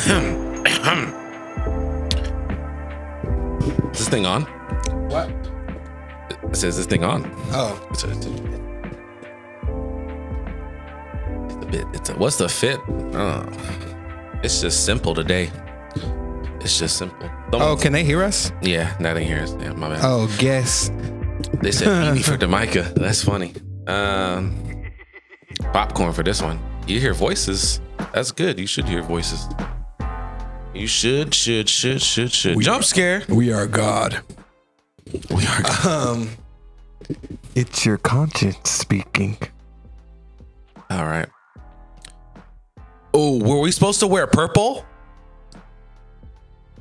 Is this thing on? What? It says this thing on. Oh. What's the fit? It's just simple today. It's just simple. Can they hear us? Yeah, now they hear us. Yeah, my bad. Oh, guess. They said Beanie for Demica. That's funny. Popcorn for this one. You hear voices. That's good. You should hear voices. You should. Jump scare. We are God. We are God. It's your conscience speaking. All right. Oh, were we supposed to wear purple?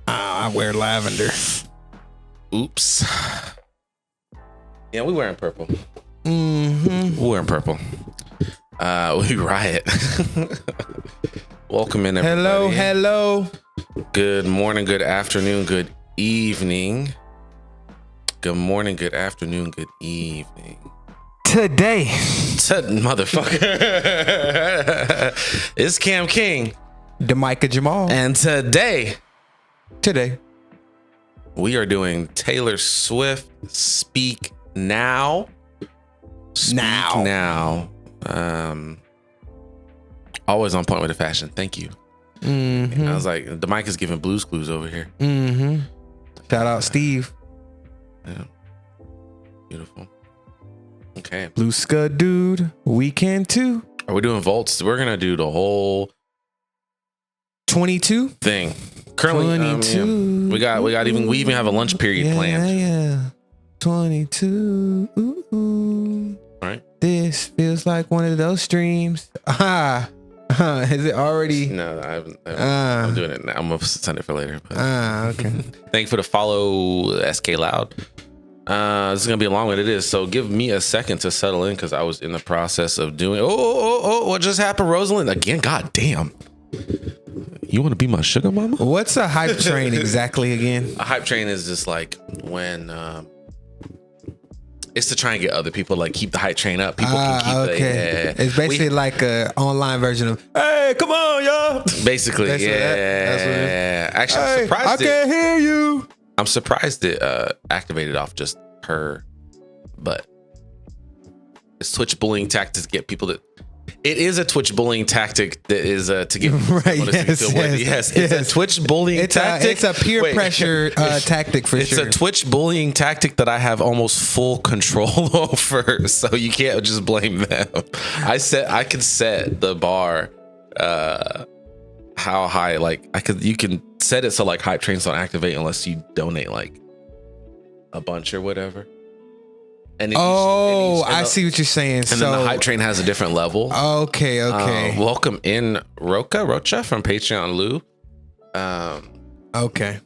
I wear lavender. Oops. Yeah, we wearing purple. Mm-hmm. We're wearing purple. We riot. Welcome in, everybody. Hello. Good morning, good afternoon, good evening. Good morning, good afternoon, good evening. Today. Motherfucker. It's Cam King. Demica Jamaal. And today we are doing Taylor Swift Speak Now. Now. Always on point with the fashion. Thank you. Mm-hmm. I was like, the mic is giving Blue's Clues over here. Mm-hmm. Shout out Steve. Yeah. Beautiful. Okay. Blue Scud dude. Weekend 2. Are we doing volts? We're gonna do the whole 22 thing. Currently, 22. we even have a lunch period planned. Yeah. 22. Ooh. All right. This feels like one of those streams. Is it already? No, I haven't. I'm doing it now. I'm gonna send it for later. Okay. Thank you for the follow, SK Loud. This is gonna be a long one. It is. So give me a second to settle in because I was in the process of doing. Oh! What just happened, Rosalind? Again? God damn. You want to be my sugar mama? What's a hype train exactly again? A hype train is just like when it's to try and get other people like keep the hype train up. People can keep It's basically like an online version of "Hey, come on, y'all." Basically, that's what it is. Actually, I'm surprised. I can't hear you. I'm surprised it activated off just her, but it's Twitch bullying tactics to get people to. It is a Twitch bullying tactic that is to get right. Yes, it's a Twitch bullying tactic. It's a peer pressure tactic for sure. It's a Twitch bullying tactic that I have almost full control over, so you can't just blame them. I could set the bar how high, like you can set it so like hype trains don't activate unless you donate like a bunch or whatever. And I see what you're saying. And then the hype train has a different level. Okay. Welcome in Rocha from Patreon Lou. Okay.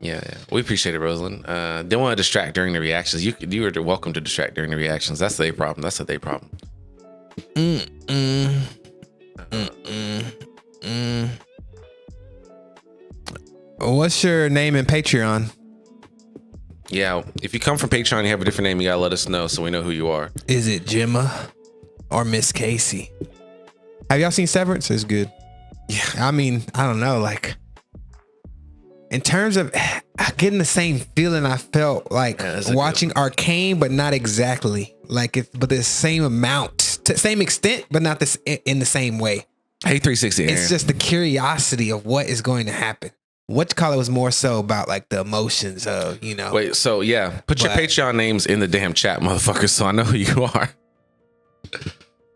Yeah. We appreciate it, Rosalind. Didn't want to distract during the reactions. You were welcome to distract during the reactions. That's the problem. That's a day problem. What's your name in Patreon? Yeah, if you come from Patreon, you have a different name. You gotta let us know so we know who you are. Is it Gemma or Miss Casey? Have y'all seen Severance? It's good. Yeah, I mean, I don't know. Like, in terms of getting the same feeling I felt like watching Arcane, but not exactly. Like, but the same amount, same extent, but not this in the same way. Hey, 360. It's just the curiosity of what is going to happen. What you call it was more so about like the emotions of, Wait, so yeah, put your Patreon names in the damn chat, motherfuckers, so I know who you are.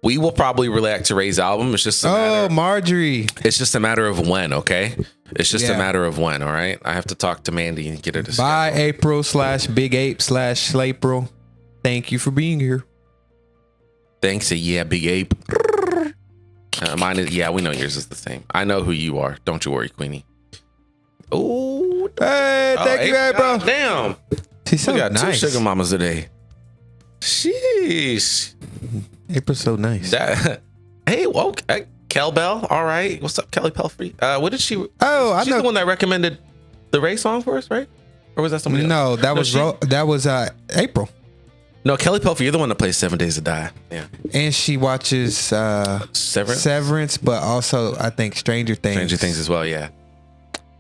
We will probably react to Ray's album. It's just Marjorie. It's just a matter of when, okay? It's just a matter of when, all right? I have to talk to Mandy and get her to Bye, April/Big Ape/Slapril. Thank you for being here. Thanks, Big Ape. Mine is, we know yours is the same. I know who you are. Don't you worry, Queenie. Oh, hey, thank you, April. Damn. She's so got nice. 2 sugar mamas today. Sheesh. April's so nice. Hey, Kel Bell. All right. What's up, Kelly Pelfrey? What did she? I she's know. The one that recommended the Ray song for us, right? Or was that somebody else? No, that was April. No, Kelly Pelfrey, you're the one that plays 7 Days to Die. Yeah. And she watches Severance, but also I think Stranger Things. Stranger Things as well, yeah.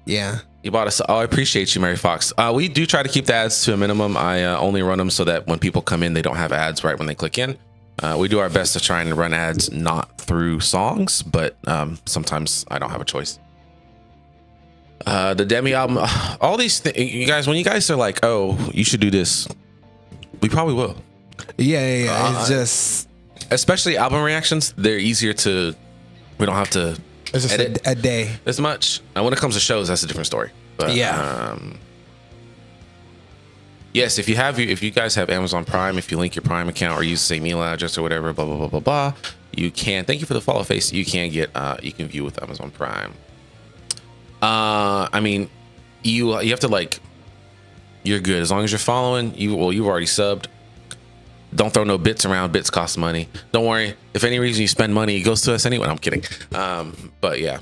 Yeah. You bought us. Oh, I appreciate you, Mary Fox. We do try to keep the ads to a minimum. I only run them so that when people come in, they don't have ads right when they click in. We do our best to try and run ads not through songs, but sometimes I don't have a choice. The Demi album, all these things, you guys, when you guys are like, oh, you should do this, we probably will. Yeah. It's just, especially album reactions, they're easier to, we don't have to it's just edit a day as much. And when it comes to shows, that's a different story. But, yes, if you guys have Amazon Prime, if you link your Prime account or use the same email address or whatever, blah blah blah blah blah, you can. Thank you for the follow face. You can get you can view with Amazon Prime. I mean, you have to like, you're good as long as you're following. You've already subbed. Don't throw no bits around. Bits cost money. Don't worry. If any reason you spend money, it goes to us anyway. I'm kidding. But yeah,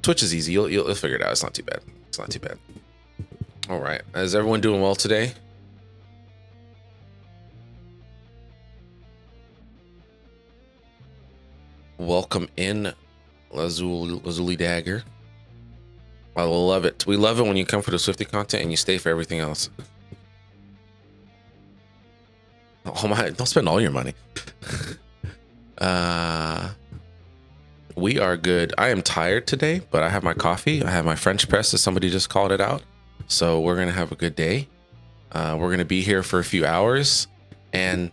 Twitch is easy. You'll figure it out. It's not too bad. It's not too bad. All right. Is everyone doing well today? Welcome in, Lazuli Dagger. I love it. We love it when you come for the Swifty content and you stay for everything else. Oh my, don't spend all your money. We are good. I am tired today, but I have my coffee. I have my French press, as somebody just called it out. So we're going to have a good day. We're going to be here for a few hours. And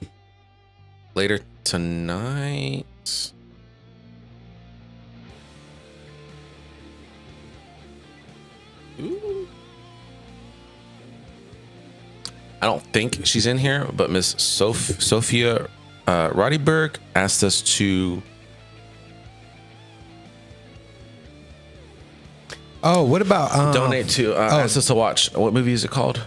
later tonight... Ooh. I don't think she's in here, but Miss Sophia Roddyberg asked us to... Oh, what about donate to asked us to watch, what movie is it called?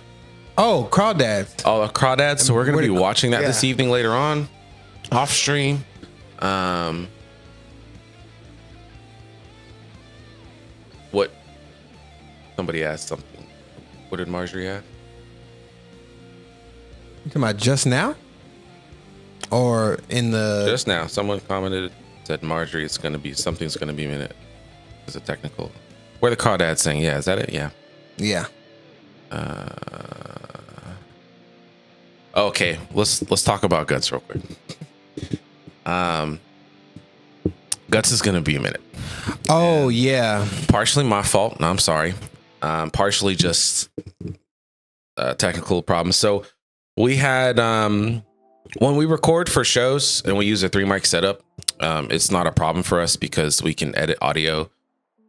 Oh, Crawdads. Oh, Crawdads. So we're gonna be watching that this evening later on, off stream. What? Somebody asked something. What did Marjorie ask? You talking about just now? Or in the just now? Someone commented, said Marjorie, it's gonna be something's gonna be in it. It's a technical. Where the Crawdads saying, yeah, is that it? Yeah. Yeah. Okay, let's talk about Guts real quick. Guts is gonna be a minute. Oh yeah. Partially my fault. No, I'm sorry. Partially just technical problems. So we had when we record for shows and we use a 3 mic setup, it's not a problem for us because we can edit audio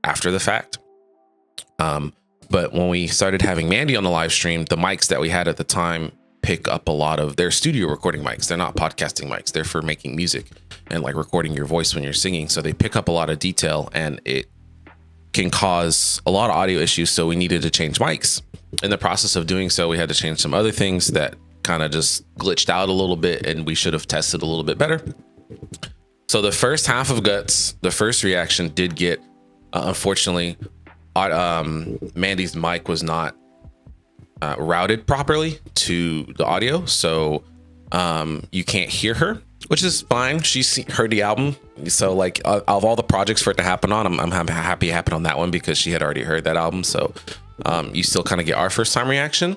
after the fact. But when we started having Mandy on the live stream, the mics that we had at the time pick up a lot of their studio recording mics. They're not podcasting mics. They're for making music and like recording your voice when you're singing. So they pick up a lot of detail and it can cause a lot of audio issues. So we needed to change mics. In the process of doing so, we had to change some other things that kind of just glitched out a little bit and we should have tested a little bit better. So the first half of Guts, the first reaction did get, unfortunately, Mandy's mic was not routed properly to the audio. So you can't hear her, which is fine. She's heard the album. So like of all the projects for it to happen on, I'm happy it happened on that one because she had already heard that album. So you still kind of get our first time reaction.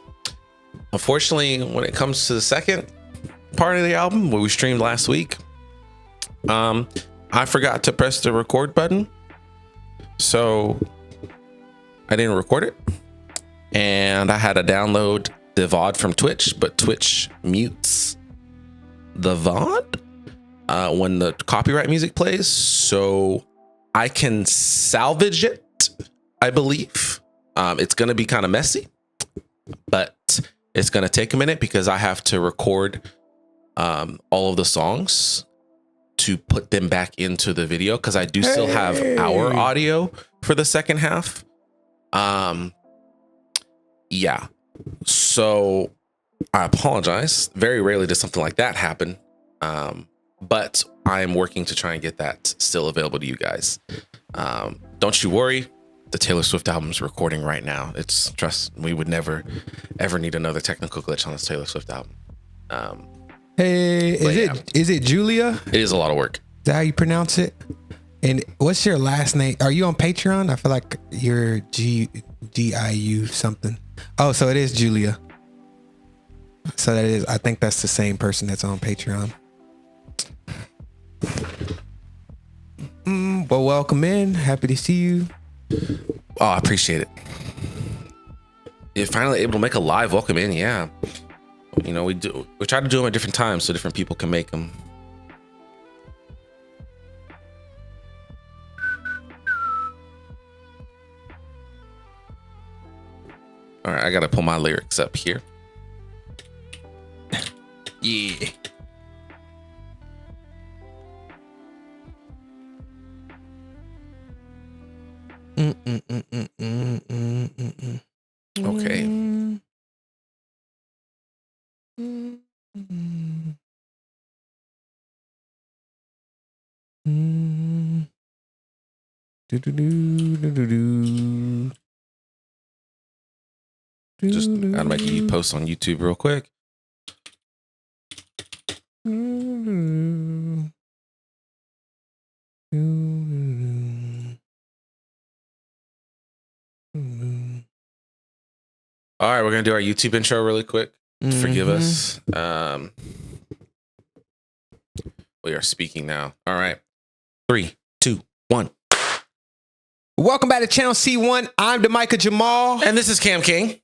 Unfortunately, when it comes to the second part of the album, what we streamed last week, I forgot to press the record button. So I didn't record it. And I had to download the VOD from Twitch, but Twitch mutes the VOD when the copyright music plays. So I can salvage it, I believe. It's going to be kind of messy, but it's going to take a minute because I have to record all of the songs to put them back into the video because I do still have our audio for the second half. Yeah. So I apologize. Very rarely does something like that happen. But I am working to try and get that still available to you guys. Don't you worry. The Taylor Swift album is recording right now. We would never, ever need another technical glitch on this Taylor Swift album. Is it Julia? It is a lot of work. Is that how you pronounce it? And what's your last name? Are you on Patreon? I feel like you're Giu something. Oh, so it is Julia. So that is, I think that's the same person that's on Patreon. Well, welcome in. Happy to see you. Oh, I appreciate it. You're finally able to make a live welcome in. Yeah. You know, we try to do them at different times so different people can make them. All right, I gotta pull my lyrics up here. Yeah. Okay. Just gotta make a post on YouTube real quick. All right, we're gonna do our YouTube intro really quick. Forgive us. We are speaking now. All right. 3, 2, 1. Welcome back to Channel C1. I'm Demica Jamaal. And this is Cam King.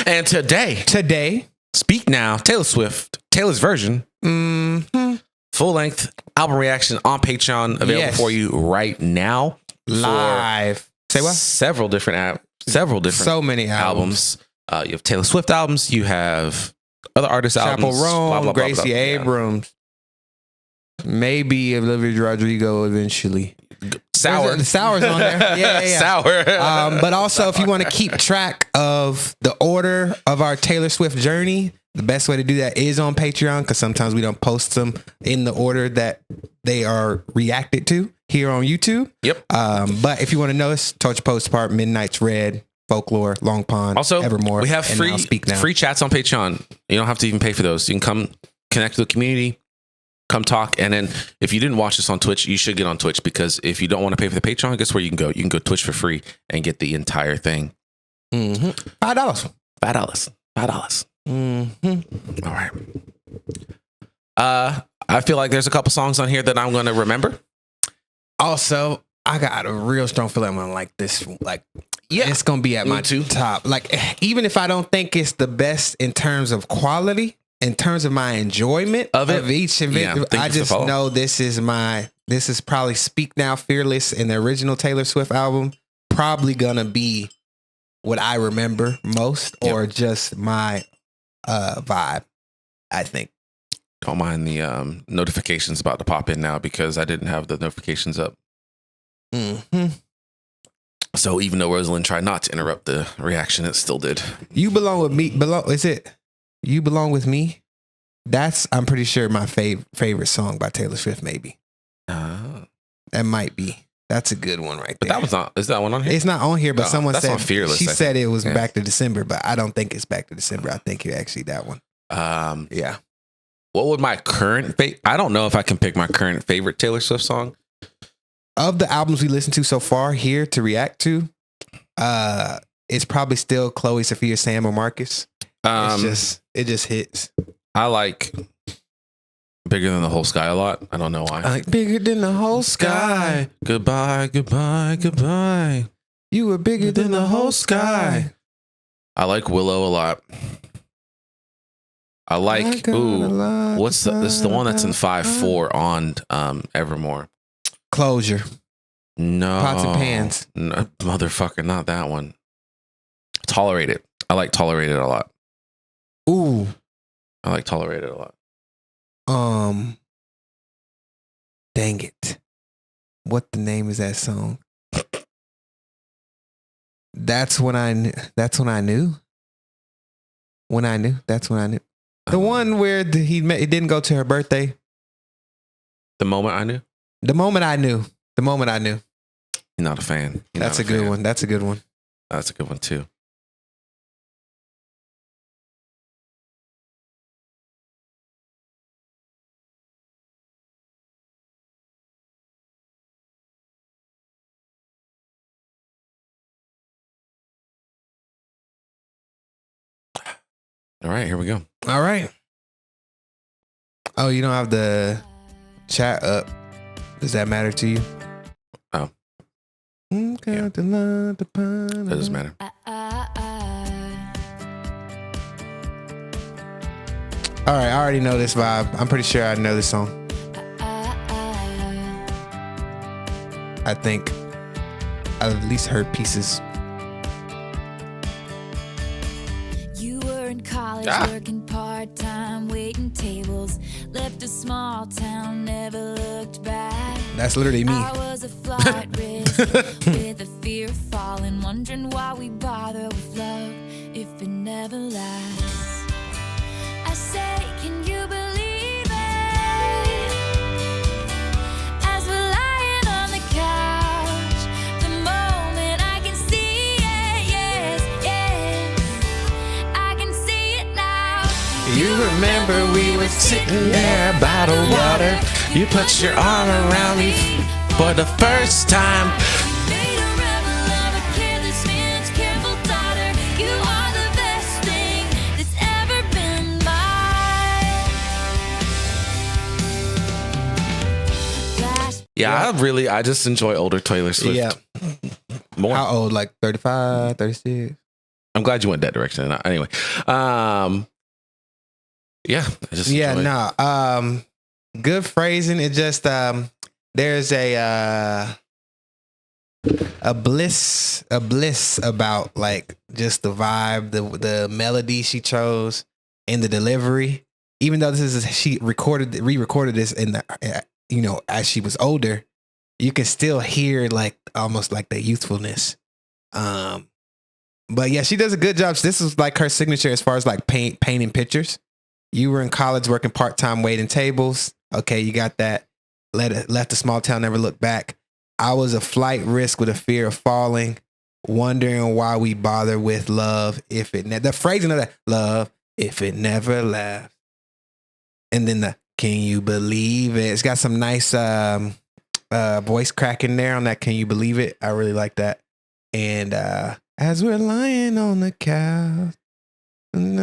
And today, Speak Now, Taylor Swift, Taylor's version, full length album reaction on Patreon, available for you right now. Live. Say what? Several different so many albums. You have Taylor Swift albums. You have other artists' albums. Chappell Roan, Gracie blah. Abrams. Maybe Olivia Rodrigo eventually. Sour. The Sour's on there. Yeah. Sour. But also, if you want to keep track of the order of our Taylor Swift journey, the best way to do that is on Patreon, because sometimes we don't post them in the order that they are reacted to here on YouTube. Yep. But if you want to know us, Torch Postpart, Midnight's Red, Folklore, Long Pond, also, Evermore. We have free chats on Patreon. You don't have to even pay for those. You can come connect with the community, come talk. And then if you didn't watch this on Twitch, you should get on Twitch, because if you don't want to pay for the Patreon, guess where you can go? You can go Twitch for free and get the entire thing. $5. $5. All right. I feel like there's a couple songs on here that I'm going to remember. Also, I got a real strong feeling I'm going to like this. It's going to be at my top. Like, even if I don't think it's the best in terms of quality, in terms of my enjoyment of each event, I just know this is probably Speak Now, Fearless, and the original Taylor Swift album. Probably going to be what I remember most, or just my vibe, I think. Don't mind the notifications about to pop in now, because I didn't have the notifications up. So even though Rosalind tried not to interrupt the reaction, it still did. You Belong With Me. Is it You Belong With Me? That's, I'm pretty sure, my favorite song by Taylor Swift, maybe. That might be. That's a good one right there. But is that one on here? It's not on here, but someone said, Fearless, she said it was Back to December, but I don't think it's Back to December. I think it's actually that one. Yeah. What would my current I don't know if I can pick my current favorite Taylor Swift song. Of the albums we listened to so far here to react to, it's probably still Chloe, Sophia, Sam, or Marcus. It just hits. I like Bigger Than the Whole Sky a lot. I don't know why. I like Bigger Than the Whole Sky. Goodbye, goodbye, goodbye. You were bigger than the whole sky. I like Willow a lot. I like, this is the one that's in 5/4 on Evermore. Closure. No. Pots and Pans. No, motherfucker, not that one. Tolerate It. I like Tolerate It a lot. Ooh. I like Tolerate It a lot. Dang it. What the name is that song? That's when I knew. That's when I knew. That's when I knew. The one where it didn't go to her birthday. The Moment I Knew. The moment I knew. You're not a fan. That's a good one. That's a good one. That's a good one too. All right, here we go. All right. Oh, you don't have the chat up. Does that matter to you? Oh. Okay. Yeah. That doesn't matter. All right, I already know this vibe. I'm pretty sure I know this song. I think I've at least heard pieces. You were in college working part-time, waiting tables, left a small town, never looked back. That's literally me. I was a flight risk with a fear of falling, wondering why we bother with love if it never lasts. I say, can you believe it? As we're lying on the couch, the moment I can see it, yes, yes, I can see it now. You remember we were sitting there by the water. You put your arm around me for the first time. Made a rebel of a careless man's careful daughter. You are the best thing that's ever been mine. Yeah, I just enjoy older Taylor Swift. Yeah. More. How old? Like 35, 36? I'm glad you went that direction. Anyway, yeah, I just Yeah, enjoy it. no. Good phrasing. It just there's a bliss about like just the vibe, the melody she chose, and the delivery. Even though she re-recorded this in the as she was older, you can still hear like almost like the youthfulness. But yeah, she does a good job. This is like her signature as far as like painting pictures. You were in college working part-time waiting tables. Okay, you got that. Left a small town, never looked back. I was a flight risk with a fear of falling, wondering why we bother with love if it the phrasing of that love if it never lasts. And then the can you believe it? It's got some nice voice crack in there on that. Can you believe it? I really like that. And as we're lying on the couch. And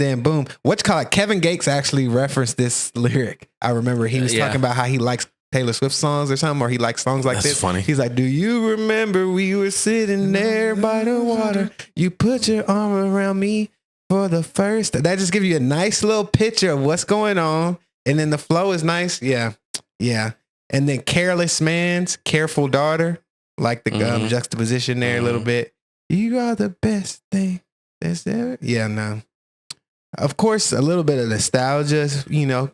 then boom. What's called Kevin Gates actually referenced this lyric. I remember he was talking about how he likes Taylor Swift songs or something, or he likes songs like That's this. funny. He's like, do you remember we were sitting there by the water? You put your arm around me for the first. That just gives you a nice little picture of what's going on. And then the flow is nice. Yeah. Yeah. And then Careless Man's Careful Daughter. Like the juxtaposition there a little bit. You are the best thing. Yeah, no. Of course, a little bit of nostalgia,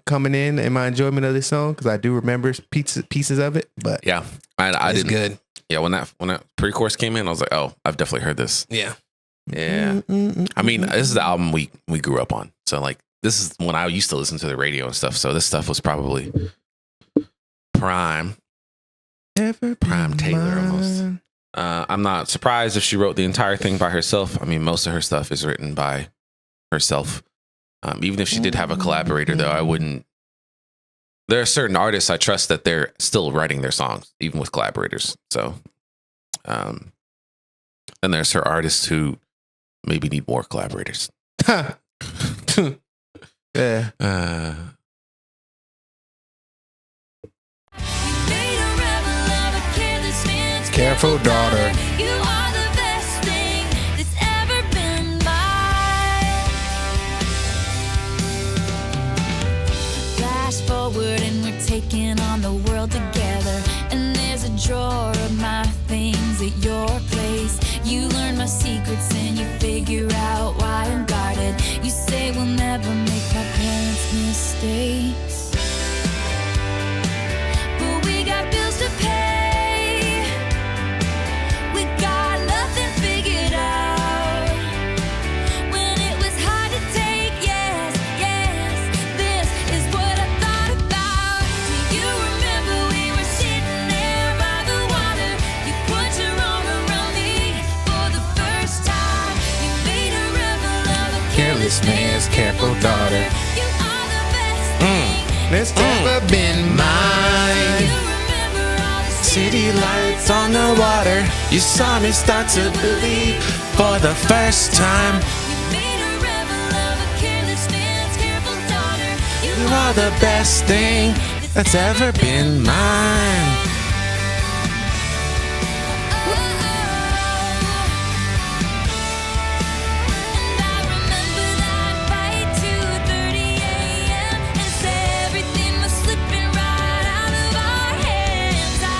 coming in my enjoyment of this song because I do remember pieces of it. But yeah, I it's didn't. Good. Yeah, when that pre-chorus came in, I was like, oh, I've definitely heard this. Yeah. I mean, this is the album we grew up on. So like, this is when I used to listen to the radio and stuff. So this stuff was probably prime Taylor almost. I'm not surprised if she wrote the entire thing by herself. I mean, most of her stuff is written by herself. Even if she did have a collaborator, though, I wouldn't. There are certain artists I trust that they're still writing their songs, even with collaborators. So, then there's her artists who maybe need more collaborators. Yeah. Careful daughter. You are the best thing that's ever been mine. Flash forward and we're taking on the world together. And there's a drawer of my things at your place. You learn my secrets and you figure out why I'm guarded. You say we'll never make my parents' mistakes. But we got bills to pay. Careless Man's Careful Daughter. You are the best thing That's ever been mine. City lights on the water. You saw me start to believe for the first time. You made a are the best thing that's ever been mine.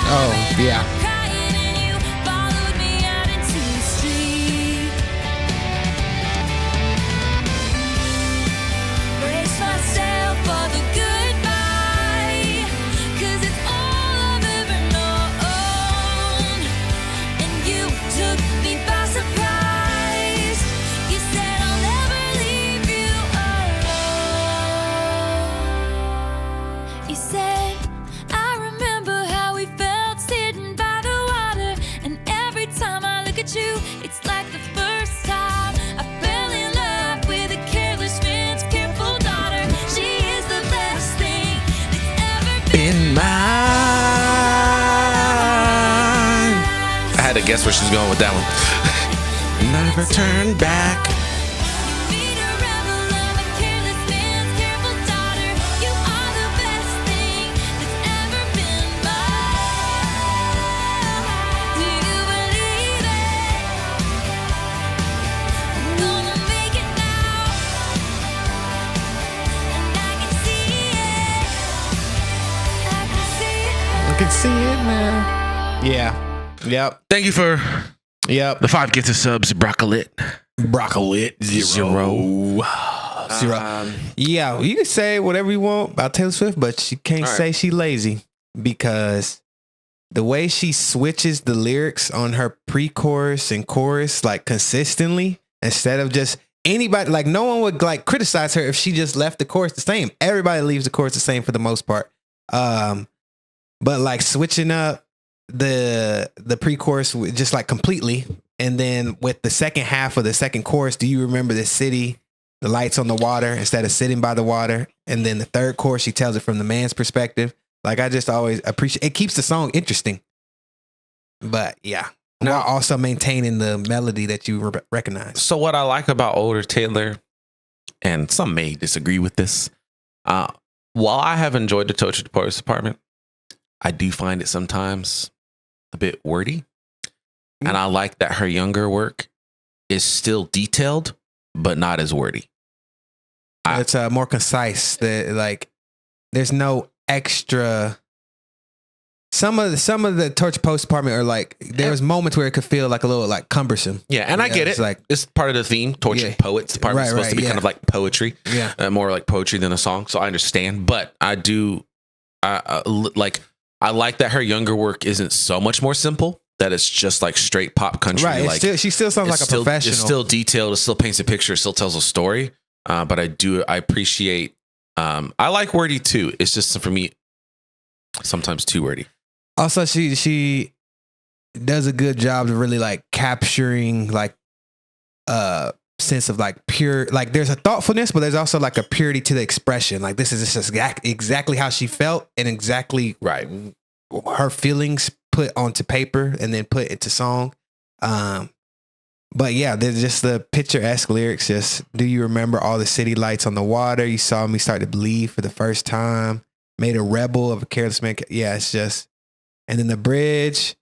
Oh, yeah. I guess where she's going with that one. Never turn back. I can see it now. Yeah. Yep. Thank you for the 5 gifted subs, Broccolit. Zero. Yeah, you can say whatever you want about Taylor Swift, but she can't say she lazy, because the way she switches the lyrics on her pre-chorus and chorus like consistently, instead of just anybody, like no one would like criticize her if she just left the chorus the same. Everybody leaves the chorus the same for the most part. But like switching up the pre-chorus just like completely, and then with the second half of the second chorus, do you remember the city, the lights on the water, instead of sitting by the water? And then the third chorus, she tells it from the man's perspective. Like, I just always appreciate it. Keeps the song interesting, but yeah, while also maintaining the melody that you recognize. So what I like about older Taylor, and some may disagree with this, while I have enjoyed the Torture Department, I do find it sometimes a bit wordy. And I like that her younger work is still detailed, but not as wordy. It's more concise. Like, there's no extra. Some of the Torture Department are like, there was moments where it could feel like a little like cumbersome. Yeah, and I get it. Like, it's part of the theme. Tortured Poets Department is supposed to be kind of like poetry. Yeah, more like poetry than a song. So I understand, but I do. I like that her younger work isn't so much more simple, that it's just like straight pop country. Right. Like, she still sounds like a professional. It's still detailed. It still paints a picture. It still tells a story. But I appreciate, I like wordy too. It's just for me, sometimes too wordy. Also, she does a good job of really like capturing like sense of like pure, like there's a thoughtfulness, but there's also like a purity to the expression. Like, this is just exactly how she felt, and exactly her feelings put onto paper and then put into song. But yeah, there's just the picturesque lyrics. Just, do you remember all the city lights on the water? You saw me start to bleed for the first time. Made a rebel of a careless man. Yeah, it's just, and then the bridge,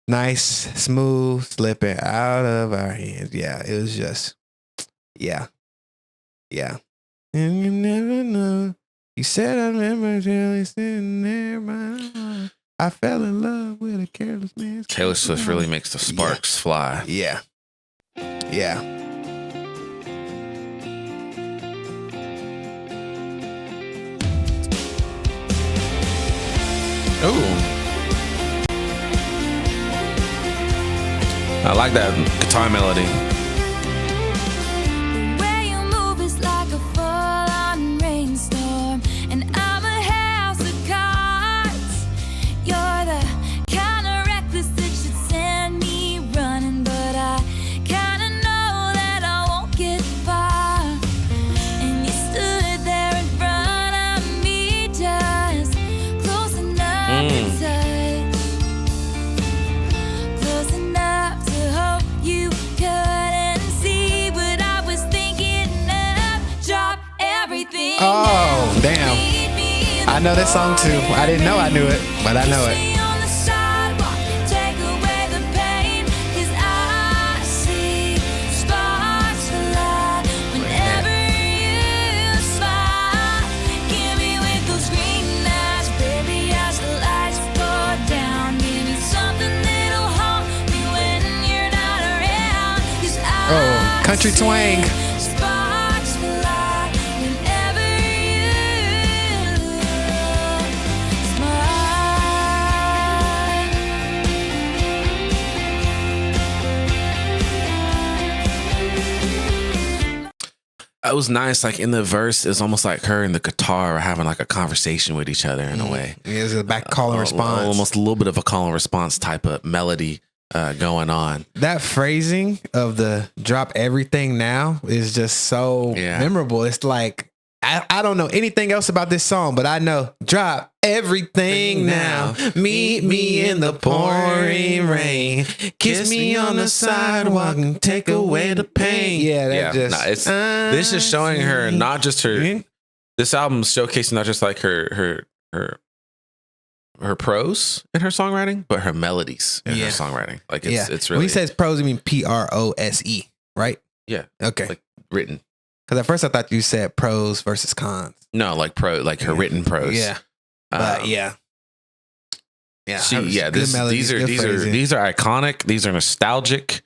nice, smooth, slipping out of our hands. Yeah, it was just, yeah. And you never know. You said I remember really sitting there by. I fell in love with a careless man. Taylor Swift really makes the sparks fly. Yeah. Ooh. I like that guitar melody. The way you move is like a full-on rainstorm, and I'm a house of cards. You're the kind of reckless that should send me running, but I kind of know that I won't get far. And you stood there in front of me, just close enough to touch, close enough to hope you could I know this song too. I didn't know I knew it, but I know it. Oh, country twang. It was nice. Like in the verse, it's almost like her and the guitar are having like a conversation with each other in a way. Yeah, it's a back call and response. Almost a little bit of a call and response type of melody going on. That phrasing of the drop everything now is just so memorable. It's like, I don't know anything else about this song, but I know drop everything now. Meet me in the pouring rain. Kiss me on the sidewalk and take away the pain. Yeah, this is showing her not just her. This album's showcasing not just like her prose in her songwriting, but her melodies in her songwriting. Like it's really. When he says prose, you mean prose, right? Yeah. Okay. Like written. Because at first I thought you said pros versus cons. No, like her written prose. Yeah. But these are iconic. These are nostalgic.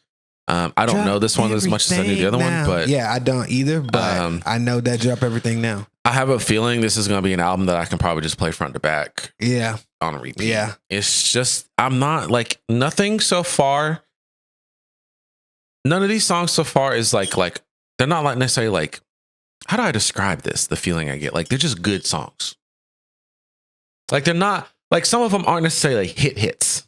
I don't know this one as much as I knew the other one, but I don't either. But I know that drop everything now. I have a feeling this is going to be an album that I can probably just play front to back. Yeah. On repeat. Yeah. It's just I'm not like nothing so far. None of these songs so far is like they're not like necessarily like, how do I describe this? The feeling I get, like they're just good songs. Like they're not like some of them aren't necessarily like hits.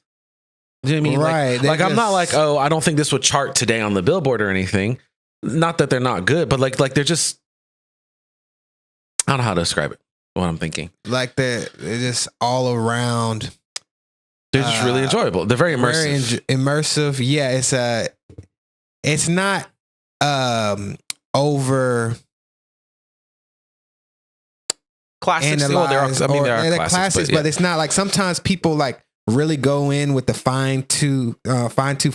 Do you know what I mean? Right. Like I'm not like, oh, I don't think this would chart today on the Billboard or anything. Not that they're not good, but like they're just, I don't know how to describe it. What I'm thinking. Like they're just all around. They're just really enjoyable. They're very immersive. Immersive. Yeah. It's not over classics. They're classics, but it's not like sometimes people like really go in with the fine tooth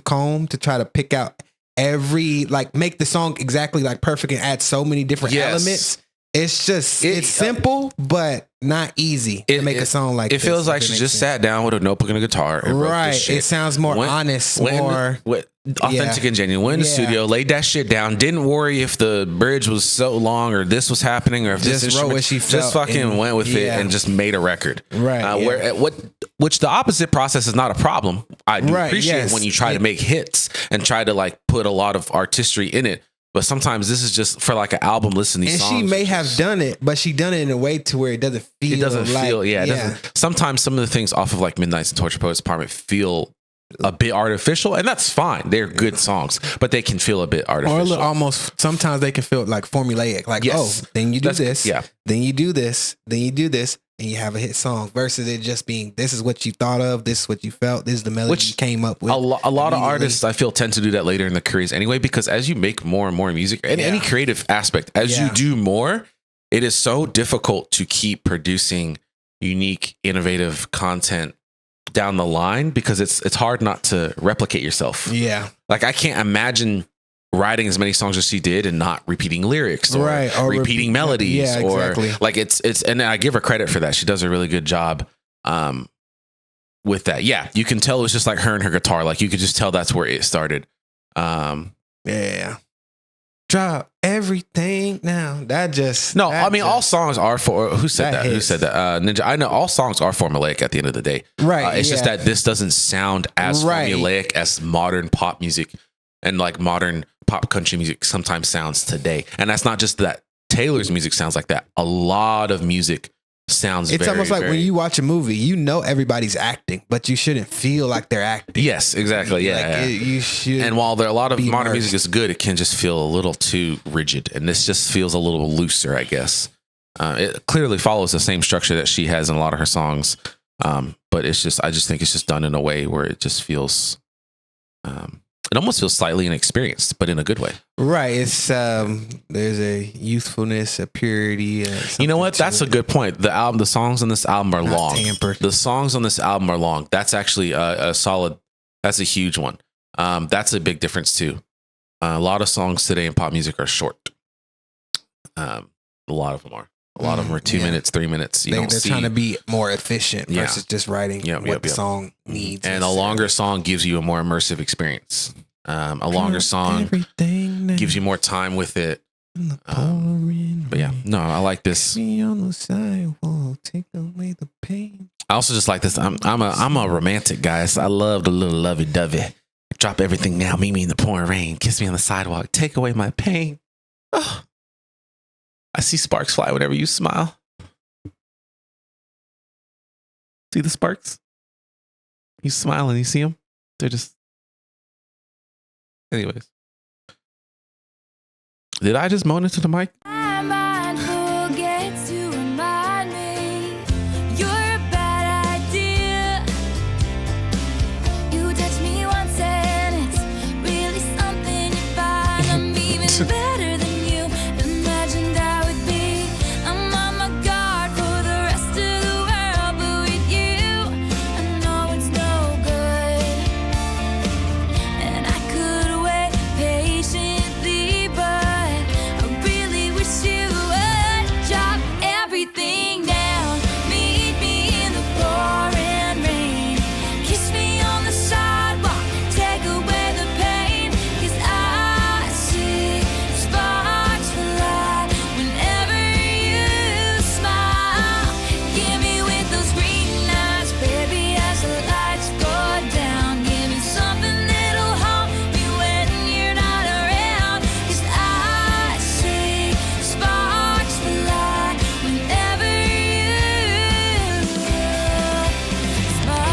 comb to try to pick out every like make the song exactly like perfect and add so many different elements. It's just it's simple, but not easy to make a song like it. Feels like she just sat down with a notebook and a guitar. And wrote this shit. It sounds more honest, more authentic and genuine. Went in the studio, laid that shit down. Didn't worry if the bridge was so long or this was happening or if just this wrote what she felt just fucking went with it and just made a record. Right. Which the opposite process is not a problem. I do appreciate when you try to make hits and try to like put a lot of artistry in it. But sometimes this is just for like an album. Listen to these songs. And she may have done it, but she done it in a way to where it doesn't feel. It doesn't feel. It doesn't. Sometimes some of the things off of like Midnight's and Torture Poets Apartment feel a bit artificial, and that's fine. They're good songs, but they can feel a bit artificial. Or almost sometimes they can feel like formulaic. Like, then you do this, then you do this, then you do this, and you have a hit song. Versus it just being this is what you thought of, this is what you felt, this is the melody you came up with. A lot of artists I feel tend to do that later in their careers anyway, because as you make more and more music and any creative aspect, as you do more, it is so difficult to keep producing unique, innovative content down the line because it's hard not to replicate yourself. Yeah. Like I can't imagine writing as many songs as she did and not repeating lyrics or repeating melodies or like it's and I give her credit for that. She does a really good job with that. Yeah, you can tell it was just like her and her guitar. Like you could just tell that's where it started. Drop everything now. All songs are for who said that? Who said that? Ninja. I know all songs are formulaic at the end of the day. Right. It's just that this doesn't sound as formulaic as modern pop music and like modern pop country music sometimes sounds today. And that's not just that Taylor's music sounds like that. A lot of music sounds it's almost like when you watch a movie, you know everybody's acting, but you shouldn't feel like they're acting. Yes, exactly. Yeah. You should. And while there are a lot of modern music is good, it can just feel a little too rigid. And this just feels a little looser, I guess. It clearly follows the same structure that she has in a lot of her songs. But I just think it's just done in a way where it just feels it almost feels slightly inexperienced, but in a good way. Right. It's there's a youthfulness, a purity. You know what? That's a good point. The songs on this album are long. Tampered. The songs on this album are long. That's actually a solid. That's a huge one. That's a big difference too. A lot of songs today in pop music are short. A lot of them are. A lot of them are 2 minutes, 3 minutes. They're trying to be more efficient versus just writing what the song needs. And a longer song gives you a more immersive experience. A longer song gives you more time with it. But yeah, no, I like this. On the sidewalk, take away the pain. I also just like this. I'm a romantic guy. So I love the little lovey-dovey. Drop everything now, meet me in the pouring rain, kiss me on the sidewalk, take away my pain. Oh. I see sparks fly whenever you smile. See the sparks? You smile and you see them? They're just... Anyways. Did I just moan into the mic? My mind forgets to remind me you're a bad idea. You touch me once and it's really something you find. I'm even better than you imagined I would be. I'm on my guard for the rest of the world, but with you, I know it's no good. And I could wait patiently, but I really wish you would drop everything down. Meet me in the pouring rain. Kiss me on the sidewalk. Take away the pain. 'Cause I see sparks fly whenever you smile. Give me with those green eyes, baby, as the lights go down. Give me something that'll haunt me when you're not around. 'Cause I see sparks fly whenever you smile.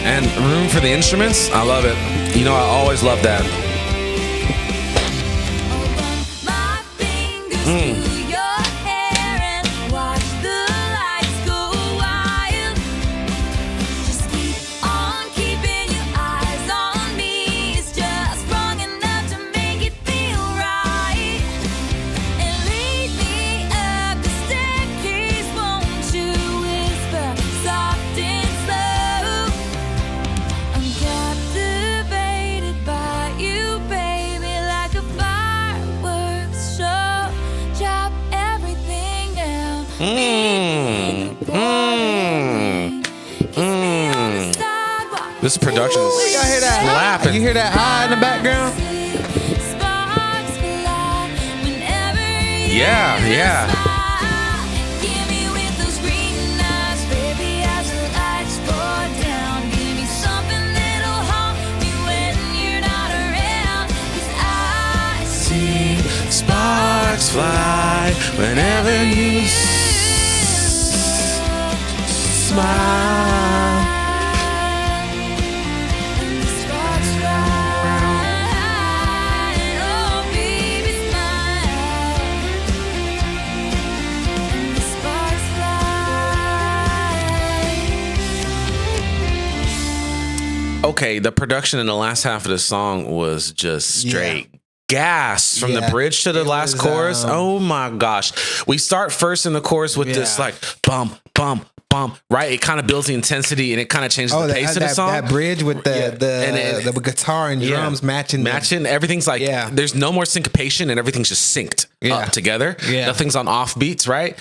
And room for the instruments? I love it. You know, I always love that. My fingers through your hair and watch the lights go wild. Just keep on keeping your eyes on me. It's just wrong enough to make it feel right. And lead me up the staircase, won't you whisper soft and slow? I'm captivated by you, baby, like a fireworks show. Drop everything down. Kiss me on the sidewalk. This production is Y'all hear that? slapping. You hear that eye in the background? Sparks fly whenever you Yeah. smile. Give me with those green eyes, baby, as the lights go down. Give me something that'll haunt me when you're not around. 'Cause I see Sparks fly whenever you smile. And the sparks fly. Oh, baby, smile. And the sparks fly. Okay, the production in the last half of the song was just straight gas from the Yeah. bridge to the It last was, chorus. Oh my gosh. We start first in the chorus with this Yeah. like bum, bum, bum, right? It kind of builds the intensity and it kind of changes the pace of the song. that bridge with And the guitar and drums matching. Everything's like, Yeah. there's no more syncopation and everything's just synced up together. Yeah. Nothing's on off beats, right?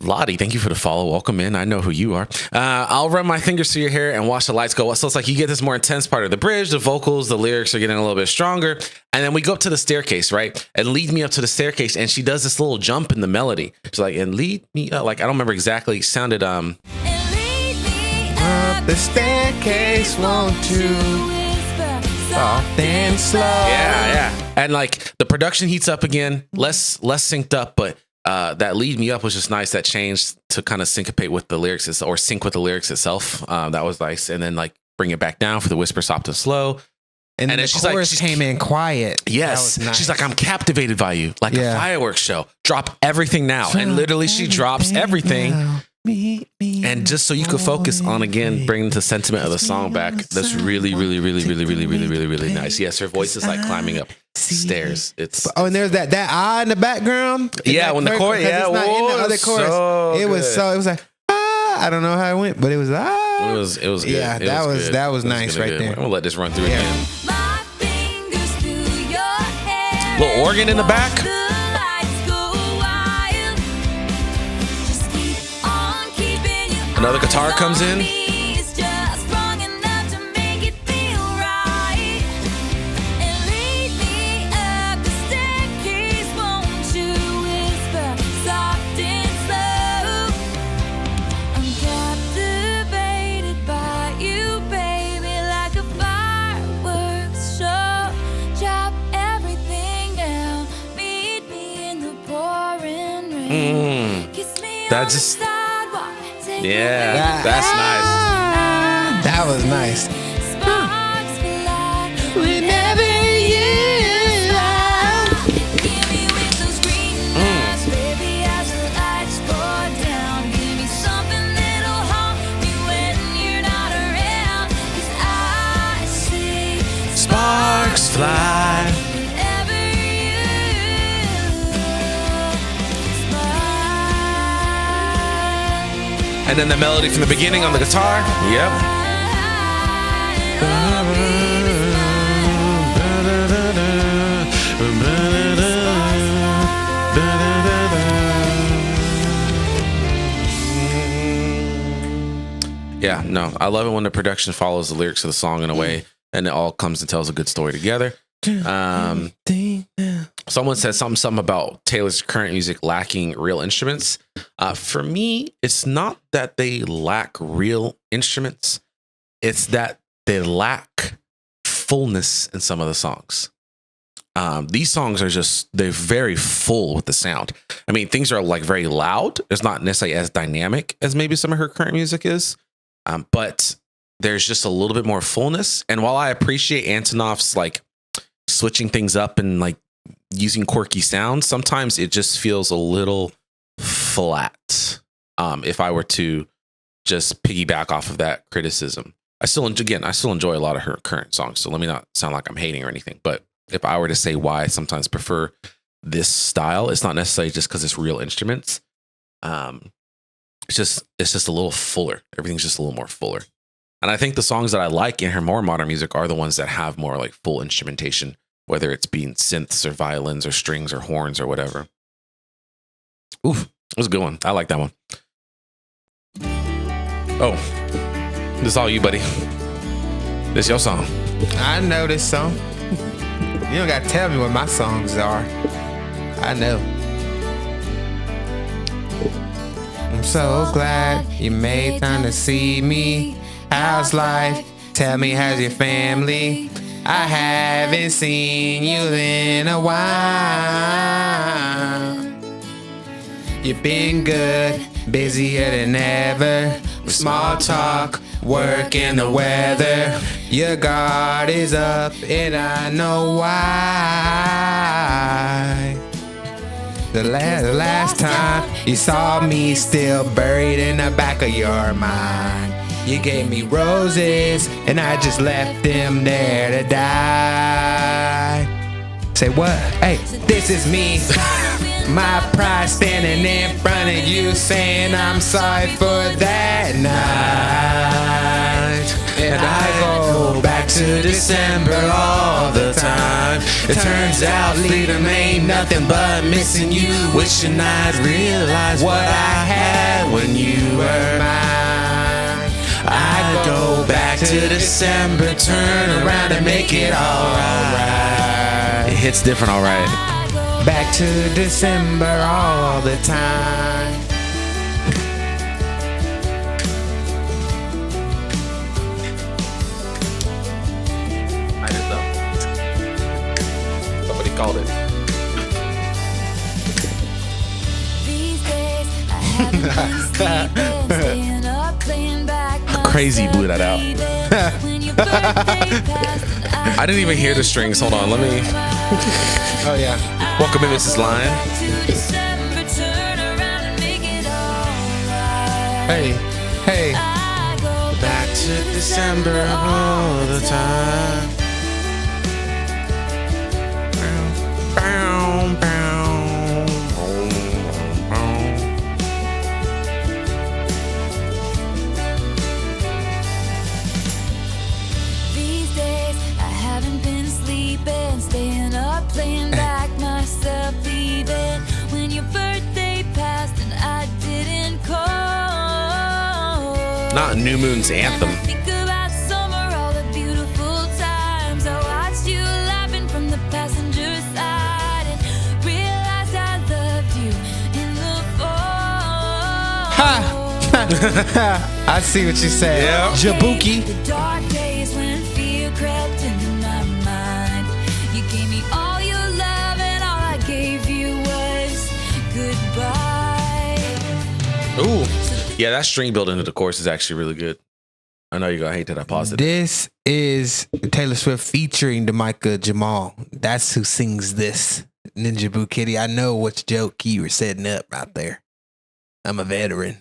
Lottie, thank you for the follow. Welcome in. I know who you are. I'll run my fingers through your hair and watch the lights go. So it's like you get this more intense part of the bridge, the vocals, the lyrics are getting a little bit stronger. And then we go up to the staircase, right? And lead me up to the staircase. And she does this little jump in the melody. She's like, and lead me up. Like, I don't remember exactly. It sounded, And lead me Up the staircase, won't you? whisper Soft and slow. yeah. And like the production heats up again, less synced up, but that lead me up was just nice. That changed to kind of syncopate with the lyrics or sync with the lyrics itself. That was nice. And then like bring it back down for the whisper soft and slow. And And then then the she's like- chorus came in quiet. Yes. That was nice. She's like, I'm captivated by you. Like Yeah. a fireworks show. Drop everything now. And literally she drops everything. And just so you could focus on, again, bringing the sentiment of the song back. That's really, really, really, really, really, really, really, really nice. Yes, her voice is like climbing up stairs. It's and there's that eye in the background. Yeah, when the chorus, yeah, it's not in the other chorus. It was like I don't know how it went, but it was It was good. Yeah, that was nice right there. I'm gonna let this run through again. Little organ in the back. Another guitar comes in. That just, yeah, that's nice. That was nice. Sparks fly. And then the melody from the beginning on the guitar. Yep. Yeah, no, I love it when the production follows the lyrics of the song in a way and it all comes and tells a good story together. Someone said something about Taylor's current music lacking real instruments. For me, it's not that they lack real instruments. It's that they lack fullness in some of the songs. These songs are they're very full with the sound. I mean, things are like very loud. It's not necessarily as dynamic as maybe some of her current music is. But there's just a little bit more fullness. And while I appreciate Antonoff's like switching things up and like using quirky sounds, sometimes it just feels a little flat. If I were to just piggyback off of that criticism, I still enjoy a lot of her current songs. So let me not sound like I'm hating or anything. But if I were to say why I sometimes prefer this style, it's not necessarily just because it's real instruments. It's just a little fuller. Everything's just a little more fuller. And I think the songs that I like in her more modern music are the ones that have more like full instrumentation, whether it's being synths or violins or strings or horns or whatever. Oof, it was a good one. I like that one. Oh, this is all you, buddy. This is your song. I know this song. You don't got to tell me what my songs are. I know. I'm so glad you made time to see me. How's life? Tell me, how's your family? I haven't seen you in a while. You've been good, busier than ever. With small talk, work and the weather. Your guard is up and I know why. The last time you saw me still buried in the back of your mind. You gave me roses and I just left them there to die. Say what? Hey, this is me. My pride standing in front of you saying I'm sorry for that night. And I go back to December all the time. It turns out leaving ain't nothing but missing you. Wishing I'd realized what I had when you were mine. I go back to December, turn around and make it alright. It hits different, all right. Back to December all the time. I just know. Somebody called it. These days, I haven't been sleeping, staying up, playing back my Crazy blew that out. when your birthday passed and I didn't even hear the strings. Hold on, let me. Oh yeah. Welcome in, Mrs. Lion. back to December, turn around and make it alright. Hey, hey. I go Back to December all the time. Bow, bow, bow. These days I haven't been sleeping, staying up, playing back myself, even when your birthday passed and I didn't call. Not New Moon's anthem. And I think about summer, all the beautiful times I watched you laughing from the passenger side and realized I loved you in the fall. I see what you said. Yep. Jabuki. The dark days when fear crept into my mind. You gave me all your love and all I gave you was goodbye. Ooh. Yeah, that string build into the chorus is actually really good. I know you're going to hate that I paused it. This is Taylor Swift featuring Demica Jamaal. That's who sings this. Ninja Boo Kitty. I know which joke you were setting up out there. I'm a veteran.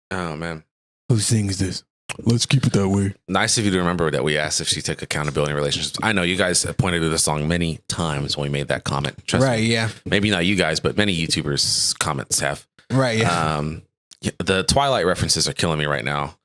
Oh, man. Who sings this? Let's keep it that way. Nice of you to remember that we asked if she took accountability in relationships. I know you guys have pointed to the song many times when we made that comment. Trust Right, me. yeah. Maybe not you guys, but many YouTubers' comments have. Right, yeah. The Twilight references are killing me right now.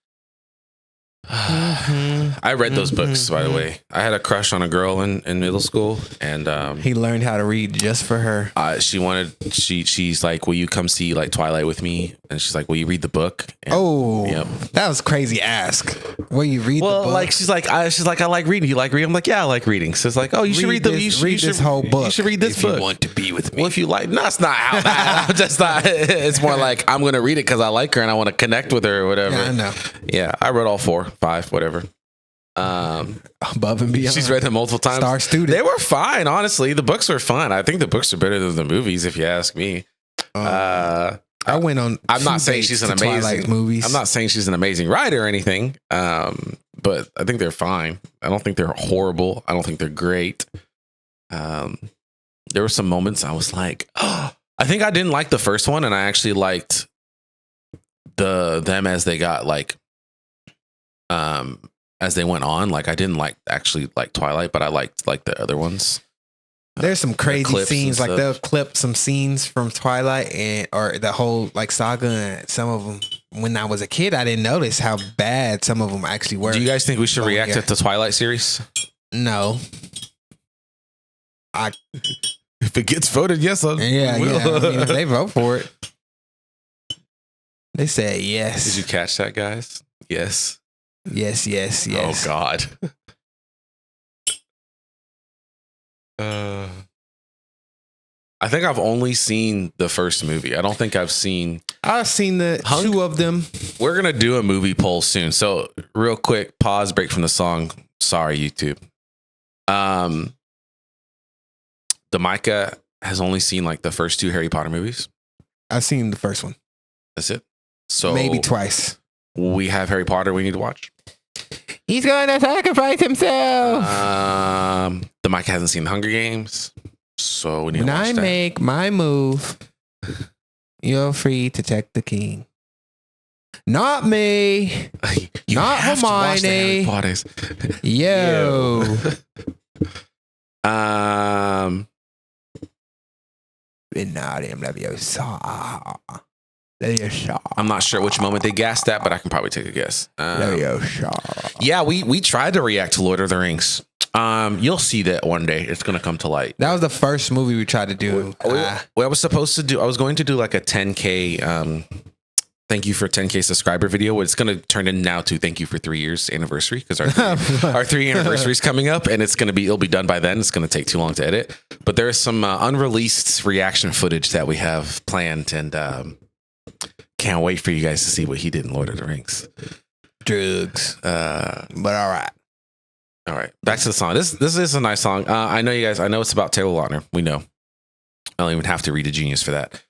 I read those books, by the way. I had a crush on a girl in middle school, and He learned how to read just for her. she's like, will you come see like Twilight with me? And she's like, will you read the book? And, yep. That was crazy ask. Will you read the book? Like she's like, I like reading. You like reading? I'm like, yeah, I like reading. So it's like, oh, you should read this whole book. You should read this book. You want to be with me. Well, if you like, no, it's not how that. I'm just not. It's more like I'm gonna read it because I like her and I want to connect with her or whatever. Yeah, I know. Yeah, I read all 4, 5, whatever. Above and beyond. She's read them multiple times. Star student. They were fine, honestly. The books were fun. I think the books are better than the movies, if you ask me. I went on. I'm not 2 saying dates she's to an Twilight amazing movies. I'm not saying she's an amazing writer or anything. But I think they're fine. I don't think they're horrible. I don't think they're great. There were some moments I was like, oh, I think I didn't like the first one, and I actually liked them as they got like as they went on. Like I didn't actually like Twilight, but I liked like the other ones. There's some crazy clips scenes. and Like stuff. they'll clip some scenes from Twilight or the whole like saga. And some of them, when I was a kid, I didn't notice how bad some of them actually were. Do you guys think we should react to the Twilight series? No. If it gets voted, yes. Yeah. I mean, if they vote for it. They said yes. Did you catch that, guys? Yes. Yes. Oh God. I think I've only seen the first movie. I don't think I've seen. I've seen the Hunk? 2 of them. We're gonna do a movie poll soon. So real quick, pause, break from the song. Sorry, YouTube. Demica has only seen like the first 2 Harry Potter movies. I've seen the first one. That's it. So Maybe twice. We have Harry Potter we need to watch. He's going to sacrifice himself. Demica hasn't seen the Hunger Games. So we need When to watch I that. make my move, you're free to protect the king. Not me. You Not have to watch the Harry Hermione. Potters. Yo. I'm not sure which moment they gassed that, but I can probably take a guess. Yeah, we tried to react to Lord of the Rings. You'll see that one day. It's gonna come to light. That was the first movie we tried to do. What I was supposed to do, I was going to do like a 10K thank you for 10K subscriber video. What it's going to turn in now to thank you for 3 years anniversary, because our 3 anniversary is coming up, and it'll be done by then. It's going to take too long to edit, but there's some unreleased reaction footage that we have planned, and can't wait for you guys to see what he did in Lord of the Rings. Drugs. But all right. All right, back to the song. This is a nice song. I know you guys. I know it's about Taylor Lautner. We know. I don't even have to read a genius for that.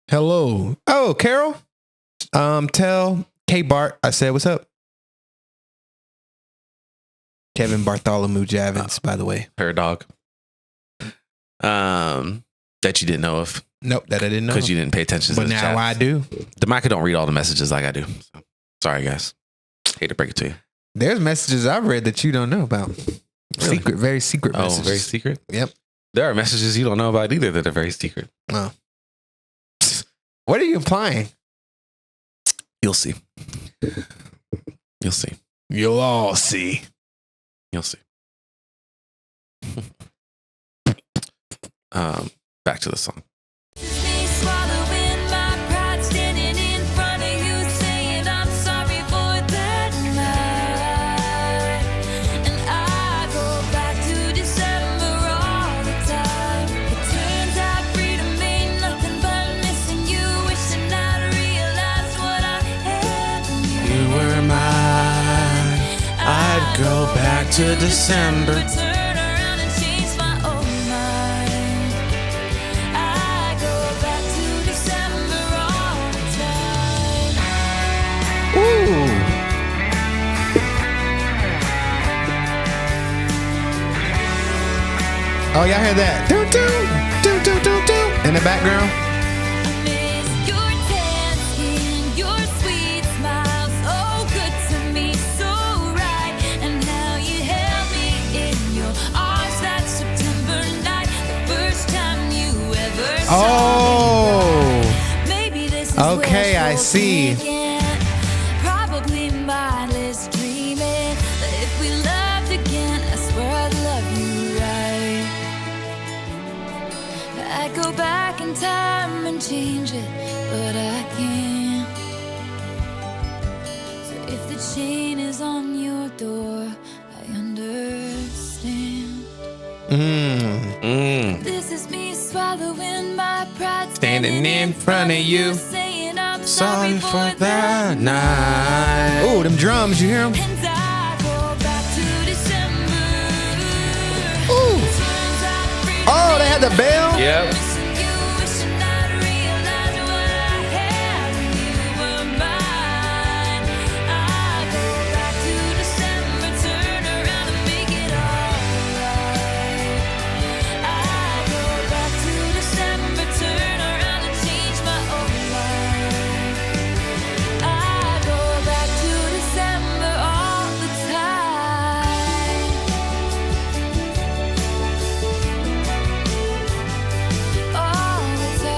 Hello. Oh, Carol. Tell K Bart I said what's up. Kevin Bartholomew Javins, by the way. Paradog. That you didn't know of. Nope, that I didn't know. Because you didn't pay attention to But the now chat. I do. Demica don't read all the messages like I do. So, sorry, guys. Hate to break it to you. There's messages I've read that you don't know about. Really? Secret, very secret messages. Oh, very secret? Yep. There are messages you don't know about either that are very secret. Oh. What are you implying? You'll see. You'll see. You'll all see. You'll see. Back to the song. Me swallowing my pride, standing in front of you, saying I'm sorry for that night. And I go back to December all the time. It turns out freedom ain't nothing but missing you, wishing I'd realized what I had in you. You were mine. I'd go back to December. Turn around and change my own mind. I go back to December all the time. Ooh. Oh, y'all hear that? Do do do do do do in the background. I miss your tan skin, your sweet smile, so good to me, so right. And how you held me in your arms that September night, the first time you ever saw Oh. me. Maybe this is Okay, I wishful see. thinking, probably mindless dreaming. But if we loved again, I swear I'd love you right. I'd go back in time and change it, but I can't. So if the chain is on your door, I understand. This is me swallowing my pride, Standing in front of you, saying I'm Sorry for that night. Oh, them drums, you hear them? And I go back to December. Ooh. Turns out freedom Oh, they had the bell? Yep. missing you, wishing I'd realized what I had when you were mine. I go back to December, turn around and make it all right. I go back to December, turn around and change my own life. I go back to December all the time. All the time.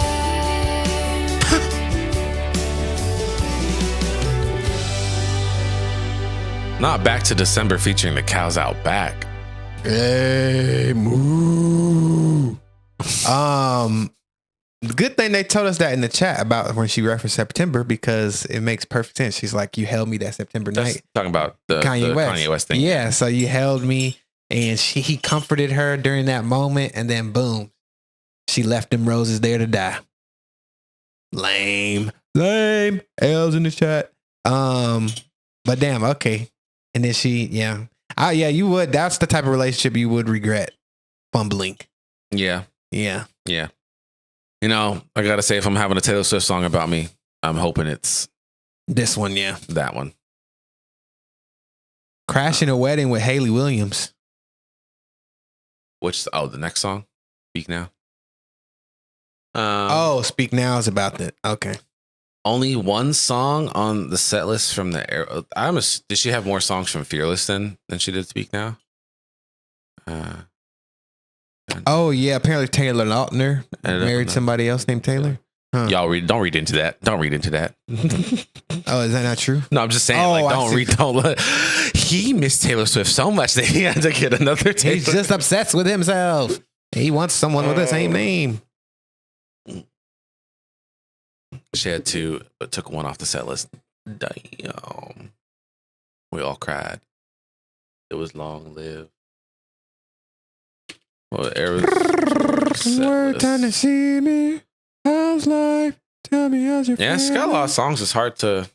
Not Back to December featuring the Cows Out Back. Hey, moo. The good thing they told us that in the chat about when she referenced September, because it makes perfect sense. She's like, you held me that September That's night. talking about the Kanye West thing. Yeah, so you held me, and he comforted her during that moment, and then boom, she left them roses there to die. Lame. L's in the chat. But damn, okay. And then yeah. Oh yeah, you would. That's the type of relationship you would regret fumbling. Yeah. Yeah. Yeah. You know, I gotta say, if I'm having a Taylor Swift song about me, I'm hoping it's This one, yeah. that one. Crashing a wedding with Haley Williams. Which the next song, Speak Now. Speak Now is about that. Okay. Only one song on the set list from the era. Did she have more songs from Fearless than she did Speak Now? Oh yeah, apparently Taylor Lautner married somebody else named Taylor. Huh. Y'all don't read into that. Don't read into that. Oh, is that not true? No, I'm just saying. Oh, I Don't see. read. Don't let. He missed Taylor Swift so much that he had to get another Taylor. He's just obsessed with himself. He wants someone with the same name. She had two, but took one off the set list. Damn. We all cried. It was Long Live. Well, Word time to see me. How's life? Tell me how's your yeah, it's got a lot of songs. It's hard to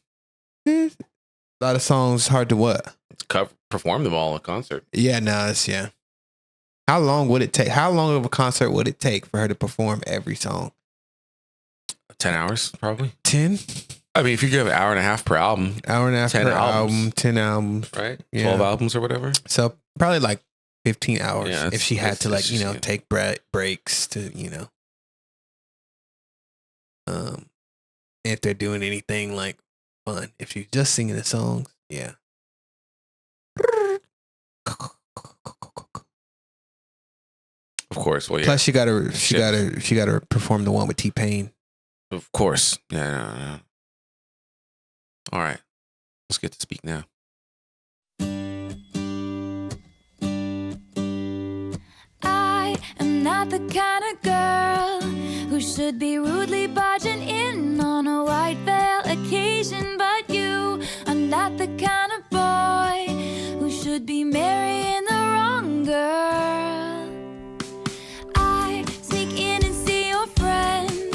A lot of songs hard to what? perform them all in concert. Yeah, no, yeah. How long would it take? How long of a concert would it take for her to perform every song? 10 hours, probably. 10? I mean, if you give an hour and a half per album, Hour and a half 10 per albums. album, 10 albums. right? Yeah. 12 albums or whatever. So probably like 15 hours Yeah, if she had to it's just, take breaks to, If they're doing anything like fun. If you're just singing the songs, yeah. Of course. Well, yeah. Plus, she gotta perform the one with T-Pain. Of course. Yeah. All right. Let's get to speak now. I am not the kind of girl who should be rudely barging in on a white veil occasion, but you are not the kind of boy who should be marrying the wrong girl. I sneak in and see your friends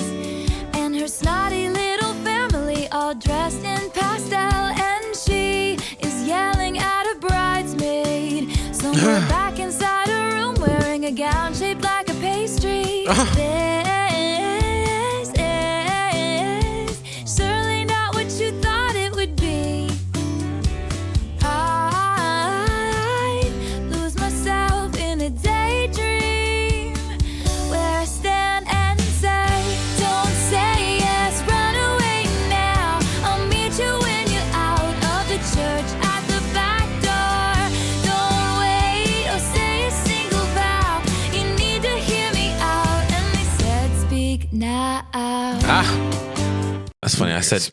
and her snotty little family all dressed in pastel, and she is yelling at a bridesmaid somewhere back inside a room wearing a gown shaped like a pastry. This is surely not what you thought it would be. I lose myself in a daydream where I stand and say, don't say yes, run away now. I'll meet you when you're out of the church at the back door. Don't wait or say a single vow. You need to hear me out. And they said, speak now. That's funny. I said,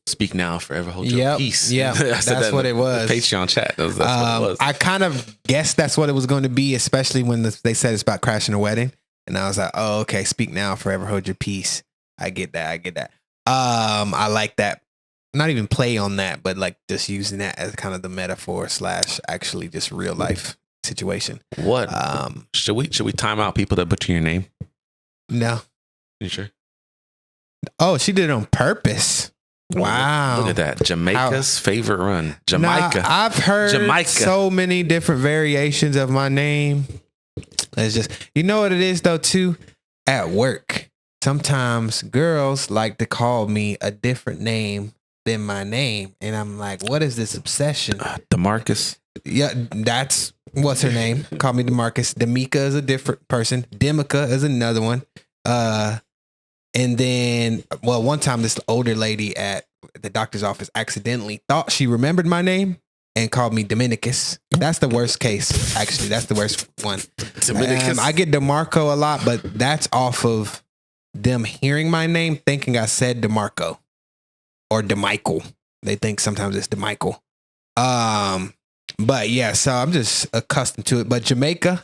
speak now, forever hold your peace. Yeah, I said that's that what in it was. the Patreon chat. That's what it was. I kind of guessed that's what it was going to be, especially when they said it's about crashing a wedding. And I was like, oh, okay, speak now, forever hold your peace. I get that. I like that. Not even play on that, but like just using that as kind of the metaphor / actually just real life situation. What? Should we time out people that butcher your name? No. You sure? Oh, she did it on purpose. Wow. Look at that. Jamaica's favorite run. Jamaica. Nah, I've heard so many different variations of my name. It's just, you know what it is though too? At work, sometimes girls like to call me a different name than my name. And I'm like, what is this obsession? DeMarcus. Yeah, that's what's her name. Call me DeMarcus. Demica is a different person. Demica is another one. And then, well, one time this older lady at the doctor's office accidentally thought she remembered my name and called me Dominicus. That's the worst case, actually. That's the worst one. Dominicus. I get DeMarco a lot, but that's off of them hearing my name, thinking I said DeMarco or DeMichael. They think sometimes it's DeMichael. But yeah, so I'm just accustomed to it. But Jamaica,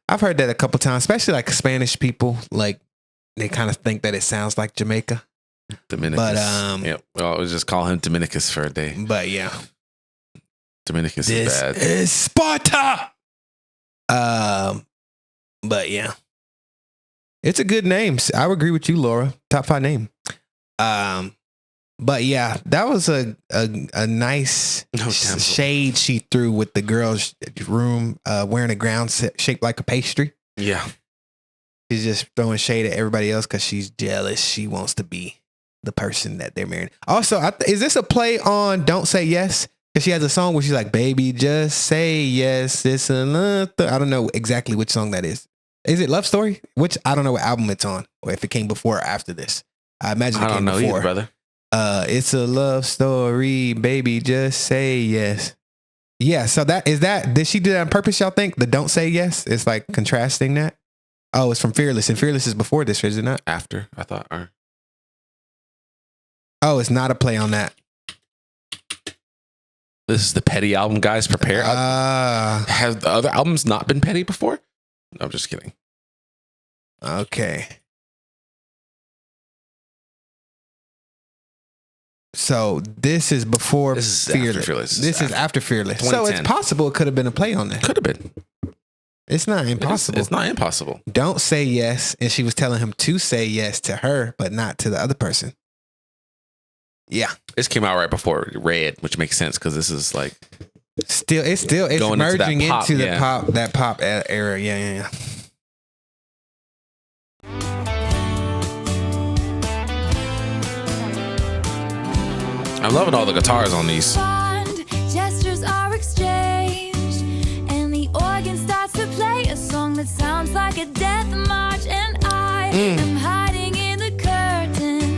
I've heard that a couple times, especially like Spanish people, like, they kind of think that it sounds like Jamaica. Dominicus. But yeah, well, we'll just call him Dominicus for a day. But yeah. Dominicus is bad. This is Sparta. But yeah. It's a good name. I would agree with you, Laura. Top 5 name. But yeah, that was a nice shade she threw with the girl's room wearing a gown shaped like a pastry. Yeah. She's just throwing shade at everybody else because she's jealous. She wants to be the person that they're marrying. Also, is this a play on Don't Say Yes? Because she has a song where she's like, baby, just say yes. It's another. I don't know exactly which song that is. Is it Love Story? Which I don't know what album it's on, or if it came before or after this. I imagine it came before. I don't know either, brother. It's a love story, baby, just say yes. Yeah, so did she do that on purpose, y'all think? The Don't Say Yes? It's like contrasting that? Oh, it's from Fearless, and Fearless is before this, is it not? After, I thought. Oh, it's not a play on that. This is the petty album, guys. Prepare. Have the other albums not been petty before? No, I'm just kidding. Okay. So this is before Fearless. This is after Fearless. So it's possible it could have been a play on that. Could have been. It's not impossible. It's not impossible. Don't say yes. And she was telling him to say yes to her, but not to the other person. Yeah. This came out right before Red, which makes sense because this is like it's merging into that pop era. Yeah. I'm loving all the guitars on these. Gestures are exchanged, and the organ starts to play a song that sounds like a death march, and I am hiding in the curtain.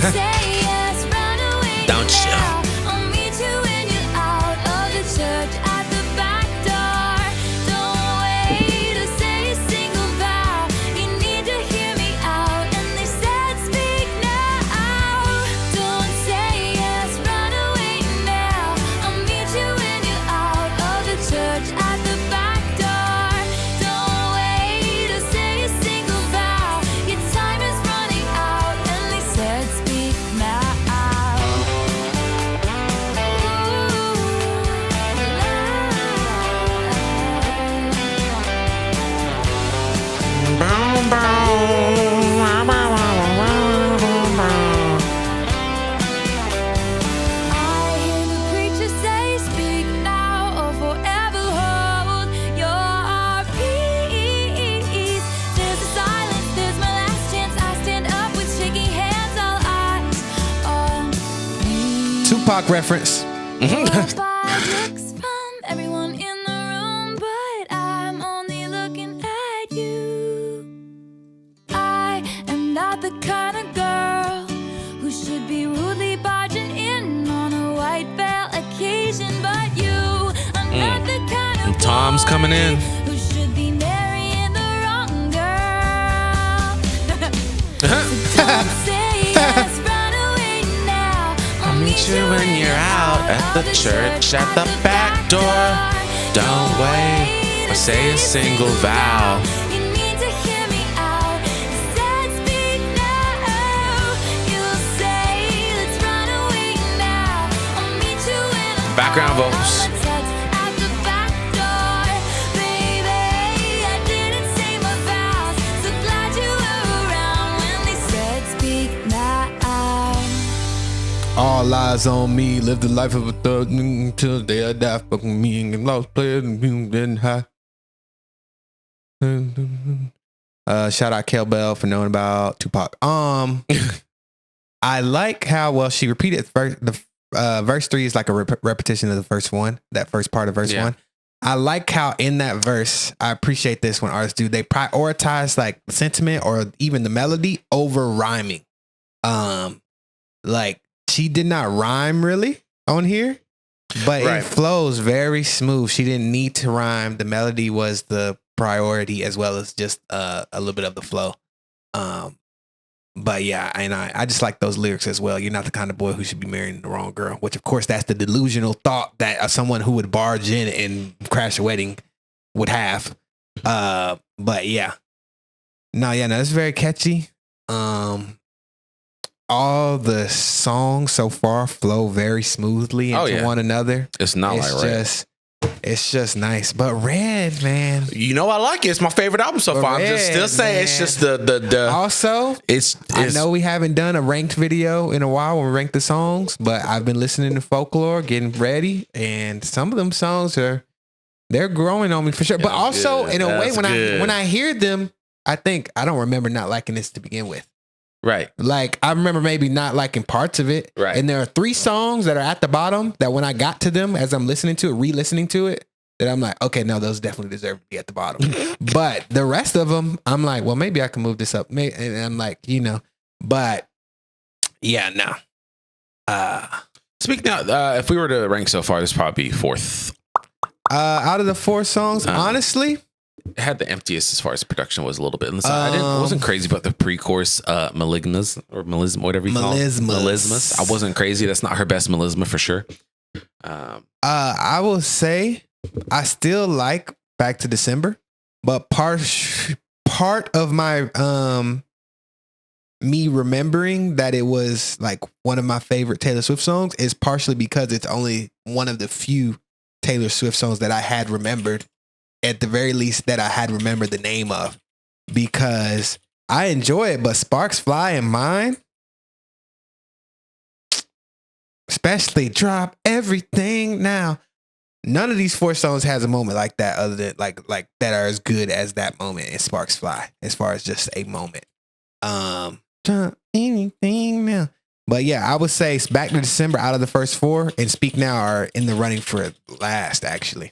say yes, run away Don't you? now. I'll meet you when you're out of the church at the back door. Don't wait to say a single vow. You need to hear me out. And they said, speak now. Don't say yes, run away now. I'll meet you when you're out of the church at the back door. Don't wait to say a single vow. Your time is running out. And they said, speak now. I hear the preacher say, speak now or forever hold your peace. There's a silence, there's my last chance. I stand up with shaking hands, all eyes on me. Tupac reference. Looks from everyone in the room, but I'm only looking at you. I am not the kind of girl who should be rudely barging in on a white veil occasion, but you are not the kind of Tom's boy coming in. who should be marrying the wrong girl. So don't say yes, run away now. I'll meet you when you're out at the church at the back door. Don't wait or say a single vow. You need to hear me out. Said speak now. You'll say let's run away now. I'll meet you when I'm Background out vocals. of the church at the back door. Baby, I didn't say my vows. So glad you were around when they said speak now. All eyes on me. Live the life of a thug until the day I die. Fucking me and lost players and then high. Shout out Kel Bell for knowing about Tupac. I like how well she repeated verse 3 is like a repetition of the first one. That first part of verse 1. I like how in that verse, I appreciate this when artists do. They prioritize like sentiment or even the melody over rhyming. Like she did not rhyme really on here, but Right. it flows very smooth. She didn't need to rhyme. The melody was the priority as well as just a little bit of the flow. But yeah, and I just like those lyrics as well. You're not the kind of boy who should be marrying the wrong girl, which of course that's the delusional thought that someone who would barge in and crash a wedding would have. But yeah, no, it's very catchy. All the songs so far flow very smoothly into one another. It's not like Red. It's just nice. But Red, man. You know I like it. It's my favorite album so far. I'm just still saying it's just the Also, I know we haven't done a ranked video in a while when we rank the songs, but I've been listening to Folklore, getting ready, and some of them songs they're growing on me for sure. But also in a way when I hear them, I think I don't remember not liking this to begin with. Right. Like I remember maybe not liking parts of it. Right. And there are 3 songs that are at the bottom that when I got to them as I'm listening to it, re-listening to it, that I'm like, okay, no, those definitely deserve to be at the bottom. But the rest of them, I'm like, well, maybe I can move this up. And I'm like, but yeah, no. Speaking now, if we were to rank so far, this would probably be 4th. Out of the 4 songs, honestly, it had the emptiest as far as production was a little bit. And I wasn't crazy about the pre-chorus melismas or melisma, whatever you call it. Melismas. I wasn't crazy. That's not her best melisma for sure. I will say I still like Back to December, but part of my me remembering that it was like one of my favorite Taylor Swift songs is partially because it's only one of the few Taylor Swift songs that I had remembered, at the very least that I had remembered the name of, because I enjoy it, but Sparks Fly and Mine, especially Drop Everything Now. None of these 4 songs has a moment like that other than like that are as good as that moment in Sparks Fly as far as just a moment. Drop Anything Now. But yeah, I would say Back to December out of the first 4 and Speak Now are in the running for last actually.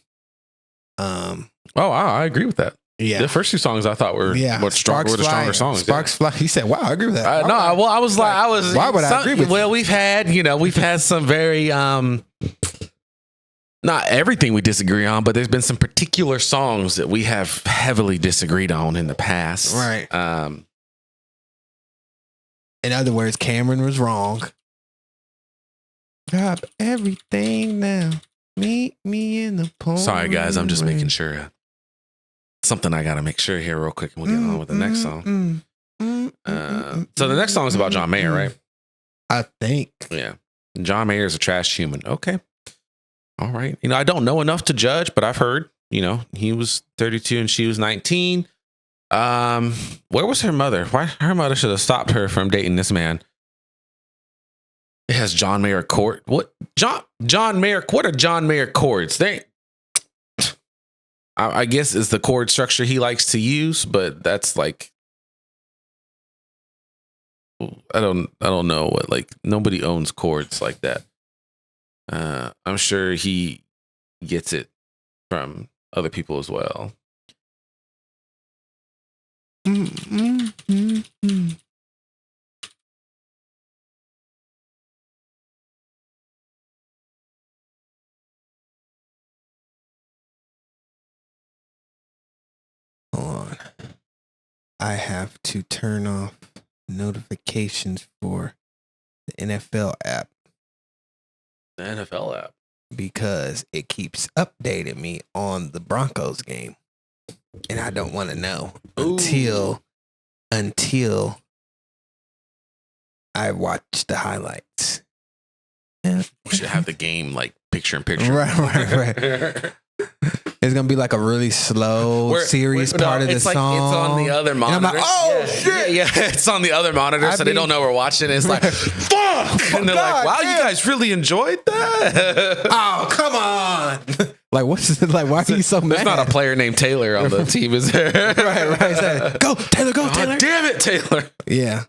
I agree with that. Yeah. The first two songs I thought were the stronger songs. Sparks Fly. He said, "Wow, I agree with that." No, well, I was like, why would I agree with? Well, we've had some very not everything we disagree on, but there's been some particular songs that we have heavily disagreed on in the past. Right. In other words, Cameron was wrong. Drop everything now. Meet me in the pool. Sorry, guys. I'm just making sure. Something I got to make sure here real quick, and we'll get on with the next song. So the next song is about John Mayer, right? I think. Yeah. John Mayer is a trash human. Okay. All right. I don't know enough to judge, but I've heard, he was 32 and she was 19. Where was her mother? Why her mother should have stopped her from dating this man. It has John Mayer Court. What? John Mayer? What are John Mayer chords? I guess it's the chord structure he likes to use, but that's like, I don't know what, like, nobody owns chords like that. I'm sure he gets it from other people as well. Hold on. I have to turn off notifications for the NFL app. The NFL app. Because it keeps updating me on the Broncos game. And I don't want to know until I watch the highlights. We should have the game like picture in picture. Right. It's gonna be like a really slow, serious part of the song. It's on the other monitor. And I'm like, oh shit! Yeah, it's on the other monitor, so they don't know we're watching. It's like, fuck! And they're like, wow, you guys really enjoyed that? Oh, come on! Like, what's it like? Why are you so mad? There's not a player named Taylor on the team, is there? right. Like, go, Taylor, go, Taylor! Oh, damn it, Taylor! Yeah.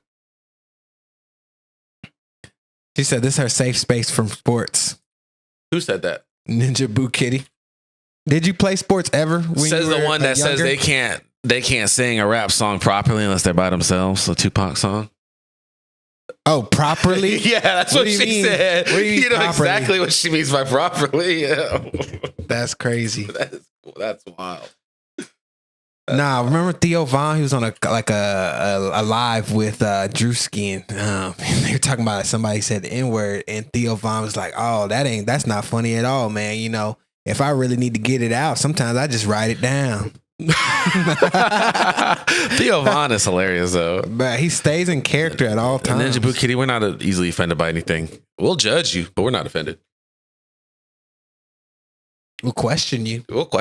She said this is her safe space from sports. Who said that? Ninja Boo Kitty. Did you play sports ever? Says the one that says they can't sing a rap song properly unless they're by themselves. The Tupac song. Oh, properly? Yeah, that's what she said. What do you mean know properly? exactly what she means by properly. Yeah. That's crazy. That's wild. Nah, remember Theo Von? He was on a live with Drewski, and they were talking about somebody said the N-word, and Theo Von was like, "Oh, that's not funny at all, man. If I really need to get it out, sometimes I just write it down." Theo Von is hilarious though. But he stays in character at all times. Ninja Boo Kitty, we're not easily offended by anything. We'll judge you, but we're not offended. We'll question you. But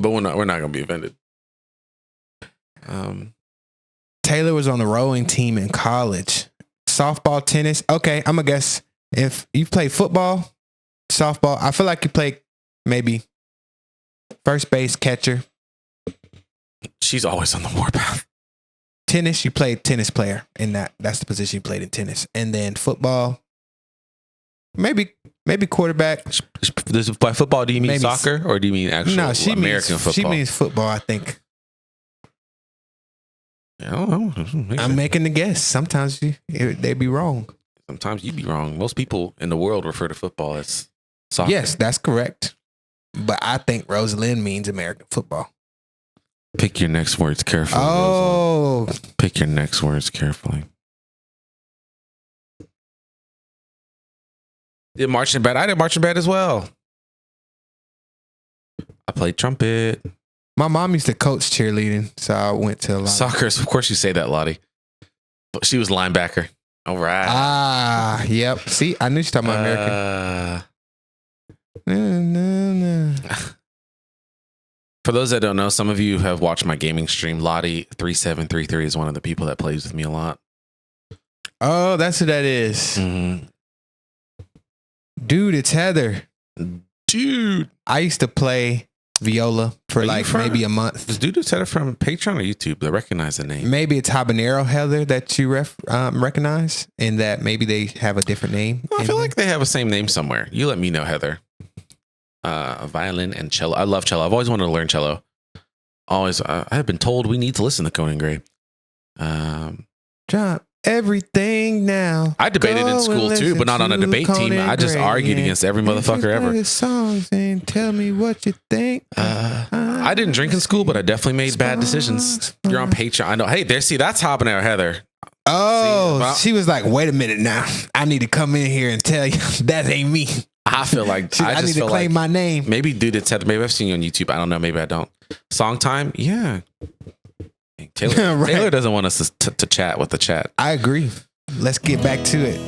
we're not gonna be offended. Taylor was on the rowing team in college. Softball, tennis. Okay, I'm gonna guess if you play football, softball, I feel like you play maybe first base, catcher. She's always on the warpath. Tennis, you played tennis player, and that's the position you played in tennis. And then football, maybe quarterback. By football, do you mean soccer or do you mean actual American football? She means football, I think. I don't know. I'm making the guess. Sometimes they be wrong. Sometimes you be wrong. Most people in the world refer to football as soccer. Yes, that's correct. But I think Rosalind means American football. Pick your next words carefully. Oh. Rosalind. Pick your next words carefully. Did marching band. I did marching band as well. I played trumpet. My mom used to coach cheerleading, so I went to a lot. Soccer, of course you say that, Lottie. But she was linebacker. All right. Ah, yep. See, I knew you were talking about American. For those that don't know, some of you have watched my gaming stream. Lottie3733 is one of the people that plays with me a lot. Oh, that's who that is. Mm-hmm. Dude, it's Heather. Dude. I used to play viola for maybe a month. Is Dude, it's Heather from Patreon or YouTube? I recognize the name. Maybe it's Habanero Heather that you recognize, and that maybe they have a different name. I feel like they have a same name somewhere. You let me know, Heather. Violin and cello. I love cello. I've always wanted to learn cello. always, I have been told we need to listen to Conan Gray. Drop everything now. I debated in school too, but not on a debate team. I just argued against every motherfucker ever. Songs and tell me what you think. I didn't drink in school, but I definitely made bad decisions. You're on Patreon. I know. Hey, there. See, that's hopping out, Heather. Oh, she was like, "Wait a minute now. I need to come in here and tell you that ain't me." I feel like I need to claim my name. Maybe dude, it's maybe I've seen you on YouTube. I don't know. Maybe I don't. Song time, yeah. Taylor, Right. Taylor doesn't want us to chat with the chat. I agree. Let's get back to it.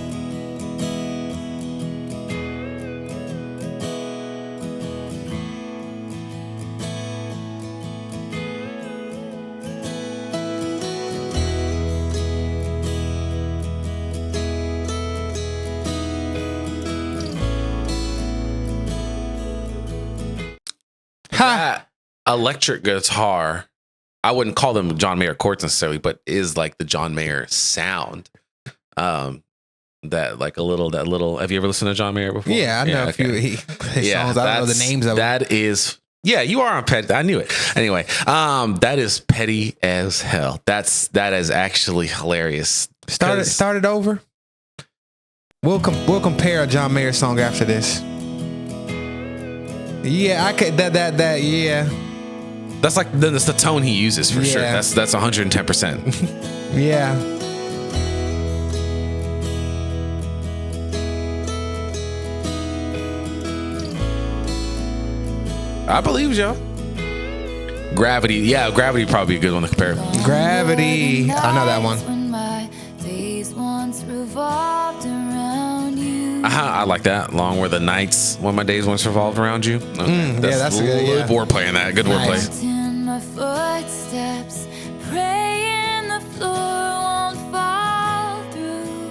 That electric guitar, I wouldn't call them John Mayer chords necessarily, but is like the John Mayer sound. That little. Have you ever listened to John Mayer before? Yeah, I know a few of his songs. I don't know the names of them. That is, yeah, you are on petty. I knew it. Anyway, that is petty as hell. That is actually hilarious. Start it over. We'll compare a John Mayer song after this. Yeah, I could that yeah. That's like that's the tone he uses for sure. That's 110%. Yeah. I believe y'all. Gravity, yeah, Gravity would probably be a good one to compare. Gravity, I know that one. When my days once revolved around you. I like that. Long were the nights when my days once revolved around you. Okay. That's good. Yeah. Wordplay in that. Good wordplay. In my footsteps, praying the floor won't fall through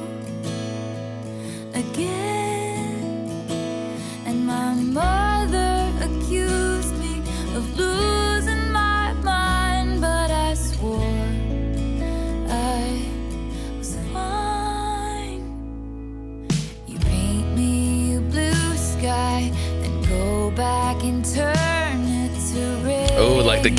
again. And my mother accused me of losing my mind, but I swore I was fine. You paint me a blue sky, then go back and turn it to red. Oh, like the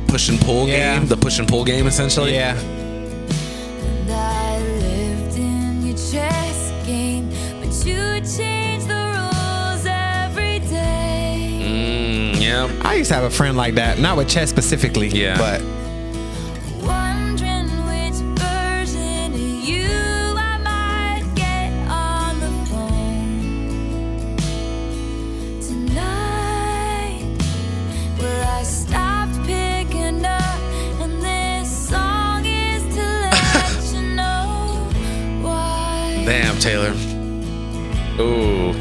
push and pull game, the push and pull game essentially. Yeah. And I lived in your chess game, but you changed the rules every day. Yeah. I used to have a friend like that, not with chess specifically, but Wondering which version of you I might get on the phone tonight. Well, I stopped picking up, and this song is to let you know why. Damn, Taylor. Ooh.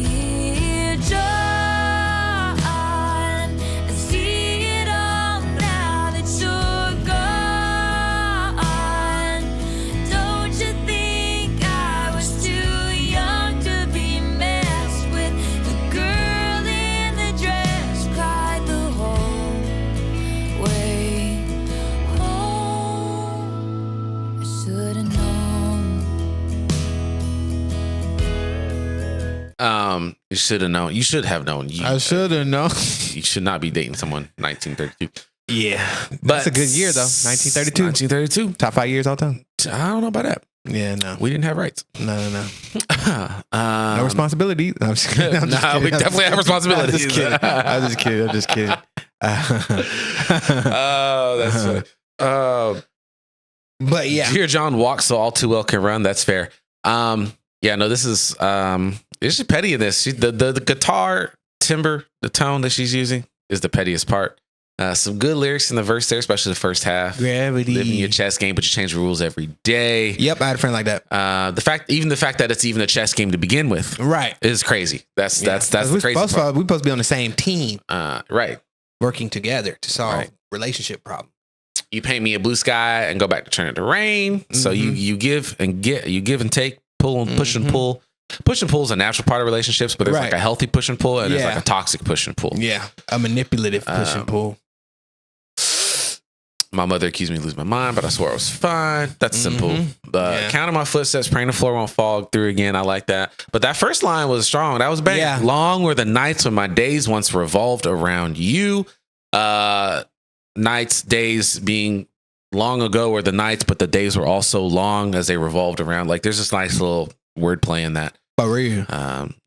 Dear John, I see it all now that you're gone. Don't you think I was too young to be messed with? The girl in the dress cried the whole way home. I should have known. You should have known. You should have known. I should have known. You should not be dating someone 1932. Yeah, But that's a good year though. 1932, 1932. top 5 years all time. I don't know about that. Yeah, no, We didn't have rights. no. No responsibility. No, I'm just kidding. I'm just No, kidding. we definitely have responsibilities. I'm just kidding. Oh, that's funny. But yeah, Dear John walks so all too well can run. That's fair. Yeah, no, this is she's petty in this. The guitar timbre, the tone that she's using is the pettiest part. Some good lyrics in the verse there, especially the first half. Gravity. Living your chess game, but you change the rules every day. Yep, I had a friend like that. The fact that it's even a chess game to begin with, Right, is crazy. That's the we're crazy supposed part. to, we're supposed to be on the same team, Right. working together to solve Right. relationship problems. You paint me a blue sky and go back to turn it to rain. So you give and get, you give and take, pull and push and pull. Push and pull is a natural part of relationships, but there's like a healthy push and pull, and there's like a toxic push and pull. Yeah, a manipulative push and pull. My mother accused me of losing my mind, but I swore I was fine. That's simple. Counting my footsteps, praying the floor won't fall through again. I like that. But that first line was strong. That was bang. Yeah. Long were the nights when my days once revolved around you. Nights, days being long ago were the nights, but the days were also long as they revolved around. Like there's this nice little wordplay in that. For real.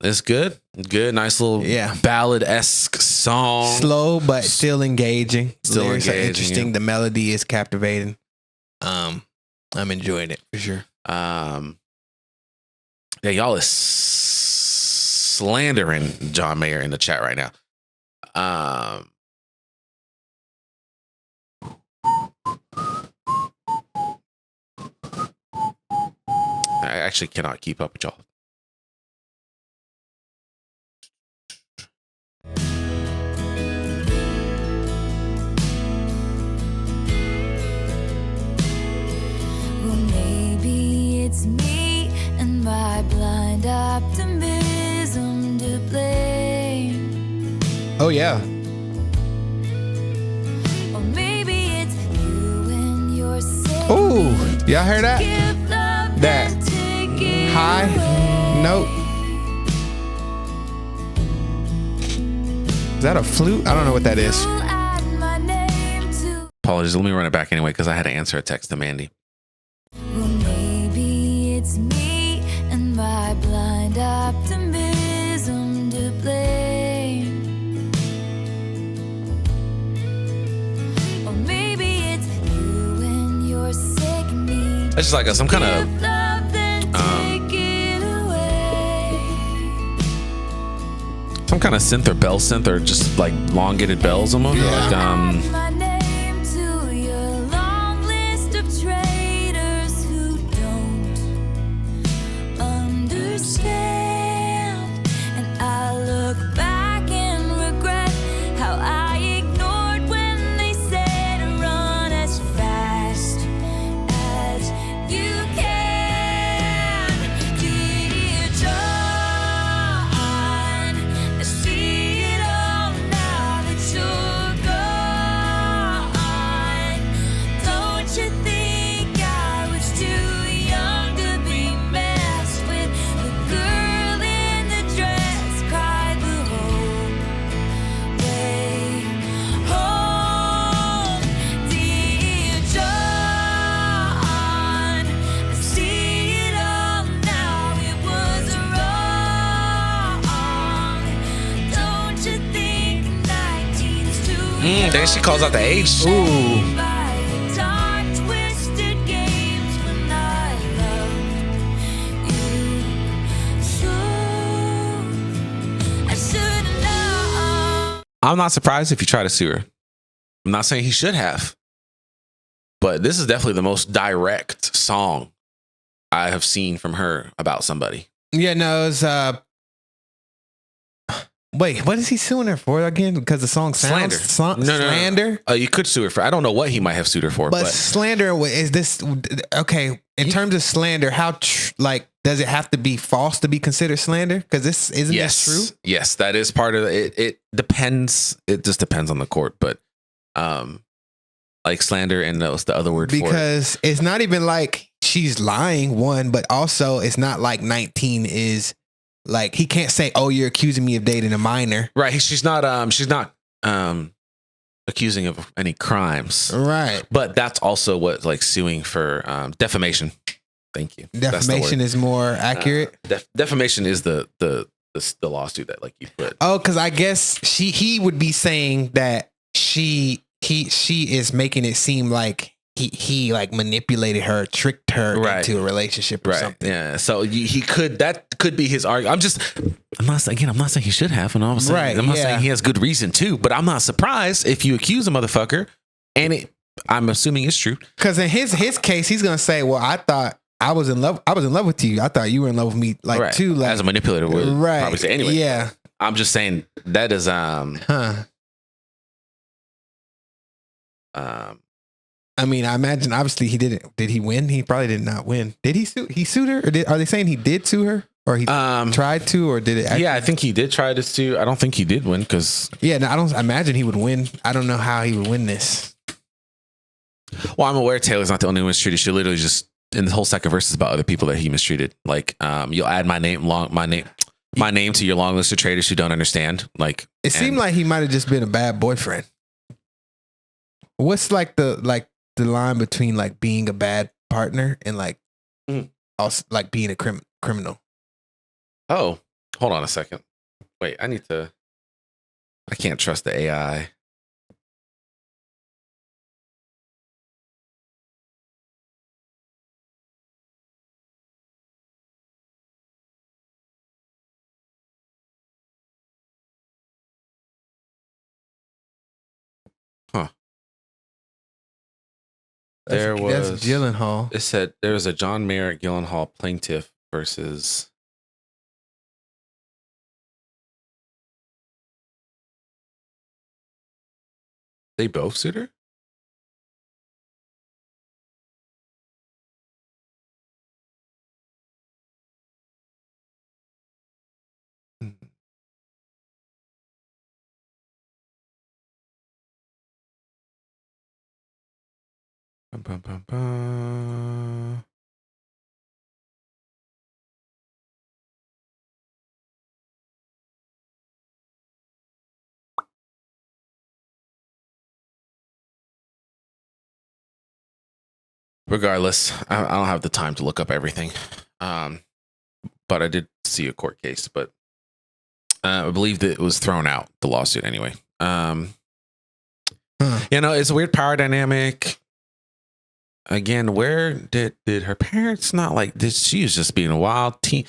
It's good. Good, nice little ballad-esque song. Slow but still engaging. Still Lyrics are engaging, interesting. yeah. The melody is captivating. I'm enjoying it for sure. Yeah, y'all is slandering John Mayer in the chat right now. I actually cannot keep up with y'all. Well, maybe it's me and my blind optimism to blame. Oh yeah. Or maybe it's you and your Ooh, y'all heard that? That high note. Is that a flute? I don't know what that is. Apologies, let me run it back anyway because I had to answer a text to Mandy. Well, maybe it's me and my blind optimism to blame. Or maybe it's you and your sick need. It's just like some kind of synth or bell synth or just like elongated bells almost. Yeah. Like My name to your long list of traitors who don't understand. And I look back and regret how I ignored when they said run as fast as you can. Dear John, I see it all now that you're gone. Don't you think I was too young to be messed with? The girl in the dress cried the whole way home. Dear John, I see it all now. It was wrong. Don't you think 19 is too young? then she calls out the age. Ooh. By dark, twisted games when I loved you so. I should know. I'm not surprised if you try to sue her. I'm not saying he should have, but this is definitely the most direct song I have seen from her about somebody. Yeah, no, it's wait, what is he suing her for again? Because the song sounds slander. You could sue her for. I don't know what he might have sued her for, But but slander is this okay? In terms of slander, how like does it have to be false to be considered slander? Because this isn't yes, this true? yes, that is part of it. It depends. It just depends on the court, but like slander and what's the other word for it? Because it's not even like she's lying, one, but also it's not like 19 is like he can't say, "Oh, you're accusing me of dating a minor." Right. She's not accusing of any crimes. Right. But that's also what like suing for defamation. Thank you. That's the Defamation word. is more accurate. Defamation is the lawsuit that like you put. Oh, because I guess he would be saying that she is making it seem like he like manipulated her, tricked her Right. into a relationship or Right. something. Yeah. So he could. That could be his argument. I'm not saying he should have. And all I'm saying, Right, I'm not yeah. saying he has good reason to. But I'm not surprised if you accuse a motherfucker, and I'm assuming it's true. Because in his case, he's gonna say, "Well, I thought I was in love. I was in love with you. I thought you were in love with me, like Right. too." Like As a manipulator would probably say anyway. Yeah. I'm just saying that is Huh. I mean, I imagine obviously he didn't. Did he win? He probably did not win. Did he sue? He sued her, or are they saying he did sue her, or he tried to, or did it? Actually? Yeah, I think he did try to sue. I don't think he did win because. Yeah, no, I don't imagine he would win. I don't know how he would win this. Well, I'm aware Taylor's not the only one mistreated. She literally just in the whole second verse is about other people that he mistreated. Like, you'll add my name to your long list of traitors who don't understand. Like, It seemed like he might have just been a bad boyfriend. What's like the line between like being a bad partner and like also like being a criminal? Oh, hold on a second. Wait, I can't trust the AI. Huh. That's Gyllenhaal. It said there was a John Mayer Gyllenhaal plaintiff versus. They both sued her? Bum, bum, bum, bum. Regardless, I don't have the time to look up everything. But I did see a court case, but I believe that it was thrown out, the lawsuit anyway. It's a weird power dynamic. Again, where did her parents not like this? She was just being a wild teen.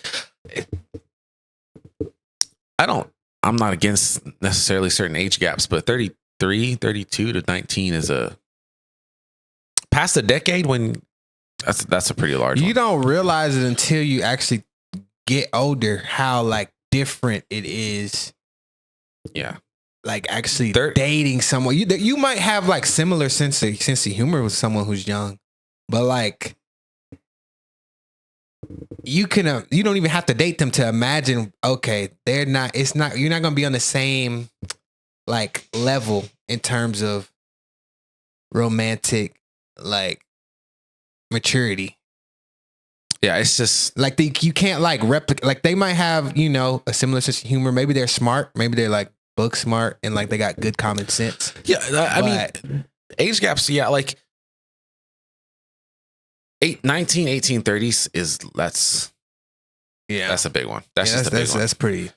I'm not against necessarily certain age gaps, but 33, 32 to 19 is past a decade when that's a pretty large one. You don't realize it until you actually get older how like different it is. Yeah. Like actually dating someone. You might have like similar sense of humor with someone who's young, but like you don't even have to date them to imagine, okay, you're not going to be on the same like level in terms of romantic like maturity. Yeah, it's just like you can't like replicate. Like they might have a similar sense of humor. Maybe they're smart. Maybe they're like book smart and like they got good common sense. Yeah, I mean, age gaps. Yeah, like 19, 18, 30s that's a big one. That's just a big one. That's pretty.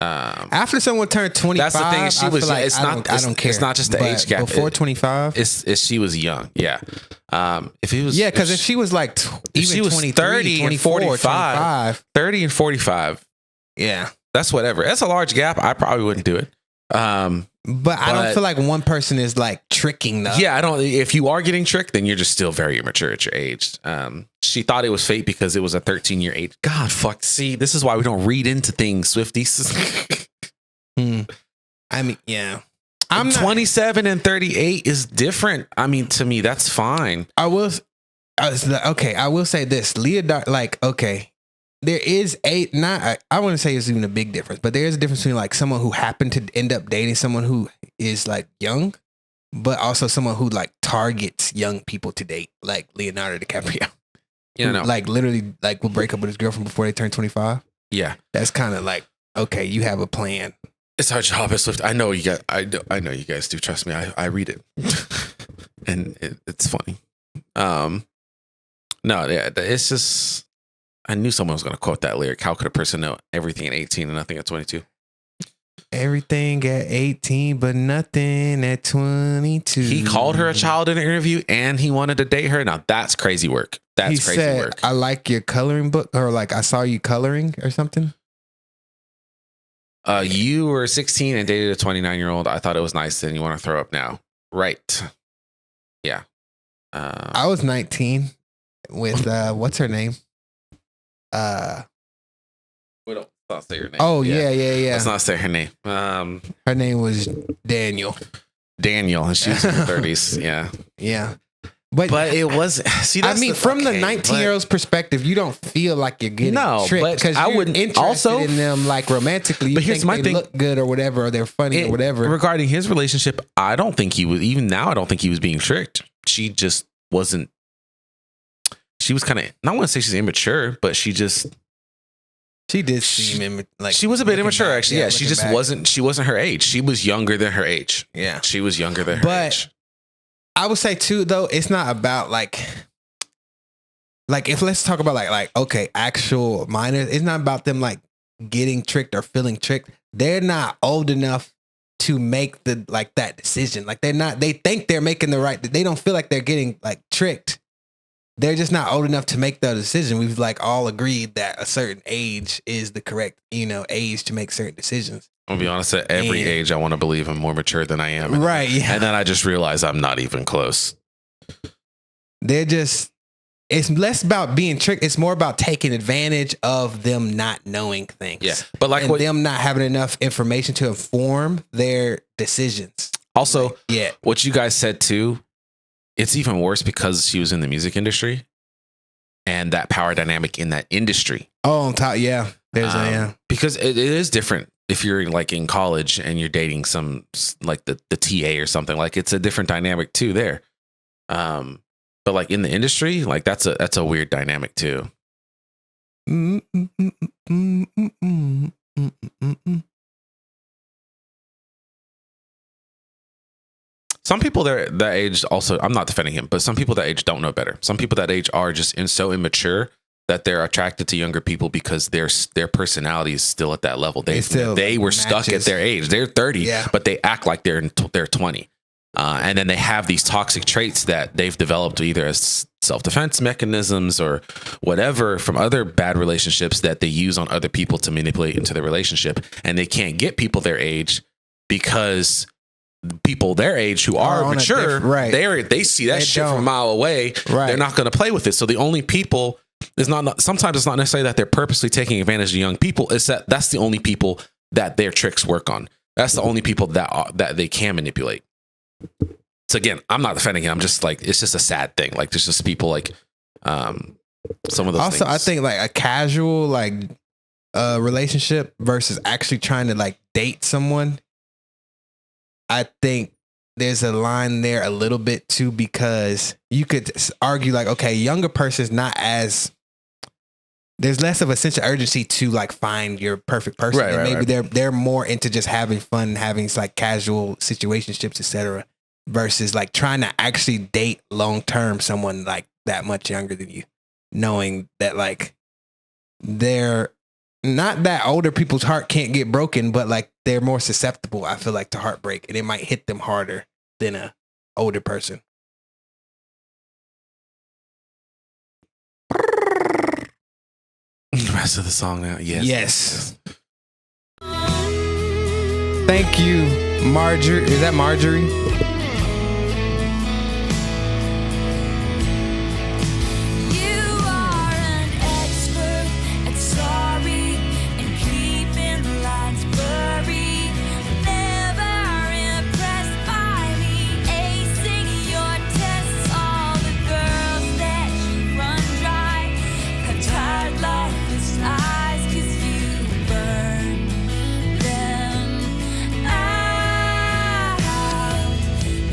After someone turned 25, that's the thing. She was. Like, I don't care. It's not just the age gap. Before 25, she was young. Yeah. If he was, because if she was like even she was 30 and 45, 30 and 45. Yeah, that's whatever. That's a large gap. I probably wouldn't do it. But I don't feel like one person is like tricking them. Yeah, I don't. If you are getting tricked, then you're just still very immature at your age. She thought it was fate because it was a 13-year age. God, fuck. See, this is why we don't read into things, Swifties. I mean, yeah. I'm 27 and 38 is different. I mean, to me, that's fine. I will say this, Leonardo. Like, okay, there is I wouldn't say it's even a big difference, but there is a difference between like someone who happened to end up dating someone who is like young, but also someone who like targets young people to date, like Leonardo DiCaprio. Yeah, no. Like literally like will break up with his girlfriend before they turn 25. Yeah. That's kind of like, okay, you have a plan. It's our job as Swift. I know you guys do. Trust me. I read it and it's funny. No, yeah, it's just, I knew someone was going to quote that lyric. How could a person know everything at 18 and nothing at 22? Everything at 18, but nothing at 22. He called her a child in an interview and he wanted to date her. Now that's crazy work. He said, I like your coloring book, or like I saw you coloring or something. You were 16 and dated a 29-year-old. I thought it was nice and you want to throw up now. Right. Yeah. I was 19 with, what's her name? We don't say her name. Oh, yeah. Let's not say her name. Her name was Daniel. And she was in her 30s. Yeah. Yeah. But it was. See, I mean, from the 19-year-old's perspective, you don't feel like you're getting tricked because I wouldn't interested in them like romantically. You think they look good or whatever, or they're funny or whatever. Regarding his relationship, I don't think he was. Even now, I don't think he was being tricked. She just wasn't. She was kind of. I don't want to say she's immature, but she just. She did seem like she was a bit immature, actually. Yeah, she just wasn't. She wasn't her age. She was younger than her age. Yeah, she was younger than her age. I would say too, though, it's not about like if let's talk about like okay, actual minors. It's not about them like getting tricked or feeling tricked. They're not old enough to make that decision. Like they think they're making the right. They don't feel like they're getting like tricked. They're just not old enough to make the decision. We've like all agreed that a certain age is the correct, age to make certain decisions. I'll be honest, at every age, I want to believe I'm more mature than I am. Right. Yeah. And then I just realize I'm not even close. It's less about being tricked. It's more about taking advantage of them not knowing things. Yeah. But like them not having enough information to inform their decisions. Also, yeah. What you guys said too, it's even worse because she was in the music industry and that power dynamic in that industry. Oh, on top. Yeah. Because it is different. If you're like in college and you're dating some like the TA or something, like it's a different dynamic too there. But like in the industry, like that's a weird dynamic too. Some people that age also, I'm not defending him, but some people that age don't know better. Some people that age are just so immature that they're attracted to younger people because their personality is still at that level. They were stuck at their age. They're 30, but they act like they're 20. And then they have these toxic traits that they've developed either as self-defense mechanisms or whatever from other bad relationships that they use on other people to manipulate into their relationship. And they can't get people their age because people their age who are mature, they see that shit from a mile away. Right. They're not going to play with it. So the only people is sometimes it's not necessarily that they're purposely taking advantage of young people. It's that's the only people that their tricks work on. That's the only people that they can manipulate. So again, I'm not defending it. I'm just like, it's just a sad thing. Like there's just people like some of those also things. I think like a casual like relationship versus actually trying to like date someone. I think there's a line there a little bit too, because you could argue like, okay, younger person's not as, there's less of a sense of urgency to like find your perfect person. Right, and maybe right. they're more into just having fun, having like casual situationships, etc. versus like trying to actually date long-term someone like that much younger than you, knowing that like they're not that older people's heart can't get broken, but like they're more susceptible, I feel like, to heartbreak, and it might hit them harder than a older person. The rest of the song now. Yes. Thank you, Marjorie. Is that Marjorie? You are an expert at sorry and keeping lines blurry. Never impressed by me acing your tests. All the girls that you run dry have tired lifeless eyes 'cause you burn them out.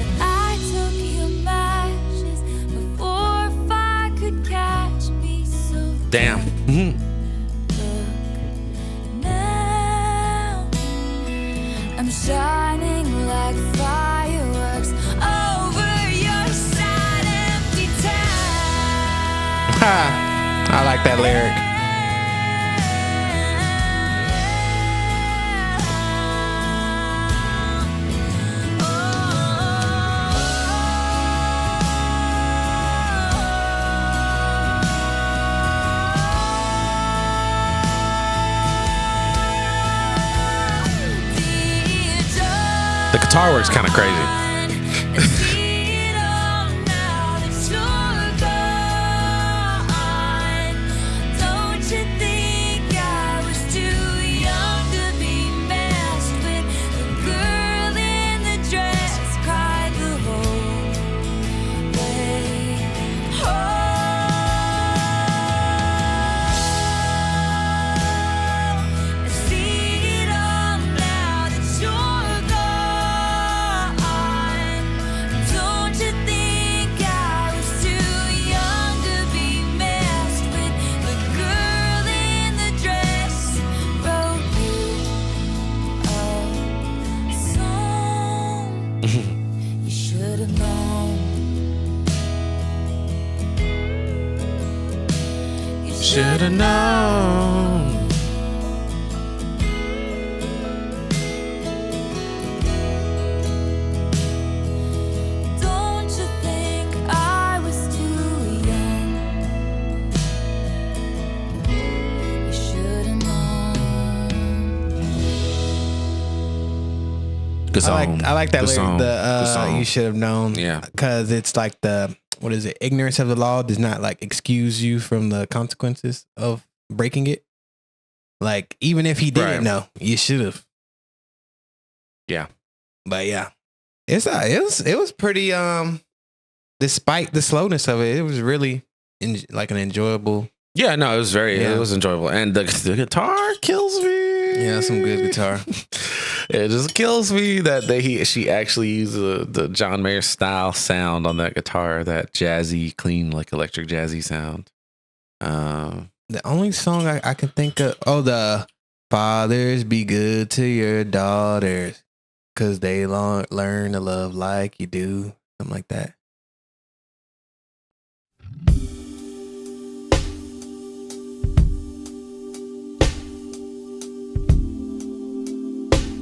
But I took your matches before fire could catch me. So Damn. Mhm. now I'm shining like fireworks over your sad, empty town. Ha! I like that lyric. The guitar work's kind of crazy. Don't you think I was too young to be messed with? The girl in the dress cried the whole way home. I see it all now that you're gone. Should've known. Don't you think I was too young? You should've known. Good song. I like that Good lyric. song. Good song. You should have known. Yeah. Because it's like what is it? Ignorance of the law does not like excuse you from the consequences of breaking it. Like, even if he didn't know, you should have. Yeah. But yeah, it was pretty, despite the slowness of it, it was really like an enjoyable. Yeah, no, it was it was enjoyable. And the guitar kills me. Yeah, some good guitar. It just kills me that she actually used the John Mayer style sound on that guitar, that jazzy, clean, like electric jazzy sound. The only song I can think of, the fathers be good to your daughters, 'cause they learn to love like you do, something like that.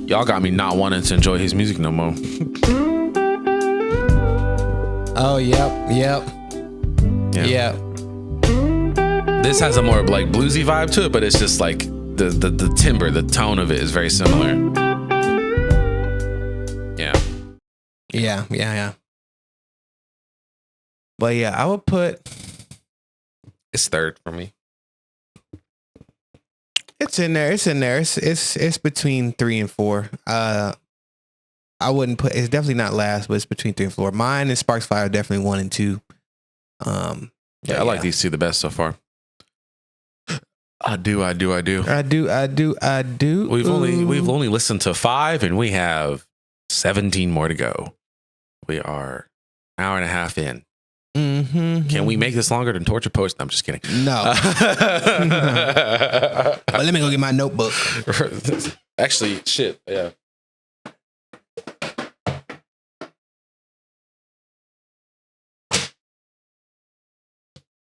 Y'all got me not wanting to enjoy his music no more. Oh, yep. Yeah. Yep. This has a more like bluesy vibe to it, but it's just like the timbre, the tone of it is very similar. Yeah. But yeah, I would put It's third for me. it's in there. It's between 3 and 4. I wouldn't put. It's definitely not last, but it's between 3 and 4. Mine and Sparks Fire are definitely 1 and 2. I like these two the best so far. I do. We've only listened to 5, and we have 17 more to go. We are an hour and a half in. Mm-hmm. Can we make this longer than Torture Post? No, I'm just kidding. No. But let me go get my notebook. Actually, shit. Yeah.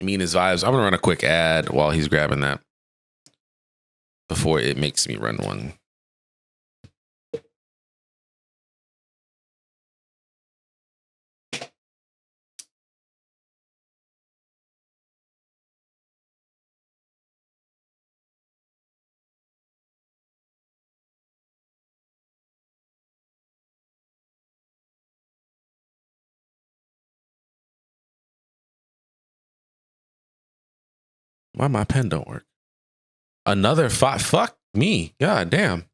Mina's vibes. I'm gonna run a quick ad while he's grabbing that before it makes me run one. Why my pen don't work? Another 5. Fuck me. God damn.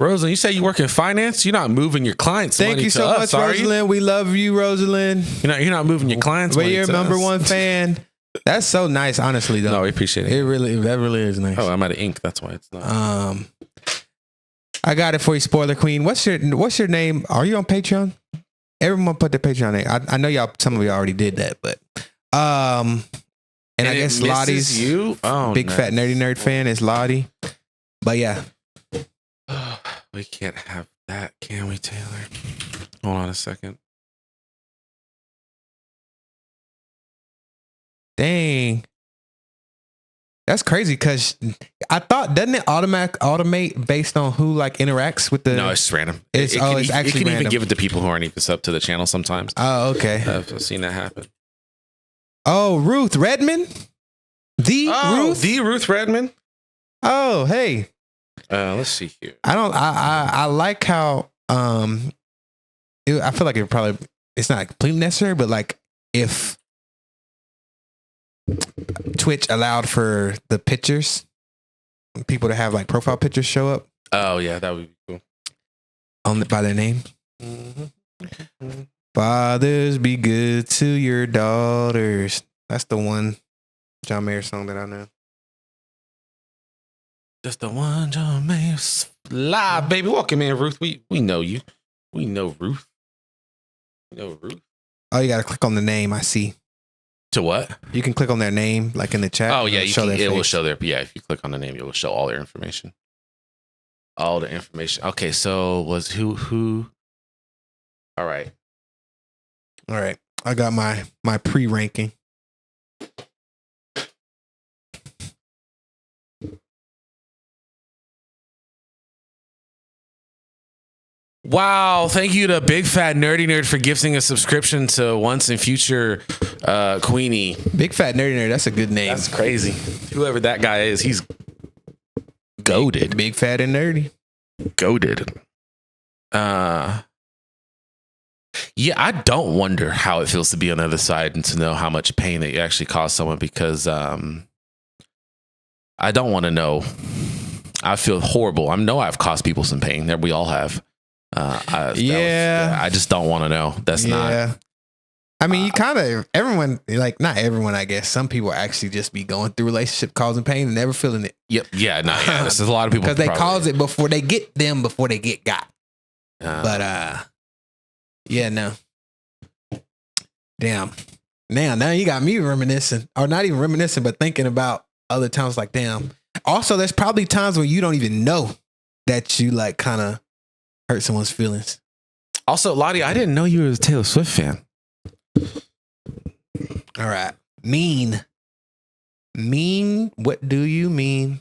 Rosalind, you say you work in finance? You're not moving your clients' Thank money you to so us, much, are you? Rosalind. We love you, Rosalind. You're not moving your clients' We're money your to number us. one fan. That's so nice, honestly, though. No, we appreciate it. That really is nice. Oh, I'm out of ink. That's why it's not. I got it for you, Spoiler Queen. What's your name? Are you on Patreon? Everyone put their Patreon name. I know some of y'all already did that, but and I guess Lottie's you. Oh, big fat nerdy nerd fan is Lottie. But yeah, we can't have that, can we, Taylor? Hold on a second. dang, that's crazy. Because I thought, doesn't it automate based on who like interacts with the? No, it's random. It's actually it can random. even give it to people who aren't even sub to the channel sometimes. Oh, okay. I've seen that happen. Oh, Ruth Redmond, the Ruth Redmond. Oh, hey. Let's see here. I like how I feel like it's not completely necessary, but like if Twitch allowed for the pictures, people to have like profile pictures show up. Oh yeah, that would be cool. By their name. Mm-hmm. Fathers, be good to your daughters. That's the one John Mayer song that I know. Just the one John Mayer live, baby. Welcome in, Ruth. We know you. We know Ruth. Oh, you gotta click on the name. I see. To what? You can click on their name, like in the chat. Oh yeah, it will face. show their. Yeah, if you click on the name, it will show all their information. All the information. Okay, so was who? All right. All right. I got my pre-ranking. Wow. Thank you to Big Fat Nerdy Nerd for gifting a subscription to Once and Future Queenie. Big Fat Nerdy Nerd. That's a good name. That's crazy. Whoever that guy is, he's goated. Big Fat and Nerdy. Goated. Yeah, I don't wonder how it feels to be on the other side and to know how much pain that you actually cause someone, because I don't want to know. I feel horrible. I know I've caused people some pain. That we all have. I just don't want to know. That's not. I mean, you kind of everyone, like not everyone, I guess. Some people actually just be going through relationship causing pain and never feeling it. Yep. Yeah. No. Yeah. There's a lot of people because they cause it before they get got. Yeah, no. Damn. Now you got me reminiscing, or not even reminiscing, but thinking about other times. Like, damn. Also, there's probably times when you don't even know that you like kind of hurt someone's feelings. Also, Lottie, I didn't know you were a Taylor Swift fan. All right. Mean. What do you mean?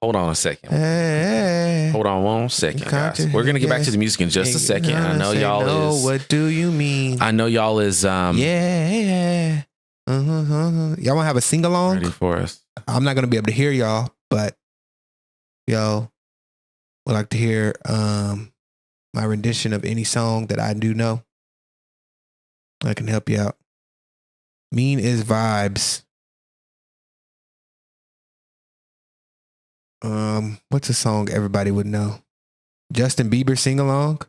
Hold on a second. Hey, Hold on 1 second, guys. We're gonna get back to the music in just a second. I know y'all is. What do you mean? I know y'all is. Yeah. Y'all want to have a sing along? Ready for us? I'm not gonna be able to hear y'all, but y'all would like to hear my rendition of any song that I do know. I can help you out. Mean is vibes. What's a song everybody would know? Justin Bieber sing along.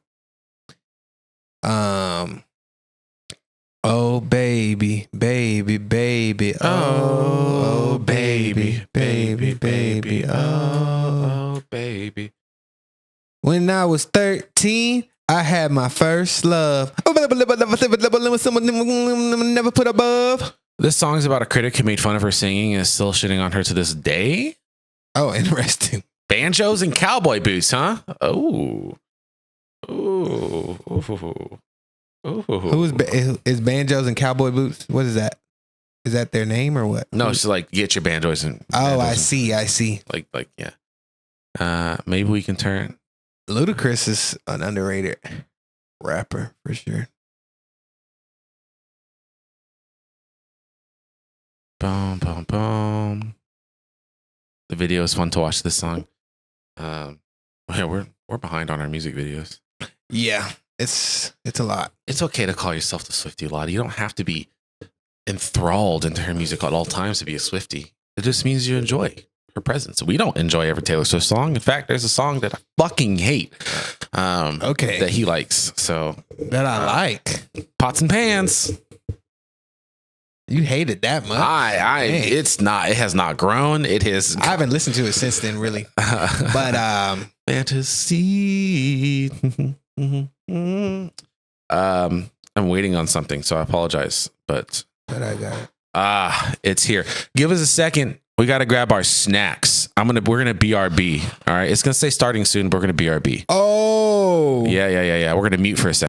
Oh baby, baby, baby, oh baby, baby, baby, oh baby. When I was 13, I had my first love. Never put above. This song is about a critic who made fun of her singing and is still shitting on her to this day. Oh, interesting. Banjos and cowboy boots, huh? Oh. Ooh. Ooh. Ooh. Is Banjos and Cowboy Boots? What is that? Is that their name or what? No, it's like get your banjos and. Oh, I see. Like yeah. Maybe we can turn. Ludacris is an underrated rapper for sure. Boom, boom, boom. The video is fun to watch this song. Yeah, we're behind on our music videos. Yeah, it's a lot. It's okay to call yourself the Swiftie, Lottie. You don't have to be enthralled into her music at all times to be a Swiftie. It just means you enjoy her presence. We don't enjoy every Taylor Swift song. In fact, there's a song that I fucking hate. That he likes. So that I like. Pots and Pans. You hate it that much? It's not. It has not grown. It has. I haven't listened to it since then, really. But fantasy. I'm waiting on something, so I apologize. But I got it. It's here. Give us a second. We got to grab our snacks. We're gonna BRB. All right, it's gonna say starting soon. But we're gonna BRB. Oh. Yeah. We're gonna mute for a second.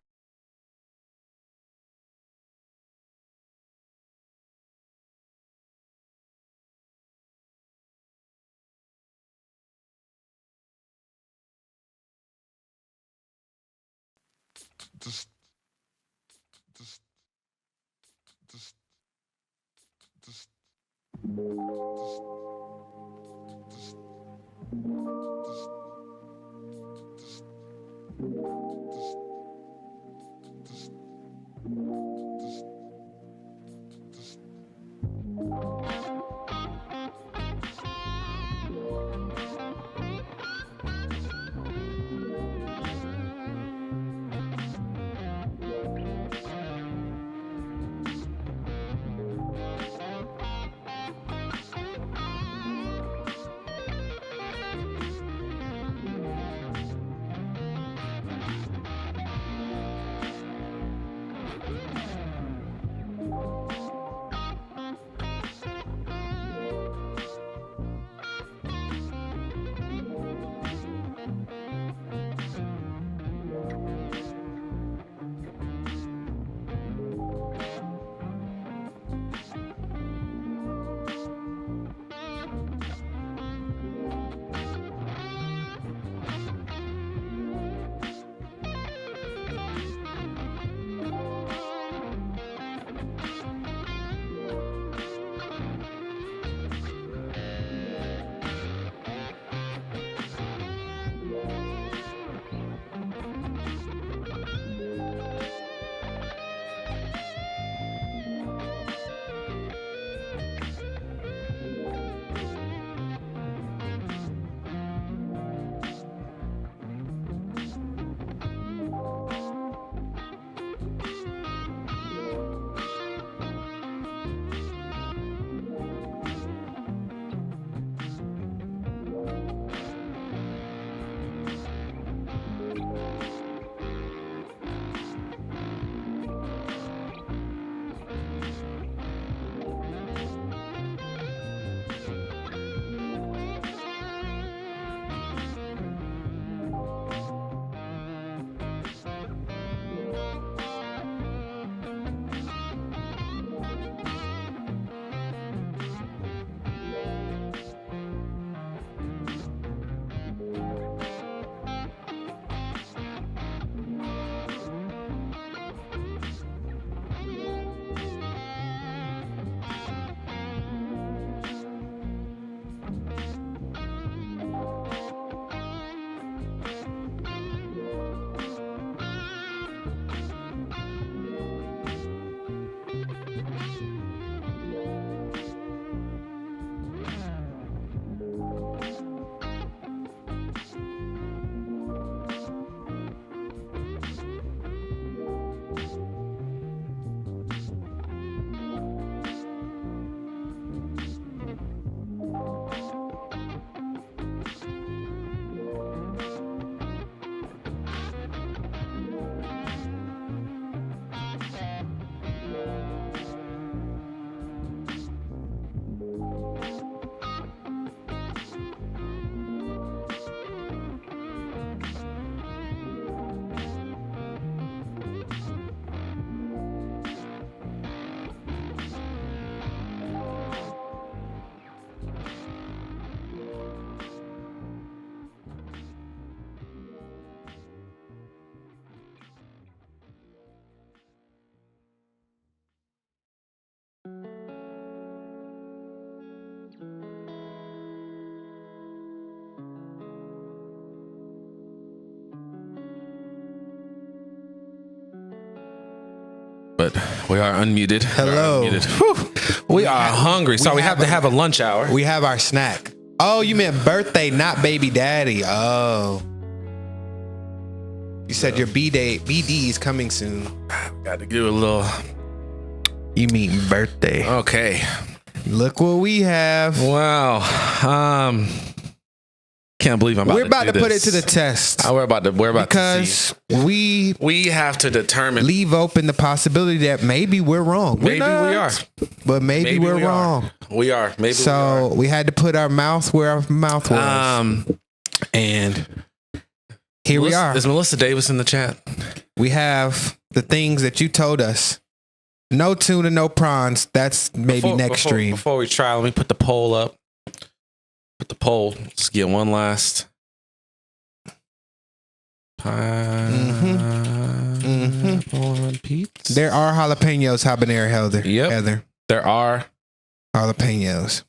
but we are unmuted. Hello. We are hungry. So we have to have a lunch hour. We have our snack. Oh, you meant birthday, not baby daddy. Oh. You said your BD is coming soon. Got to do a little. You mean birthday. Okay. Look what we have. Wow. Can't believe I'm about We're about to to put it to the test. We're about to because see. we have to determine. leave open the possibility that maybe we're wrong. Maybe we are. But maybe we're we wrong. We are. Maybe so we had to put our mouth where our mouth was. And here we are. Is Melissa Davis in the chat? We have the things that you told us. No tuna, no prawns. That's maybe next stream. Before we try, let me put the poll up. Put the poll. Let's get one last. Pizza. There are jalapenos, habanero, Heather. Yep. Heather. There are jalapenos.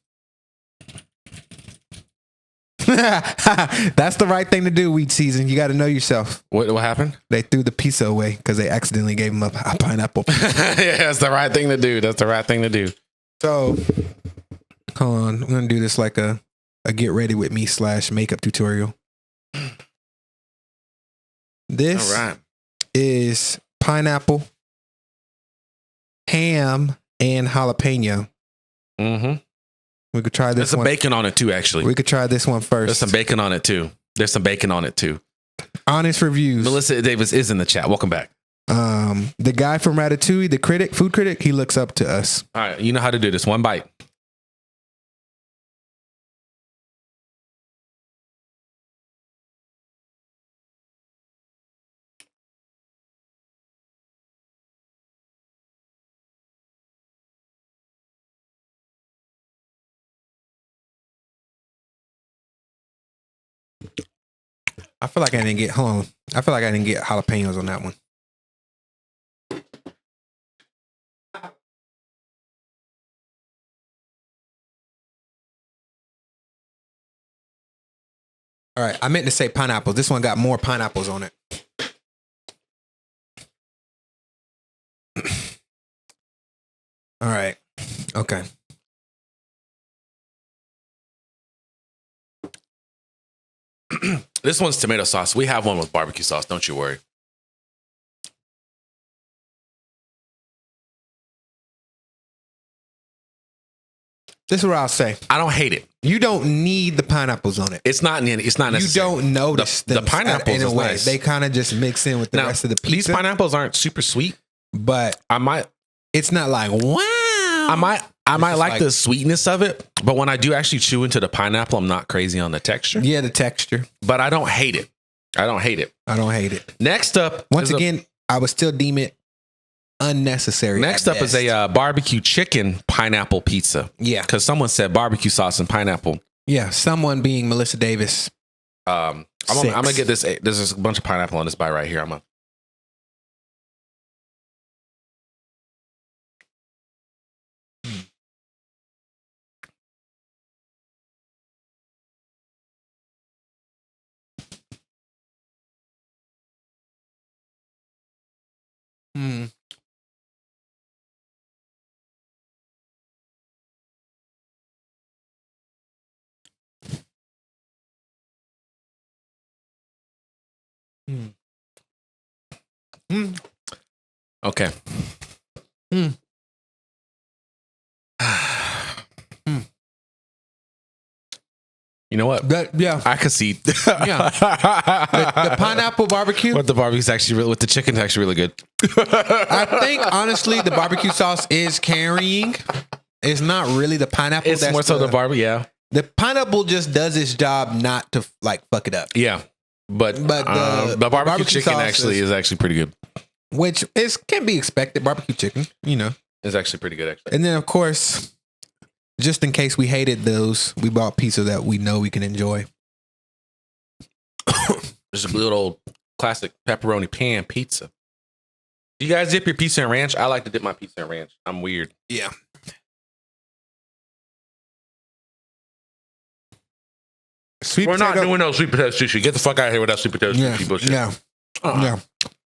That's the right thing to do, Wheat Season. You got to know yourself. What happened? They threw the pizza away because they accidentally gave him a pineapple. Yeah, that's the right thing to do. That's the right thing to do. So, hold on. I'm going to do this like a get ready with me / makeup tutorial. This is pineapple, ham, and jalapeno. Mm-hmm. We could try this. There's some one. bacon on it too, actually. We could try this one first. There's some bacon on it too. Honest reviews. Melissa Davis is in the chat. Welcome back. The guy from Ratatouille, the critic, food critic, he looks up to us. All right, you know how to do this. One bite. I feel like I didn't get. Hold on. I feel like I didn't get jalapenos on that one. All right. I meant to say pineapples. This one got more pineapples on it. All right. Okay. This one's tomato sauce. We have one with barbecue sauce. Don't you worry. This is what I'll say. I don't hate it. You don't need the pineapples on it. It's not necessary. You don't notice the pineapples in a is way. nice. They kind of just mix in with the rest of the pizza. These pineapples aren't super sweet, but it's not like wow. I might like the sweetness of it, but when I do actually chew into the pineapple, I'm not crazy on the texture. Yeah, the texture. But I don't hate it. I don't hate it. Next up, once again, I would still deem it unnecessary. Next up is a barbecue chicken pineapple pizza. Yeah, because someone said barbecue sauce and pineapple. Yeah, someone being Melissa Davis. I'm gonna get this. There's a bunch of pineapple on this bite right here. I'm gonna. Okay. You know what? I can see. Yeah. The pineapple barbecue. With the barbecue's actually really, with the chicken's actually really good. I think honestly, the barbecue sauce is carrying. It's not really the pineapple. It's more so the barbecue. Yeah. The pineapple just does its job not to like fuck it up. Yeah. But the barbecue chicken actually is actually pretty good. Which can be expected. Barbecue chicken, is actually pretty good actually. And then of course, just in case we hated those, we bought pizza that we know we can enjoy. There's a good old classic pepperoni pan pizza. Do you guys dip your pizza in ranch? I like to dip my pizza in ranch. I'm weird. Yeah. We're not doing no sweet potato sushi. Get the fuck out of here with that sweet potato sushi bullshit. Yeah. Yeah.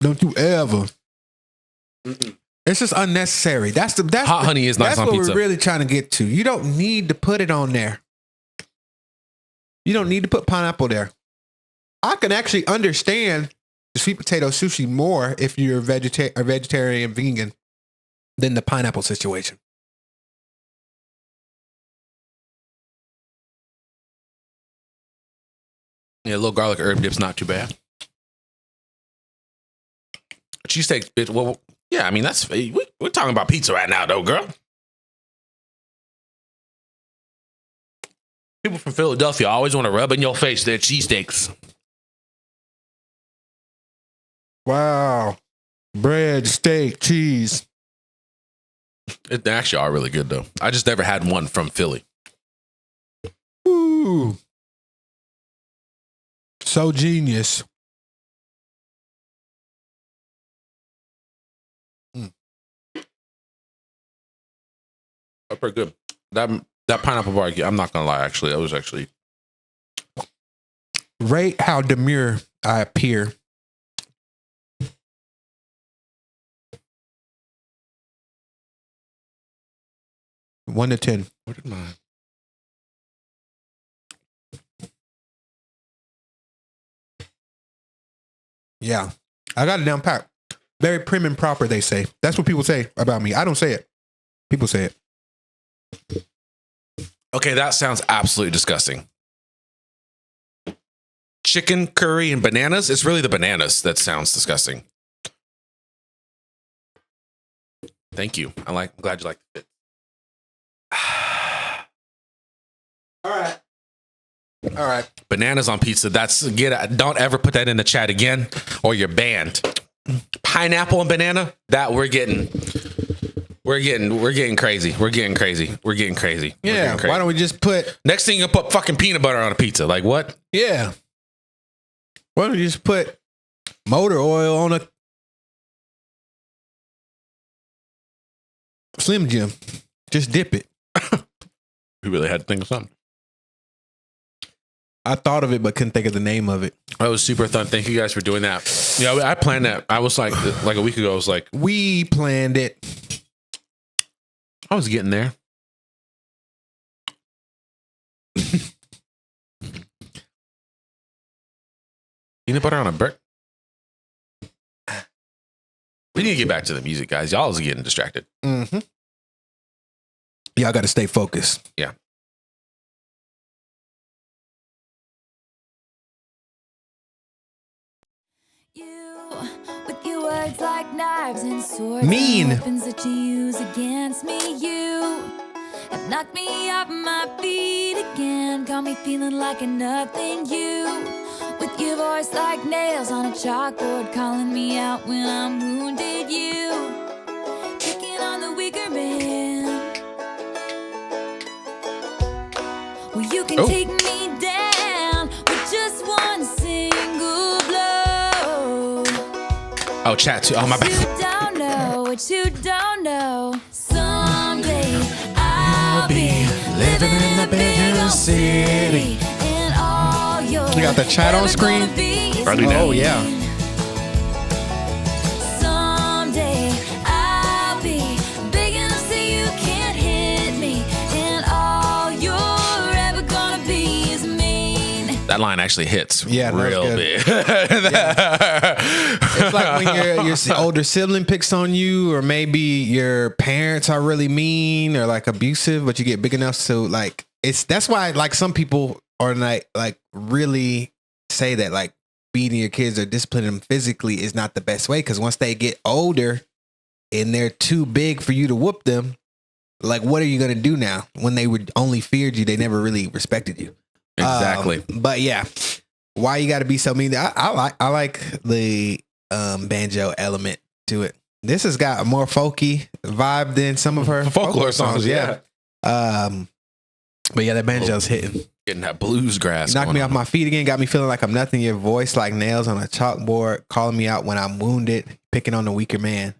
Don't you ever. It's just unnecessary. That's hot honey is nice on pizza. That's what we're really trying to get to. You don't need to put it on there. You don't need to put pineapple there. I can actually understand the sweet potato sushi more if you're a vegetarian, vegan, than the pineapple situation. Yeah, a little garlic herb dip's not too bad. Cheesesteak, bitch. Well, yeah, I mean, we're talking about pizza right now, though, girl. People from Philadelphia always want to rub in your face their cheesesteaks. Wow. Bread, steak, cheese. They actually are really good, though. I just never had one from Philly. Ooh. So genius. That's pretty good. That pineapple barbecue, I'm not going to lie, actually. That was actually... Rate how demure I appear. One to 10. What did mine? Yeah. I got it down pat. Very prim and proper, they say. That's what people say about me. I don't say it. People say it. Okay, that sounds absolutely disgusting. Chicken, curry, and bananas? It's really the bananas that sounds disgusting. Thank you. I'm glad you liked it. All right. Bananas on pizza. Don't ever put that in the chat again or you're banned. Pineapple and banana, that we're getting crazy. We're getting crazy. Yeah. Why don't we just put... Next thing you put fucking peanut butter on a pizza. Like what? Yeah. Why don't we just put motor oil on a Slim Jim? Just dip it. We really had to think of something. I thought of it, but couldn't think of the name of it. That was super fun. Thank you guys for doing that. Yeah, I planned that. I was like a week ago, I was like... We planned it. I was getting there. Peanut butter on a bird. We need to get back to the music, guys. Y'all is getting distracted. Mm-hmm. Y'all got to stay focused. Yeah. With your words like knives and swords, mean weapons that you use against me. You have knocked me off my feet again, got me feeling like a nothing. You, with your voice like nails on a chalkboard, calling me out when I'm wounded. You, picking on the weaker man. Well, you can take me down with just one single blow. Oh, chat too. Oh, my bad. You don't know what you don't know. Someday I'll be living in the bigger city, and all your You got the chat on screen? Oh, yeah. Someday I'll be big enough so you can't hit me, and all you're ever gonna be is mean. That line actually hits real big. It's like when your older sibling picks on you, or maybe your parents are really mean or like abusive, but you get big enough so like that's why like some people are like really say that like beating your kids or disciplining them physically is not the best way, because once they get older and they're too big for you to whoop them, like what are you gonna do now when they would only feared you? They never really respected you. Exactly. But yeah, why you got to be so mean? I like the banjo element to it. This has got a more folky vibe than some of her folklore songs. Yeah. But yeah, that banjo's hitting. Getting that blues grass. Knocked me off my feet again. Got me feeling like I'm nothing. Your voice like nails on a chalkboard, calling me out when I'm wounded, picking on the weaker man.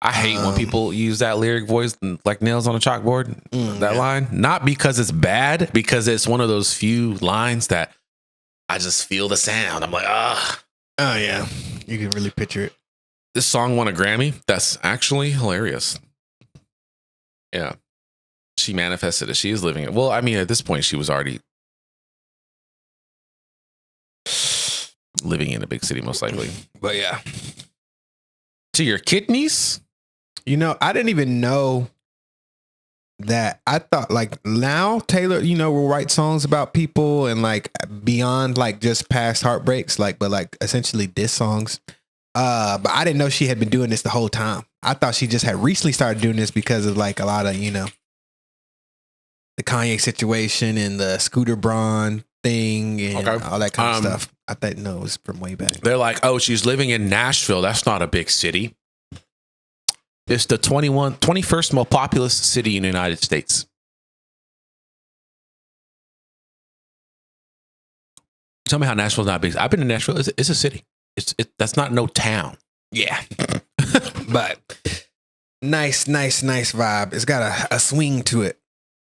I hate when people use that lyric voice like nails on a chalkboard. That line, not because it's bad, because it's one of those few lines that I just feel the sound. I'm like, ah. Oh yeah, you can really picture it. this song won a Grammy. That's actually hilarious. Yeah. She manifested it. She is living it. Well, I mean, at this point, she was already living in a big city, most likely. But yeah. To your kidneys? You know, I didn't even know that. I thought like now Taylor, you know, will write songs about people and like beyond like just past heartbreaks, like, but like essentially diss songs. But I didn't know she had been doing this the whole time. I thought she just had recently started doing this because of like a lot of, you know, the Kanye situation and the Scooter Braun thing and all that kind of stuff. I thought no, it was from way back. They're like, oh, she's living in Nashville. That's not a big city. It's the 21st most populous city in the United States. Tell me how Nashville's not big. I've been to Nashville. It's a city. That's not no town. Yeah. But nice vibe. It's got a swing to it.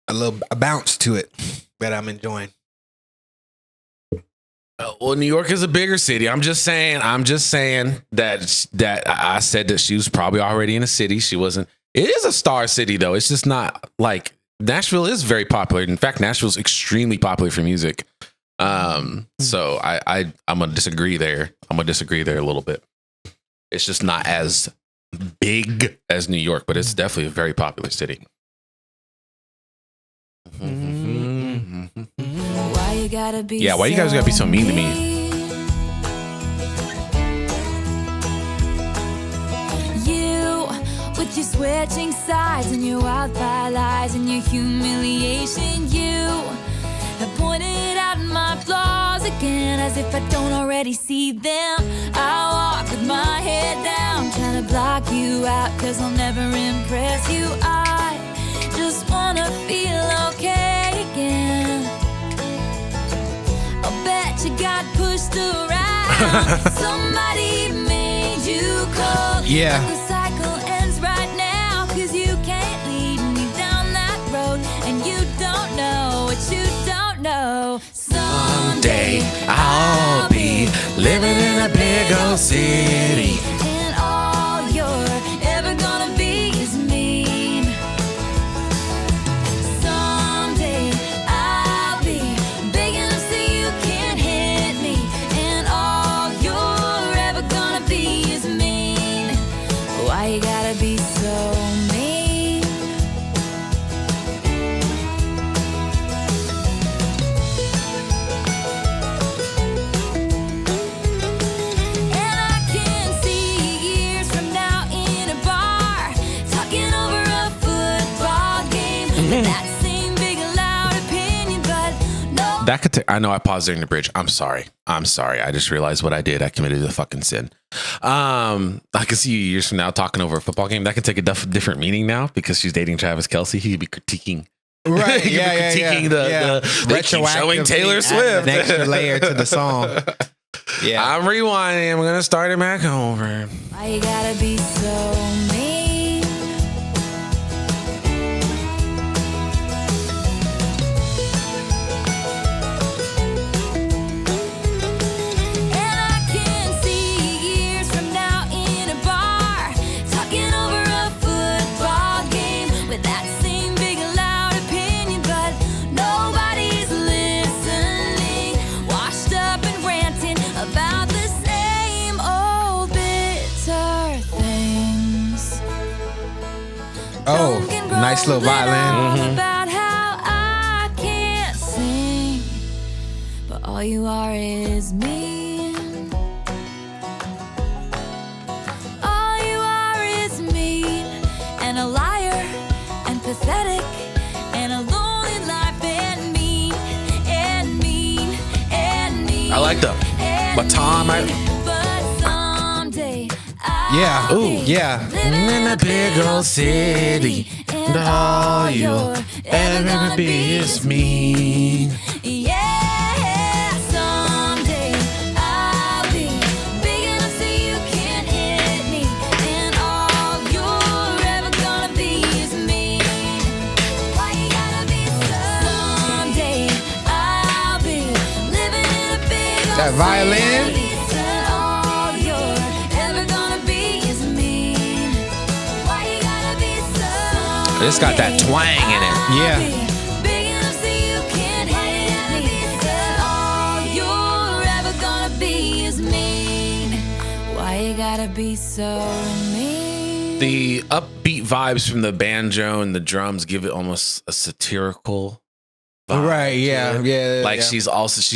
A bounce to it that I'm enjoying. Well, New York is a bigger city. I'm just saying that I said that she was probably already in a city. She wasn't. It is a star city though. It's just not like Nashville is very popular. In fact, Nashville's extremely popular for music. So I'm gonna disagree there. I'm gonna disagree there a little bit. It's just not as big as New York, but it's definitely a very popular city. Why you gotta be why you guys gotta be so mean to me? You, with your switching sides and your wildfire lies and your humiliation, you have pointed out my flaws again as if I don't already see them. I walk with my head down, trying to block you out, cause I'll never impress you. I just wanna feel okay again. I'll bet you got pushed around. Somebody made you cold. Yeah. But the cycle ends right now, cause you can't lead me down that road. And you don't know what you don't know. Someday I'll be living in a big old city. And all you're ever gonna be is mean. Someday I'll be big enough so you can't hit me. And all you're ever gonna be is mean. Why you gotta be so mean? And I can see years from now in a bar, talking over a football game with that same big loud opinion, but no. That could I know I paused during the bridge. I'm sorry. I just realized what I did. I committed a fucking sin. I could see you years from now talking over a football game. That could take a different meaning now because she's dating Travis Kelce. He'd be critiquing. Right. He'd be critiquing the they keep showing Taylor Swift. An extra layer to the song. Yeah. I'm rewinding. I'm gonna start it back over. Why you gotta be so mean? And I can see years from now in a bar, talking over a football game with that same big loud opinion, but nobody's listening. Washed up and ranting about the same old bitter things. Oh, Drunken nice little grumbling on violin. about how I can't sing, but all you are is mean. All you are is mean, and a liar, and pathetic, and a lonely life, and mean, and mean, and mean. I like the baton. But someday Yeah. I'll Ooh, be yeah. living In a big old city, and all you'll ever gonna be is me. Yeah, someday I'll be big enough so you can't hit me, and all you're ever gonna be is me. Why you gotta be so? Someday I'll be living in a big old That violin? city, and all you're ever gonna be is It's got that twang in it. Yeah. Big enough so you can't hate me. Said all you're ever gonna be is mean. Why you gotta be so mean? The upbeat vibes from the banjo and the drums give it almost a satirical vibe. Right. Yeah. Yeah. Like yeah. she's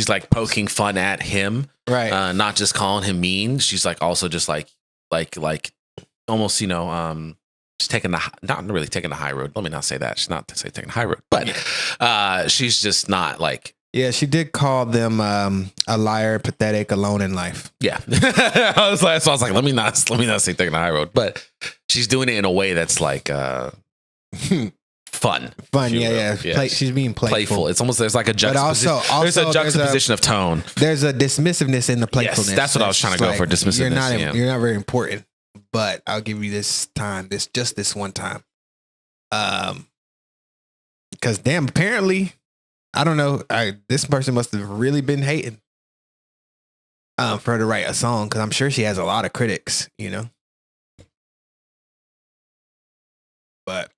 like poking fun at him. Right. Not just calling him mean. She's like also just like almost, you know, she's taking not really taking the high road. Let me not say that. She's not to say taking the high road, but she's just not like. Yeah, she did call them a liar, pathetic, alone in life. Yeah. I was like, let me not say taking the high road, but she's doing it in a way that's like fun. Yeah. She's being playful. It's almost, there's like a juxtaposition. There's a juxtaposition of tone. There's a dismissiveness in the playfulness. Yes, that's what I was trying to go for. Dismissiveness. You're not very important, but I'll give you this time. This one time. Because damn, apparently, I don't know. This person must have really been hating for her to write a song, because I'm sure she has a lot of critics, you know. But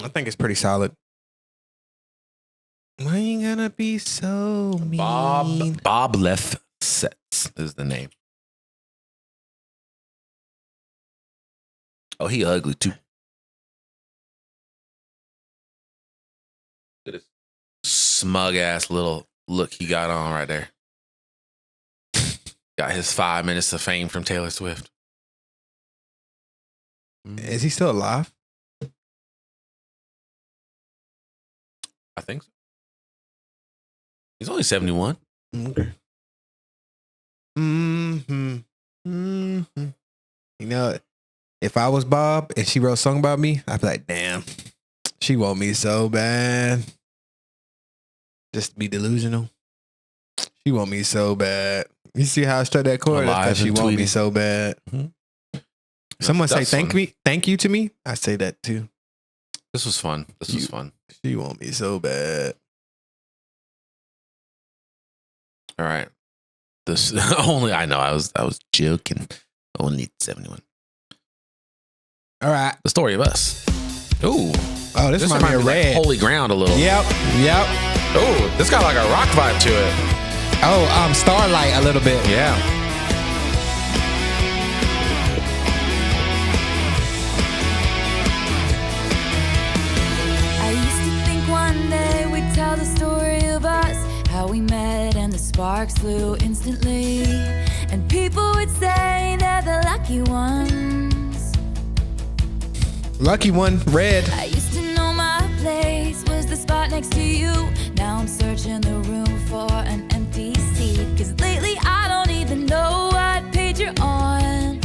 I think it's pretty solid. Why you gonna be so mean? Bob Left Sets is the name. Oh, he ugly too. Look at this smug ass little look he got on right there. Got his 5 minutes of fame from Taylor Swift. Is he still alive? I think so. He's only 71. Okay. You know, if I was Bob and she wrote a song about me, I'd be like, damn, she want me so bad. Just to be delusional. She want me so bad. You see how I struck that chord? That's she want me so bad. Mm-hmm. Someone say thank you to me. I say that too. This was fun. This was fun. She want me so bad. All right. This only I know. I was joking. Only 71. All right. The Story of Us. Ooh. Oh, this reminds me of Red. Holy Ground a little. Yep. Oh, this got like a rock vibe to it. Oh, Starlight a little bit. Yeah. I used to think one day we'd tell the story of us, how we met and the sparks flew instantly, and people would say they're the lucky ones. Lucky one, Red. I used to know my place was the spot next to you. Now I'm searching the room for an empty seat, 'cause lately I don't even know what page you're on.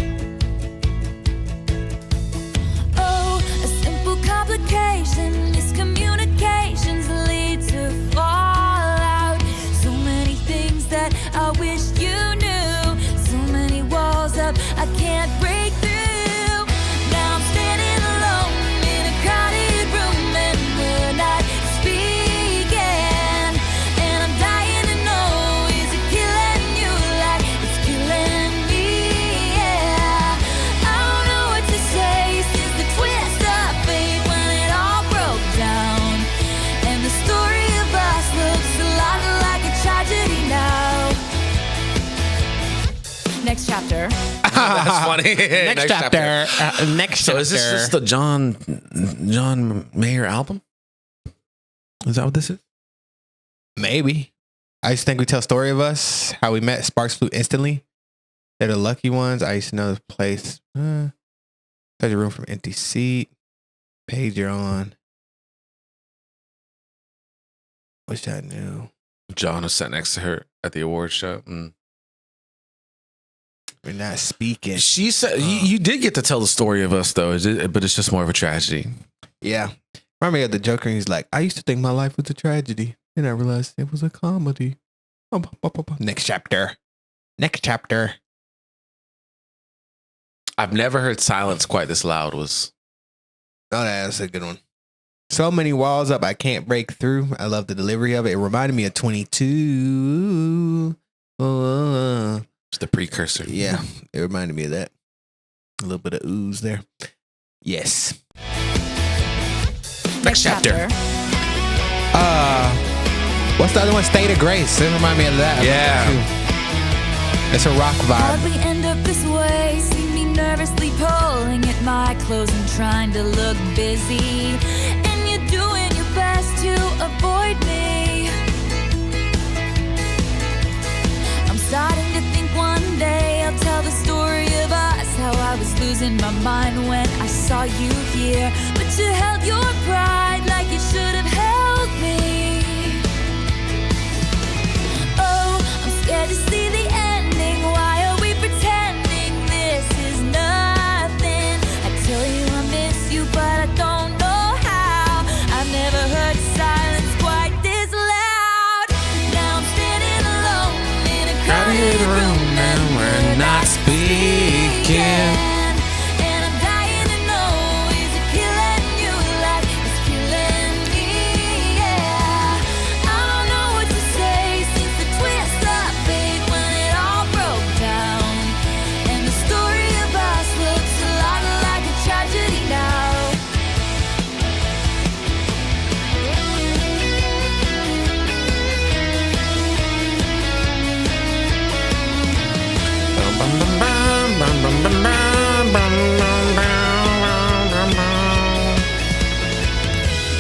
Oh, a simple complication, miscommunications lead to fallout. So many things that I wish you knew. So many walls up I can't break through. Now I'm standing alone in a crowded room and we're not speaking. And I'm dying to know, is it killing you like it's killing me? Yeah, I don't know what to say since the twist of fate when it all broke down. And the story of us looks a lot like a tragedy now. Next chapter. That's funny. Next chapter. Next So chapter. is this just the John Mayer album? Is that what this is? Maybe. I used to think we tell Story of Us, how we met, sparks flew instantly. They're the lucky ones. I used to know this place. There's a room from empty seat. Page you're on. Wish I knew. John was sat next to her at the awards show. We're not speaking. She said you did get to tell the story of us though, but it's just more of a tragedy. Yeah. Remind me of the Joker. He's like, I used to think my life was a tragedy. Then I realized it was a comedy. Next chapter. Next chapter. I've never heard silence quite this loud. Oh, that's a good one. So many walls up I can't break through. I love the delivery of it. It reminded me of 22. It's the precursor. Yeah, it reminded me of that. A little bit of ooze there. Yes. Next chapter. What's the other one? State of Grace. It remind me of that. Yeah. It's a rock How'd vibe. we end up this way? See me nervously pulling at my clothes and trying to look busy. And you're doing your best to avoid me. I'm starting to think one day I'll tell the story of us, how I was losing my mind when I saw you here. But you held your pride like you should have held me. Oh, I'm scared to see the ending. Why are we pretending this is nothing? I tell you I miss you, but I don't know how. I've never heard silence quite this loud. Now I'm standing alone in a crowded room and we're not speaking. And I'm dying to know, is it killing you like it's killing me? Yeah, I don't know what to say since the twist of fate when it all broke down. And the story of us looks a lot like a tragedy now.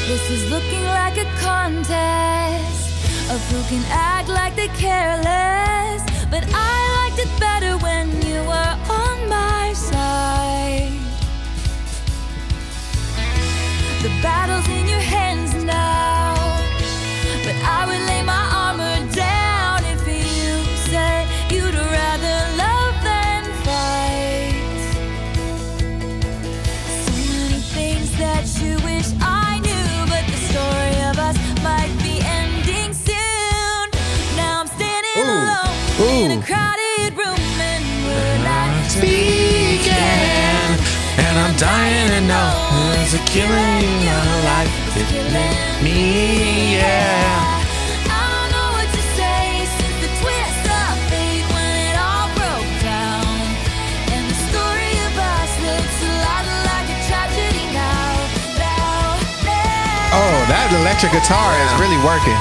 This is looking like a contest of who can act like they're careless. But I liked it better when you were on my side. The battle's in your hands now, but I would lay my armor down if you said you'd rather love than fight. So many things that you wish I knew, but the story of us might be ending soon. Now I'm standing alone in a crowded room and we're not speaking. And I'm dying to know, is it killing you like it's killing me? Yeah. I don't know what to say since the twist of fate when it all broke down. And the story of us looks a lot like a tragedy now. Oh, that electric guitar is really working.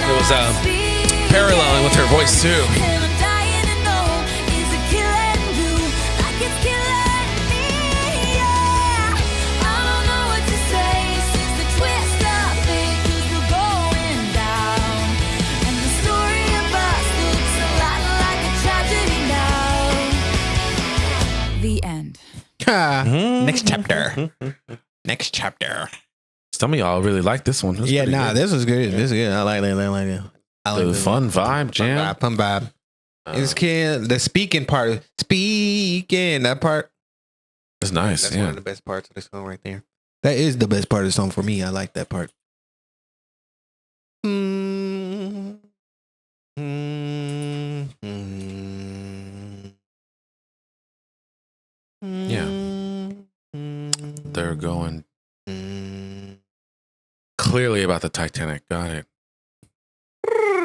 It was paralleling with her voice too. And I'm dying to know, is it killing you like it's killing me? Yeah, I don't know what to say since the twist of fate, 'cause we're going down. And the story of us looks a lot like a tragedy now. The end. Next chapter. Next chapter. Some of y'all really like this one. It was Yeah, pretty nah, good. this was good. This is good. I like that. I like it. I like The this. fun vibe jam. Fun vibe. It's the speaking part. Speaking, that part. It's nice. That's one Yeah. of the best parts of the song right there. That is the best part of the song for me. I like that part. They're going clearly about the Titanic. Got it.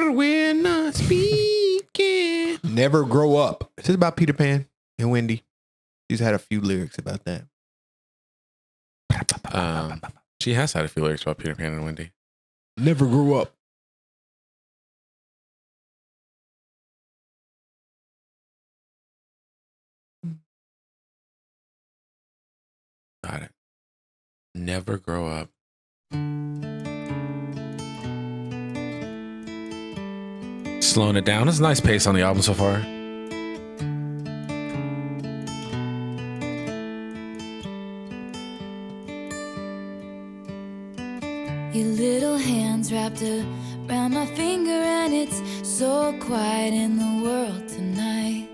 We're not speaking. Never grow up. Is this about Peter Pan and Wendy? She's had a few lyrics about that. She has had a few lyrics about Peter Pan and Wendy. Never grew up. Got it. Never grow up. Slowing it down. It's a nice pace on the album so far. Your little hands wrapped around my finger, and it's so quiet in the world tonight.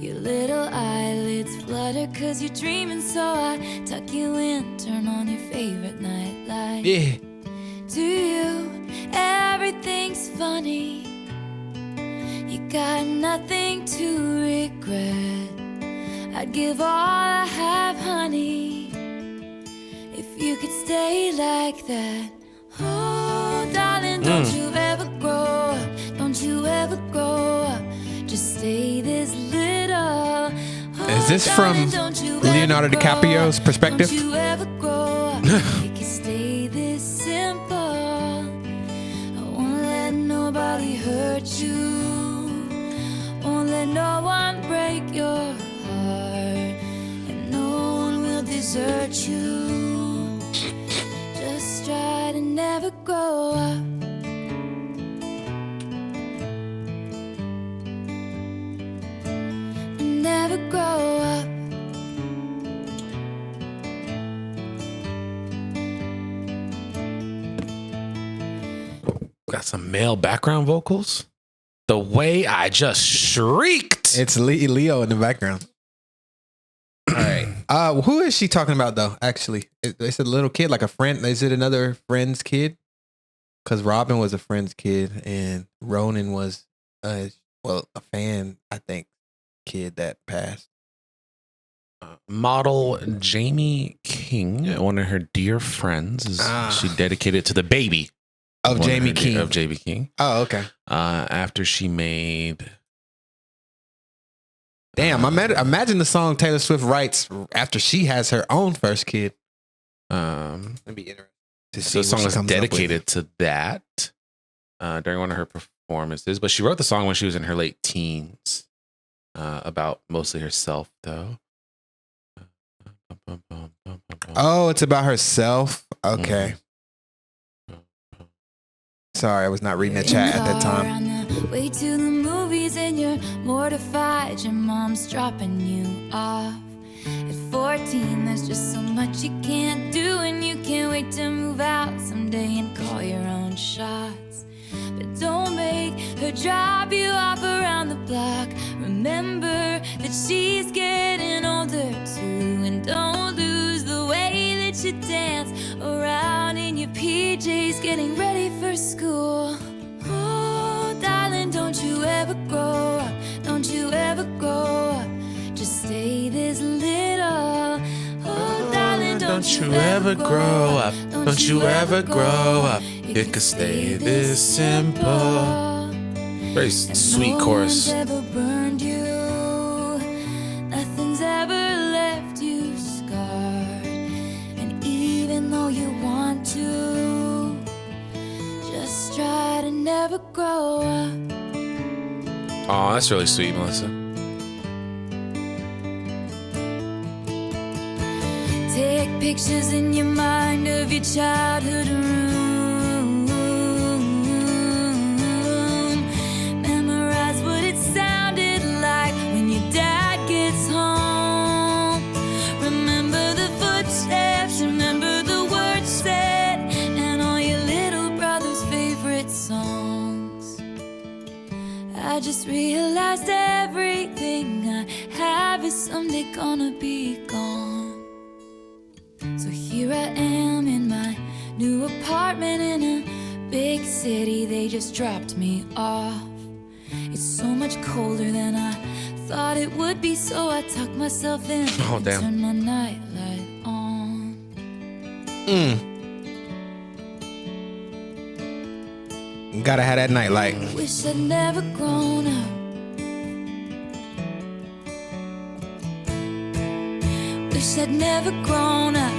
Your little eyelids flutter 'cause you're dreaming, so I tuck you in, turn on your favorite nightlight. Yeah. To you, everything's funny. You got nothing to regret. I'd give all I have, honey, if you could stay like that. Oh, darling, don't you ever grow up. Don't you ever grow up. Just stay this little. It's Is this from Leonardo DiCaprio's perspective? Don't you ever grow up. It can stay this simple. I won't let nobody hurt you. Won't let no one break your heart. And no one will desert you. Just try to never grow up. Never grow up. Got some male background vocals. The way I just shrieked. It's Leo in the background. All right. Who is she talking about though? Actually, it's a little kid, like a friend. Is it another friend's kid? Because Robin was a friend's kid, and Ronan was, a fan, I think, kid that passed. Model Jamie King, one of her dear friends, she dedicated to the baby of Jamie King. Of Jamie King. Oh, okay. After she made. Damn, imagine the song Taylor Swift writes after she has her own first kid. That'd be interesting to see. So the song was dedicated to that during one of her performances, but she wrote the song when she was in her late teens, about mostly herself, though. Oh, it's about herself. Okay. Sorry, I was not reading the chat at that time. On the way to the movies and you're mortified. Your mom's dropping you off. At 14, there's just so much you can't do, and you can't wait to move out someday and call your own shots. But don't make her drop you off around the block. Remember that she's getting older too, and don't lose the way that you dance around in your PJs getting ready for school. Oh, darling, don't you ever grow up. Don't you ever grow up. Just stay this little. Oh, darling, don't you ever grow up. Don't you ever grow up. It could stay this simple. Very sweet chorus. Ever burned you. Nothing's ever left you scarred. And even though you want to, just try to never grow up. Oh, that's really sweet, Melissa. Take pictures in your mind of your childhood room. Memorize what it sounded like when your dad gets home. Remember the footsteps, remember the words said, and all your little brother's favorite songs. I just realized everything I have is someday gonna be gone. So here I am in my new apartment in a big city. They just dropped me off. It's so much colder than I thought it would be, so I tuck myself in and damn. turn my nightlight on. Gotta have that nightlight. Wish I'd never grown up. Wish I'd never grown up.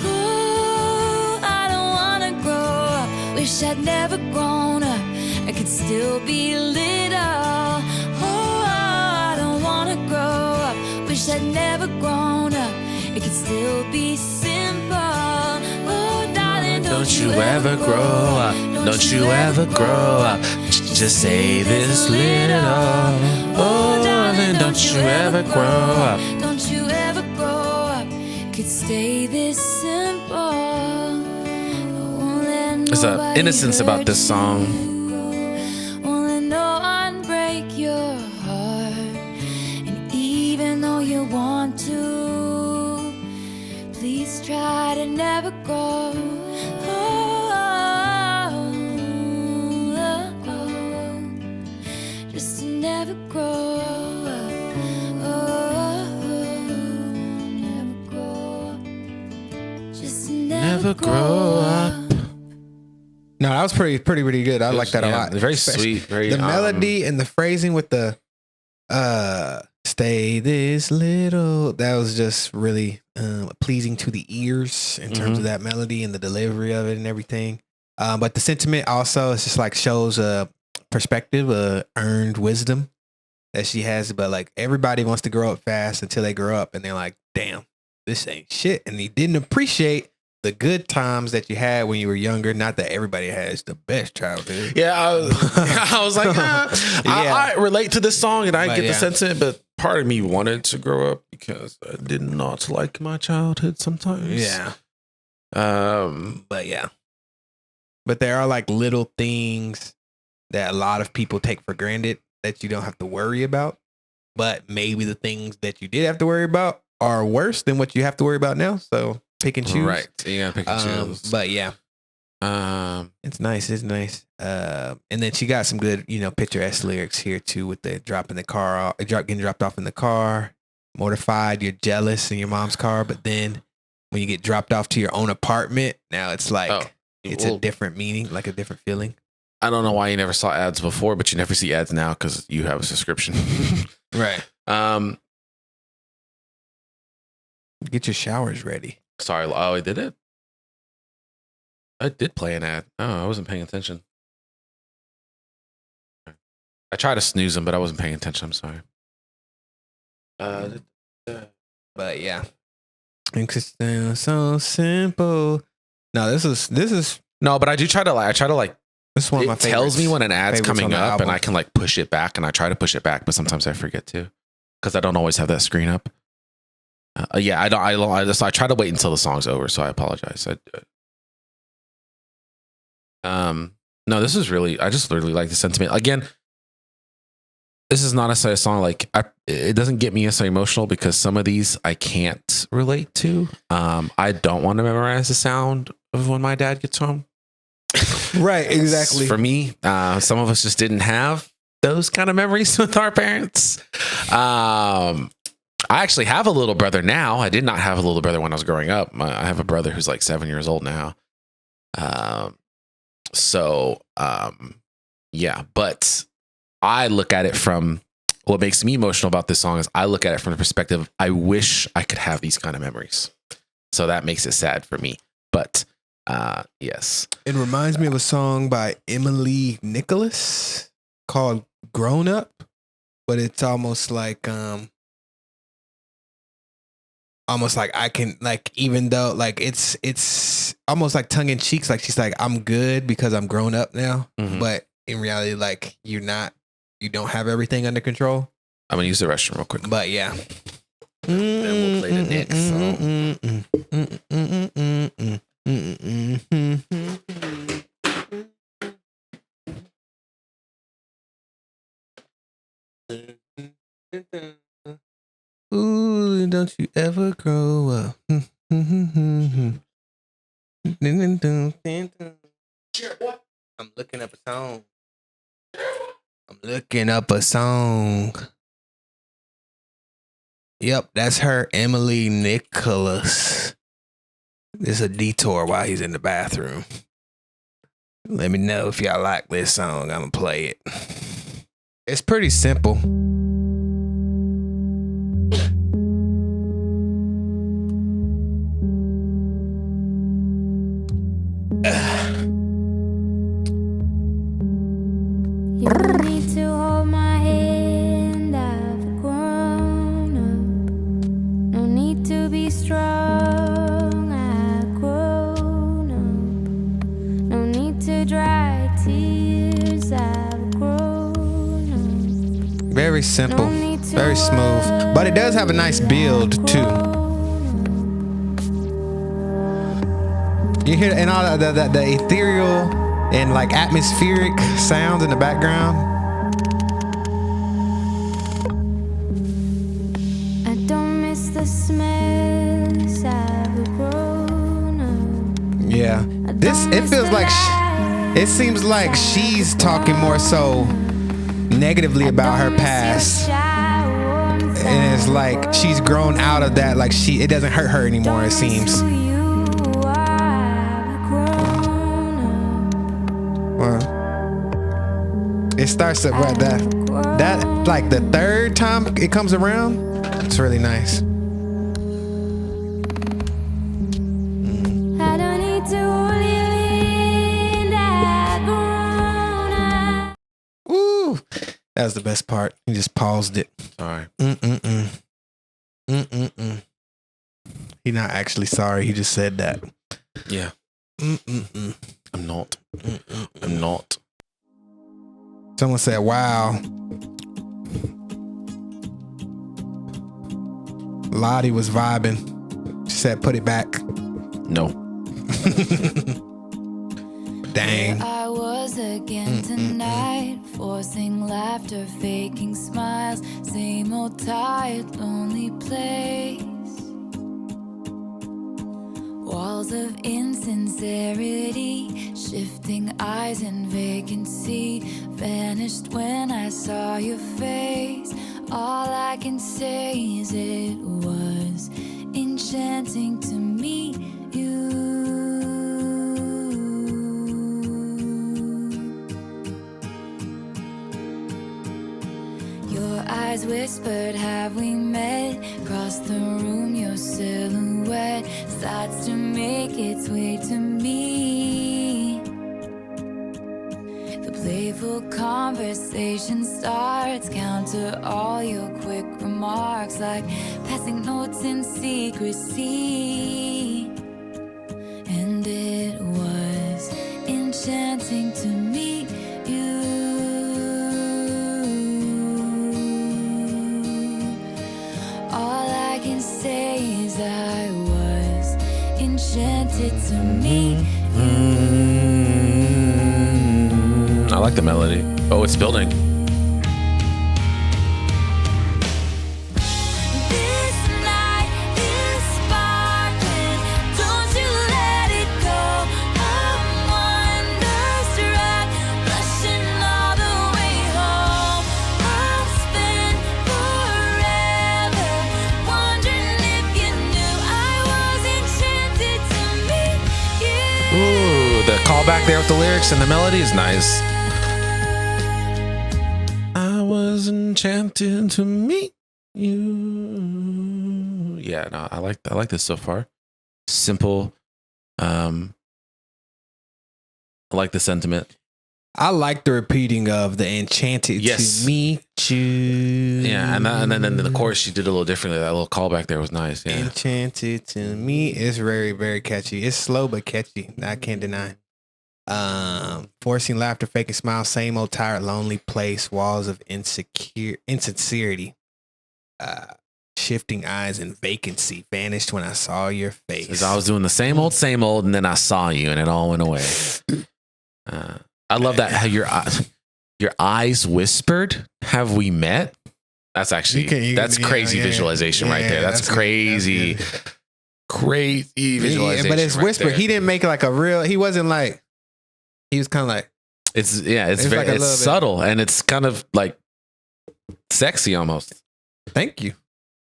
Oh, I don't wanna grow up. Wish I'd never grown up. I could still be little. Oh, I don't wanna grow up. Wish I'd never grown up. It could still be simple. Oh, darling, don't you ever grow up. Don't you ever grow up. Just say this little. Oh, darling, don't you ever grow up. Don't you ever grow up. Could stay this simple. There's an innocence about this song. Won't let no one break your heart. And even though you want to, please try to never grow. Just to never grow up. Never grow up. Just to never grow up. No, that was pretty good. I like that a lot. Very sweet. Very the melody and the phrasing with the stay this little. That was just really pleasing to the ears in terms of that melody and the delivery of it and everything. But the sentiment also, it's just like shows a perspective, earned wisdom that she has. But like everybody wants to grow up fast until they grow up and they're like, damn, this ain't shit. And they didn't appreciate the good times that you had when you were younger. Not that everybody has the best childhood. Yeah, I was like, I relate to this song and I get the sentiment, but part of me wanted to grow up because I did not like my childhood sometimes. Yeah. But there are like little things that a lot of people take for granted that you don't have to worry about. But maybe the things that you did have to worry about are worse than what you have to worry about now. So pick and choose. Right. You gotta pick and choose. But yeah. It's nice. It's nice. And then she got some good, picturesque lyrics here too, with the getting dropped off in the car, mortified, you're jealous in your mom's car, but then when you get dropped off to your own apartment, now it's like it's a different meaning, like a different feeling. I don't know why you never saw ads before, but you never see ads now because you have a subscription. Right. Get your showers ready. Sorry. Oh, I did it? I did play an ad. Oh, I wasn't paying attention. I tried to snooze them, but I wasn't paying attention. I'm sorry. But yeah. It's so simple. No, this is no, but I do try to like. This is one of my favorites. It tells me when an ad's coming up, album. and I can like push it back, and I try to push it back, but sometimes I forget to, because I don't always have that screen up. I try to wait until the song's over, so I apologize. No, this is really. I just literally like the sentiment. Again, this is not necessarily a song like it doesn't get me necessarily emotional because some of these I can't relate to. I don't want to memorize the sound of when my dad gets home. Right, exactly. For me, some of us just didn't have those kind of memories with our parents. I actually have a little brother now. I did not have a little brother when I was growing up. I have a brother who's like 7 years old now. But I look at it from what makes me emotional about this song is I look at it from the perspective of, I wish I could have these kind of memories. So that makes it sad for me. But yes. It reminds me of a song by Emily Nicholas called Grown Up, but it's almost like I can like, even though like it's almost like tongue in cheeks, like she's like, I'm good because I'm grown up now. Mm-hmm. But in reality, like you don't have everything under control. I'm gonna use the restroom real quick. But yeah. Then we'll play the next song. Ooh, don't you ever grow up. I'm looking up a song. Yep, that's her, Emily Nicholas. This is a detour while he's in the bathroom. Let me know if y'all like this song. I'm gonna play it. It's pretty simple. You don't need to hold my hand, I've grown up. No need to be strong, I've grown up. No need to dry tears, I've grown up. Very simple, very smooth, but it does have a nice build too. You hear and all the ethereal and like atmospheric sounds in the background. I don't miss the smells I've grown up. Yeah, it feels like it seems like she's talking more so negatively about her past, and it's like she's grown out of that. Like it doesn't hurt her anymore. It seems. It starts at right there. That, like the third time it comes around, it's really nice. I don't need to hold you in that grown. Ooh, that was the best part. He just paused it. Sorry. He's not actually sorry. He just said that. Yeah. I'm not. I'm not. Someone said, "Wow." Lottie was vibing. She said, "Put it back." No. Dang. I was again tonight, forcing laughter, faking smiles, same old tired, lonely place. Walls of insincerity, shifting eyes and vacancy, vanished when I saw your face. All I can say is it was enchanting to meet you. Your eyes whispered, have we met? Across the room, your silhouette starts to make its way to me. The playful conversation starts, counter all your quick remarks, like passing notes in secrecy. And it was enchanting to meet you. All I can say is I was enchanted to meet you. I like the melody. Oh, it's building. This night is sparkling. Don't you let it go. I'm wonderstruck, blushing all the way home. I'll spend forever wondering if you knew I was enchanted to meet you. Ooh, the callback there with the lyrics and the melody is nice. I was enchanted to meet you. Yeah, no, I like this so far. Simple. I like the sentiment. I like the repeating of the enchanted Yes. to meet you. Yeah, and then the chorus she did a little differently. That little callback there was nice. Yeah. Enchanted to me. It's very, very catchy. It's slow but catchy. I can't deny. Forcing laughter, faking smiles, same old tired, lonely place, walls of insincerity. Shifting eyes and vacancy, vanished when I saw your face. 'Cause I was doing the same old, and then I saw you, and it all went away. I love that how your eyes whispered, "Have we met?" That's actually that's crazy visualization right there. That's crazy, crazy visualization. But it's right whispered. there. He didn't make it like a real. He wasn't like. He was kind of like. It's very like a it's little bit. subtle and it's kind of like sexy almost. Thank you.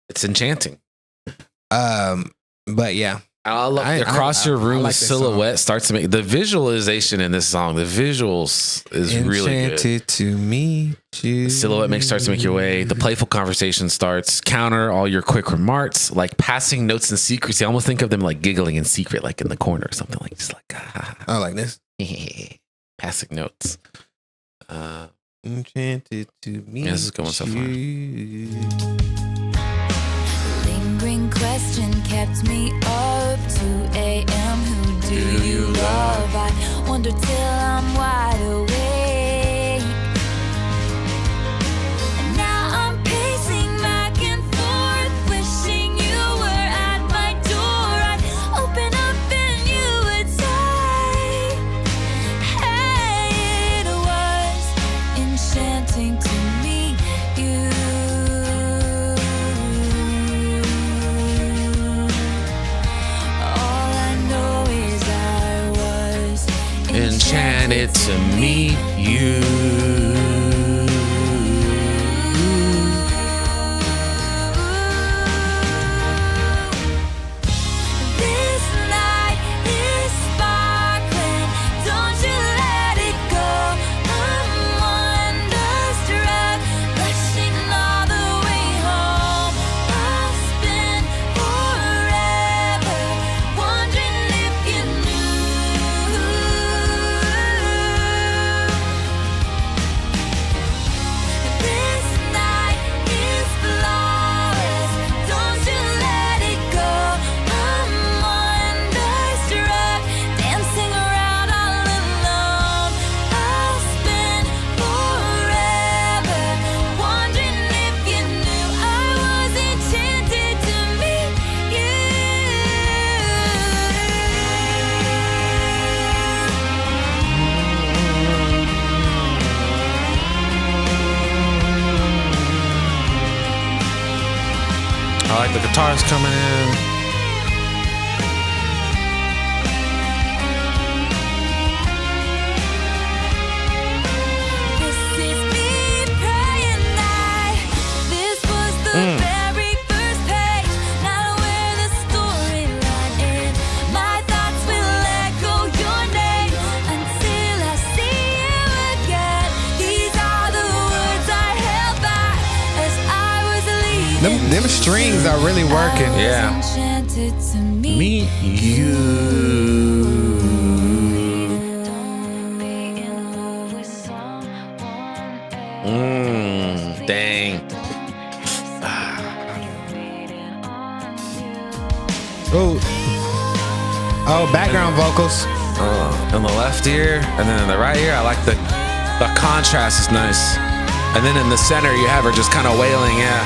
It's enchanting. But yeah. I love across your room. like The this silhouette starts to make the visualization in this song. The visuals is really good. Enchanted to meet you. The silhouette starts to make your way. The playful conversation starts. Counter all your quick remarks, like passing notes in secret. I almost think of them like giggling in secret, like in the corner or something, like just like Oh, like this. passing notes. Enchanted to meet this is going so far. you. Lingering question kept me up 2 a.m. Who do you love? I wonder till I'm wide awake. And now I'm pacing back and forth, wishing you were at my door. I'd open up and you would say, hey, it was enchanting to meet you. Enchanted to meet you. This night is sparkling. Don't you let it go. I'm wonderstruck, The guitar's coming in. This is me praying that this was the very first page, not where the storyline ends. My thoughts will echo your name until I see you again. These are the words I held back as I was leaving. Them strings are really working. Yeah. Enchanted to meet Meet you. Dang. Oh, background vocals. In the left ear, and then in the right ear, I like the contrast is nice. And then in the center, you have her just kind of wailing, yeah.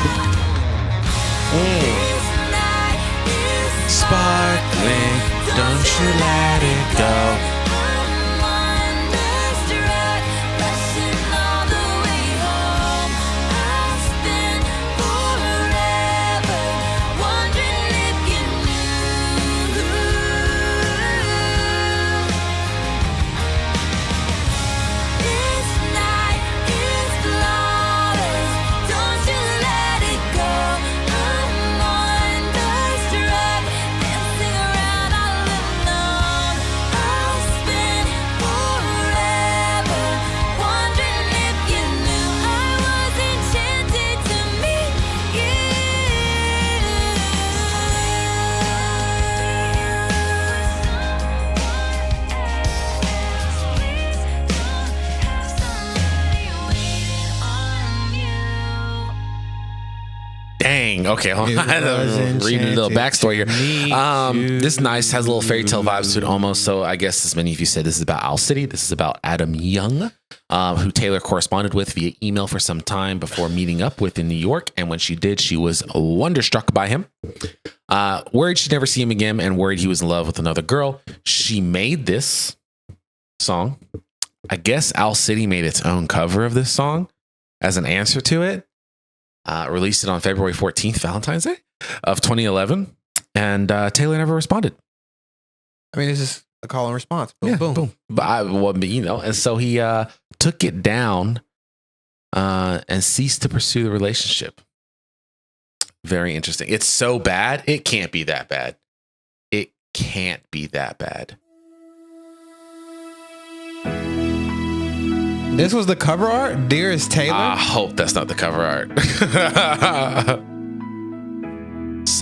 Sparkling, don't you let it go. Dang. Okay, hold on. Reading a little backstory here. This is nice. Has a little fairy tale vibes to it almost. So I guess as many of you said, this is about Owl City. This is about Adam Young, who Taylor corresponded with via email for some time before meeting up with in New York. And when she did, she was wonderstruck by him. Worried she'd never see him again and worried he was in love with another girl. She made this song. I guess Owl City made its own cover of this song as an answer to it. Released it on February 14th, Valentine's Day of 2011. And Taylor never responded. I mean, it's just a call and response. Boom, Yeah, boom. Boom. But you know, and so he took it down and ceased to pursue the relationship. Very interesting. It's so bad. It can't be that bad. It can't be that bad. This was the cover art? Dearest Taylor? I hope that's not the cover art.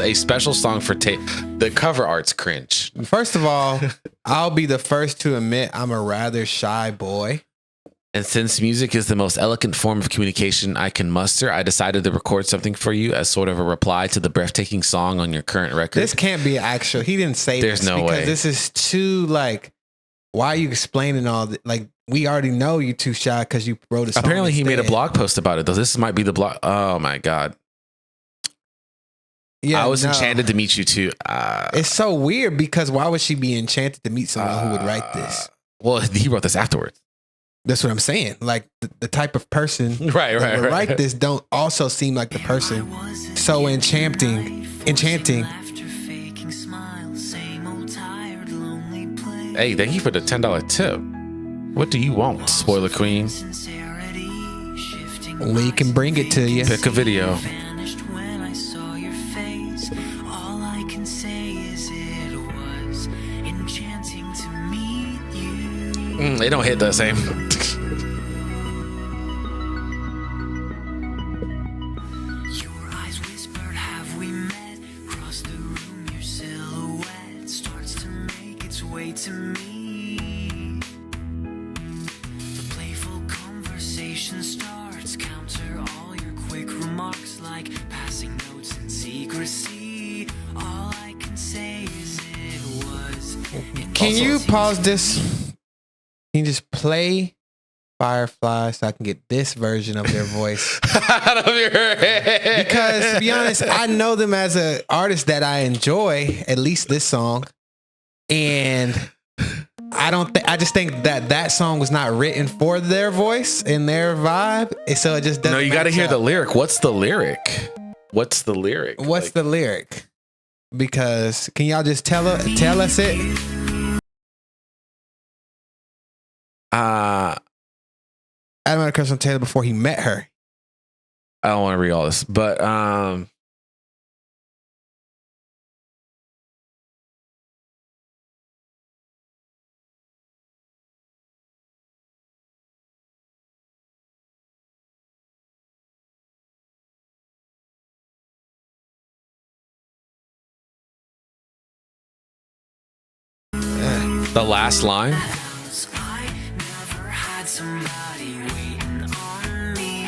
A special song for Taylor. The cover art's cringe. First of all, I'll be the first to admit I'm a rather shy boy. And since music is the most eloquent form of communication I can muster, I decided to record something for you as sort of a reply to the breathtaking song on your current record. This can't be actual. He didn't say There's this no because way. this is too like, why are you explaining all this? Like, we already know you're too shy because you wrote a song. Apparently he made a instead. blog post about it though. This might be the blog. Oh my God. Yeah, I was no. enchanted to meet you too. It's so weird because why would she be enchanted to meet someone who would write this? Well, he wrote this afterwards. That's what I'm saying. Like the type of person Right, that would right. write this don't also seem like the person so enchanting. Hey, thank you for the $10 tip. What do you want, spoiler queen? We can bring it to you. Pick a video. They don't hit the same. Your eyes whispered, have we met? Across the room, your silhouette starts to make its way to me. The playful conversation starts, counter all your quick remarks like passing notes in secrecy. All I can say is it was. Can you pause this? Can you just play Firefly so I can get this version of their voice? Out of your head. Because to be honest, I know them as an artist that I enjoy, at least this song. And I just think that song was not written for their voice and their vibe. And so it just doesn't. No, you got to match hear up. the lyric. What's the lyric? What's the lyric? What's the lyric? Because can y'all just tell us it? Adam had a crush on Taylor before he met her. I don't want to read all this, but the last line. I never had somebody waiting on me.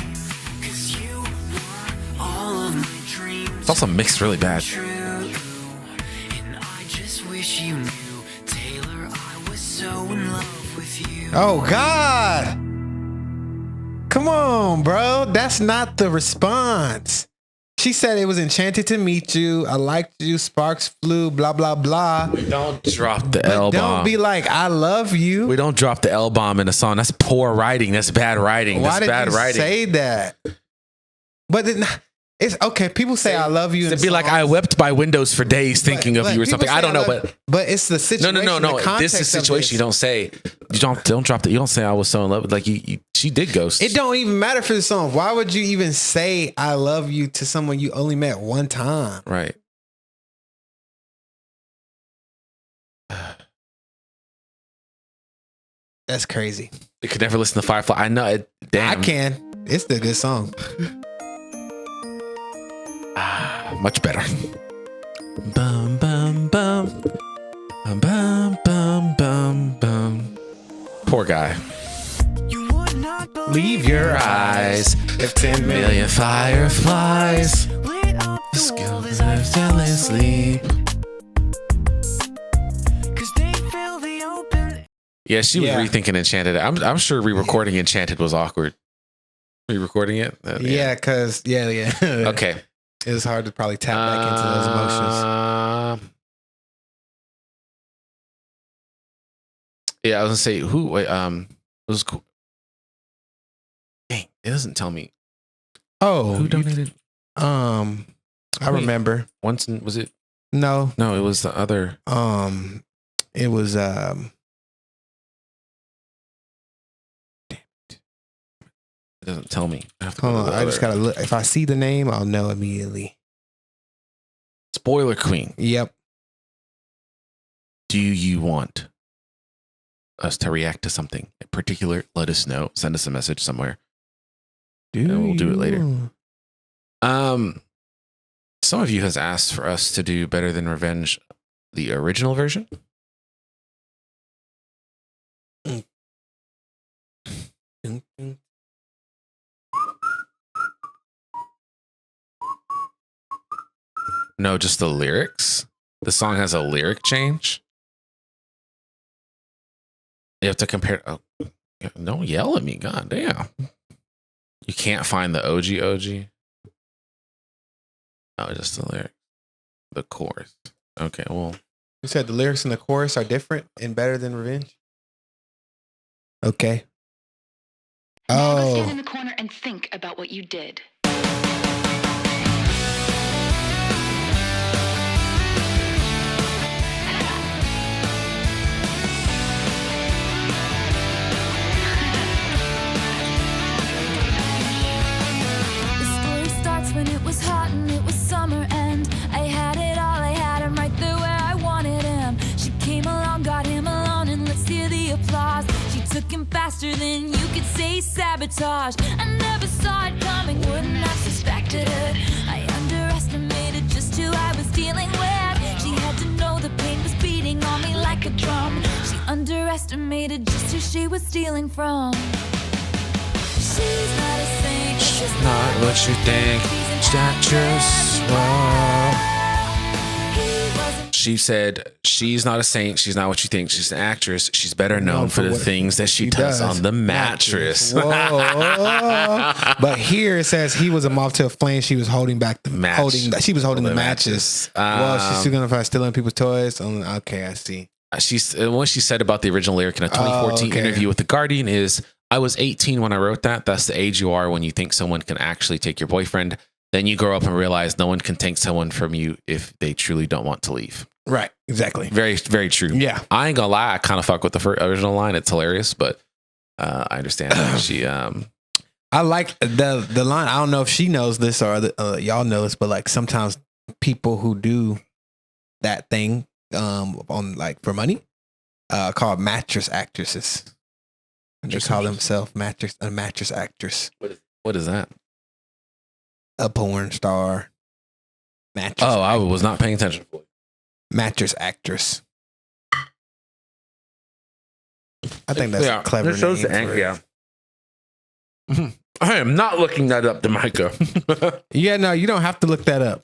'Cause you were all of my dreams. It's also mixed really bad. True. And I just wish you knew, Taylor, I was so in love with you. Oh God. Come on, bro. That's not the response. She said it was enchanted to meet you. I liked you. Sparks flew. Blah blah blah. We don't drop the But L don't bomb. be like, I love you. We don't drop the L bomb in a song. That's poor writing. That's bad writing. Why That's did bad you writing. say that? But it's okay. People say I love you. To be like, I wept by windows for days thinking of you or people something. say I don't know, love- but it's the no, situation. no. the This context is a of situation. You don't say. You don't drop that. You don't say I was so in love with. Like she did ghost. It don't even matter for the song. Why would you even say I love you to someone you only met one time? Right. That's crazy. You could never listen to Firefly. I know it. Damn. I can. It's the good song. Much better. Bum bum bum. Bum bum bum bum bum. Poor guy. You would not believe Leave your eyes. If 10 Million fireflies. lit up the Skill world as I fell asleep. 'Cause they fill the open. Yeah, she was Yeah. rethinking Enchanted. I'm sure re-recording Enchanted was awkward. Re-recording it? Yeah, because yeah. Okay. It was hard to probably tap back into those emotions. Yeah, I was gonna say who. Wait, it was cool. Dang, it doesn't tell me Oh, who donated. I Wait. remember. Was it? No, No, it was the other. it was It doesn't tell me. I have to hold go on. to the I just other. gotta look. If I see the name, I'll know immediately. Spoiler Queen. Yep. Do you want us to react to something in particular? Let us know. Send us a message somewhere. we'll do it later. Some of you has asked for us to do Better Than Revenge, the original version. No, just the lyrics. The song has a lyric change. You have to compare. Oh, don't yell at me. God damn. You can't find the OG. Oh, just the lyric. The chorus. Okay, well. You said the lyrics in the chorus are different and Better Than Revenge? Okay. Now go stand Oh. in the corner and think about what you did. The story starts when it was hot and it was summer and I had it all, I had him right there where I wanted him. She came along, got him alone, and let's hear the applause. She took him faster than you could say sabotage. I never saw it coming, wouldn't have suspected it. I underestimated just who I was dealing with. She had to know the pain was beating on me like a drum. She underestimated just who she was stealing from. She's not a saint. She's Not what you think. Actress. She said she's not a saint. She's not what you think. She's an actress. She's better known for the what things that she does on the mattress. Whoa. But here it says he was a moth to a flame. She was holding back the She was holding the matches. Well, she's still gonna find stealing people's toys. Okay, I see. What she said about the original lyric in a 2014 okay. interview with The Guardian is, I was 18 when I wrote that. That's the age you are when you think someone can actually take your boyfriend. then you grow up and realize no one can take someone from you if they truly don't want to leave. Right. Exactly. Very, very true. Yeah. I ain't gonna lie. I kind of fuck with the original line. It's hilarious, but I understand that she. I like the line. I don't know if she knows this or y'all know this, but like sometimes people who do that thing on like for money, called mattress actresses. They call themselves a mattress actress. What is that? A porn star. Mattress. Oh, I was not paying attention. Mattress actress. I think that's a clever name. Shows the angle. Yeah. I am not looking that up, Demica. Yeah, no, you don't have to look that up.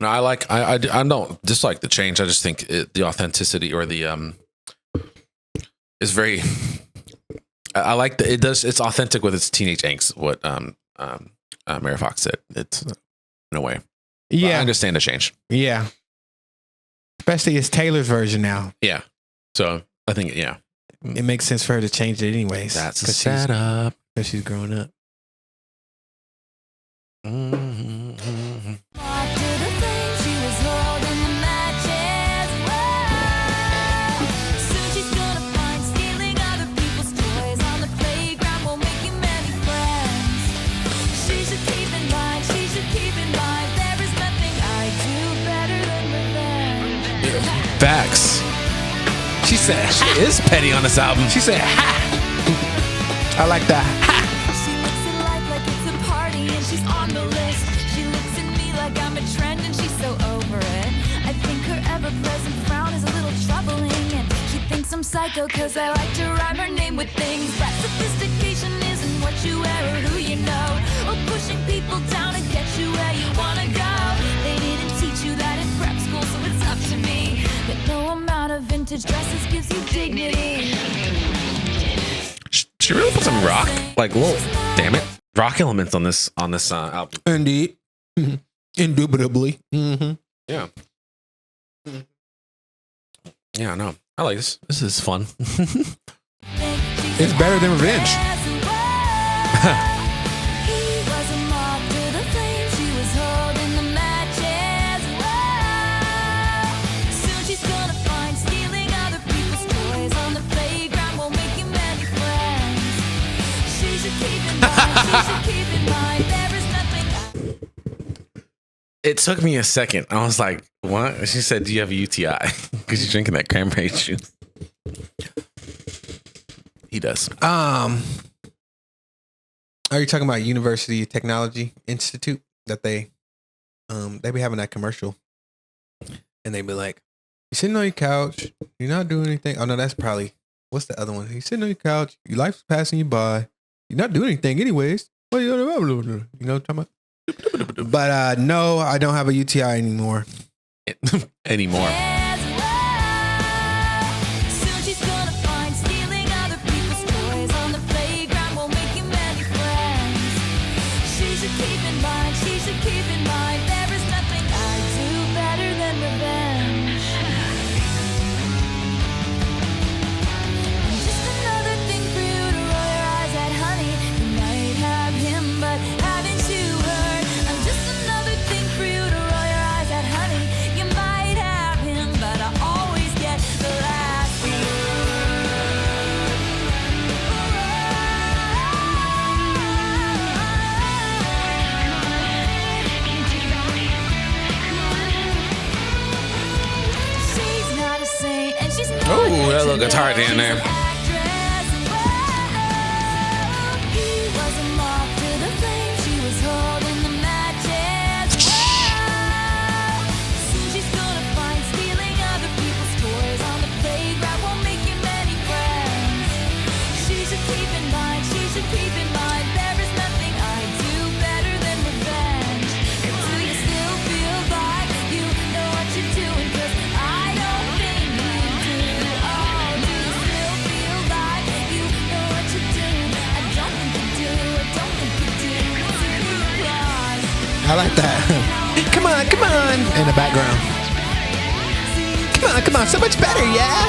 No, I don't dislike the change. I just think the authenticity or the is very. I like that it does. It's authentic with its teenage angst. What Mary Fox said. It's in a way. Yeah, but I understand the change. Yeah, especially it's Taylor's version now. Yeah, so I think it makes sense for her to change it anyways. That's a setup because she's growing up. Facts. She said she is petty on this album. She said, "Ha." I like that. Ha. She looks at life like it's a party and she's on the list. She looks at me like I'm a trend and she's so over it. I think her ever-present frown is a little troubling, and she thinks I'm psycho cause I like to rhyme her name with things. But sophistication isn't what you wear or who you know, or pushing people down to get you where you wanna go. They didn't teach you that in prep school, so it's up to me. That no amount of vintage dresses gives you dignity. She really put some rock, like, whoa, damn it, rock elements on this album. Indeed, indubitably. Mm-hmm. Yeah, yeah, no, I like this. This is fun. It's better than Revenge. It took me a second. I was like, what? She said, do you have a UTI? Because you're drinking that cranberry juice. He does. Are you talking about University Technology Institute that they be having that commercial, and they be like, you're sitting on your couch, you're not doing anything. Oh no, that's probably, what's the other one? You're sitting on your couch, your life's passing you by, you're not doing anything anyways. What you know what I'm talking about? But no, I don't have a UTI anymore. Anymore. Oh, that little guitar in there. I like that. Come on, come on. In the background. Come on, so much better, yeah.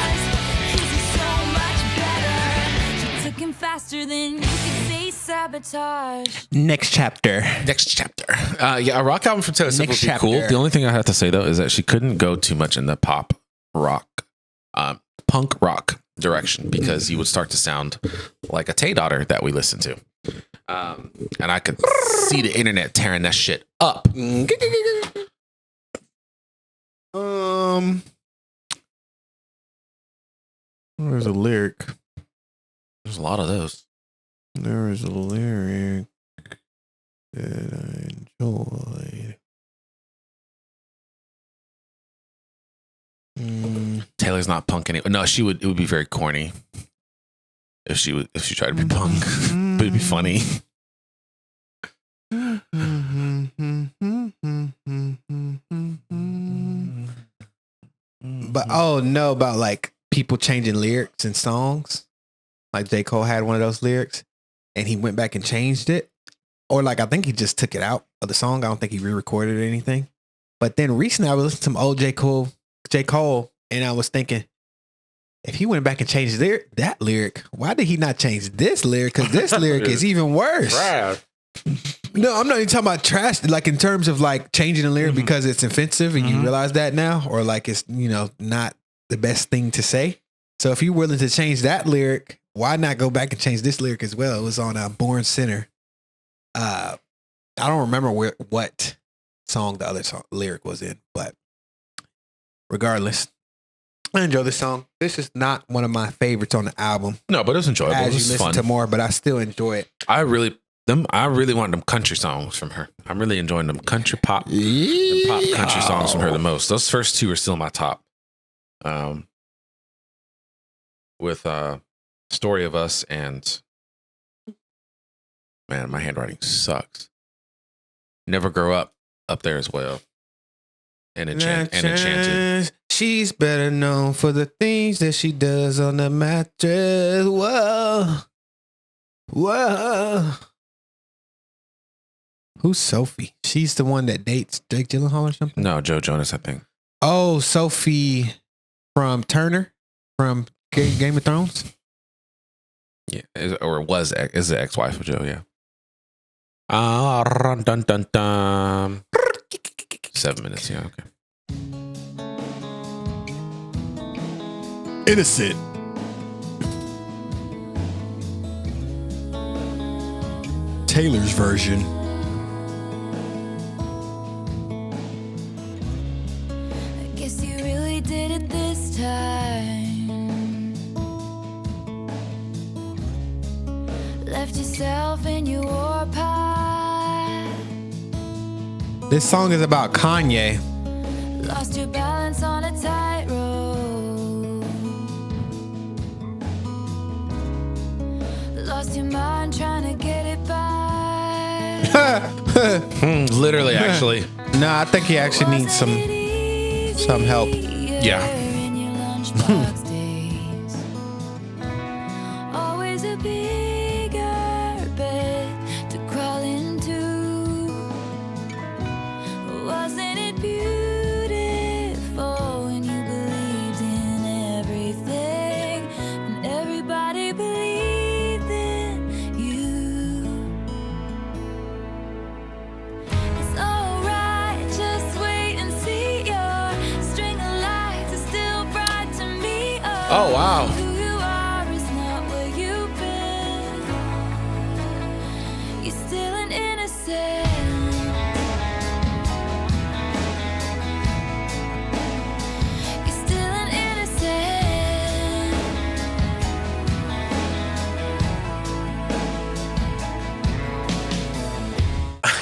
then you could say sabotage. Next chapter. Yeah, a rock album from Taylor Swift would Next be cool. chapter. The only thing I have to say though is that she couldn't go too much in the pop rock, punk rock direction because you would start to sound like a Tay daughter that we listen to. And I could see the internet tearing that shit up. There's a lyric. There's a lot of those. There is a lyric that I enjoyed. Taylor's not punk anymore. No, she would. It would be very corny if she tried to be punk. But it'd be funny. But about like people changing lyrics in songs. Like J. Cole had one of those lyrics and he went back and changed it. Or like I think he just took it out of the song. I don't think he re-recorded anything. But then recently I was listening to some old J. Cole, and I was thinking, if he went back and changed that lyric, why did he not change this lyric? Because this lyric is even worse. Right. No, I'm not even talking about trash. Like in terms of like changing a lyric because it's offensive and you realize that now, or like it's not the best thing to say. So if you're willing to change that lyric, why not go back and change this lyric as well? It was on Born Sinner. I don't remember what song the other lyric was in, but regardless, I enjoy this song. This is not one of my favorites on the album. No, but it was enjoyable. As It you was listen fun. to more, but I still enjoy it. I really want them country songs from her. I'm really enjoying them country pop and pop country songs from her the most. Those first two are still my top. With Story of Us and man, my handwriting sucks. Never Grow Up there as well. And Enchanted. She's better known for the things that she does on the mattress. Whoa. Who's Sophie? She's the one that dates Jake Gyllenhaal or something? No, Joe Jonas, I think. Oh, Sophie from Turner from Game of Thrones? Yeah, is the ex-wife of Joe, yeah. Dun, dun, dun. 7 minutes, yeah, okay. Innocent. Taylor's version. I guess you really did it this time. Left yourself in your warpath. This song is about Kanye. Lost your balance on a tightrope. Lost your mind trying to get it back. Literally, actually. No, I think he actually needs some help. Yeah. In your lunchbox days. Always a bigger bed to crawl into. Wasn't it beautiful when you believed in everything and everybody believed in you? It's alright, just wait and see. Your string of lights is still bright to me. Oh, wow. Who you are is not where you've been. You're still an innocent. You're still an innocent.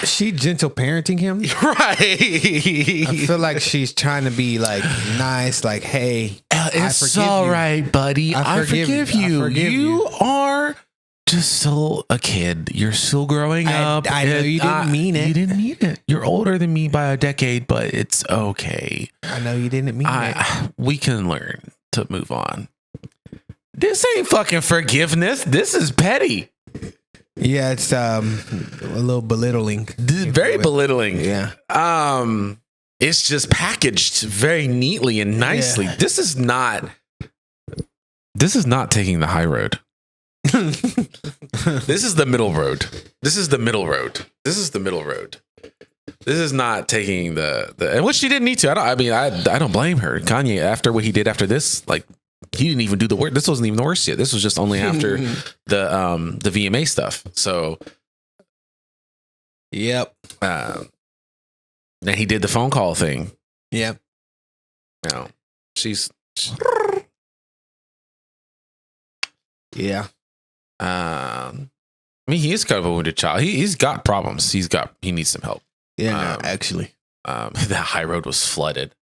She gentle parenting him. Right. I feel like she's trying to be like nice, like, hey, It's I forgive all you. right, buddy. I I forgive you. I forgive You are just still a kid. You're still growing up. I know you didn't mean it. You didn't mean it. You're older than me by a decade, but it's okay. I know you didn't mean it. We can learn to move on. This ain't fucking forgiveness. This is petty. Yeah, it's a little belittling. Very belittling. Yeah. It's just packaged very neatly and nicely. Yeah. This is not taking the high road. This is the middle road. This is the middle road. This is the middle road. This is not taking the and which she didn't need to. I don't blame her. Kanye, after what he did after this, like he didn't even do the work. This wasn't even the worst yet. This was just only after the VMA stuff. So yep. Then he did the phone call thing. Yep. No, she's yeah. I mean, he is kind of a wounded child. He's got problems. He needs some help. Yeah, actually. That high road was flooded.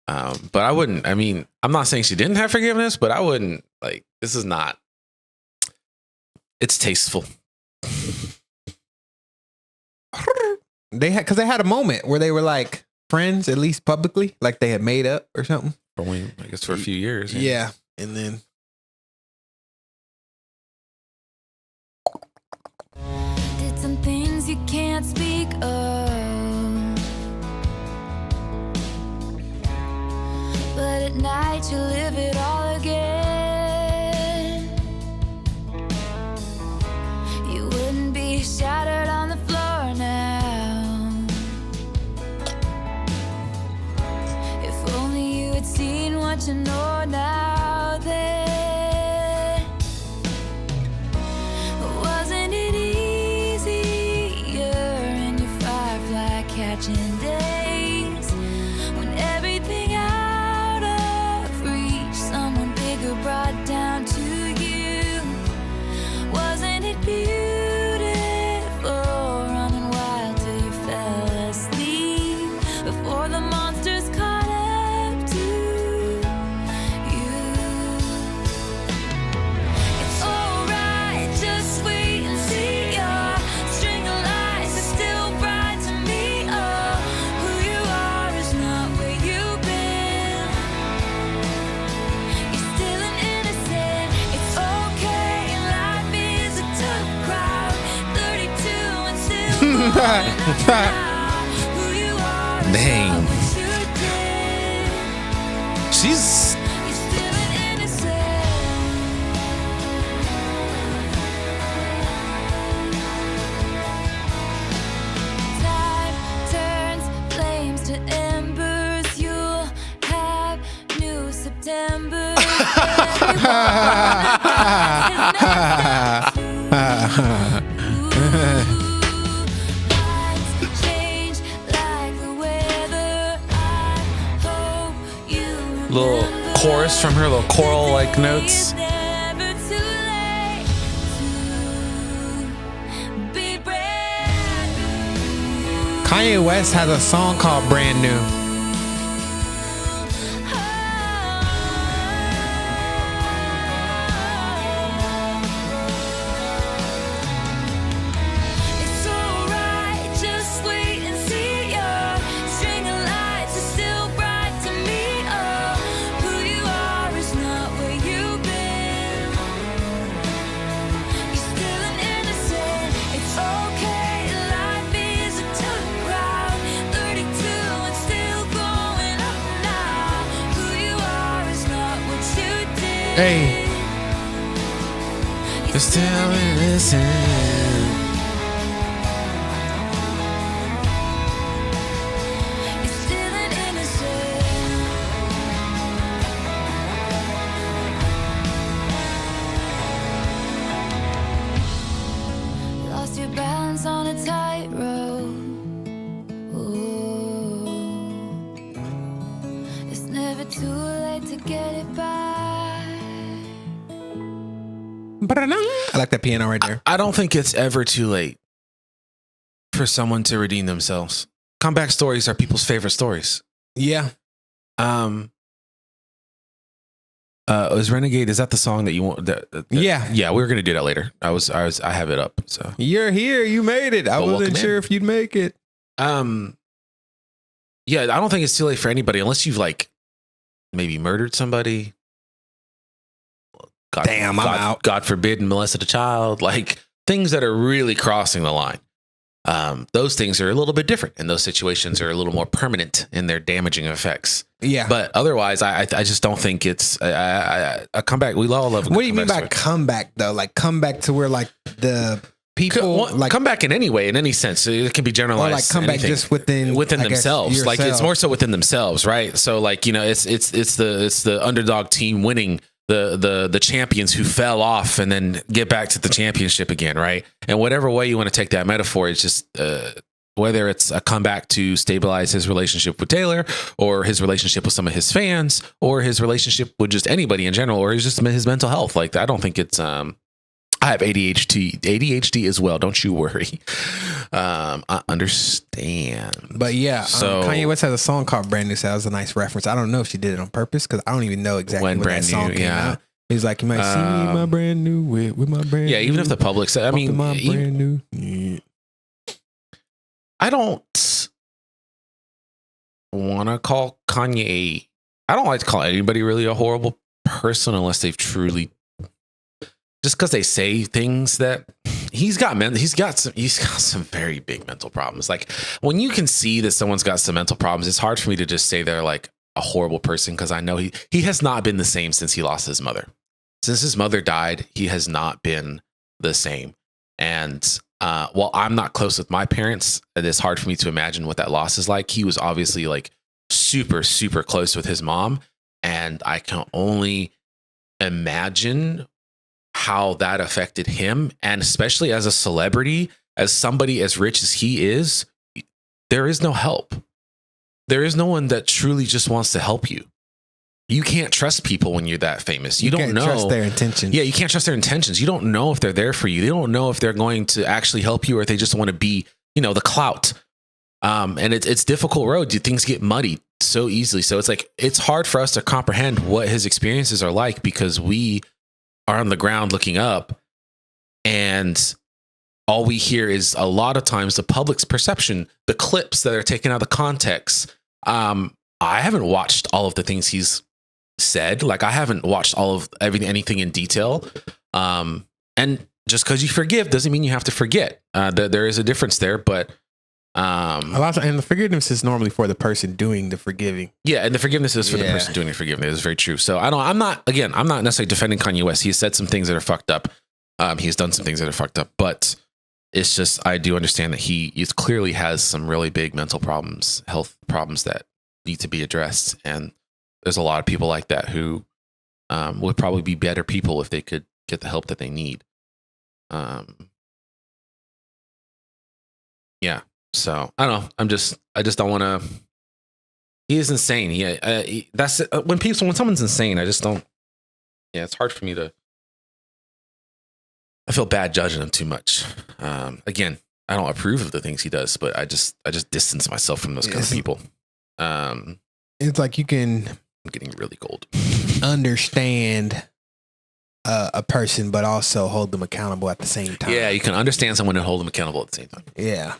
But I wouldn't. I mean, I'm not saying she didn't have forgiveness, but I wouldn't like. This is not. It's tasteful. Because they had a moment where they were like friends, at least publicly, like they had made up or something. I guess for a few years. Yeah, and then. Did some things you can't speak of, but at night you live it all again. You wouldn't be shattered on the floor now. If only you had seen what you know now. Then wasn't it easier in your firefly catching days when everything out of reach, someone bigger brought down to you? Wasn't it beautiful running wild till you fell asleep before the monsters caught up to you? It's alright, just wait and see. Your string of lights is still bright to me. Oh, who you are is not where you've been. You're still an innocent. It's okay, life is a tough crowd. 32 and still going up now. Who you are is Dang. not what you did. She's You're still an innocent. Time turns flames to embers. You'll have new September. Change like the weather. I hope you little chorus from her, little choral like notes. never too late to be brand new. Kanye West has a song called Brand New. It's alright, just wait and see. Your string of lights is still bright to me. Oh, who you are is not where you've been. You're still an innocent. It's okay, life is a tough crowd. 32 and still going up now. Who you are is not what you did. Hey. You're still innocent. You're still an innocent. Lost your balance on a tightrope. Ooh. It's never too late to get it back. I like that piano right there. I don't think it's ever too late for someone to redeem themselves. Comeback stories are people's favorite stories. Yeah. Is Renegade? Is that the song that you want? Yeah. yeah. We were gonna do that later. I have it up. So You're here. You made it. I Well, wasn't welcome sure in. if you'd make it. yeah. I don't think it's too late for anybody unless you've like maybe murdered somebody. God, Damn, I'm out. God forbid, molested a child. Like things that are really crossing the line. Those things are a little bit different, and those situations are a little more permanent in their damaging effects. Yeah. But otherwise, I just don't think it's a comeback. We all love. What do you mean by comeback though? Like comeback to where like the people like come back in any way, in any sense. It can be generalized. Or like come back just within themselves. Like it's more so within themselves, right? So like, you know, it's the underdog team winning the champions who fell off and then get back to the championship again, right? And whatever way you want to take that metaphor, it's just whether it's a comeback to stabilize his relationship with Taylor, or his relationship with some of his fans, or his relationship with just anybody in general, or just his mental health. Like I don't think it's I have ADHD as well. Don't you worry. I understand. But yeah, so Kanye West has a song called Brand New. So that was a nice reference. I don't know if she did it on purpose because I don't even know exactly when that song came out. He's like, you might see me my brand new with my brand new. Yeah, even if the public said, I mean, my brand new. Yeah. I don't want to call Kanye. I don't like to call anybody really a horrible person unless they've truly. Just because they say things that he's got some very big mental problems. Like when you can see that someone's got some mental problems, it's hard for me to just say they're like a horrible person, because I know he has not been the same since he lost his mother. Since his mother died, he has not been the same. And while I'm not close with my parents, it's hard for me to imagine what that loss is like. He was obviously like super, super close with his mom, and I can only imagine how that affected him. And especially as a celebrity, as somebody as rich as he is, there is no help. There is no one that truly just wants to help you. You can't trust people when you're that famous. You don't know. Trust their intentions. Yeah, you can't trust their intentions. You don't know if they're there for you. They don't know if they're going to actually help you, or if they just want to be, you know, the clout. And it's difficult road. Things get muddied so easily. So it's like, it's hard for us to comprehend what his experiences are like, because we are on the ground looking up, and all we hear is a lot of times the public's perception, the clips that are taken out of context. I haven't watched all of the things he's said. Like I haven't watched anything in detail. And just because you forgive doesn't mean you have to forget. There is a difference there, but and the forgiveness is normally for the person doing the forgiving. Yeah, and the forgiveness is for the person doing the forgiveness. It's very true. So I'm not necessarily defending Kanye West. He has said some things that are fucked up. He's done some things that are fucked up, but it's just, I do understand that he clearly has some really big mental problems, health problems that need to be addressed. And there's a lot of people like that who would probably be better people if they could get the help that they need. Yeah. So I don't know. I just don't want to. He is insane. Yeah. That's when someone's insane, I just don't. Yeah. It's hard for me to. I feel bad judging him too much. Again, I don't approve of the things he does, but I just distance myself from those kind of people. It's like you can. I'm getting really cold. Understand a person, but also hold them accountable at the same time. Yeah, you can understand someone and hold them accountable at the same time. Yeah.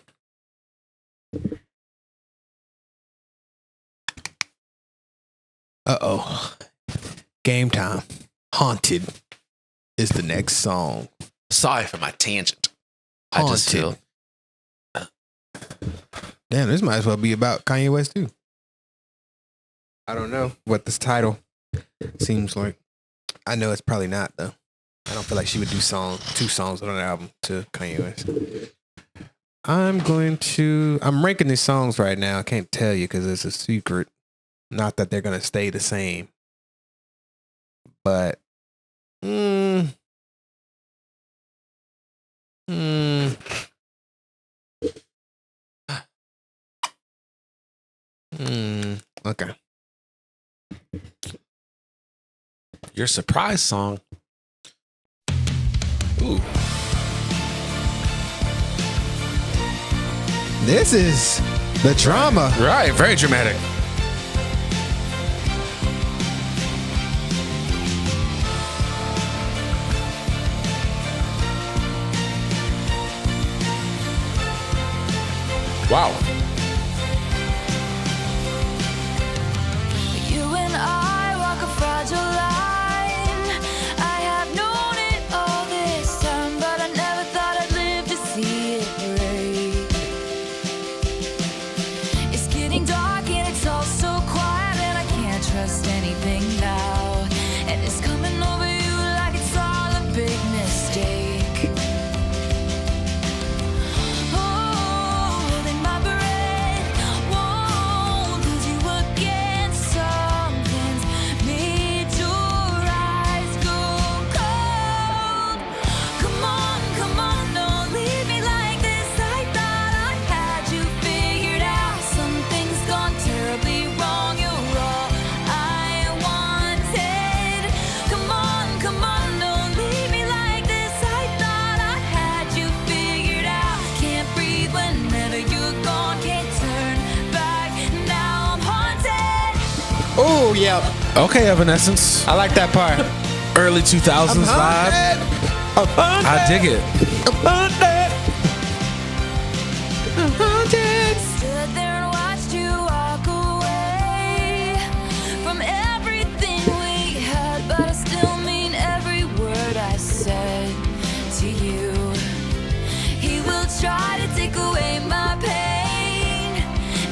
Uh-oh. Game time. Haunted is the next song. Sorry for my tangent. Haunted. I just feel. Damn, this might as well be about Kanye West too. I don't know what this title seems like. I know it's probably not though. I don't feel like she would do two songs on an album to Kanye West. I'm ranking these songs right now. I can't tell you because it's a secret. Not that they're gonna stay the same. But okay. Your surprise song. Ooh. This is the drama. Right, very dramatic. Wow. You and I walk a fragile line. I have known it all this time, but I never thought I'd live to see it break. It's getting dark and it's all so quiet, and I Oh, yep. Okay, Evanescence. I like that part. Early 2000s vibe. I dig it. Stood there and watched you walk away from everything we had, but I still mean every word I said to you. He will try to take away my pain,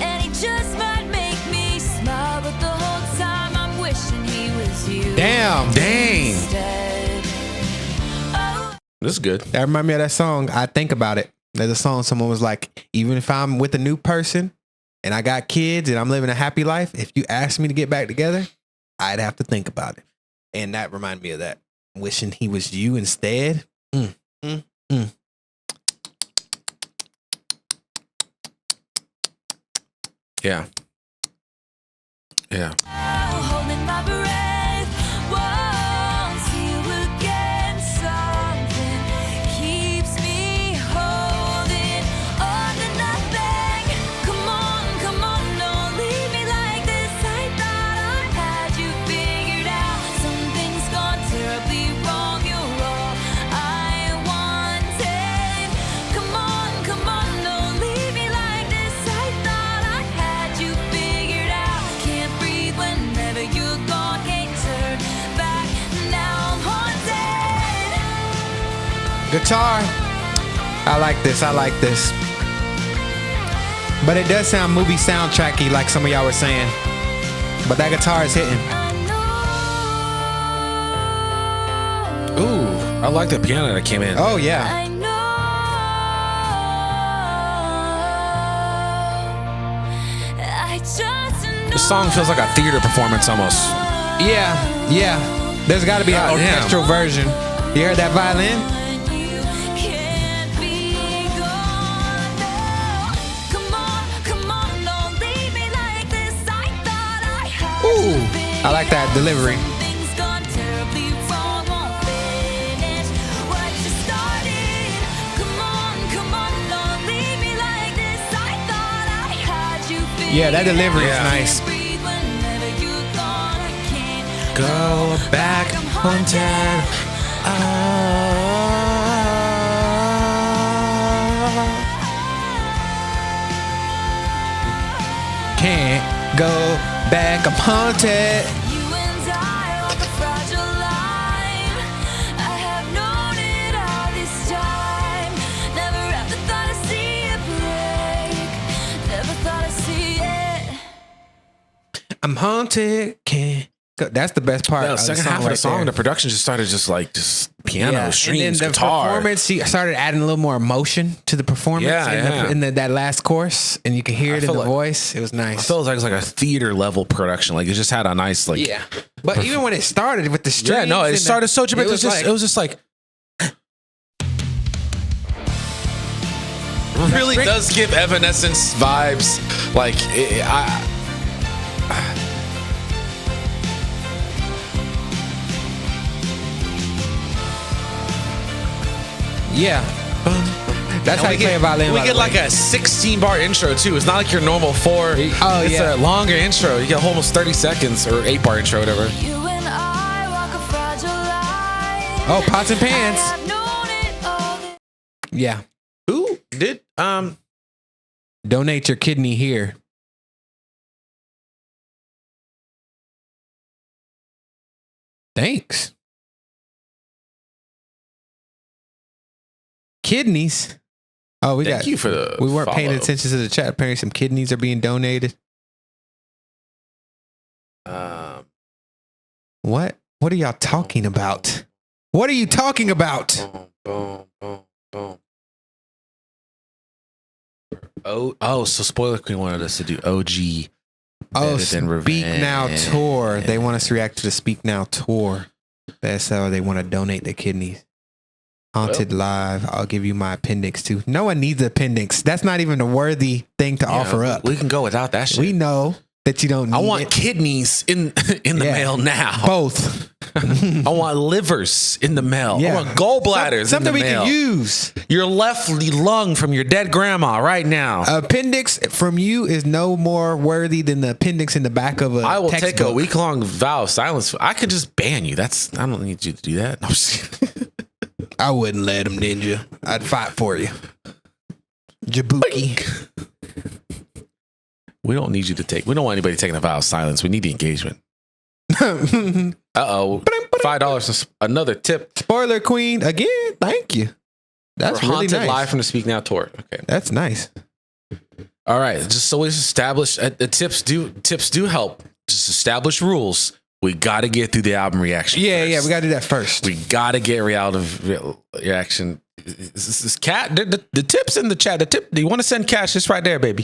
and he just might make me smile, but the whole time I'm wishing he was you. Damn. Dang. Instead. Oh. This is good. That reminds me of that song. I think about it. There's a song someone was like, even if I'm with a new person and I got kids and I'm living a happy life, if you ask me to get back together, I'd have to think about it. And that reminded me of that. Wishing he was you instead. Yeah. Yeah. Holding my breath, won't see you again. Something keeps me holding on to nothing. Come on, don't leave me like this. I thought I had you figured out. Something's gone terribly wrong. You're all I wanted. Come on, don't leave me like this. I thought I had you figured out. Can't breathe whenever you're gone. Can't turn back. Now I'm haunted. Guitar. I like this. But it does sound movie soundtracky like some of y'all were saying. But that guitar is hitting. I know. Ooh, I like the piano that came in. Oh, yeah. I know. I just know. This song feels like a theater performance almost. Yeah. There's got to be an God damn. orchestral version. You heard that violin? You can't be gone now. Come on, don't leave me like this. I thought I had Ooh, you figured I like that out. delivery. Something's gone terribly wrong. Won't finish what you started. Come on, don't leave me like this. I thought I had you figured Yeah, that delivery is Yeah. nice. out. Breathe whenever you're gone. I can't Go back haunted. Can't go back. I'm haunted. You and I walk a fragile line. I have known it all this time. Never ever thought I'd see it break. Never thought I'd see it. I'm haunted. Can't go. That's the best part. The of the second song half of the right song, there. the production just started just piano, Yeah, strings, and then the guitar. performance, she started adding a little more emotion to the performance Yeah, in that last chorus, and you can hear it in feel the like- voice. It was I nice. felt like it was like a theater level production. Like it just had a nice like. Yeah, but even when it started with the strings, Yeah, no, it and started so it dramatic. was It was just like. Really does give Evanescence vibes. Like yeah. That's how you play a violin. We by get the way. like a 16-bar intro too. It's not like your normal 4. Oh, it's yeah. a longer intro. You get almost 30 seconds or 8-bar intro, whatever. You and I walk a fragile line. Oh, pots and I pans. have known it all this Yeah, Who did donate your kidney here. Thanks. Kidneys. Oh, we Thank you for the We weren't paying follow. attention to the chat. Apparently, some kidneys are being donated. What? What are y'all talking about? What are you talking about? Boom, boom, boom. Oh, so Spoiler Queen wanted us to do OG. Oh, Better Than Speak Revenge. Now tour. They want us to react to the Speak Now tour. That's how they want to donate their kidneys. Haunted Live. I'll give you my appendix too. No one needs an appendix. That's not even a worthy thing to offer up. We can go without that shit. We know that you don't need I want it. kidneys in the Yeah. mail now. Both. I want livers in the mail. I want gallbladders Something in the mail. we can use. Your left lung from your dead grandma right now. Appendix from you is no more worthy than the appendix in the back of a I will textbook. take a week-long vow of silence. I could just ban you. I don't need you to do that. No, I'm just kidding. I wouldn't let him, Ninja. I'd fight for you. Jabuki. We don't want anybody taking a vow of silence. We need the engagement. Uh-oh. $5. Another tip. Spoiler Queen again. Thank you. That's We're really haunted nice. live from the Speak Now tour. Okay. That's nice. All right. Just so we establish the tips do help. Just establish rules. We got to get through the album reaction. Yeah, first. yeah. We got to do that first. We got to get reaction. This cat. The tips in the chat. The tip. Do you want to send cash? It's right there, baby.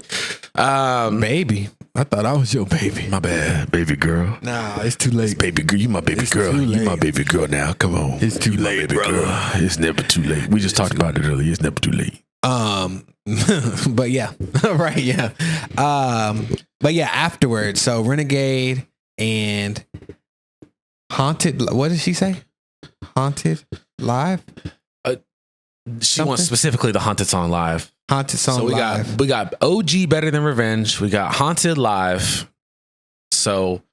Baby. I thought I was your baby. My bad, baby girl. Nah, it's too late. Baby girl, you my baby It's girl. too You my late. baby girl now. Come on. It's too You my late, baby brother. girl. It's never too late. We just talked about it earlier. It's never too late. But yeah, right, yeah. But yeah, afterwards. So Renegade and Haunted. What did she say? Haunted Live. She wants Something? specifically the Haunted song live. Haunted Song So Live. we got OG Better Than Revenge. We got Haunted Live. So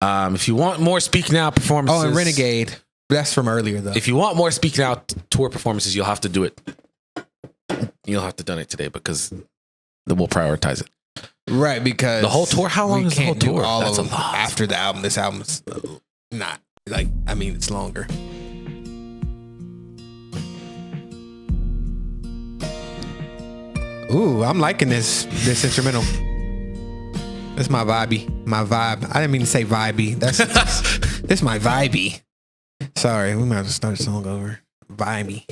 if you want more Speak Now performances. Oh, and Renegade. That's from earlier though. If you want more Speak Now tour performances, you'll have to do it. You'll have to donate today because then we'll prioritize it. Right, because The whole tour? How long we is the whole can't do tour? all That's of a them lot. after the album. This album's not like. I mean, it's longer. Ooh, I'm liking this instrumental. That's my vibe. I didn't mean to say vibey. That's this my vibey. Sorry, we might have to start the song over. Vibey.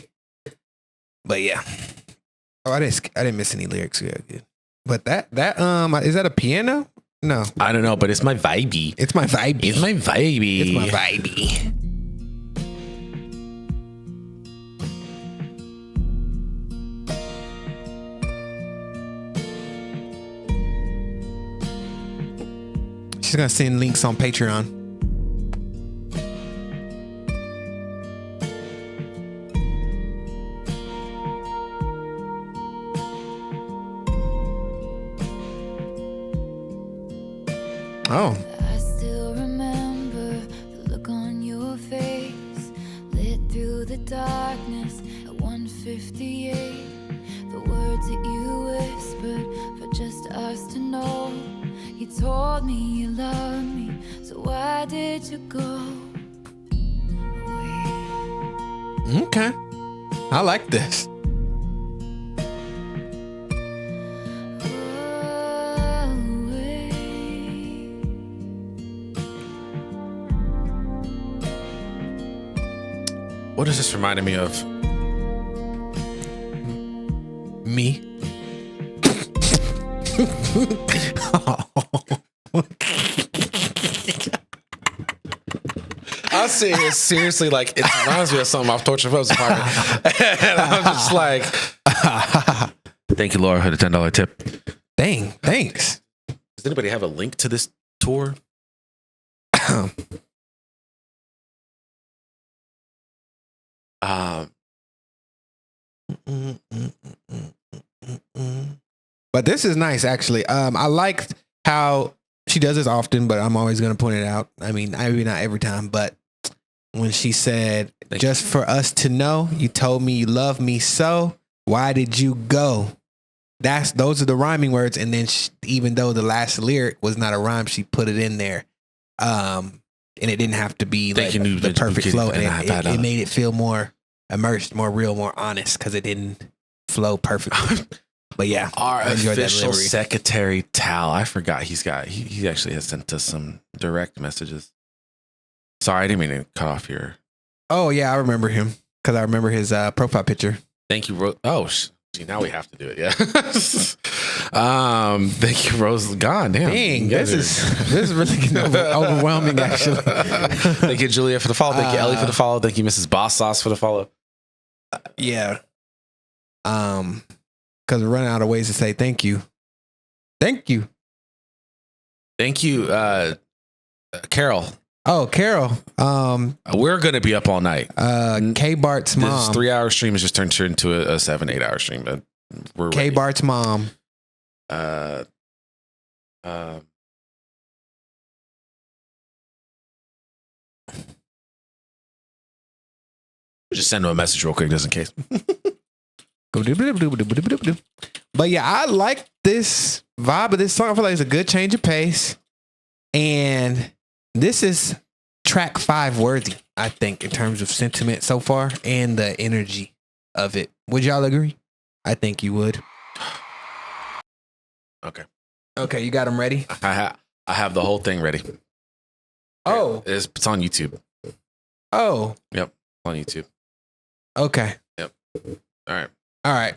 But yeah. Oh, I didn't miss any lyrics. Yeah, good. But that is that a piano? No, I don't know, but it's my vibey. it's my vibey. It's my vibey. It's my vibey. She's gonna send links on Patreon. Oh, I still remember the look on your face, lit through the darkness at 1:58. The words that you whispered for just us to know. You told me you loved me, so why did you go away? okay. I like this. What is this reminding me of? Me. I see it seriously, like it reminds me of something off Torture Post Department. And I'm just like, thank you, Laura, for the $10 tip. Dang, thanks. Does anybody have a link to this tour? But this is nice, actually. I liked how she does this often, but I'm always going to point it out. I mean, maybe not every time, but when she said, Thank just for us to know, you told me you love me so, why did you go? Those are the rhyming words. And then even though the last lyric was not a rhyme, she put it in there. And it didn't have to be like the perfect flow. And it made it feel more immersed, more real, more honest because it didn't flow perfectly. But yeah, Our I enjoyed that official delivery. secretary, Tal, I forgot he actually has sent us some direct messages. Sorry, I didn't mean to cut off your. Oh yeah, I remember him because I remember his profile picture. Thank you, see, now we have to do it. Yeah. Thank you, Rose. God damn. Dang, you guys this is really getting overwhelming. Actually, Thank you, Julia, for the follow. Thank you, Ellie, for the follow. Thank you, Mrs. Boss Sauce, for the follow. yeah. Because we're running out of ways to say thank you. Thank you. Thank you, Carol. Oh, Carol. We're gonna be up all night. K Bart's This mom. 3-hour stream has just turned into a 7-8 hour stream. But we're K ready. Bart's mom. Just send him a message real quick, just in case. But yeah, I like this vibe of this song. I feel like it's a good change of pace. And this is track 5 worthy, I think, in terms of sentiment so far and the energy of it. Would y'all agree? I think you would. Okay. Okay, you got them ready? I have the whole thing ready. Oh. It's on YouTube. Oh. Yep. On YouTube. Okay. Yep. All right. All right.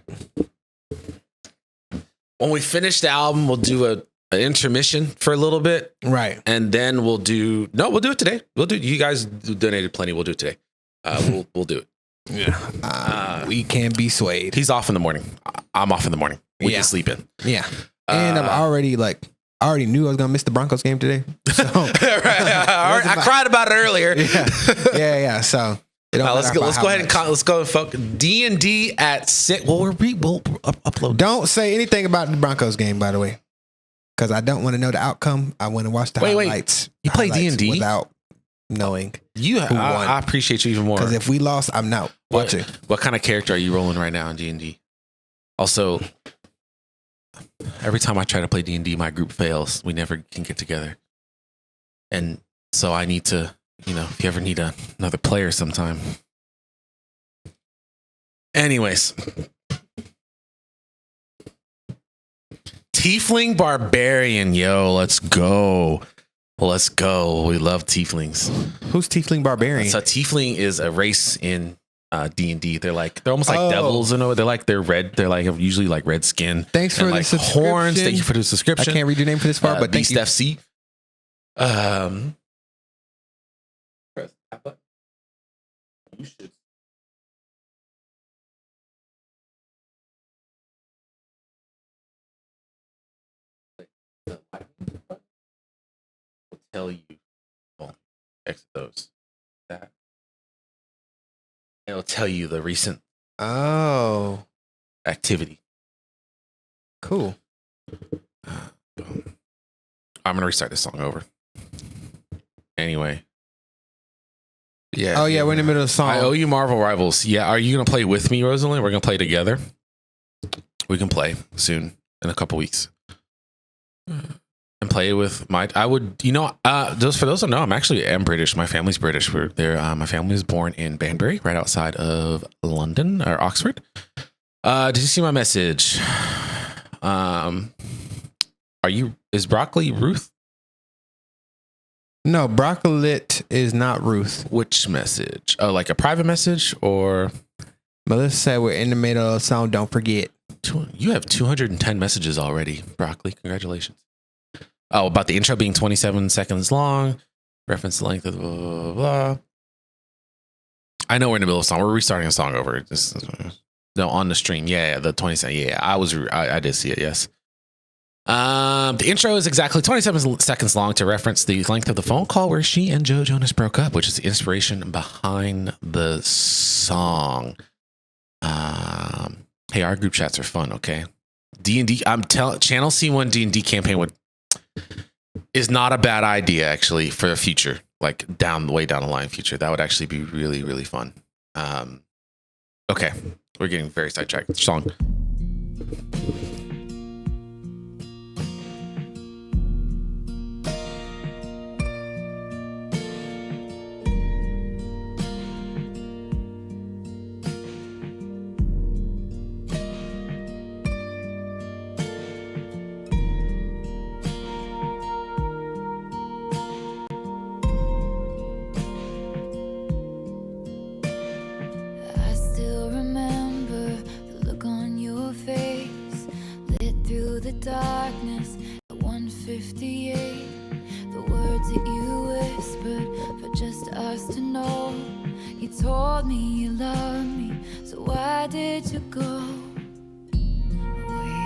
When we finish the album, we'll do an intermission for a little bit. Right. And then we'll do it today. You guys donated plenty. We'll do it today. We'll do it. Yeah. We can be swayed. He's off in the morning. I'm off in the morning. We can sleep in. Yeah. And I already knew I was gonna miss the Broncos game today. So I cried about it earlier. Yeah. So let's go ahead and focus. D&D at 6. Well, we'll upload. Don't say anything about the Broncos game, by the way, because I don't want to know the outcome. I want to watch the highlights. You play D&D without knowing who won. I appreciate you even more. Because if we lost, I'm not watching. What kind of character are you rolling right now in D&D? Also, every time I try to play D&D, my group fails. We never can get together. And so I need to, if you ever need another player sometime. Anyways. Tiefling Barbarian, yo, let's go. Let's go. We love tieflings. Who's Tiefling Barbarian? So tiefling is a race in D&D. They're almost like devils, they're red. They're usually red skin. Thanks for the subscription. Horns. Thank you for the subscription. I can't read your name for this far, but thank you. FC. Press that button. You should. The will tell you. Exit those. That. It'll tell you the recent activity. Cool. I'm gonna restart this song over. Anyway. Yeah. Oh yeah, we're in the middle of the song. I owe you Marvel Rivals. Yeah, are you gonna play with me, Rosalind? We're gonna play together. We can play soon in a couple weeks. And play with just for those who know, I'm British. My family's British. My family was born in Banbury, right outside of London or Oxford. Did you see my message? Is Broccoli Ruth? No, Broccolit is not Ruth. Which message? Oh, like a private message or? Melissa said we're in the middle of a song. Don't forget. You have 210 messages already, Broccoli. Congratulations. Oh, about the intro being 27 seconds long. Reference the length of blah, blah, blah. I know we're in the middle of a song. We're restarting a song over. On the stream. Yeah, the 27. Yeah, I did see it. Yes. The intro is exactly 27 seconds long to reference the length of the phone call where she and Joe Jonas broke up, which is the inspiration behind the song. Hey, our group chats are fun. Okay. D&D. Channel C1 D&D campaign is not a bad idea actually for the future, like way down the line future. That would actually be really, really fun. Okay. We're getting very sidetracked. Song. Darkness at 1:58. The words that you whispered for just us to know. You told me you loved me, so why did you go away?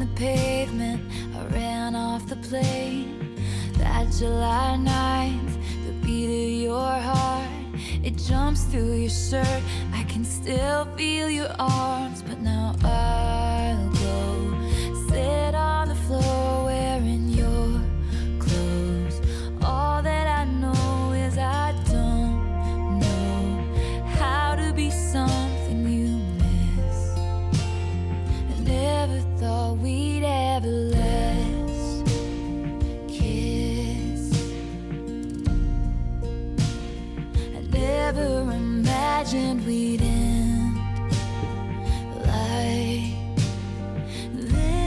the pavement, I ran off the plane. That July 9th, the beat of your heart, it jumps through your shirt. I can still feel your arms, but now I'll go sit on the floor wearing your clothes. All that I know is I don't know how to be something you miss. I never thought we'd ever last kiss. I never imagined we'd end like this.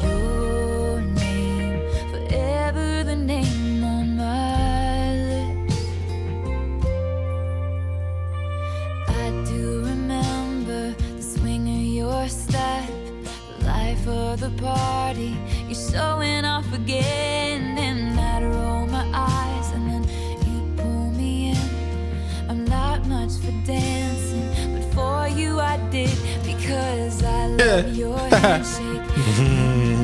Your name, forever the name on my lips. I do remember the swing of your step, the life of the party. You're showing off again, and I'd roll my eyes, and then you pull me in. I'm not much for dancing, but for you I did, because I love your handshake.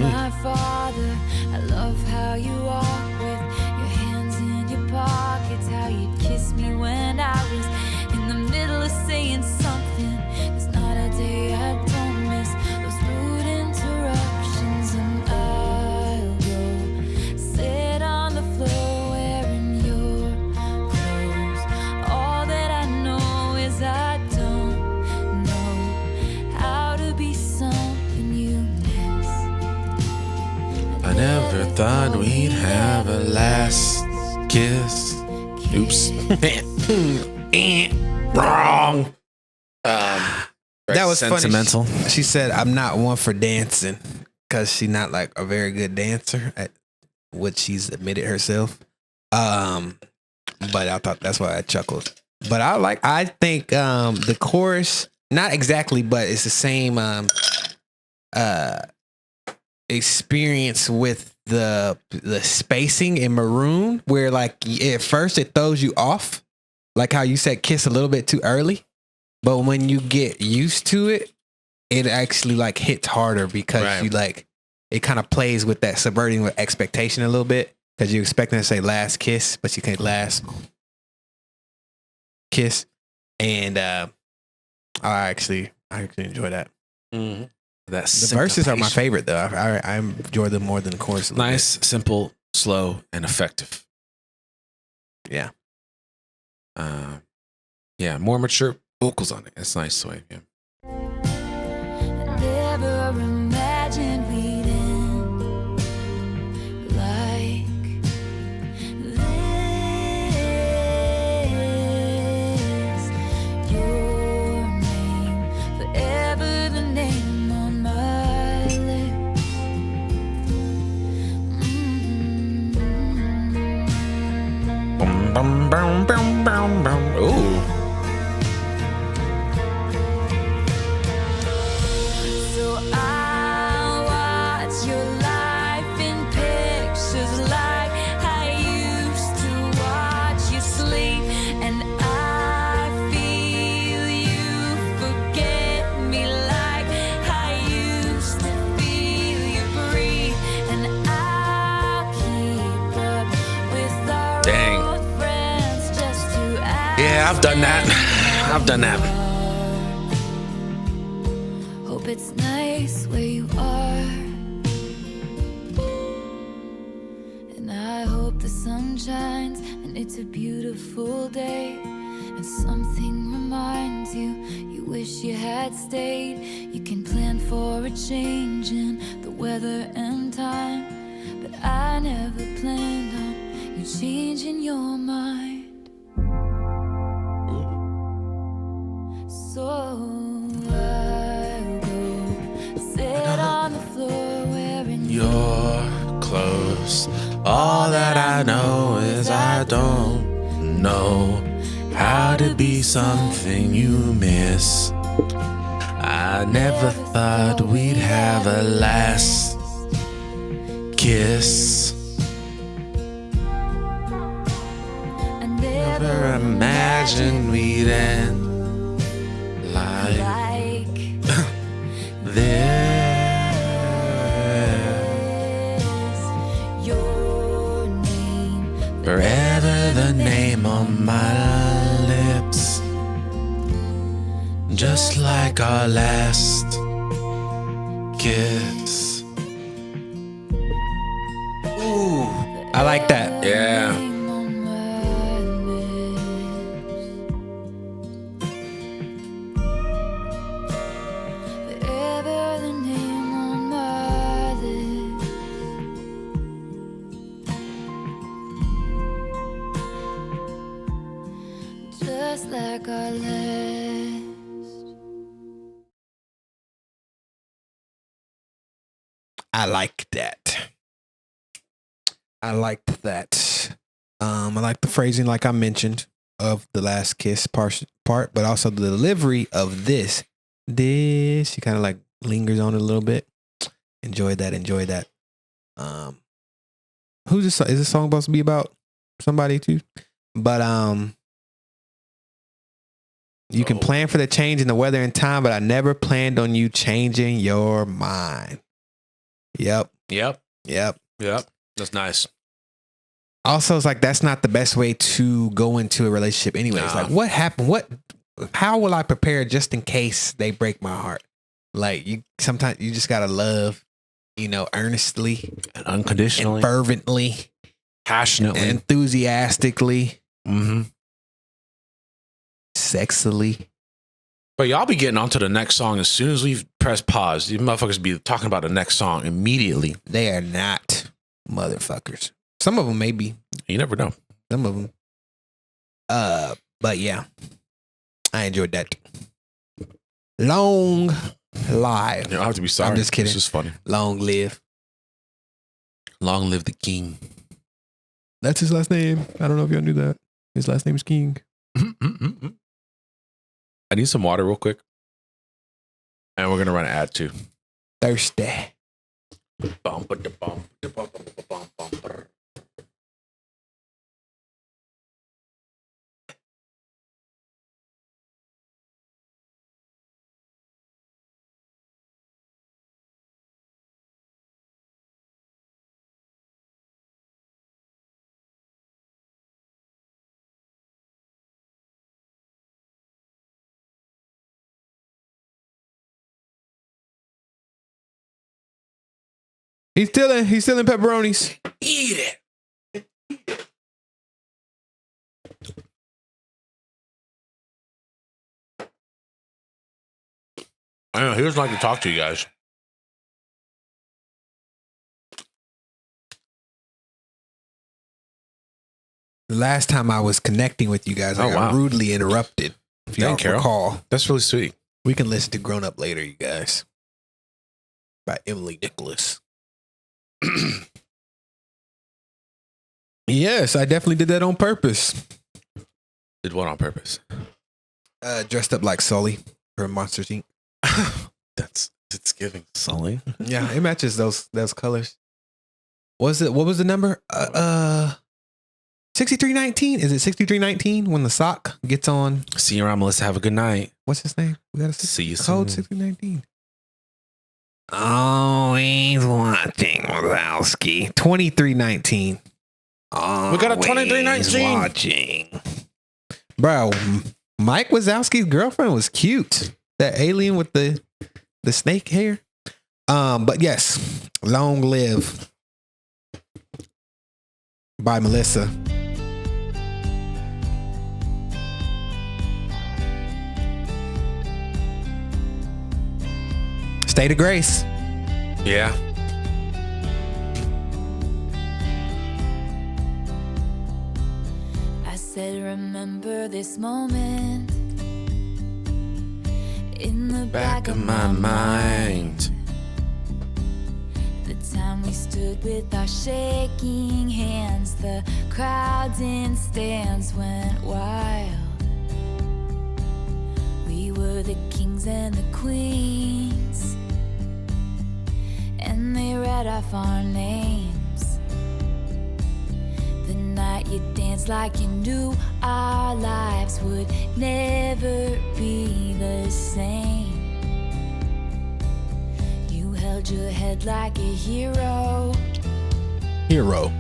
My father, I love how you walk with your hands in your pockets, how you'd kiss me when I was in the middle of saying something. There's not a day I don't miss those rude interruptions, and I'll go sit on the floor wearing your clothes. All that I know is I don't know how to be something you miss. I never thought we'd have a last kiss. Oops. Wrong. That was sentimental. Funny. She said, "I'm not one for dancing," because she's not like a very good dancer, at what she's admitted herself. But I thought that's why I chuckled. But I think the chorus, not exactly, but it's the same experience with the spacing in Maroon, where like at first it throws you off, like how you said kiss a little bit too early, but when you get used to it, it actually like hits harder, because Right. you like, it kind of plays with that subverting with expectation a little bit, because you're expecting to say last kiss, but you can't last kiss. And I actually enjoy that. Mm-hmm. That's The verses are my favorite though. I enjoy them more than the chorus. A little Nice, simple, slow, and effective. bit. Yeah. Yeah, more mature vocals on it. It's nice, Sway. Yeah. I never imagined we'd end like this. Your name, forever the name on my lips. Bum, bum, bum, bum, bum. Ooh. So I'll watch your life in pictures like I used to watch you sleep, and I feel you forget me like I used to feel you breathe, and I'll keep up with our Dang. old friends just to ask. Yeah, I've done that. I've done that. Hope it's nice where you are, and I hope the sun shines and it's a beautiful day, and something reminds you you wish you had stayed. You can plan for a change in the weather and time, but I never planned on you changing your mind. So I'll go sit on the floor wearing Your clothes. All that I know is I don't know how to be something you miss. I never thought we'd have a last kiss. I Never imagined we'd end like like lips. Your name Forever the name on my lips. Just like our last kiss. Ooh, I like that. Yeah. on my lips. Forever the name on my lips. Just like our last. I like that. I liked that. I like the phrasing, like I mentioned, of the last kiss part, but also the delivery of this. She kind of like lingers on it a little bit. Enjoy that. Who's this? Is this song supposed to be about somebody too? But you can plan for the change in the weather and time, but I never planned on you changing your mind. Yep. That's nice. Also, it's like that's not the best way to go into a relationship anyway. It's Nah. like, what happened? How will I prepare just in case they break my heart? Like, sometimes you just gotta love, earnestly And unconditionally. and fervently, Passionately. enthusiastically, Mm-hmm. sexily. But y'all be getting onto the next song as soon as we press pause. These motherfuckers be talking about the next song immediately. They are not motherfuckers. Some of them may be. You never know. Some of them. But yeah, I enjoyed that. Long live. You don't have to be sorry. I'm just kidding. It's just funny. Long live. Long live the king. That's his last name. I don't know if y'all knew that. His last name is King. I need some water real quick. And we're going to run an ad too. Thirsty. He's stealing pepperonis. Eat it. I know. He doesn't like to talk to you guys. The last time I was connecting with you guys, I got rudely interrupted. If y'all Thank you, Carol. recall, That's really sweet. we can listen to Grown Up Later, you guys, by Emily Nicholas. Yes, I definitely did that on purpose. Did what on purpose? Dressed up like Sully from Monsters Inc. It's giving Sully. Yeah, it matches those colors. What was the number? 6319. Is it 6319 when the sock gets on? See you around, Melissa. Have a good night. What's his name? We got a See you code soon. 6319. Always watching Wazowski. 2319. We got a 2319. Watching. Bro, Mike Wazowski's girlfriend was cute. That alien with the snake hair. But yes, Long Live by Melissa. State of Grace. Yeah. I said, remember this moment in the Back of my mind. The time we stood with our shaking hands, the crowds in stands went wild. We were the kings and the queens, and they read off our names. The night you danced like you knew our lives would never be the same. held your head like a hero Hero.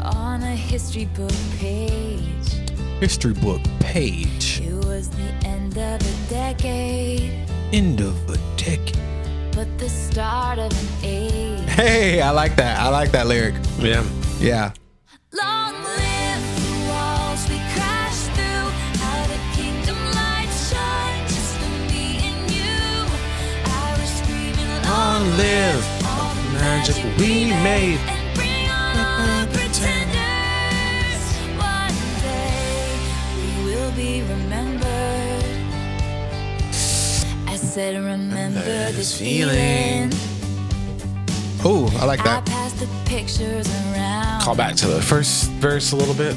on a history book page. History book page. It was the end of a decade, End of a decade. but the start of an age. Hey, I like that. I like that lyric. Yeah. Yeah. Long live the walls we crashed through. How the kingdom lights shine just for me and you. I was screaming, long live all the magic we made. And bring on all the pretenders. One day we will be remembered. I said, remember this feeling. Oh, I like I that. passed the pictures around. Call back to the first verse a little bit.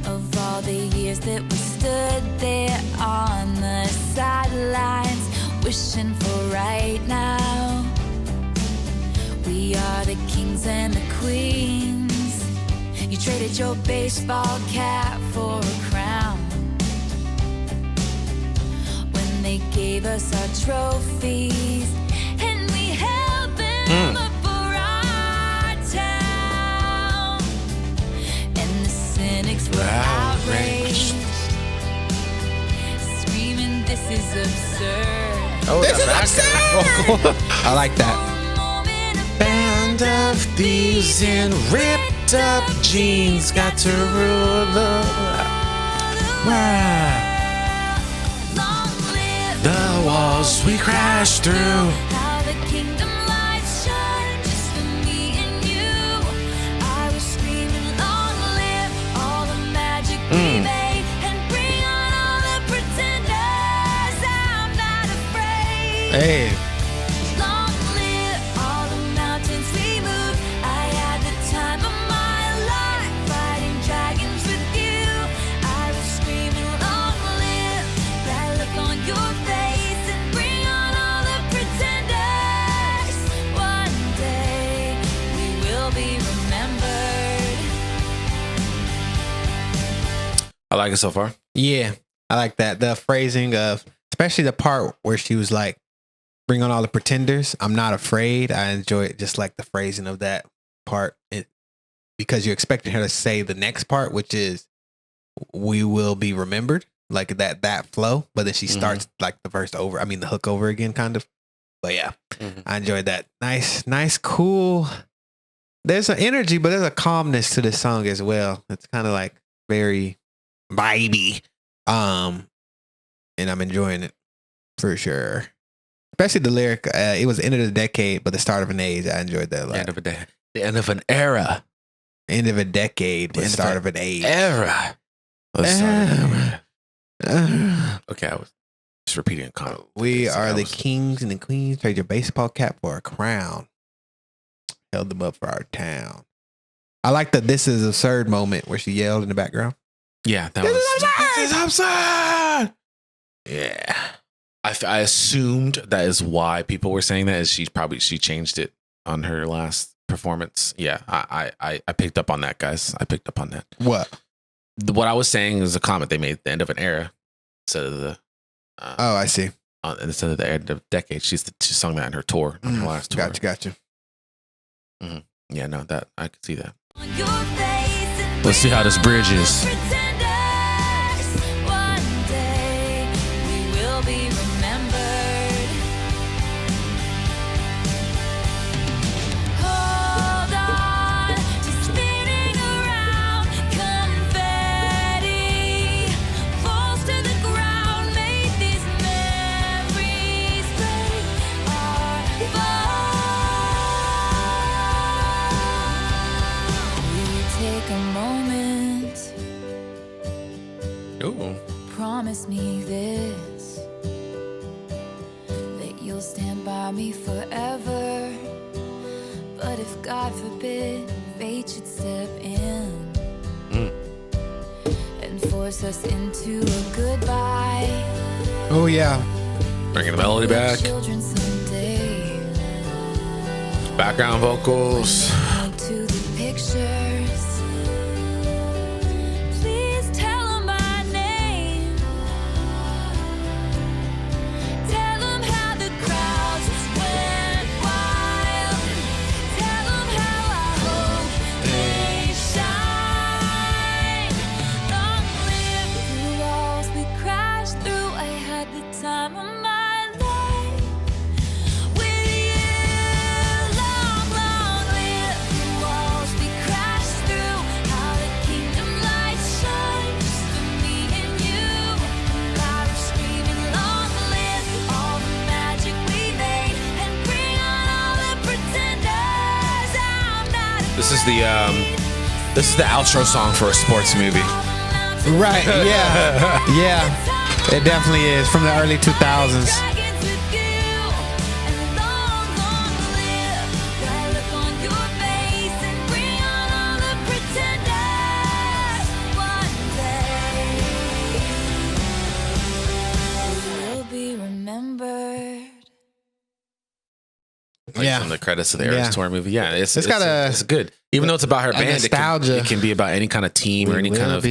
Of all the years that we stood there on the sidelines, wishing for right now. We are the kings and the queens. You traded your baseball cap for a crown. When they gave us our trophies and we held them up for our town. And the cynics were outraged, screaming, this is absurd. Oh, This is absurd. I like that. Band of thieves in ripped up jeans got to rule the world. The walls we crashed through. How the kingdom lights shine just for me and you. I was screaming, long live all the magic we made, and bring on all the pretenders. I'm not afraid. Hey. Long live all the mountains we moved. I had the time of my life fighting dragons with you. I was screaming, long live that look on your face, and bring on all the pretenders. One day we will be remembered. I like it so far. Yeah. I like that. The phrasing of, especially the part where she was like, bring on all the pretenders. I'm not afraid. I enjoy it. Just like the phrasing of that part. Because you're expecting her to say the next part, which is, we will be remembered. Like that flow. But then she starts like the verse over. I mean, the hook over again, kind of. But yeah, I enjoyed that. Nice, cool. There's an energy, but there's a calmness to this song as well. It's kind of like very vibey. And I'm enjoying it for sure. Especially the lyric, it was the end of the decade, but the start of an age. I enjoyed that a lot. End of a day. The end of an era. End of a decade, but start of an age. Era. The start of an era. Okay, I was just repeating a comment. We So are that the was- kings and the queens. Trade your baseball cap for a crown. Held them up for our town. I like the "this is absurd" moment where she yelled in the background. Yeah, that This was. is absurd! This is absurd! Yeah. I assumed that is why people were saying that. Is she changed it on her last performance? Yeah, I picked up on that, guys. I picked up on that. What? What I was saying is a comment they made at the end of an era instead of the. Oh, I see. Instead of the end of decade, she sung that in her tour, on her last tour. Gotcha. Yeah, no, that I could see that. On your face and Let's see how this bridge is. pretenders. One day we will be remembered. Hold on to spinning around. Confetti falls to the ground. Make these memories break our bond. Will you take a moment? Ooh. Promise me this, that you'll stand by me forever. But if God forbid fate should step in and force us into a goodbye, Oh yeah. Bringing the melody back. children someday, Background vocals. point to the pictures. Please tell 'em my name. Tell 'em how the crowds went wild This is the outro song for a sports movie. Right. Yeah. Yeah. It definitely is from the early 2000s. Like from the credits of the Eras Tour movie. Yeah, it's good. Even though it's about her band, nostalgia. It can be about any kind of team or any kind of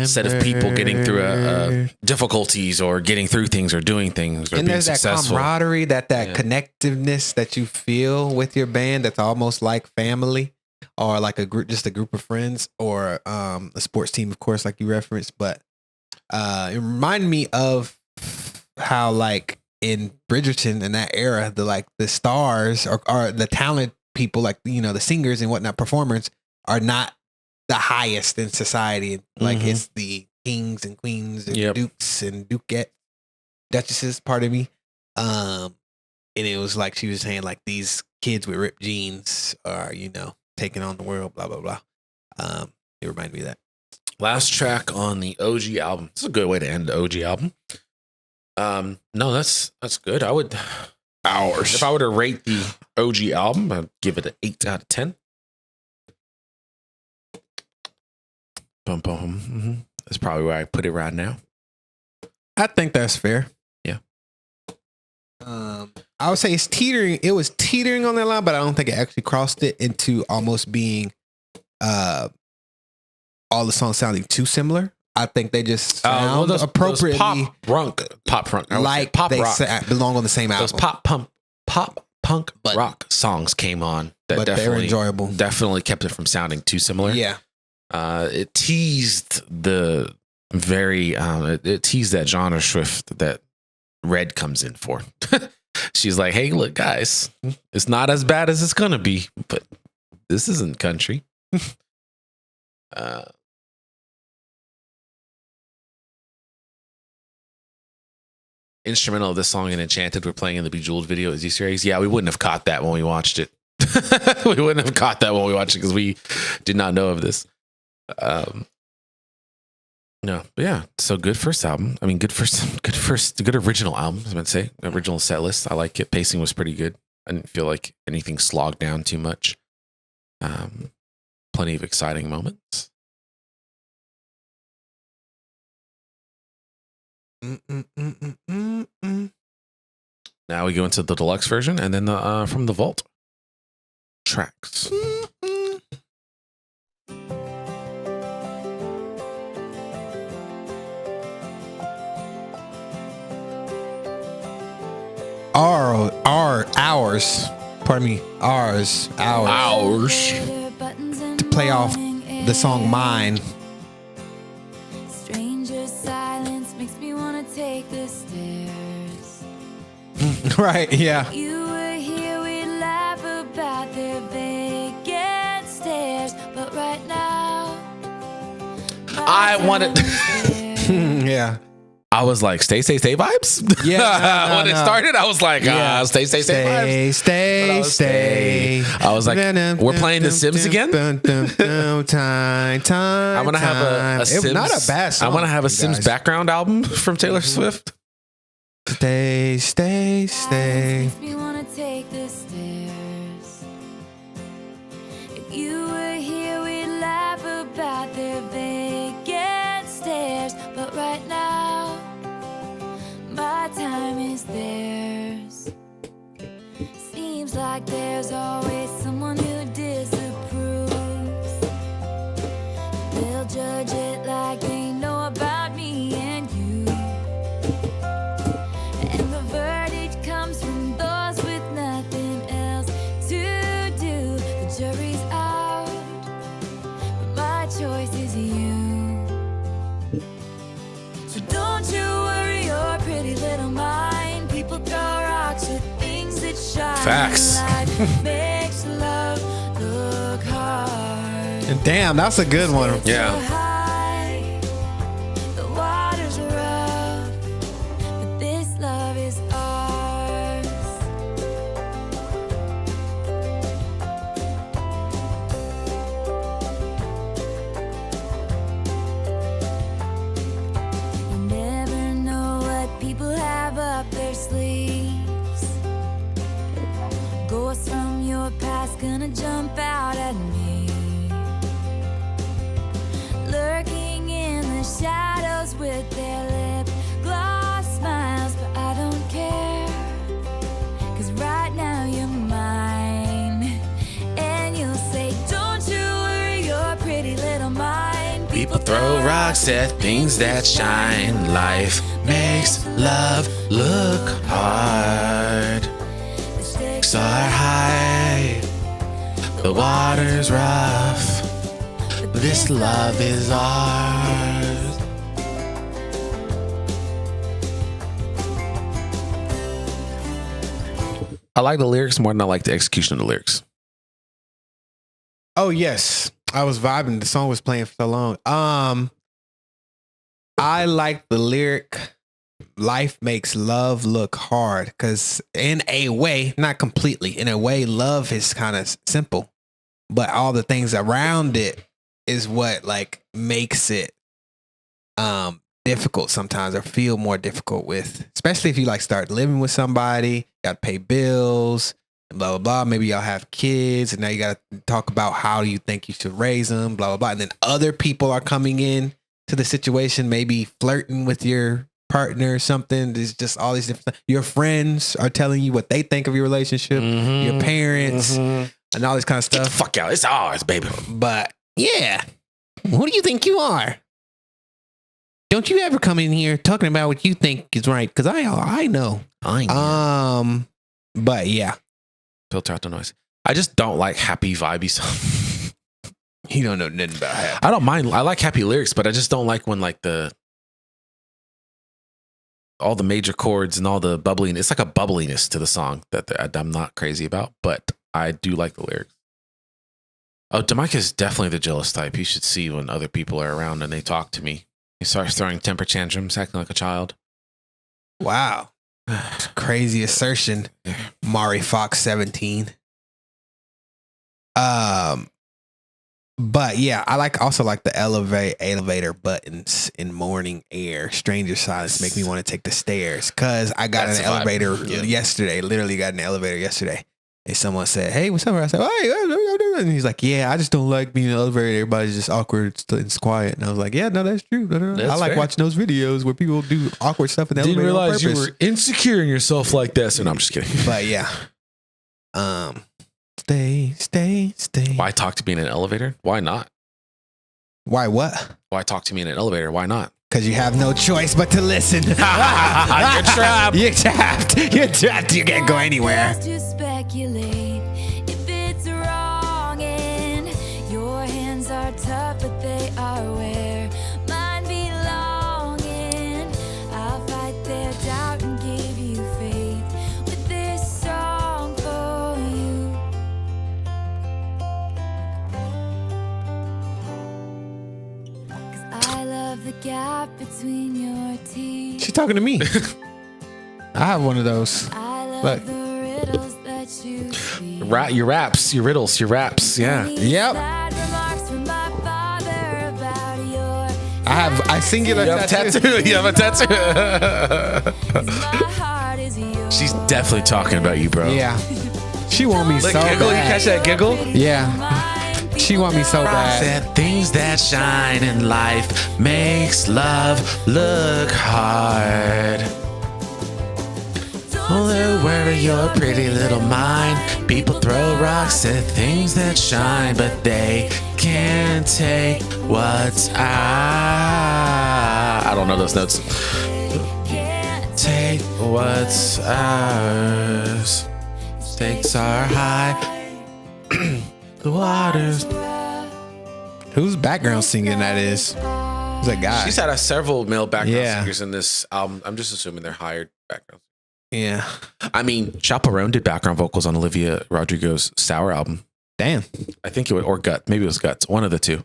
set of people getting through difficulties or getting through things or doing things or and being there's successful. that camaraderie, that connectiveness that you feel with your band that's almost like family or like a group, just a group of friends or a sports team, of course, like you referenced. But it reminded me of how like in Bridgerton in that era, the stars or the talent people, like, you know, the singers and whatnot, performers are not the highest in society. Like it's the kings and queens and dukes and dukettes, duchesses, pardon me. And it was like she was saying like these kids with ripped jeans are, you know, taking on the world, blah, blah, blah. It reminded me of that. Last track on the OG album. This is a good way to end the OG album. No, that's good. I would if I were to rate the OG album, I'd give it an 8 out of 10. Boom, boom. That's probably where I put it right now. I think that's fair. Yeah. I would say it's teetering. It was teetering on that line, but I don't think it actually crossed it into almost being all the songs sounding too similar. I think they just sound appropriately pop punk. Like pop they rock. Belong on the same album. Those pop punk rock songs came on that but they were enjoyable. Definitely kept it from sounding too similar. Yeah. It teased the it teased that genre shift that Red comes in for. She's like, hey, look, guys, it's not as bad as it's gonna be, but this isn't country. Instrumental of this song in Enchanted we're playing in the Bejeweled video is Easter eggs. Yeah, we wouldn't have caught that when we watched it. We wouldn't have caught that when we watched it because we did not know of this. No, but yeah, so good first album. I mean, good original album. I was going to say original set list. I like it. Pacing was pretty good. I didn't feel like anything slogged down too much. Plenty of exciting moments. Now we go into the deluxe version and then the from the vault tracks. Ours. Pardon me. Ours. To play off the song Mine. Stranger silence makes me want to take the stairs. Right, yeah. You were here, we laugh about their vacant stares, but right now I wanted yeah. I was like, stay vibes. Yeah, when it started, I was like, stay vibes. Stay. I was like, we're playing The Sims again. Time. I'm gonna have a Sims. It was not a bad song. I want to have a Sims guys. background album from Taylor Swift. Stay. makes me want to take the stairs. If you were here, we'd laugh about their vacant stares, but right now my time is theirs. Seems like there's always someone who disapproves. They'll judge it like they know about me and you. And the verdict comes from those with nothing else to do. The jury's out, but my choice is you. So don't you worry your pretty little mind. People throw rocks at things that shine. Facts. Life makes love look hard. Damn, that's a good one. Yeah. High, the water's rough, but this love is ours. guy's gonna jump out at me. Lurking in the shadows with their lip gloss smiles, but I don't care. 'Cause right now you're mine. And you'll say, don't you worry, you're pretty little mine. People throw rocks at things that shine. Life makes love look hard. The stakes Are high, the water's rough. This love is ours. I like the lyrics more than I like the execution of the lyrics. Oh yes, I was vibing. The song was playing for so long. I like the lyric. Life makes love look hard, because in a way, not completely, in a way, love is kind of simple, but all the things around it is what like makes it difficult sometimes, or feel more difficult with, especially if you like start living with somebody, got to pay bills and blah blah blah. Maybe y'all have kids and now you got to talk about how you think you should raise them, blah blah blah. And then other people are coming in to the situation, maybe flirting with your partner or something. There's just all these different. Your friends are telling you what they think of your relationship. Your parents and all this kind of Get the stuff. fuck out. It's ours, baby. But yeah, who do you think you are? Don't you ever come in here talking about what you think is right? Because I know. But yeah, Filter out the noise. I just don't like happy, vibey songs. you don't know nothing about happy. I don't mind. I like happy lyrics, but I just don't like when like all the major chords and all the bubbling. It's like a bubbliness to the song that I'm not crazy about, but I do like the lyrics. Oh, Demica is definitely the jealous type. You should see when other people are around and they talk to me. He starts throwing temper tantrums, acting like a child. Wow, crazy assertion, Mari Fox 17. But yeah, I also like the elevator buttons in Morning Air. Stranger Silence make me want to take the stairs, because I got That's an a vibe. elevator yesterday. Literally got an elevator yesterday. And someone said, "Hey, what's up?" I said, "Hey," and he's like, "Yeah, I just don't like being in the elevator. Everybody's just awkward and it's quiet." And I was like, "Yeah, no, that's true. That's I like fair. watching those videos where people do awkward stuff in the Didn't elevator on realize you purpose." were insecure in yourself like this. And I'm just kidding. But yeah, stay. Why talk to me in an elevator? Why not? Why what? Why talk to me in an elevator? Why not? Because you have no choice but to listen. You're trapped. You're trapped. You're trapped. You can't go anywhere. Just to speculate if it's wrong, and your hands are tough, but they are where mine belong. And I'll fight their doubt and give you faith with this song for you. 'Cause I love the gap between your teeth. She's talking to me. I have one of those. I love Look. the riddles that you speak. Your raps, your riddles, your raps. Yeah. Yep. I singular You have a tattoo. tattoo. You have a tattoo. She's definitely talking about you, bro. Yeah. She want me so Like giggle. You bad. catch that giggle? Yeah. She want me so bad. Said things that shine in life makes love look hard. Oh, the word of your pretty little mind. People throw rocks at things that shine, but they can't take what's ours. I don't know those notes. Take what's ours. Stakes are high. The water's. Whose background singing that is? Who's that guy? She's had several male background Yeah. singers in this album. I'm just assuming they're hired background. Yeah. I mean, Chaperone did background vocals on Olivia Rodrigo's Sour album. Damn. I think it was, or Gut. Maybe it was Guts. One of the two.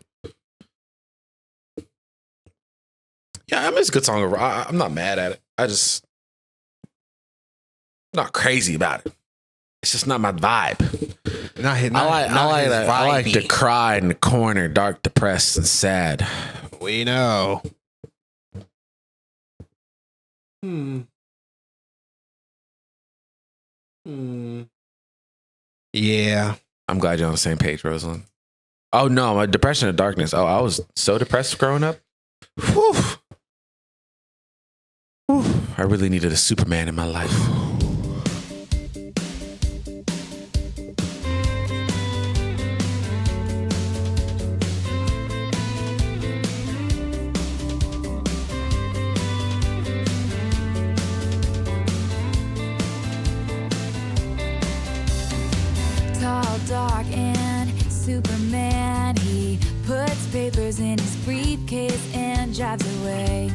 Yeah, I mean, it's a good song. I'm not mad at it. I'm not crazy about it. It's just not my vibe. Not his, I like his that. I like to vibey. cry in the corner, dark, depressed, and sad. We know. Yeah. I'm glad you're on the same page, Rosalind. Oh no, my depression and darkness. Oh, I was so depressed growing up. Whew. Whew. I really needed a Superman in my life. Tall, dark, and Superman. He puts papers in his briefcase and drives away.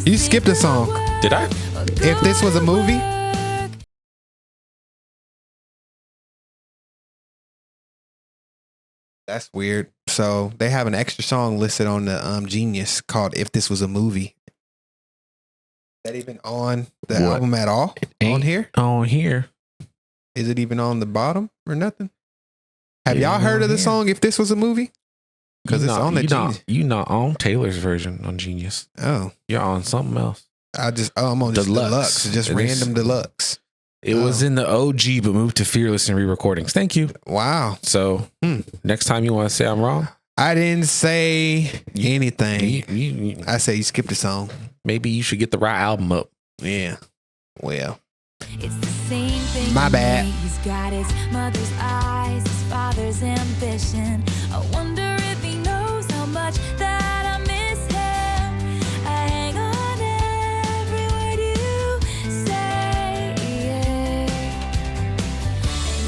You skipped a song. Did I? If this was a movie, that's weird. So they have an extra song listed on the Genius called "If This Was a Movie." Is that even on the What? album at all? On here? On here. Is it even on the bottom or nothing? Have Yeah, y'all heard of the here. song "If This Was a Movie"? Because it's on the Genius. You not on Taylor's version on Genius. Oh, You're on something else. I'm on just Deluxe. deluxe, just It is- random deluxe. It was in the OG, but moved to Fearless and re-recordings. Thank you. Wow, So next time you want to say I'm wrong, I didn't say anything. you- I say you skipped a song. maybe you should get the right album up. Yeah. Well, It's the same thing. My to bad. me. He's got his mother's eyes, his father's ambition. I wonder if he knows how much that I miss him. I hang on every word you say. And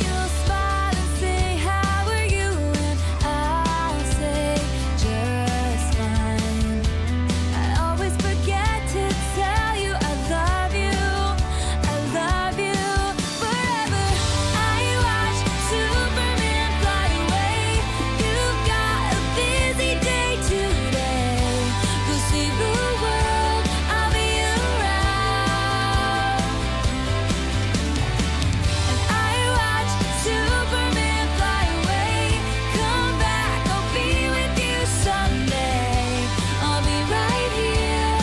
you'll smile and say, "How are you?" And I'll say, "Just fine." I always forget to tell you I love you. I love you forever. I watch Superman fly away. You've got a busy day today. Go save the world. I'll be around. And I watch Superman fly away. Come back, I'll be with you someday. I'll be right here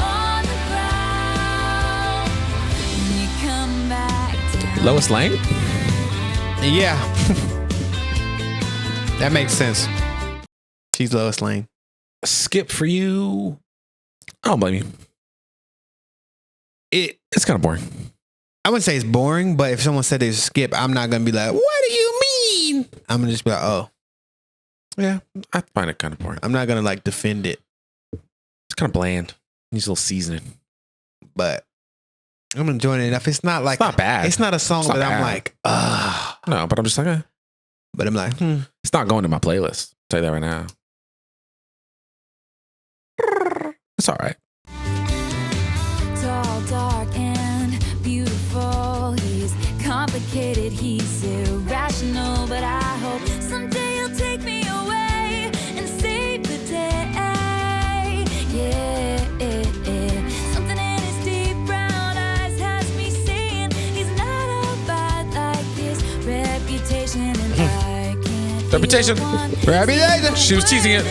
on the ground. When you come back down. Lois Lane? yeah. That makes sense. She's Lois Lane. Skip for you. I don't blame you. It's kind of boring. I wouldn't say it's boring, but if someone said there's a skip, I'm not gonna be like, "What do you mean?" I'm gonna just be like, "Oh." Yeah, I find it kind of boring. I'm not gonna like defend it, It's kind of bland. Needs a little seasoning. but I'm enjoying it enough. It's not like It's not bad. It's not a song It's not that I'm bad. like, No, but I'm just like, but I'm like, it's not going to my playlist. I'll tell you that right now. It's all right. Tall, dark, and beautiful. He's complicated, he's irrational, but I hope someday he'll take me away and save the day. Yeah, something in his deep brown eyes has me saying he's not all bad like his reputation, and I can't. Reputation. Reputation. She was teasing it.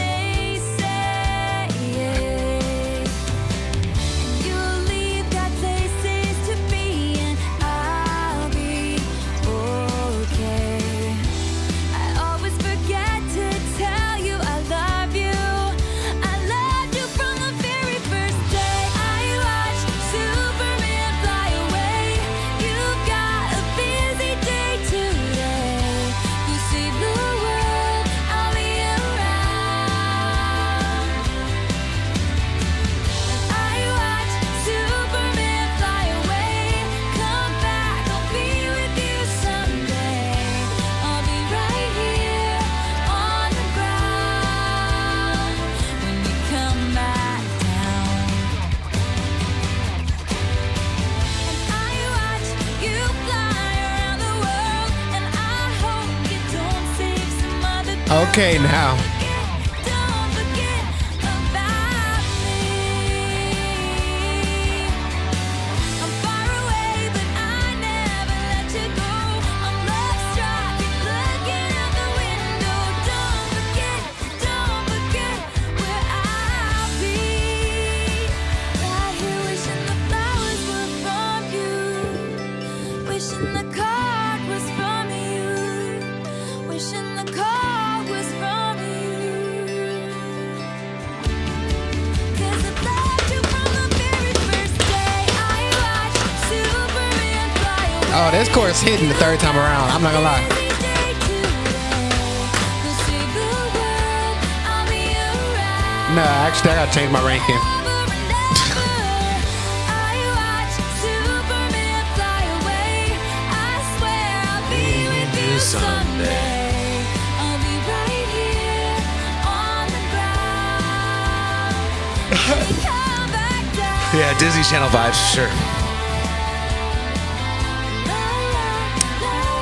You'll leave that places to be, and I'll be okay. I always forget to tell you I love you. I loved you from the very first day. I watched Superman fly away. You've got a busy day today. Go save the world. I'll be around. I watch Superman fly away. Come back, I'll be with you someday. I'll be right here on the ground when you come back down. And I watch you fly around the world, and I hope you don't save some other girl. Okay, now. Don't forget about me. I'm far away, but I never let you go. I'm love-struck and looking out the window. Don't forget where I'll be. Right here wishing the flowers were from you. Wishing the card was from you. Wishing This chorus hitting the third time around. I'm not gonna lie. No, actually, I gotta change my ranking. Someday. I'll be right here on the ground. Come back down. Yeah, Disney Channel vibes for sure.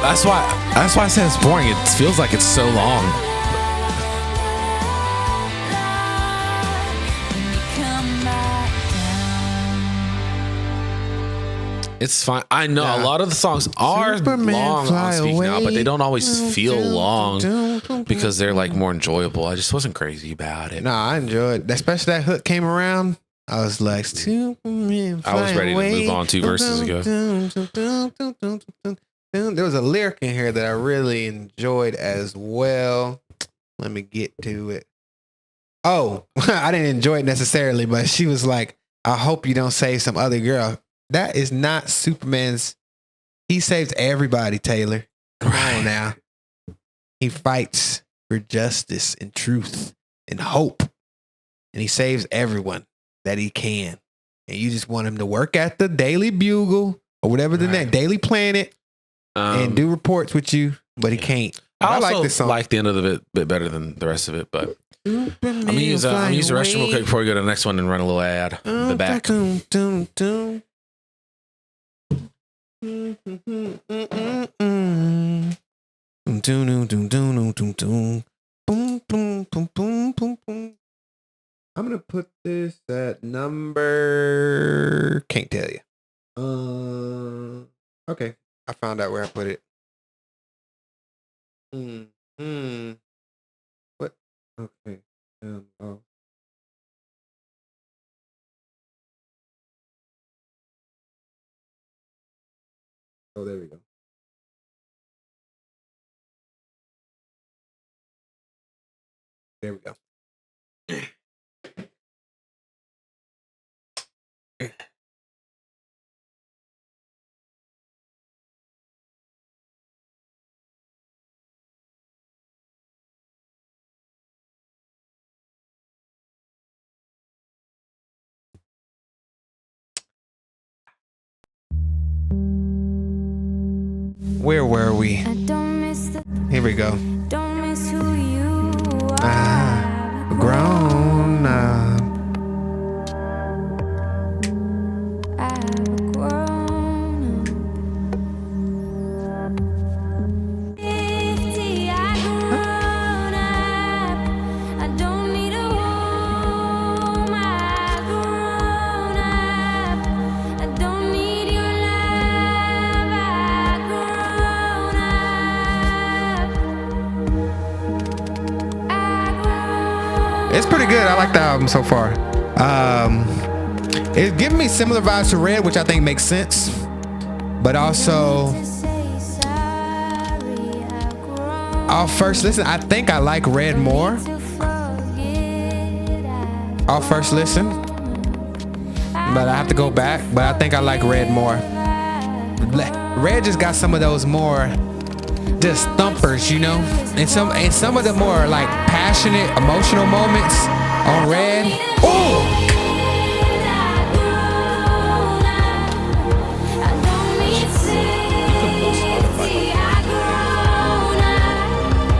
That's why I said it's boring. It feels like it's so long. It's fine. I know a lot of the songs are Superman, long fly on Speak Now, but they don't always away. feel long because they're like more enjoyable. I just wasn't crazy about it. Nah, I enjoyed, especially that hook came around. I was like, Superman, I was ready to move on 2 verses ago. There was a lyric in here that I really enjoyed as well. Let me get to it. Oh, I didn't enjoy it necessarily, but she was like, I hope you don't save some other girl. That is not Superman's. He saves everybody, Taylor. Come on now. He fights for justice and truth and hope. And he saves everyone that he can. And you just want him to work at the Daily Bugle or whatever the next Daily Planet and do reports with you, but he can't. I like also this song. like the end of the bit better than the rest of it, but I'm gonna use the restroom real quick before we go to the next one and run a little ad. The back. I'm gonna put this at number. Can't tell you. Okay, I found out where I put it. What? Okay. Oh. Oh, there we go. There we go. Where were we? Here we go. Don't miss who you I've grown up. I've grown up. 50, I've grown up. I don't need a home. I've grown up. I don't need your love. I've grown up. It's pretty good. I like the album so far. It's giving me similar vibes to Red, which I think makes sense. But also, I'll first listen. I think I like Red more. I'll first listen. But I have to go back. But I think I like Red more. Red just got some of those more just thumpers, you know? And some of the more like passionate, emotional moments on Red. Oh!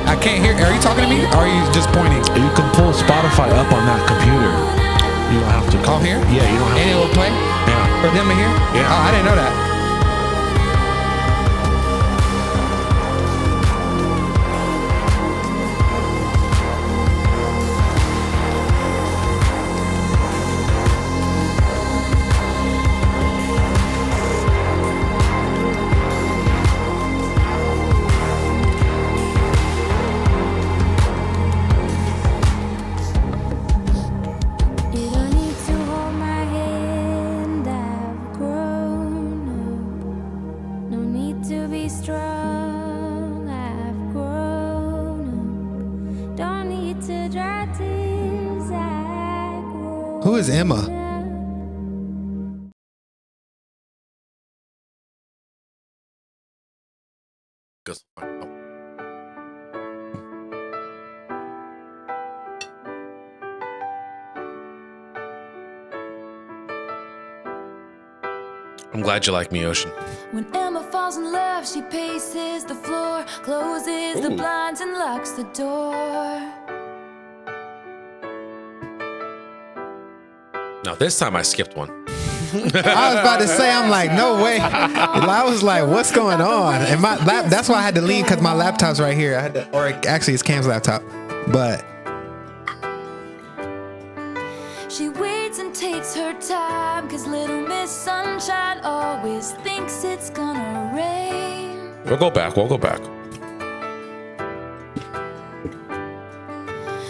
I can't hear. Are you talking to me? Or are you just pointing? You can pull Spotify up on that computer. You don't have to. Oh, here? Yeah, you don't have And it will play? Yeah. For them in here? Yeah. Oh, I didn't know that. You don't need to hold my hand. I've grown up. No need to be strong. I've grown up. Don't need to dry tears. I've grown Who is Emma? up. I'm glad you like me, Ocean. When Emma falls in love, she paces the floor, closes the blinds and locks the door. Now this time I skipped one. I was about to say, I'm like, no way. I was like, what's going on? And that's why I had to leave, because my laptop's right here. Actually, it's Cam's laptop. But she waits and takes her time, cause little Miss Sunshine always thinks it's gonna rain. We'll go back.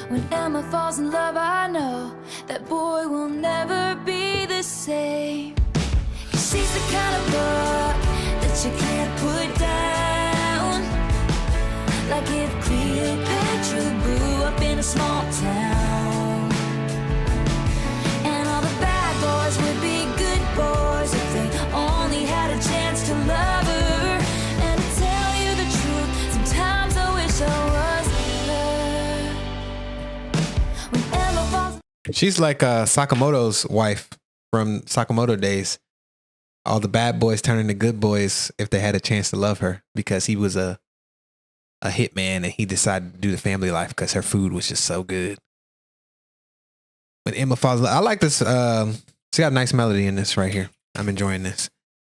When Emma falls in love, I know that boy will never be the same. 'Cause she's the kind of book that you can't put down. Like if Cleopatra grew up in a small town. And all the bad boys would be good boys if they only had a chance to love her. And to tell you the truth, sometimes I wish I was her. When Emma falls, she's like Sakamoto's wife from Sakamoto days. All the bad boys turn into good boys if they had a chance to love her, because he was a hitman and he decided to do the family life because her food was just so good. When Emma falls in love, I like this. She got a nice melody in this right here. I'm enjoying this.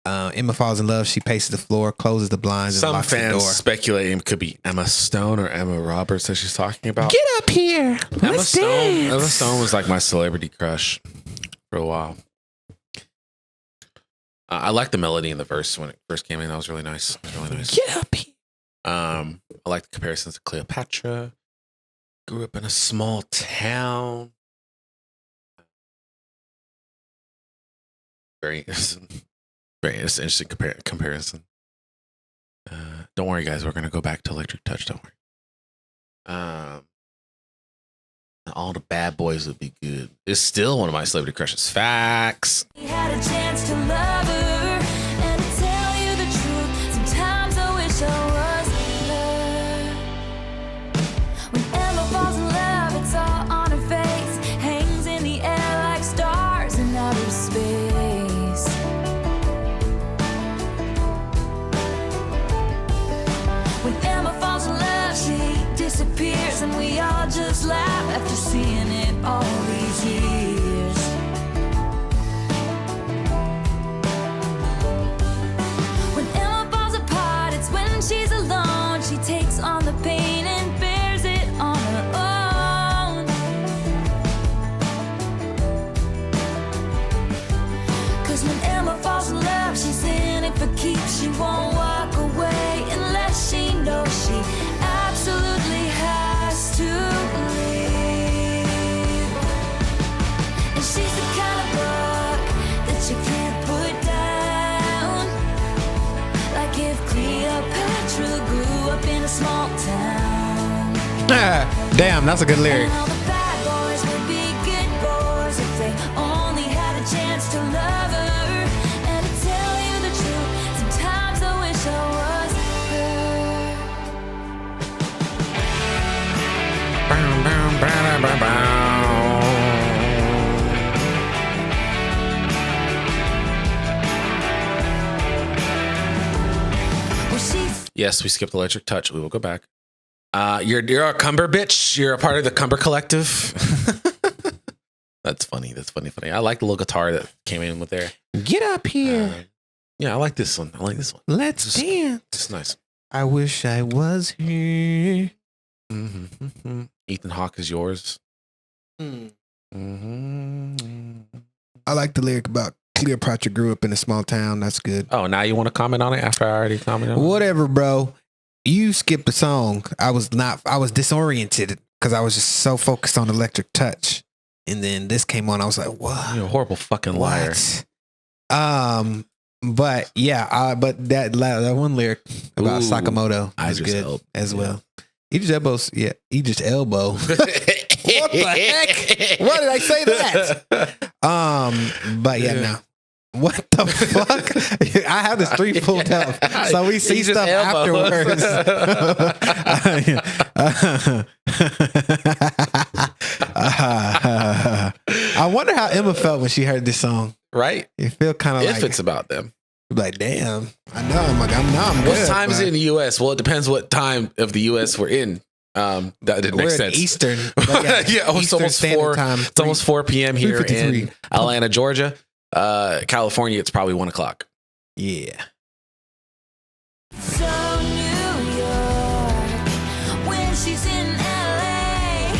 Emma falls in love. She paces the floor, closes the blinds, and Some locks the fans door. speculating it could be Emma Stone or Emma Roberts that she's talking about. Get up here. Emma Let's Stone. dance. Emma Stone was like my celebrity crush for a while. I liked the melody in the verse when it first came in. That was really nice. It was really nice. Get up here. I like the comparisons to Cleopatra. Grew up in a small town. Very interesting comparison. Don't worry, guys. We're gonna go back to Electric Touch. Don't worry. All the bad boys would be good. It's still one of my celebrity crushes. Facts. he had a chance to love her. And to tell you the truth, sometimes I wish I was her. When Emma falls in love, it's all on her face. Hangs in the air like stars in outer space. When Emma falls in love, she disappears, and we all just laugh after seeing it all these years. When Emma falls apart, it's when she's alone. She takes on the pain and bears it on her own. 'Cause when Emma falls in love, she's in it for keeps. She won't walk away unless she knows she absolutely has to leave. And she's the kind of book that you can't put down. Like if Cleopatra grew up in a small town. Damn, that's a good lyric. And all the bad boys would be good boys if they only had a chance to love her. And to tell you the truth, sometimes I wish I was her. Well, she's Yes, we skipped Electric Touch. We will go back. You're a Cumber bitch. You're a part of the Cumber Collective. That's funny. Funny. I like the little guitar that came in with there. Get up here. Yeah, I like this one. Let's dance. It's nice. I wish I was here. Mm-hmm. Ethan Hawke is yours. Hmm. Mm-hmm. I like the lyric about Cleopatra grew up in a small town. That's good. Oh, now you want to comment on it after I already commented on it? Whatever, bro. You skipped the song. I was disoriented because I was just so focused on Electric Touch. And then this came on. I was like, what? You're a horrible fucking liar. What? But yeah, but that one lyric about Ooh, Sakamoto was good as well. Idris Elbow's, yeah, Idris Elbow. What the heck? Why did I say that? But yeah, no. What the fuck? I have the street pulled up, so we see Idris stuff Elbow. afterwards. I wonder how Emma felt when she heard this song. right? You feel kind of If like it's about them. like, damn. I know. I'm good. What time is but it in the U.S.? Well, it depends what time of the U.S. we're in. That didn't make We're in sense. Eastern. Yeah, it's Eastern almost Standard 4. Time. It's almost 4 p.m. here 3:53. in Atlanta, Georgia. California, it's probably 1 o'clock. Yeah. So New York, when she's in LA,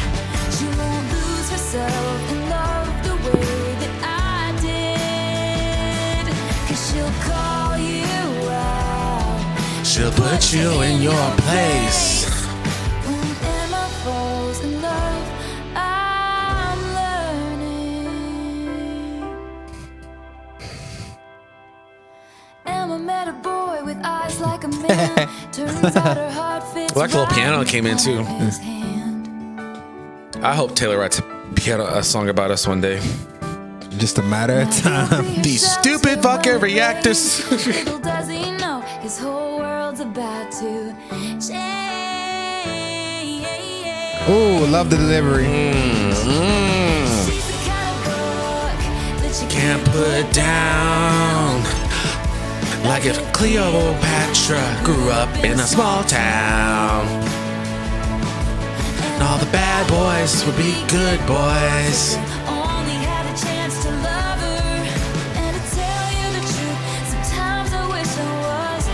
she won't lose herself in love the way that I did. 'Cause she'll call you out. She'll put you in your place. When Emma falls in love, I'm learning. Emma met a boy with eyes like a man. Turns out her heart fits I like the little piano that right came in, too. inside his hand. I hope Taylor writes a song about us one day. Just a matter of time. These stupid fucking reactors. Little does he know his whole world's about to change. Ooh, love the delivery. She's the kind of book that you Can't put down. Like if Cleopatra grew up in a small town. And all the bad boys would be good boys. only had a chance to love her. And to tell you the truth, sometimes I wish I was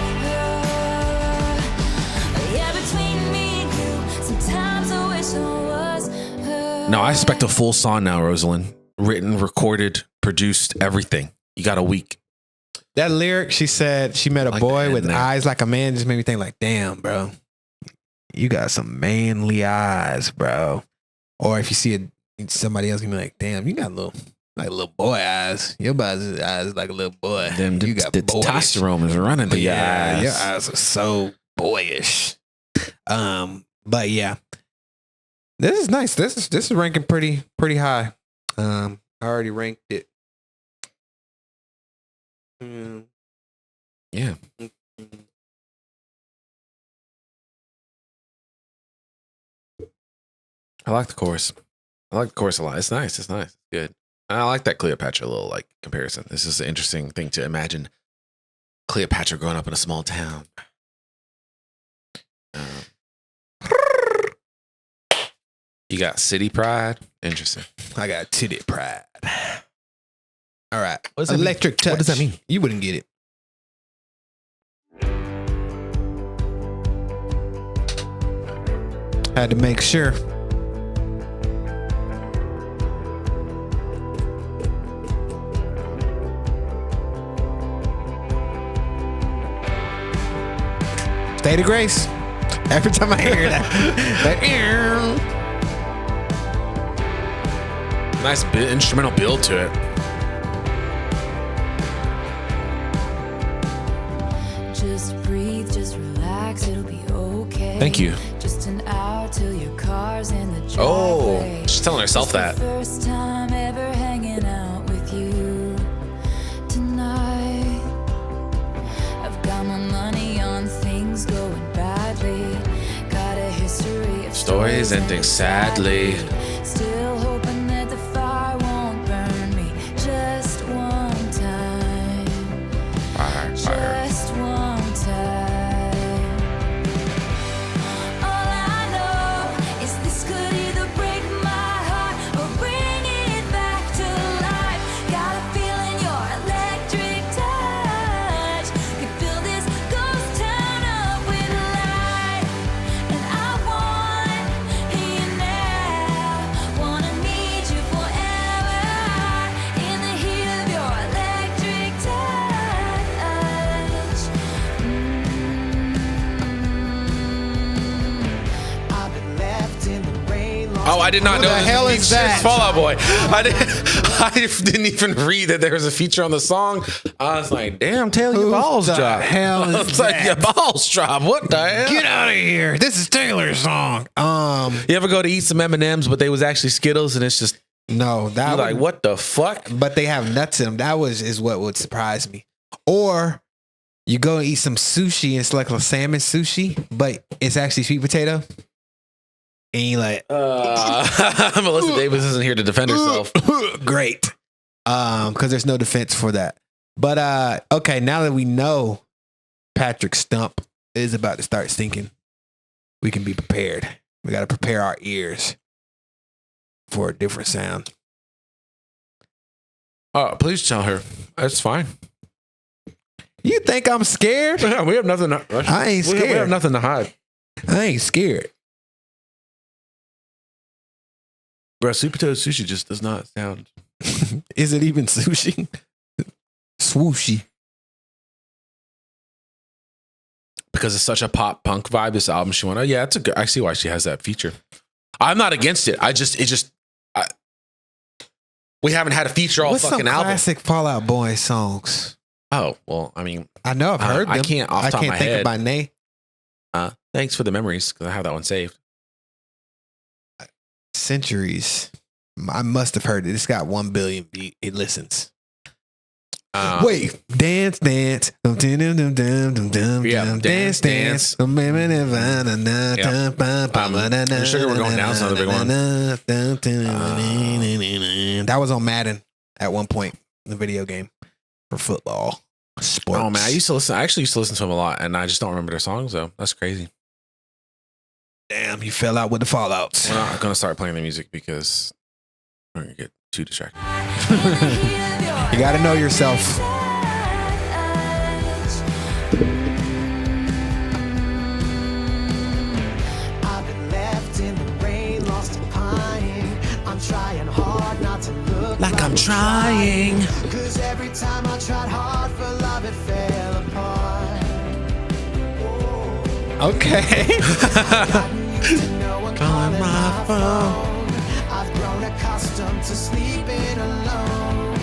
her. Yeah, between me and you, sometimes I wish I was her. No, I expect a full song now, Rosalind. Written, recorded, produced, everything. You got a week. That lyric, she said she met a Like boy that with in there. eyes like a man, just made me think like, damn, bro. You got some manly eyes, bro. Or if you see somebody else, you be like, damn, you got little boy eyes. Your eyes like a little boy. Them you got the boyish. testosterone is running through your Yeah, eyes. your eyes are so boyish. But yeah, this is nice. This is ranking pretty high. I already ranked it. Yeah. I like the chorus. I like the chorus a lot. It's nice. It's nice. It's good. And I like that Cleopatra little like comparison. This is an interesting thing to imagine. Cleopatra growing up in a small town. You got city pride. Interesting. I got titty pride. All right. What does that Electric touch. What does that mean? You wouldn't get it. Had to make sure. State of Grace. Every time I hear that Nice instrumental build to it. Just breathe, just relax, it'll be okay. Thank you. Just an hour till your car's in the driveway. Oh, she's telling herself It's that. the first time ever hanging out with you tonight. I've got my money on things going badly. Got a history of Stories ending sadly. Still hoping that the fire won't burn me just one time. Fire. Just one time. All I know is this could either break my heart or bring it back to life. Got a feeling your electric touch could fill this ghost town up with light. And I want you now, wanna need you forever in the heat of your electric touch. I've been left in the rain. Oh, I did not Who know the this hell was is featured. that? It's Fall Out Boy. I didn't even read that there was a feature on the song. I was like, damn, Taylor, your Who balls the drop. hell is I was like, that? your balls drop. What the hell? Get out of here. This is Taylor's song. You ever go to eat some M&Ms, but they was actually Skittles, and it's just No, that you're like, would- what the fuck? but they have nuts in them. That is what would surprise me. Or you go and eat some sushi and it's like a salmon sushi, but it's actually sweet potato. And you like, Melissa Davis isn't here to defend herself. great. Because there's no defense for that. But okay, now that we know Patrick's stump is about to start stinking, we can be prepared. We got to prepare our ears for a different sound. Please tell her. That's fine. You think I'm scared? Yeah, we have nothing to, I ain't scared. We have nothing to hide. I ain't scared. Bro, sweet potato sushi just does not sound. Is it even sushi? Swooshy. Because it's such a pop punk vibe, this album she wanted. Yeah, it's a good. I see why she has that feature. I'm not against it. We haven't had a feature all What's fucking some album. classic Fall Out Boy songs? Oh, well, I mean, I know I've heard them. I can't off the top of my think head. of by name. Thanks for the memories because I have that one saved. Centuries. I must have heard it. It's got 1 billion it listens. Wait, dance, dance. Yeah, Dance, dance. I'm sure we're going down to another big one. That was on Madden at one point in the video game for football. Sports. Oh man, I actually used to listen to them a lot, and I just don't remember their songs though. That's crazy. Damn, you fell out with the fallouts. We're not gonna start playing the music because we're gonna get too distracted. You gotta know yourself. I've been left in the rain, lost and pining. I'm trying hard not to look Like I'm trying. Cause every time I tried hard for love, it fell apart. Okay. Calling my phone. I've grown accustomed to sleeping alone.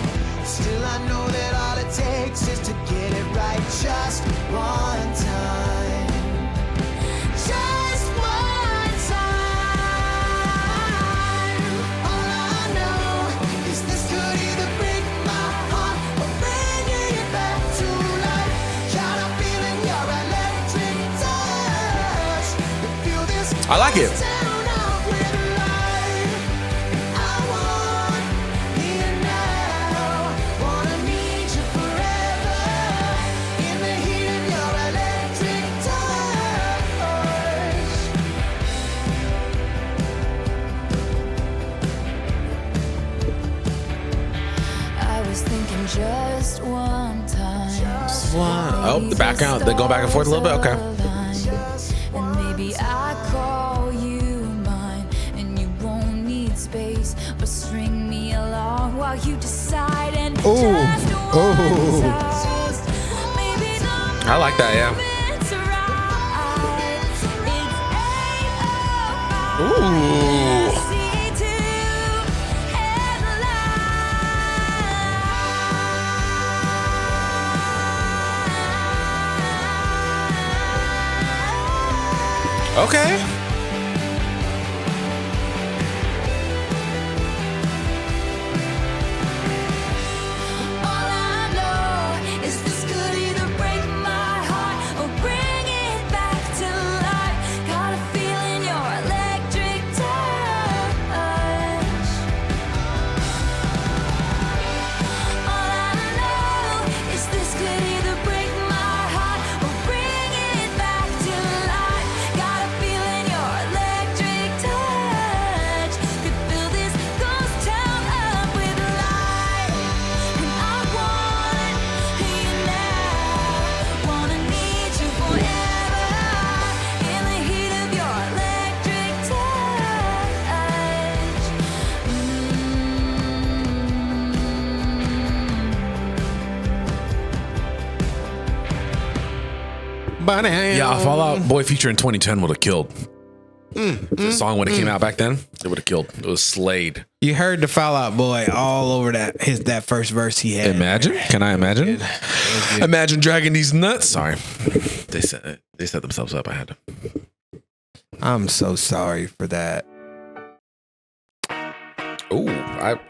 Still, I know that all it takes is to get it right just one time. Just one time. All I know is this could either break my heart or bring it back to life. Got a feeling your electric touch. Feel this. I like it. Turn up with light. I want you now. Wanna need you forever. In the heat of your electric touch. I was thinking just one time. Oh, the background. They go back and forth a little bit. Okay. And maybe I call you mine, and you won't need space, but string me along while you decide and just one taste. Maybe the I like that. Yeah. moment's right. It's 8:05. Ooh. See two headlights. Okay. All I know is this could either break my heart or bring it back to life. Got a feeling your electric touch. All I know is this could either break my heart or bring it back to life. Got a feeling your electric touch could fill this ghost town up with light. And I want you now. Wanna need you forever. In the heat of your electric touch. Yeah, Fall Out Boy feature in 2010 would have killed. The song when it came out back then, it would have killed. It was slayed. You heard the Fall Out Boy all over that first verse he had. Imagine? Can I imagine? It was good. Imagine dragging these nuts. Sorry, they set themselves up. I had to. I'm so sorry for that. Oh,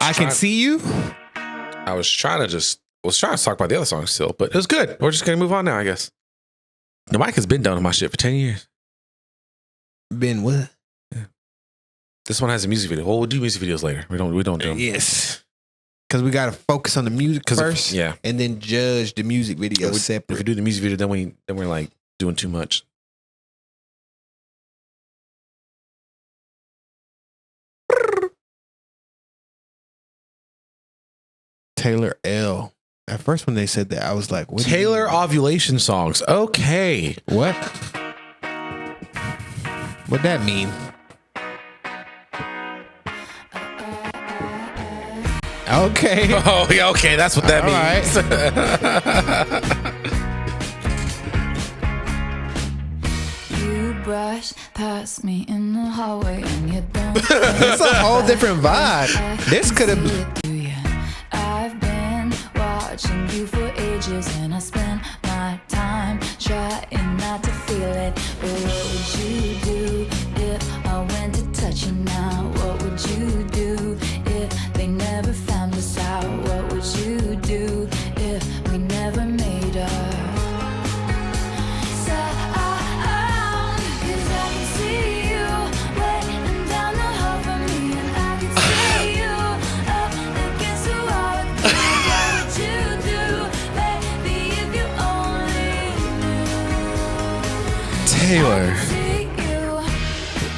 I can see you. I was trying to talk about the other songs still, but it was good. We're just gonna move on now, I guess. The mic has been done with my shit for 10 years. Been what? This one has a music video. Well, we'll do music videos later. We don't do them. Yes. Because we got to focus on the music first, yeah, and then judge the music video separate. If we do the music video, then we're like doing too much. Taylor L. At first, when they said that, I was like, what Taylor ovulation songs. Okay. What? What'd that mean? Okay. Oh, yeah, okay. That's what that means. Right. You brush past me in the hallway and you don't. It's a whole different vibe. This could have. I've been watching you for ages and I spent my time trying not to feel it. But what would you do if I went to touch you now? What would you do if they never found us out? What would you do if we never made up?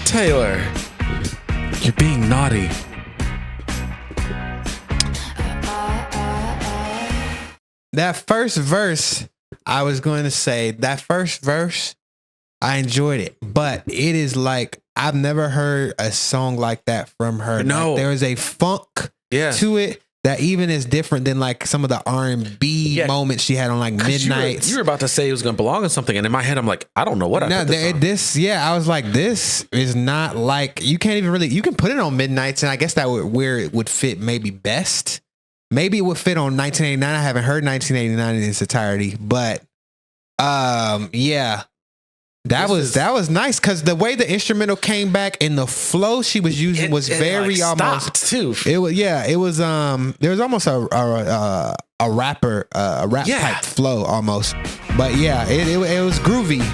Taylor, you're being naughty. That first verse, I was going to say, that first verse, I enjoyed it. But it is like, I've never heard a song like that from her. No. Like, there is a funk to it that even is different than like some of the R&B moments she had on like Midnights. You were about to say it was going to belong in something. And in my head, I'm like, I don't know what I put this on. I was like, this is not like, you can't even really, you can put it on Midnights and I guess that would where it would fit maybe best. Maybe it would fit on 1989. I haven't heard 1989 in its entirety, but yeah. That was nice because the way the instrumental came back and the flow she was using was very like almost too. It was there was almost a rap type flow almost, but yeah, it was groovy.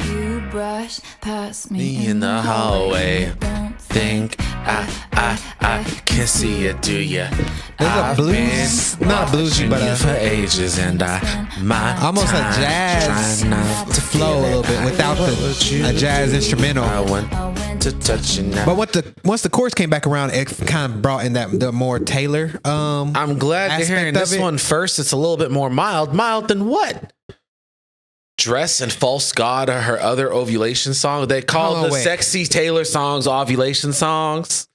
You brush past me in the hallway. Think I can see it, do ya? There's a blues, not bluesy, but for ages, and almost a jazz to flow a little bit without a jazz instrumental. I want to touch you now. But once the chorus came back around, it kind of brought in the more Taylor. I'm glad you're hearing this one first. It's a little bit more mild. Mild than what? Dress and False God are her other ovulation song. They call the sexy Taylor songs ovulation songs.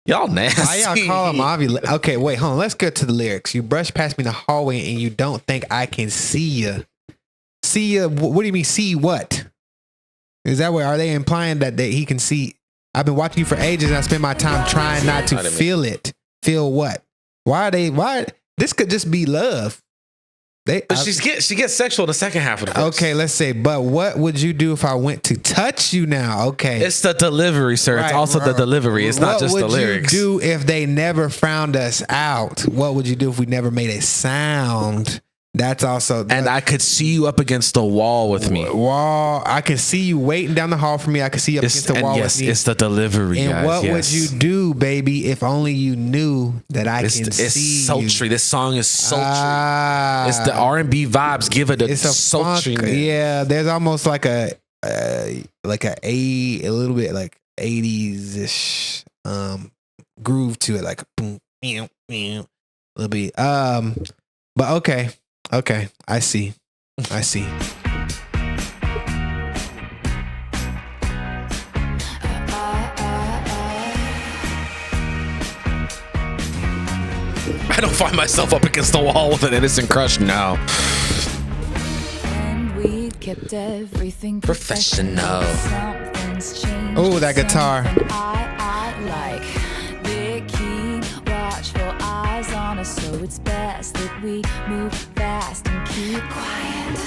Y'all nasty. Why y'all call them ovulation? Okay, wait, hold on. Let's get to the lyrics. You brush past me in the hallway and you don't think I can see you. See you? What do you mean see what? Is that what, are they implying that he can see? I've been watching you for ages and I spend my time trying not to feel it. Feel what? Why? This could just be love. But she gets sexual in the second half of the verse. Okay, let's say, but what would you do if I went to touch you now? Okay. It's the delivery, sir. It's also the delivery. It's not just the lyrics. What would you do if they never found us out? What would you do if we never made a sound? That's also... And I could see you up against the wall with me. I can see you waiting down the hall for me. I can see you up against the wall with me. Yes, it's the delivery, and guys. What would you do, baby, if only you knew that I can see It's sultry. You? This song is sultry. It's the R&B vibes. Give it a sultry. Yeah, there's almost like a little bit like 80s-ish groove to it, like boom, a little bit. But okay. Okay, I see. I don't find myself up against the wall with an innocent crush now. And we kept everything professional. Oh, that guitar. I like they keep watchful eyes on us, so it's best that we move fast and keep quiet.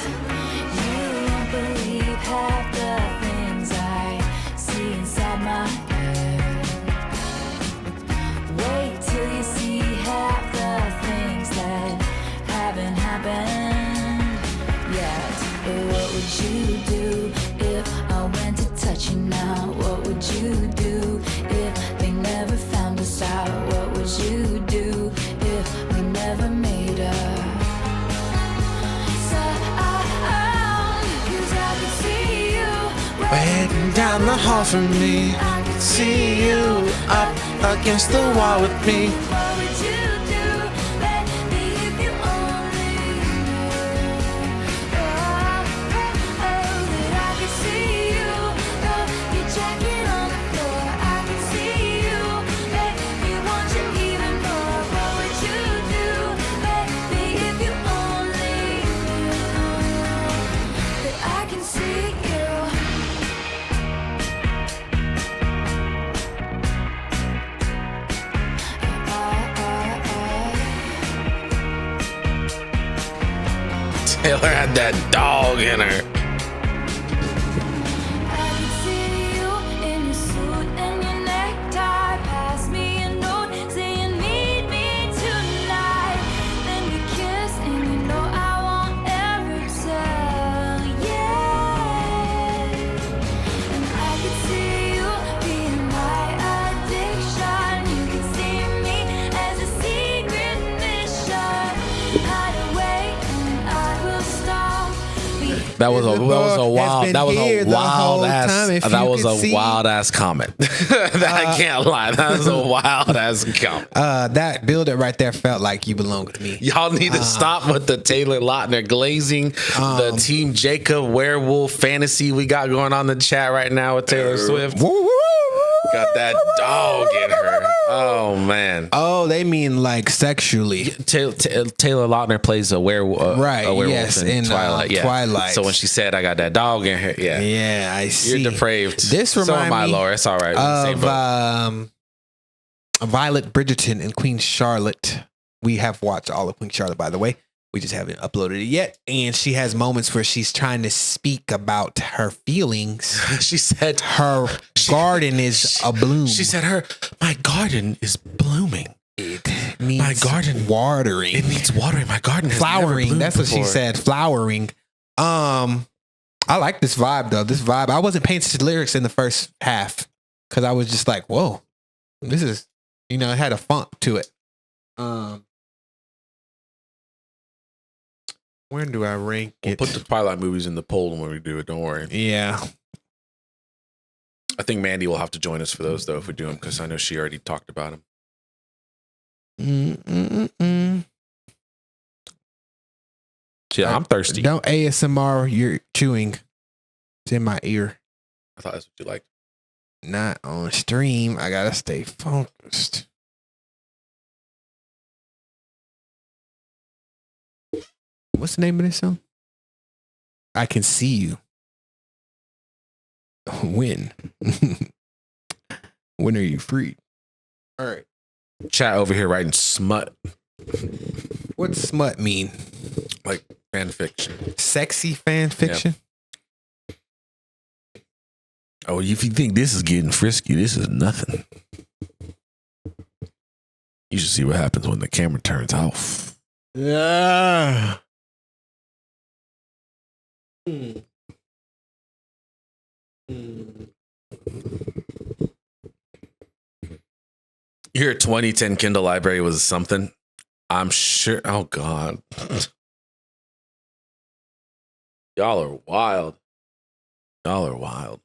You won't believe half the things I see inside my head. Wait till you see half the things that haven't happened yet. But what would you do if I went to touch you now? What would you do if they never Waiting down the hall from me. I could See you up against the wall with me. What would you do, baby, if you only knew? That I could see you, your jacket on the floor. I could see you, baby, want you even more. What would you do, baby, if you only knew? That I can see you. Taylor had that dog in her. I can see you in your suit and your necktie. Pass me a note saying meet me tonight. Then we kiss and you know I won't ever tell. Yeah. And I could see you being my addiction. You can see me as a secret mission. Hide away and I will stop. That was a wild ass comment. I can't lie. That was a wild ass comment. That builder right there felt like you belong to me. Y'all need to stop with the Taylor Lautner glazing, the Team Jacob werewolf fantasy we got going on in the chat right now with Taylor Swift. Got that dog in her. Oh man. Oh, they mean like sexually. Taylor Lautner plays a werewolf, Right, A werewolf yes, in in, Twilight. Yeah. Twilight. So when she said, "I got that dog in her," yeah, Yeah, I see. you're depraved. This so remind am I, me Laura. It's all right. We're in the same boat. of Violet Bridgerton and Queen Charlotte. We have watched all of Queen Charlotte, by the way. We just haven't uploaded it yet. And she has moments where she's trying to speak about her feelings. She said, Her garden is a bloom. She said, my garden is blooming. It needs My garden watering. It needs watering. My garden has never Flowering. bloomed That's what she before. said. Flowering. I like this vibe though. This vibe. I wasn't paying attention to lyrics in the first half because I was just like, whoa, this is, it had a funk to it. Where do I rank We'll it? put the Twilight movies in the poll when we do it. Don't worry. Yeah. I think Mandy will have to join us for those though if we do them because I know she already talked about them. Yeah, I'm thirsty. Don't ASMR. You're chewing. It's in my ear. I thought that's what you liked. Not on stream. I gotta stay focused. What's the name of this song? I Can See You. When? When are you free? All right. Chat over here writing smut, What's smut mean? like fan fiction. Sexy fan fiction? Oh, if you think this is getting frisky, this is nothing. You should see what happens when the camera turns off. Yeah. Your 2010 Kindle library was something. I'm sure. Oh God, y'all are wild. Y'all are wild.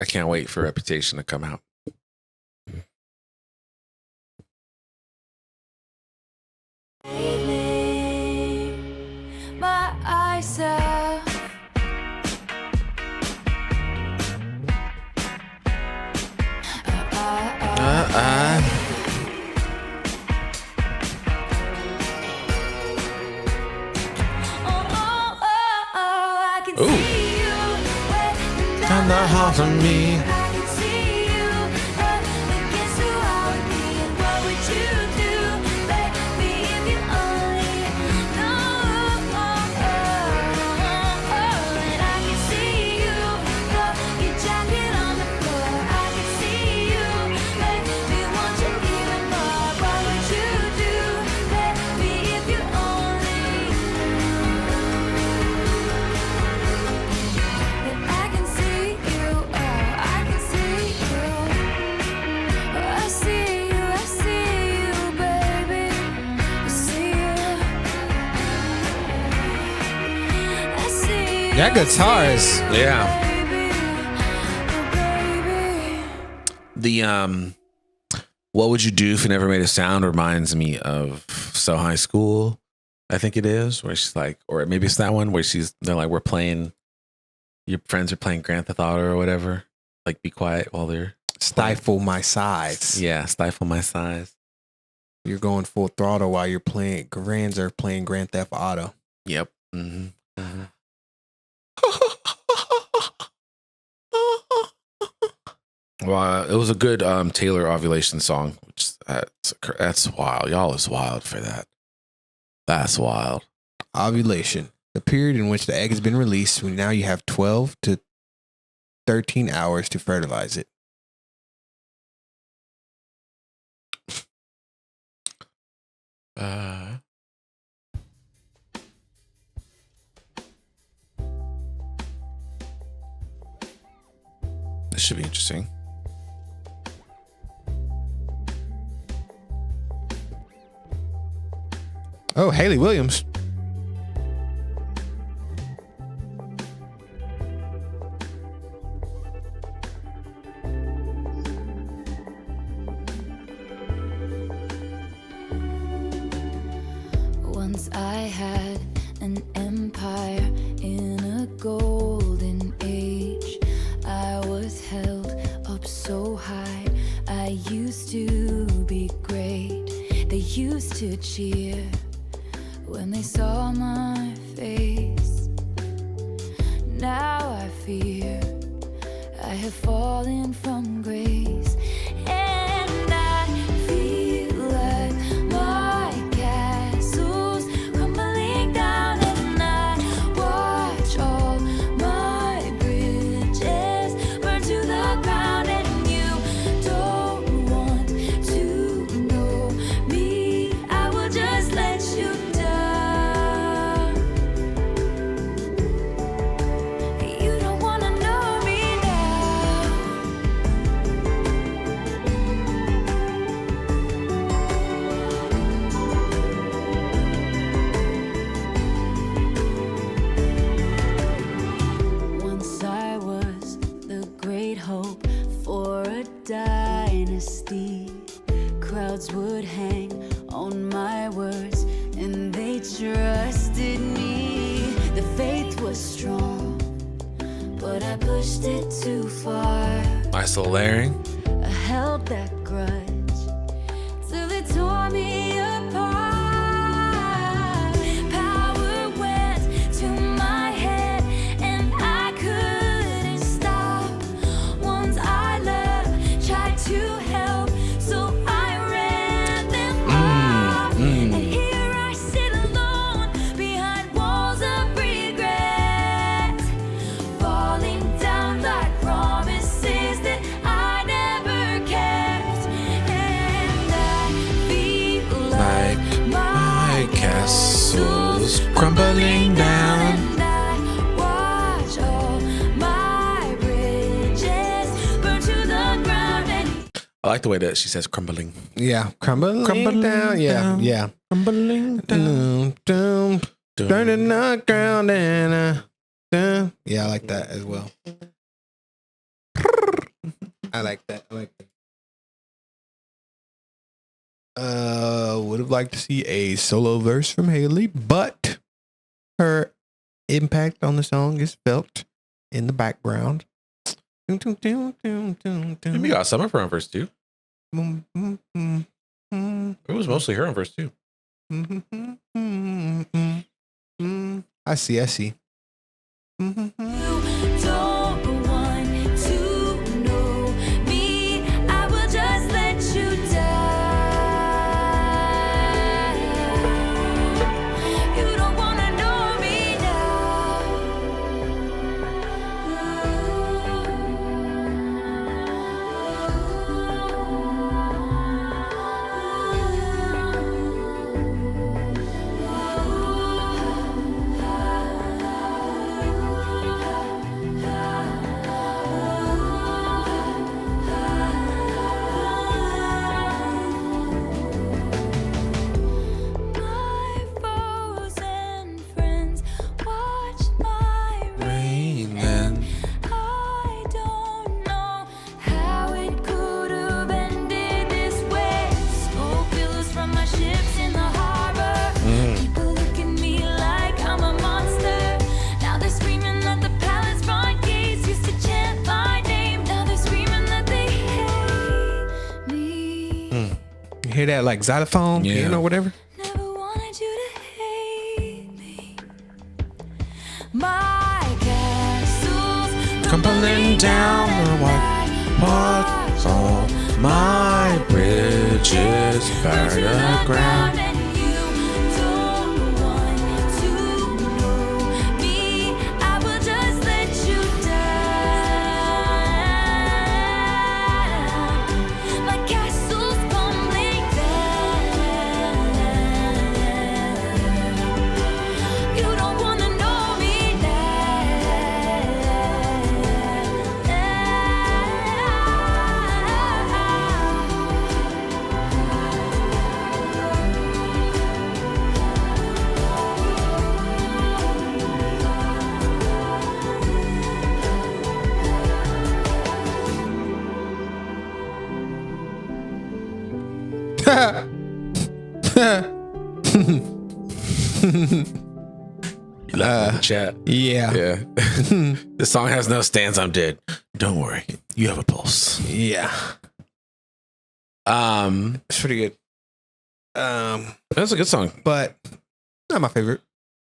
I can't wait for Reputation to come out. My eyes up. I can Ooh. see you when Turn the heart from me. I can see you against the wall with me. And what would you do, baby, if you only know? And I can see you throw your jacket on the floor. I can see you, baby, want you even more. What would you do, baby, if you only knew? That I can see you, oh, I can That guitar is. Yeah. The what would you do if you never made a sound reminds me of So High School, I think it is, where she's like, or maybe it's that one where they're like, we're playing, your friends are playing Grand Theft Auto or whatever. Like, be quiet while they're Stifle My Size. Yeah, Stifle My Size. You're going full throttle while you're playing Grand Theft Auto. Yep. Mm-hmm. Mm-hmm. Well, it was a good Taylor ovulation song. Which that's wild. Y'all is wild for that. That's wild. Ovulation, the period in which the egg has been released. Now you have 12 to 13 hours to fertilize it. This should be interesting. Oh, Haley Williams. Once I had an empire in a golden age. I was held up so high. I used to be great. They used to cheer when they saw my face. Now I fear I have fallen from grace, and I feel like my castle's crumbling down, and I watch all my bridges burn to the ground. And you don't want to know me, I will just let you down. You don't wanna know me now. Once I was the great hope for a dynasty. Crowds would hang on my words, and they trusted me. The faith was strong, but I pushed it too far. Nice little layering. I held that grudge till it tore me apart. Power went to my head, and I couldn't stop. Ones I loved tried to help, so I ran them off. And here I sit alone behind walls of regret, falling down like promises that I never kept. And I feel like my castle's crumbling down. and I watch all my bridges burn to the ground. And I like the way that she says crumbling. Yeah, crumbling down. Yeah, down. yeah. Crumbling down. Turning the ground and yeah, I like that as well. I like that. Would have liked to see a solo verse from Haley, but her impact on the song is felt in the background. Maybe you got some of her on verse 2. It was mostly her on verse 2. I see. you don't want to know me, I will just let you die. You don't wanna know me now. hear that like xylophone, Yeah. you know, whatever. Never wanted you to hate me. My castle's Crumbling down the white parts all my bridges burn the ground. And you don't want to know me. I will just let you down. My castle's crumbling down. You don't wanna know me You left in the chat. Yeah. Yeah. This song has no stands. I'm dead. Don't worry. You have a pulse. Yeah. It's pretty good. That's a good song. But not my favorite.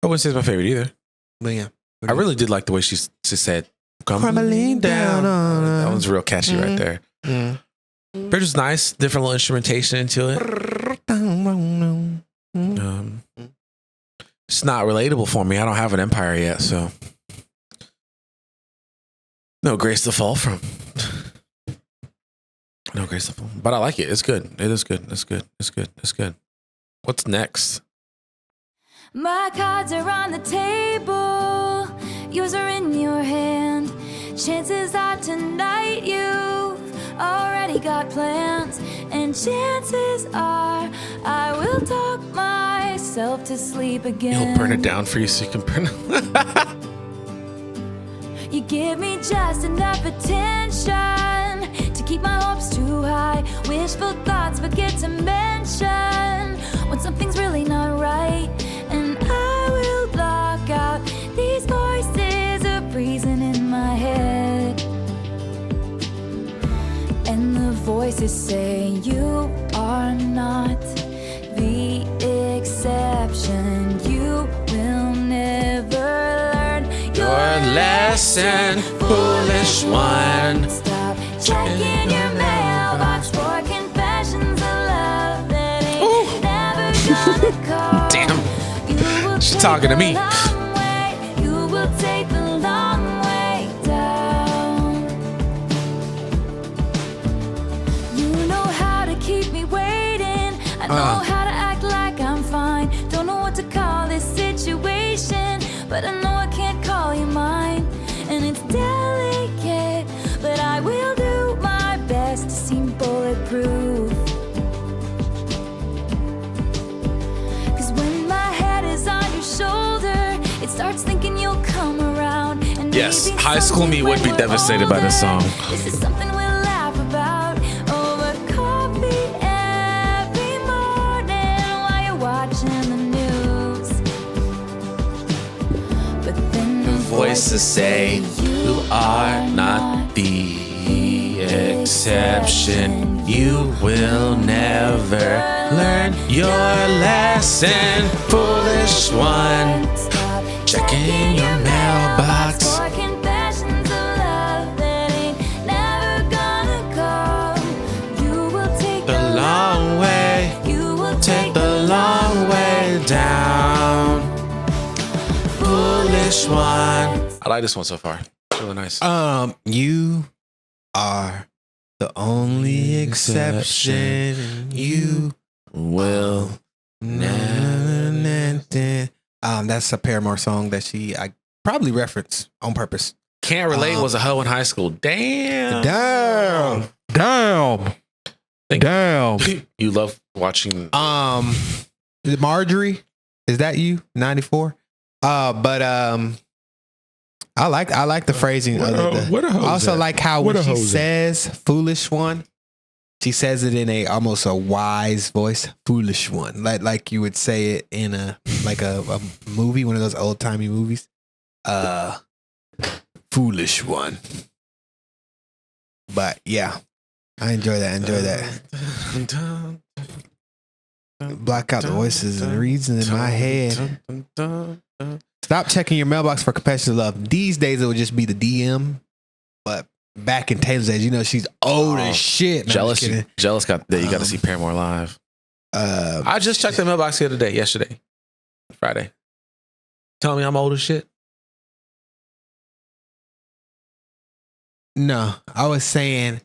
I wouldn't say it's my favorite either. But yeah. I really did like the way she said Crumbling down on us. That one's real catchy right there. Yeah. Bridge was nice. Different little instrumentation into it. It's not relatable for me. I don't have an empire yet, so no grace to fall from. No grace to fall. But I like it. It's good. It is good. It's good. It's good. It's good. What's next? My cards are on the table, yours are in your hand. Chances are tonight you've already got plans, and chances are I will talk myself to sleep again. He'll burn it down for you so you can burn it. You give me just enough attention to keep my hopes too high. Wishful thoughts forget to mention when something's really not right. And I will block out these voices of reason in my head. And the voices say you are not the exception. You will never learn Your lesson, foolish one. Stop checking your mailbox for confessions of love that ain't never gonna come. Damn. You will She's take talking to the me. long way. You will take the long way down. You know how to keep me waiting. I know how to act like I'm fine. Don't know what to call this situation, but I know I can't call you mine. And it's delicate, but I will do my best to seem bulletproof. Cause when my head is on your shoulder, it starts thinking you'll come around. And Yes, maybe high school me would be someday when we're devastated by this older, song. This is something we'll laugh about over coffee every morning while you're watching the news. But then the Voices say you are not the exception. You will never learn your lesson, foolish one. Stop Checking your mailbox. for confessions of love that ain't never gonna come. You will take The long way, You will take the long way down. Foolish one. I like this one so far. It's really nice. You are the only exception. You will that's a Paramore song that I probably referenced on purpose. Can't relate was a hoe in high school. Damn. Damn. You love watching. Marjorie, is that you? 94. But I like the phrasing of the. What a hoe's I also that? like how What when a she hoe's that? says "foolish one," she says it in almost a wise voice. Foolish one, like you would say it in a movie, one of those old timey movies. Foolish one. But yeah, I enjoy that. Block out the voices and reasons in my head. Stop checking your mailbox for confessions of love. These days it would just be the DM, but back in Taylor's days, you know she's old as shit. No, Jealous got that. You got to see Paramore live. I just checked the mailbox the other day, yesterday, Friday. Tell me I'm old as shit. No, I was saying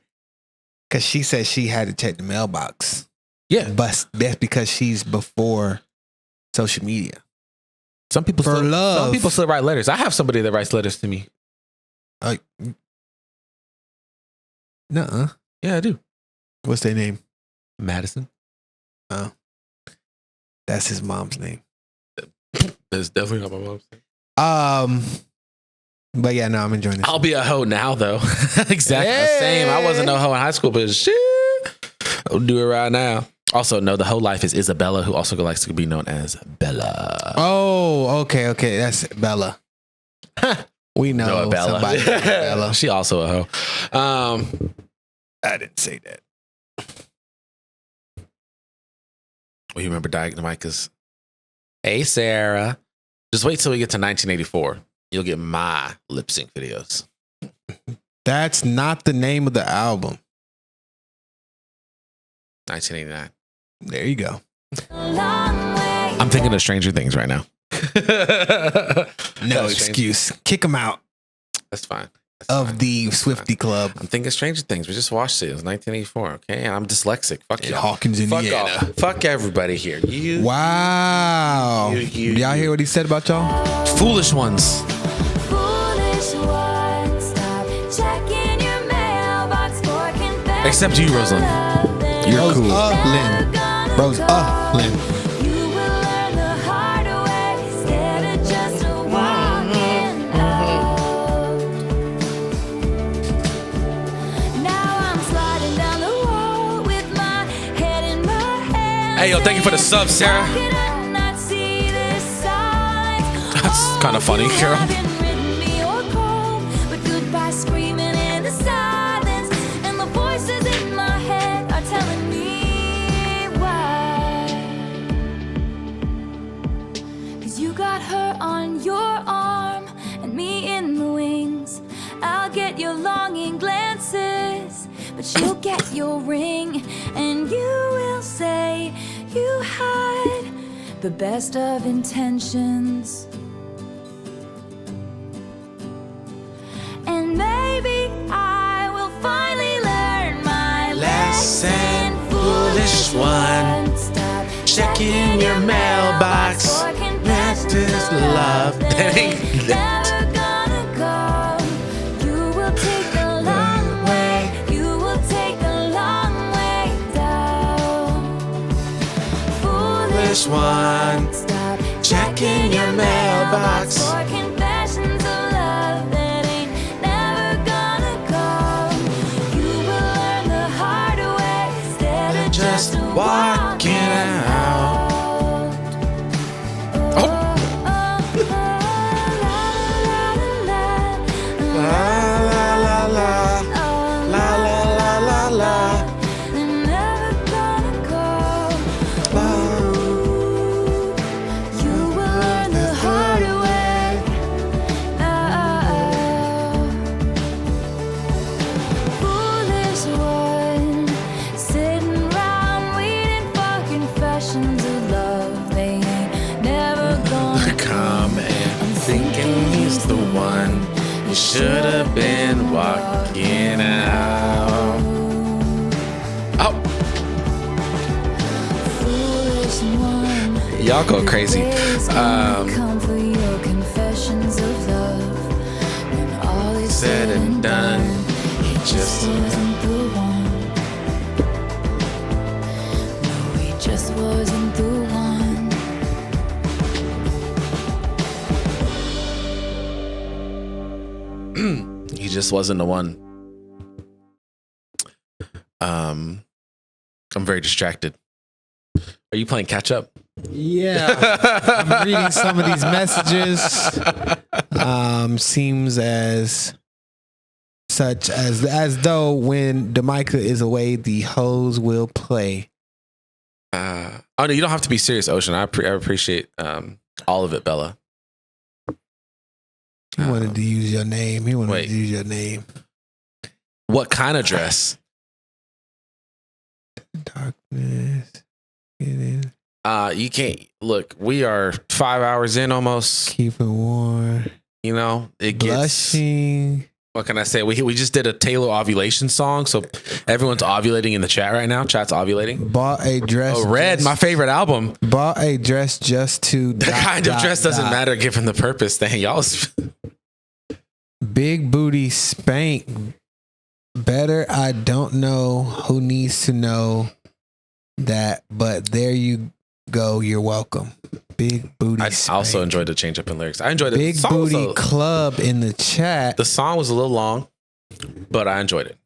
because she said she had to check the mailbox. Yeah, but that's because she's before social media. Some people For still, love. Some people still write letters. I have somebody that writes letters to me. Nuh-uh. Yeah, I do. What's their name? Madison. Oh, that's his mom's name. That's definitely not my mom's name. But yeah, no, I'm enjoying this. I'll be a hoe now, though. Exactly the same. I wasn't no hoe in high school, but shit, I'll do it right now. Also, no, the hoe life is Isabella, who also likes to be known as Bella. Oh, okay. That's Bella. We know Bella. somebody named Bella. She also a hoe. I didn't say that. Well, you remember Demica's? Hey, Sarah. Just wait till we get to 1984. You'll get my lip sync videos. That's not the name of the album. 1989. There you go. I'm thinking of Stranger Things right now. No excuse. Kick him out That's fine. of the Swifty Club. I'm thinking Stranger Things. We just watched it. It was 1984. Okay, and I'm dyslexic. Fuck In you. Hawkins, Fuck Indiana. off. Fuck everybody here. You Wow. You. Y'all hear what he said about y'all? foolish ones. Foolish one, stop checking your mailbox for confessions. Except you, Rosalind. You're cool. Lynn. Rose, Lynn. You will learn the hard way instead of just walking out. Now I'm sliding down the wall with my head in my hands. Hey, yo, thank you for the sub, Sarah. How could I not see the signs? That's kind of funny, Carol. Haven't written me or called, but goodbye screaming in the silence, and the voices in my head are telling me why. 'Cause you got her on your arm and me in the wings. I'll get your longing glances, but she'll get your ring, and you will say you had the best of intentions. And maybe I will finally learn my lesson. Foolish one, stop checking your mailbox for confessions of love that ain't never gonna go. You will take the long way. You will take the long way down. Foolish one, stop checking your mailbox for confessions of love that ain't never gonna go. You will learn the hard way instead of just walking out. Should have been walking out. Oh, y'all go crazy. Come for your confessions of love. When all is Said and done, he just wasn't the one. No, he just wasn't the one. He just wasn't the one. I'm very distracted. Are you playing catch up? Yeah. I'm reading some of these messages. Seems as though when Demica is away, the hoes will play. Oh no, you don't have to be serious, Ocean. I appreciate all of it, Bella. He wanted to use your name. Wait. To use your name. What kind of dress? Darkness. You can't look. We are 5 hours in almost. Keep it warm. You know, it gets. Blushing. What can I say? We just did a Taylor ovulation song, so everyone's ovulating in the chat right now. Chat's ovulating. Bought a dress. Oh, Red, my favorite album. Bought a dress just to. The kind of dress doesn't matter given the purpose. Dang, y'all. Big booty spank. Better. I don't know who needs to know that, but there you go. You're welcome. Big booty. I spank. also enjoyed the change up in lyrics. I enjoyed it. Big booty club in the chat. The song was a little long, but I enjoyed it.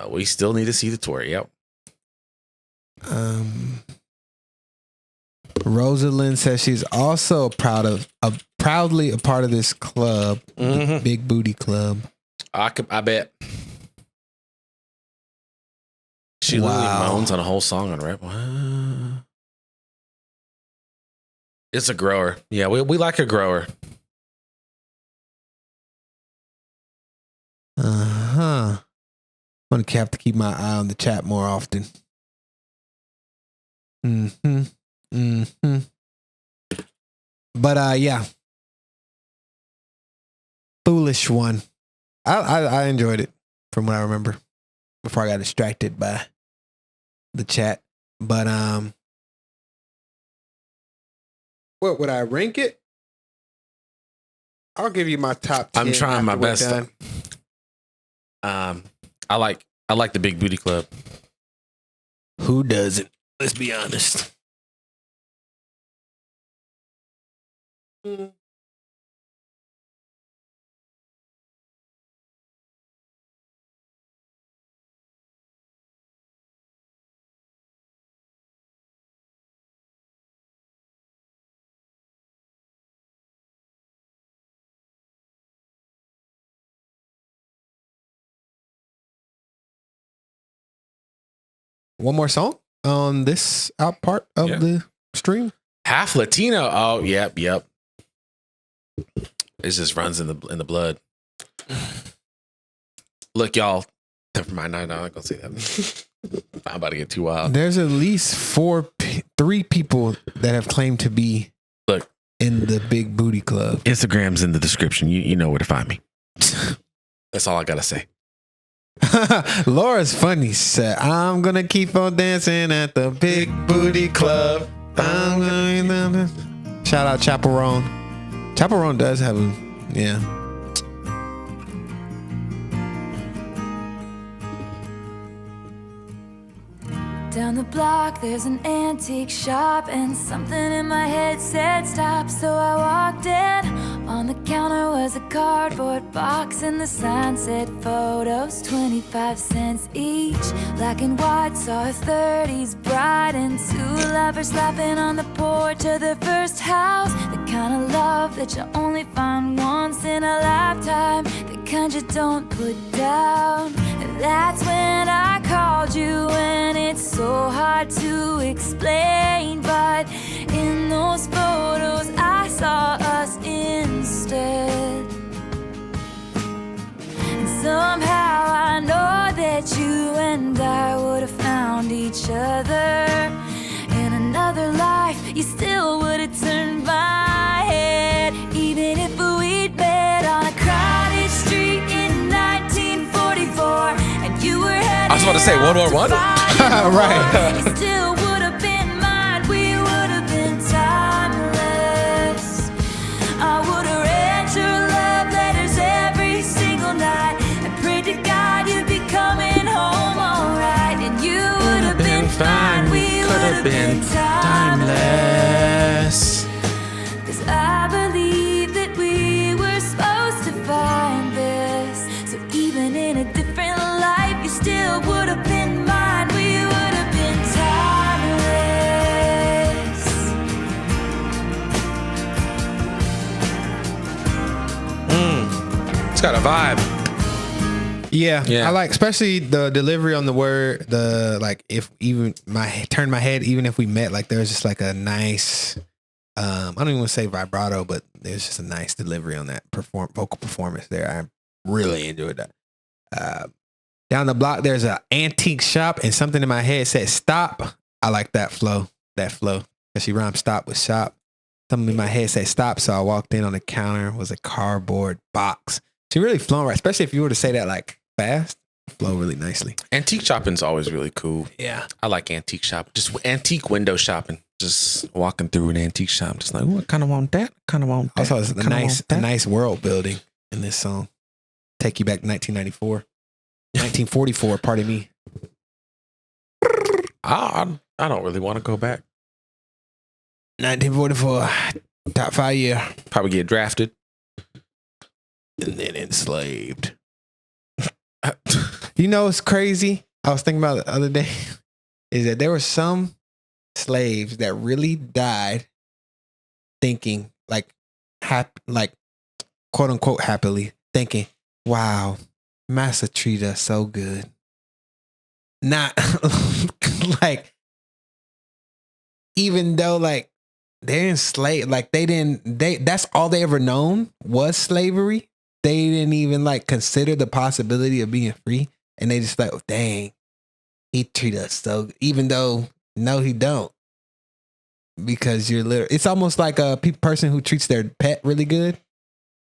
We still need to see the tour. Yep. Rosalind says she's also proudly a part of this club, the Big Booty Club. I bet. She literally moans on a whole song on rap. What? It's a grower. Yeah, we like a grower. I'm gonna have to keep my eye on the chat more often. But yeah. Foolish one. I enjoyed it from what I remember before I got distracted by the chat. But what would I rank it? I'll give you my top 10. I'm trying my after we're best. done. I like the Big Booty Club. Who doesn't? Let's be honest. One more song on this out part of the stream. Half Latino. Oh, yep. It just runs in the blood. Look, y'all. Never mind. I'm not gonna say that. I'm about to get too wild. There's at least three people that have claimed to be in the Big Booty Club. Instagram's in the description. You know where to find me. That's all I gotta say. Laura's funny. Said, I'm gonna keep on dancing at the Big Booty Club. Shout out Chaperone. Chaperone does have yeah. Down the block there's an antique shop, and something in my head said stop, so I walked in. On the counter was a cardboard box, and the sign said photos 25 cents each. Black and white, saw a 30s bride and two lovers laughing on the porch of their first house. The kind of love that you only find once in a lifetime, the kind you don't put down. And that's when I called you, and it's so hard to explain, but in those photos I saw us instead. And somehow I know that you and I would have found each other. In another life you still would have turned my head, even if we'd met on a crowded street in 1944 and you were headed I was about to say World War One. Right. You still would have been mine. We would have been timeless. I would have read your love letters every single night and prayed to God you'd be coming home alright. And you would have been fine. We would have been timeless. 'Cause I believe that we were supposed to find this. So even in a different life, you still would have been mine. We would have been timeless. It's got a vibe. Yeah, Yeah. I like especially the delivery on the word. The like if even turn my head, even if we met, like there's just like a nice. I don't even want to say vibrato, but there's just a nice delivery on that vocal performance there. I really enjoyed that. Down the block, there's an antique shop, and something in my head said stop. I like that flow. Because she rhymed stop with shop. Something in my head said stop, so I walked in on the counter. Was a cardboard box. She really flown right, especially if you were to say that like fast. Flow really nicely. Antique shopping's always really cool. Yeah. I like antique shopping. Just antique window shopping. Just walking through an antique shop. Just like, ooh, I kind of want that. Kind of want that. Also, it's a nice world building in this song. Take you back to 1994. 1944, pardon me. I don't really want to go back. 1944, top 5 year. Probably get drafted. And then enslaved. You know what's crazy? I was thinking about the other day is that there were some slaves that really died thinking like quote unquote happily thinking, wow, master treated us so good. Not like even though like they're enslaved, like that's all they ever known was slavery. They didn't even like consider the possibility of being free. And they just like, oh, dang, he treat us so, even though, no, he don't. Because you're literally, it's almost like a person who treats their pet really good.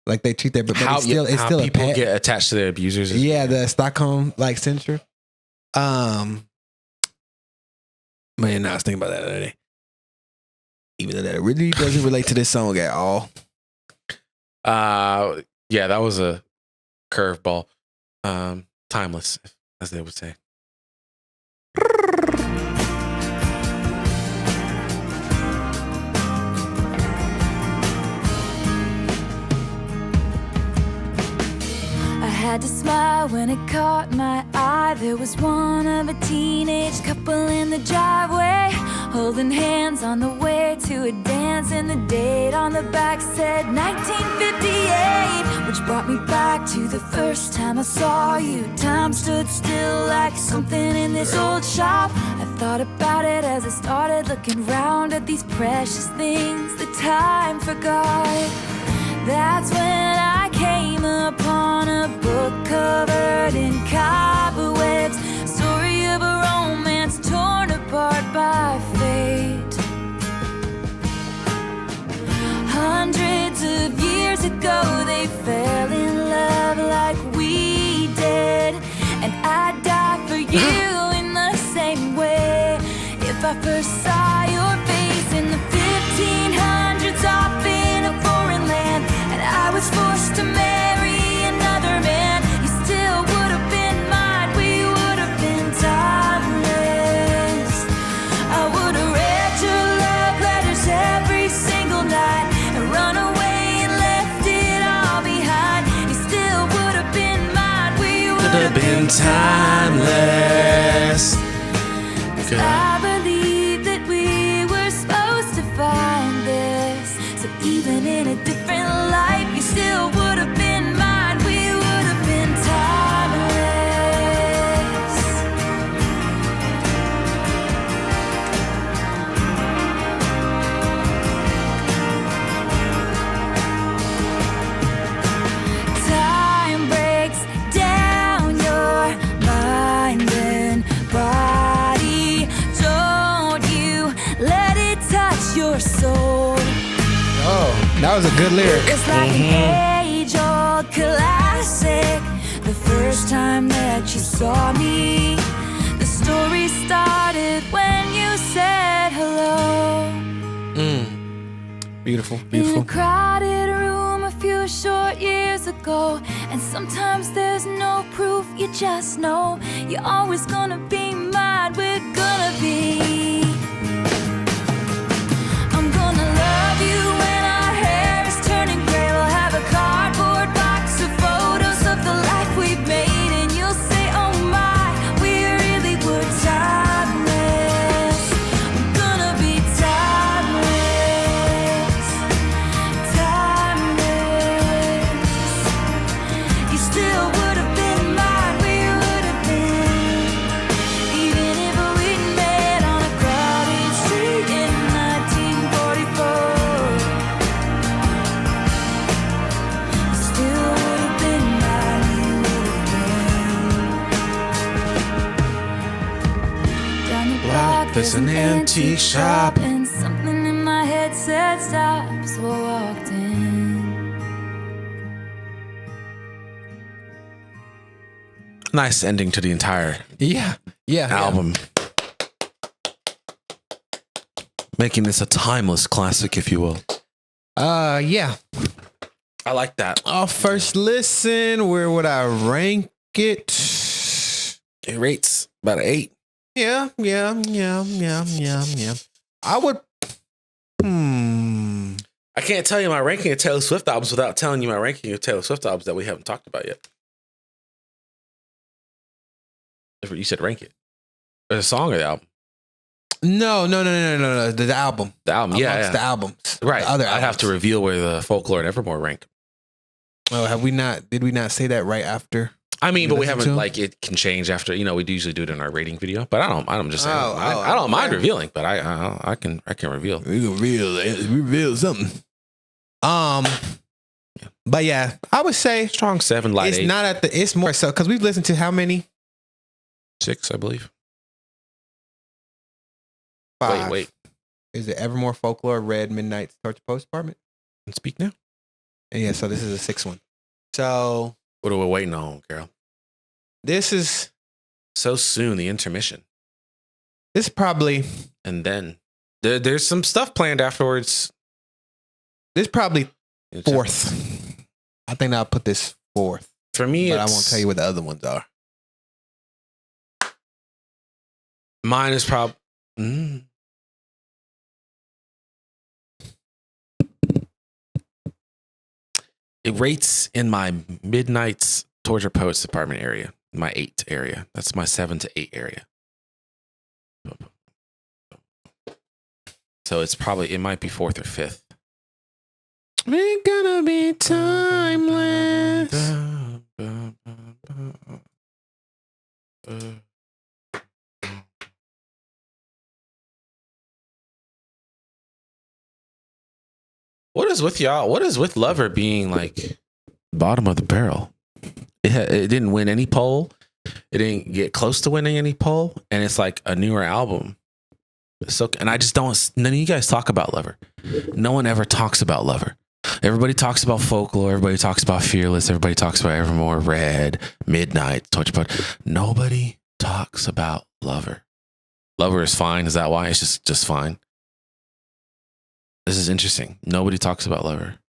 Like they treat their, but it's still a people pet. get attached to their abusers. Yeah, the Stockholm like syndrome. Man, I was thinking about that the other day. Even though that really doesn't relate to this song at all. Yeah, that was a curveball. Timeless, as they would say. I had to smile when it caught my eye. There was one of a teenage couple in the driveway, holding hands on the way to a dance, and the date on the back said 1958, which brought me back to the first time I saw you. Time stood still like something in this old shop. I thought about it as I started looking around at these precious things that time forgot. That's when I came upon a book covered in cobwebs, story of a romance torn apart by fate. Hundreds of years ago they fell in love like we did, and I'd die for you in the same way. If I first saw your face in the 1500s off in a foreign land, and I was forced to marry another man, you still would have been mine. We would have been timeless. I would have read your love letters every single night and run away and left it all behind. You still would have been mine. We would have been timeless. I believe that we were supposed to find this. So even in a different life, you still would have been mine. We would have been timeless. Time breaks down your mind and body. Don't you let it touch your soul. Oh, that was a good lyric. It's like an age-old classic. The first time that you saw me, the story started when you said hello. Beautiful, In a beautiful. crowded room a few short years ago, and sometimes there's no proof, you just know you're always gonna be mine. We're gonna be. I'm gonna love you when our hair is turning gray. We'll have a cardboard box of photos of the life we've made, and you'll say, oh my, we really were timeless. We're gonna be timeless, timeless. You still would have been mine. There's an antique shop. and something in my head said stop, so I walked in. Nice ending to the entire Yeah. album. Making this a timeless classic, if you will. Yeah. I like that. First listen, where would I rank it? It rates about an 8. Yeah. I would. I can't tell you my ranking of Taylor Swift albums without telling you my ranking of Taylor Swift albums that we haven't talked about yet. You said rank it. Or the song or the album? No. The album. The album, yeah. The albums. Right. The other I'd have to albums. reveal where the Folklore and Evermore rank. Oh, have we not? Did we not say that right after? I mean, but we listen to haven't, 'em? like, it can change after, we usually do it in our rating video, but I'm just saying, Oh, I don't mind okay. revealing, but I can reveal. We can reveal something. But yeah, I would say Strong 7, light it's 8. not at the. It's more so because we've listened to how many? 6, I believe. 5. Wait. Is it Evermore, Folklore, Red, Midnight, Torture Post Department? And speak now. And yeah, so this is a 6th one. So What are we waiting on, Carol? this is So soon, the intermission. probably And then there's some stuff planned afterwards. this probably It's 4th. I think I'll put this 4th, For me, but I won't tell you what the other ones are. Mine is probably. It rates in my Midnight's Torture Poets Department area, my 8 area. That's my 7 to 8 area. So it might be 4th or 5th. We're gonna be timeless. What is with y'all? What is with Lover being like bottom of the barrel? It didn't win any poll. It didn't get close to winning any poll, and it's like a newer album. So, and I just don't. None of you guys talk about Lover. No one ever talks about Lover. Everybody talks about Folklore. Everybody talks about Fearless. Everybody talks about Evermore, Red, Midnight, Torture Poet. Nobody talks about Lover. Lover is fine. Is that why? It's just fine. This is interesting. Nobody talks about Lover.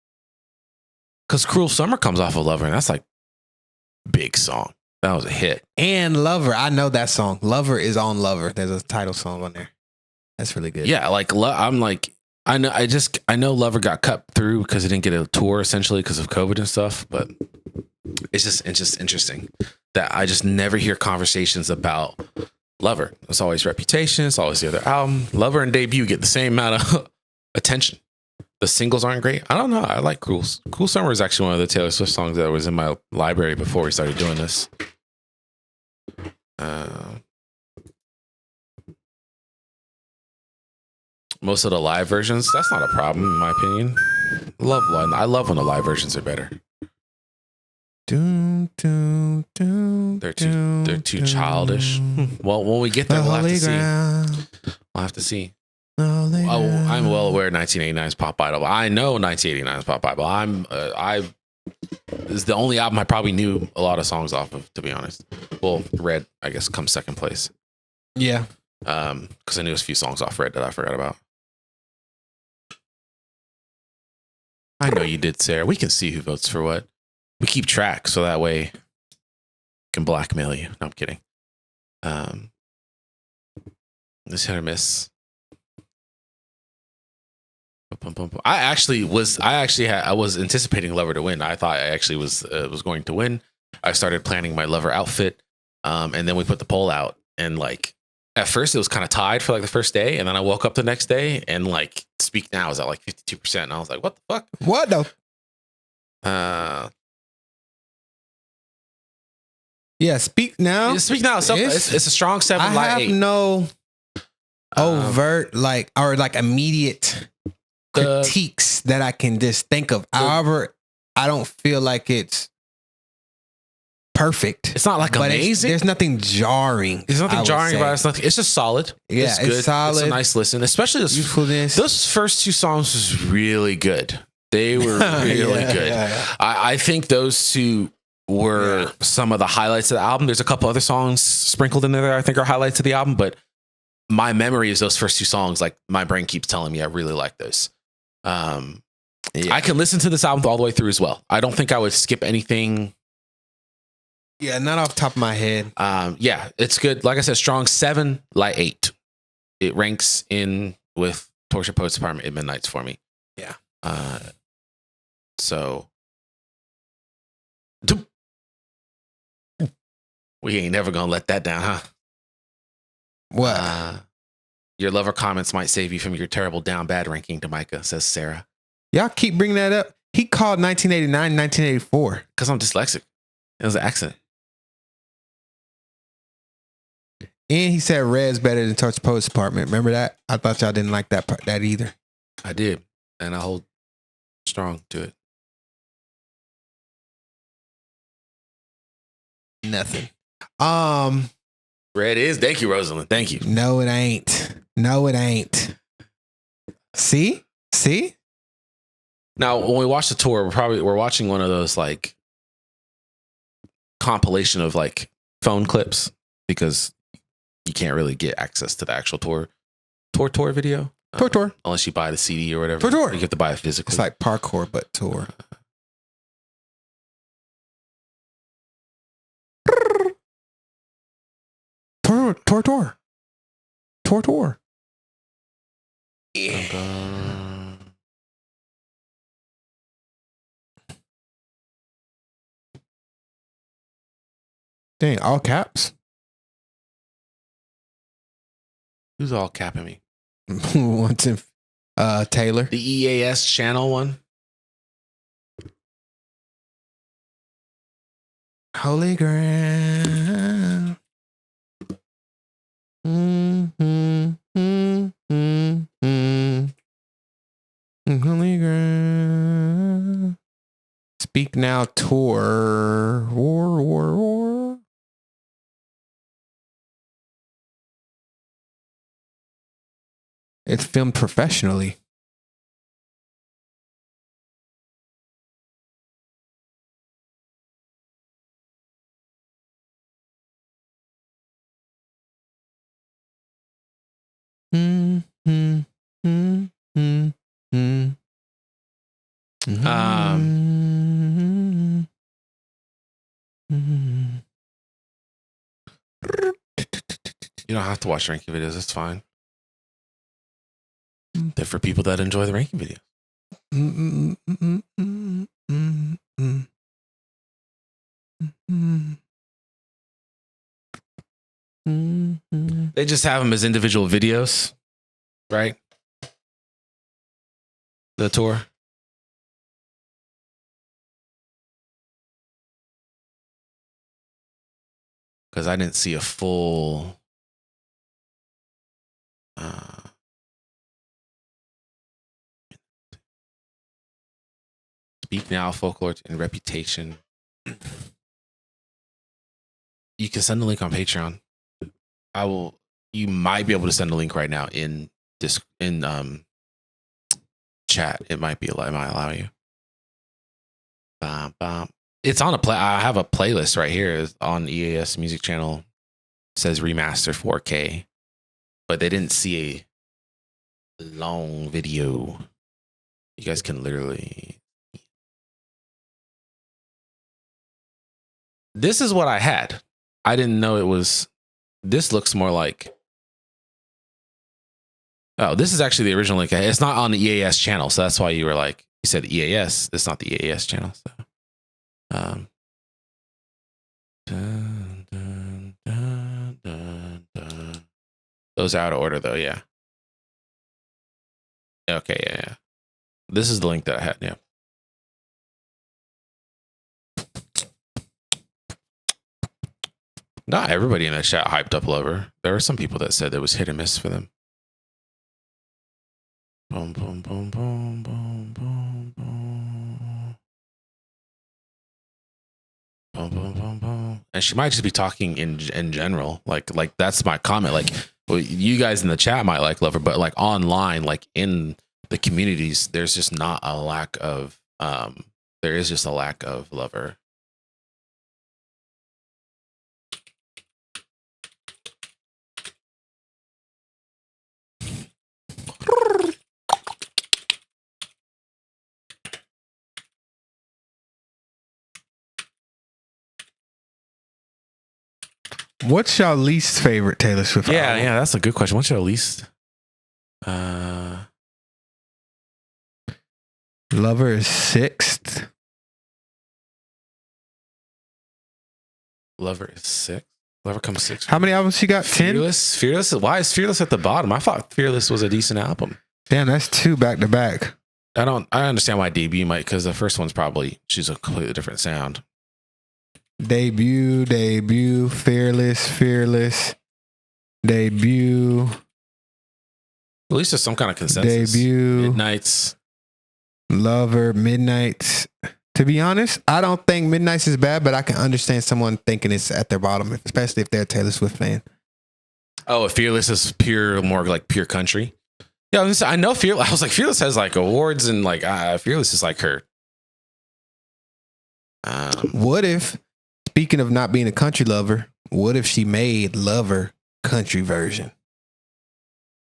Because Cruel Summer comes off of Lover, and that's like big song. That was a hit. And Lover, I know that song. Lover is on Lover. There's a title song on there. That's really good. Yeah, like I'm like I know Lover got cut through because it didn't get a tour essentially because of COVID and stuff. But it's just interesting that I just never hear conversations about Lover. It's always Reputation. It's always the other album. Lover and Debut get the same amount of attention. The singles aren't great. I don't know. I like Cruel Summer is actually one of the Taylor Swift songs that was in my library before we started doing this. Most of the live versions, that's not a problem in my opinion. I love when the live versions are better. They're too childish. Well, when we get there, we'll have to see. We'll have to see. Oh, I'm well aware of 1989's Pop Idol. I know 1989's Pop Idol. This is the only album I probably knew a lot of songs off of, to be honest. Well, Red, I guess, comes second place. Yeah. Because I knew a few songs off Red that I forgot about. I know you did, Sarah. We can see who votes for what. We keep track so that way we can blackmail you. No, I'm kidding. This hit or miss. I was anticipating Lover to win. I thought I actually was going to win. I started planning my Lover outfit, and then we put the poll out. And like at first, it was kind of tied for like the first day, and then I woke up the next day and like Speak Now was at like 52%, and I was like, "What the fuck? What the?" Yeah, Speak Now. Speak Now. It's a strong 7. I light have 8. no overt or immediate critiques that I can just think of. However, I don't feel like it's perfect. It's not like but amazing. There's nothing jarring. There's I nothing would jarring say. about it. It's nothing. It's just solid. Yeah, it's good. it's solid. It's a nice listen, especially Youthfulness. those first 2 songs was really good. They were really good. Yeah. I think those 2 were some of the highlights of the album. There's a couple other songs sprinkled in there that I think are highlights of the album, but my memory is those first 2 songs. Like my brain keeps telling me I really like those. I can listen to this album all the way through as well. I don't think I would skip anything. Yeah, not off the top of my head. Yeah, it's good. Like I said, strong 7, light 8. It ranks in with Torture Poets Department at Midnights for me. Yeah. So we ain't never gonna let that down, huh? What? Your lover comments might save you from your terrible down bad ranking, Demica, says Sarah. Y'all keep bringing that up. He called 1989, 1984. Because I'm dyslexic. It was an accident. And he said Red's better than Torture Poets Department. Remember that? I thought y'all didn't like that part, that either. I did. And I hold strong to it. Nothing. Red is. Thank you, Rosalind. Thank you. No, it ain't. No, it ain't. See? Now, when we watch the tour, we're watching one of those like compilation of like phone clips because you can't really get access to the actual tour video. Tour. Unless you buy the CD or whatever. Tour. You have to buy it physically. It's like parkour, but tour. Tour. Dang, all caps. Who's all capping me? What's in Taylor? The EAS channel one. Holy ground. Holy ground. Speak Now tour. War. It's filmed professionally. You don't have to watch ranking videos. It's fine. They're for people that enjoy the ranking videos. They just have them as individual videos, right? The tour. Because I didn't see a full Speak Now, Folklore, and Reputation. You can send the link on Patreon. You might be able to send a link right now in this chat. It might allow you. It's on I have a playlist right here. It's on EAS music channel. It says remaster 4K, but they didn't see a long video. You guys can literally. This is what I had. I didn't know it was. This looks more like. Oh, this is actually the original link. It's not on the EAS channel, so that's why you were like, you said EAS. It's not the EAS channel. So, those are out of order though. Yeah. Okay. Yeah. This is the link that I had. Yeah. Not everybody in the chat hyped up Lover. There were some people that said it was hit and miss for them. Boom, boom, boom, boom, boom, boom, boom. Boom, boom, boom, boom. and she might just be talking in general. Like that's my comment. Like, well, you guys in the chat might like Lover, but like online, like in the communities, there's just not a lack of there is just a lack of Lover. What's your least favorite Taylor Swift album? Yeah, that's a good question. What's your least? Lover is sixth. Lover is six. Lover comes six. How many albums she got? 10? Fearless. Why is Fearless at the bottom? I thought Fearless was a decent album. Damn, that's 2 back to back. I understand why debut might, because the first one's probably she's a completely different sound. Debut, fearless, debut. At least there's some kind of consensus. Debut, Midnights. Lover, Midnights. To be honest, I don't think Midnights is bad, but I can understand someone thinking it's at their bottom, especially if they're a Taylor Swift fan. Oh, Fearless is more like pure country. Yeah, I know Fearless. I was like, Fearless has like awards and like Fearless is like her. What if, speaking of not being a country lover, what if she made Lover country version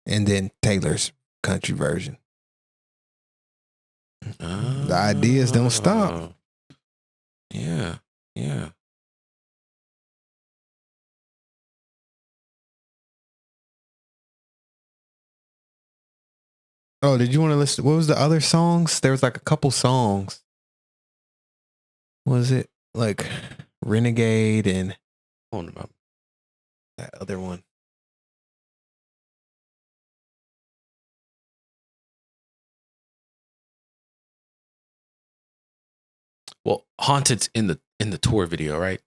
and then Taylor's country version? The ideas don't stop. Yeah. Oh, did you want to listen? What was the other songs? There was like a couple songs. Was it like Renegade and that other one? Well, Haunted's in the tour video, right?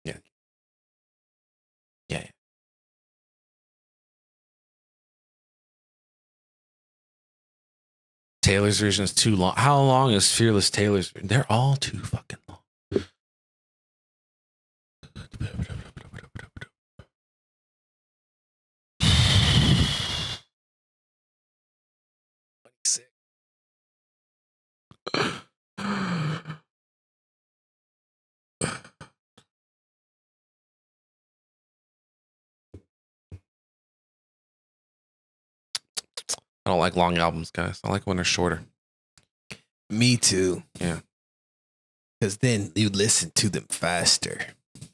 Yeah. Taylor's version is too long. How long is Fearless Taylor's? They're all too fucking long. I don't like long albums, guys. I like when they're shorter. Me too. Yeah. Because then you listen to them faster.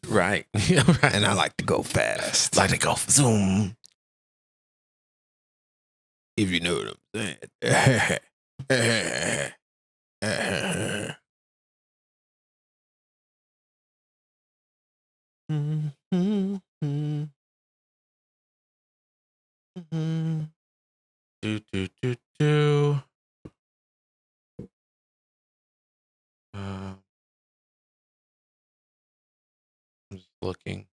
Right. Yeah, right. And I like to go fast. Like to go zoom. If you know what I'm saying. Do. I'm just looking.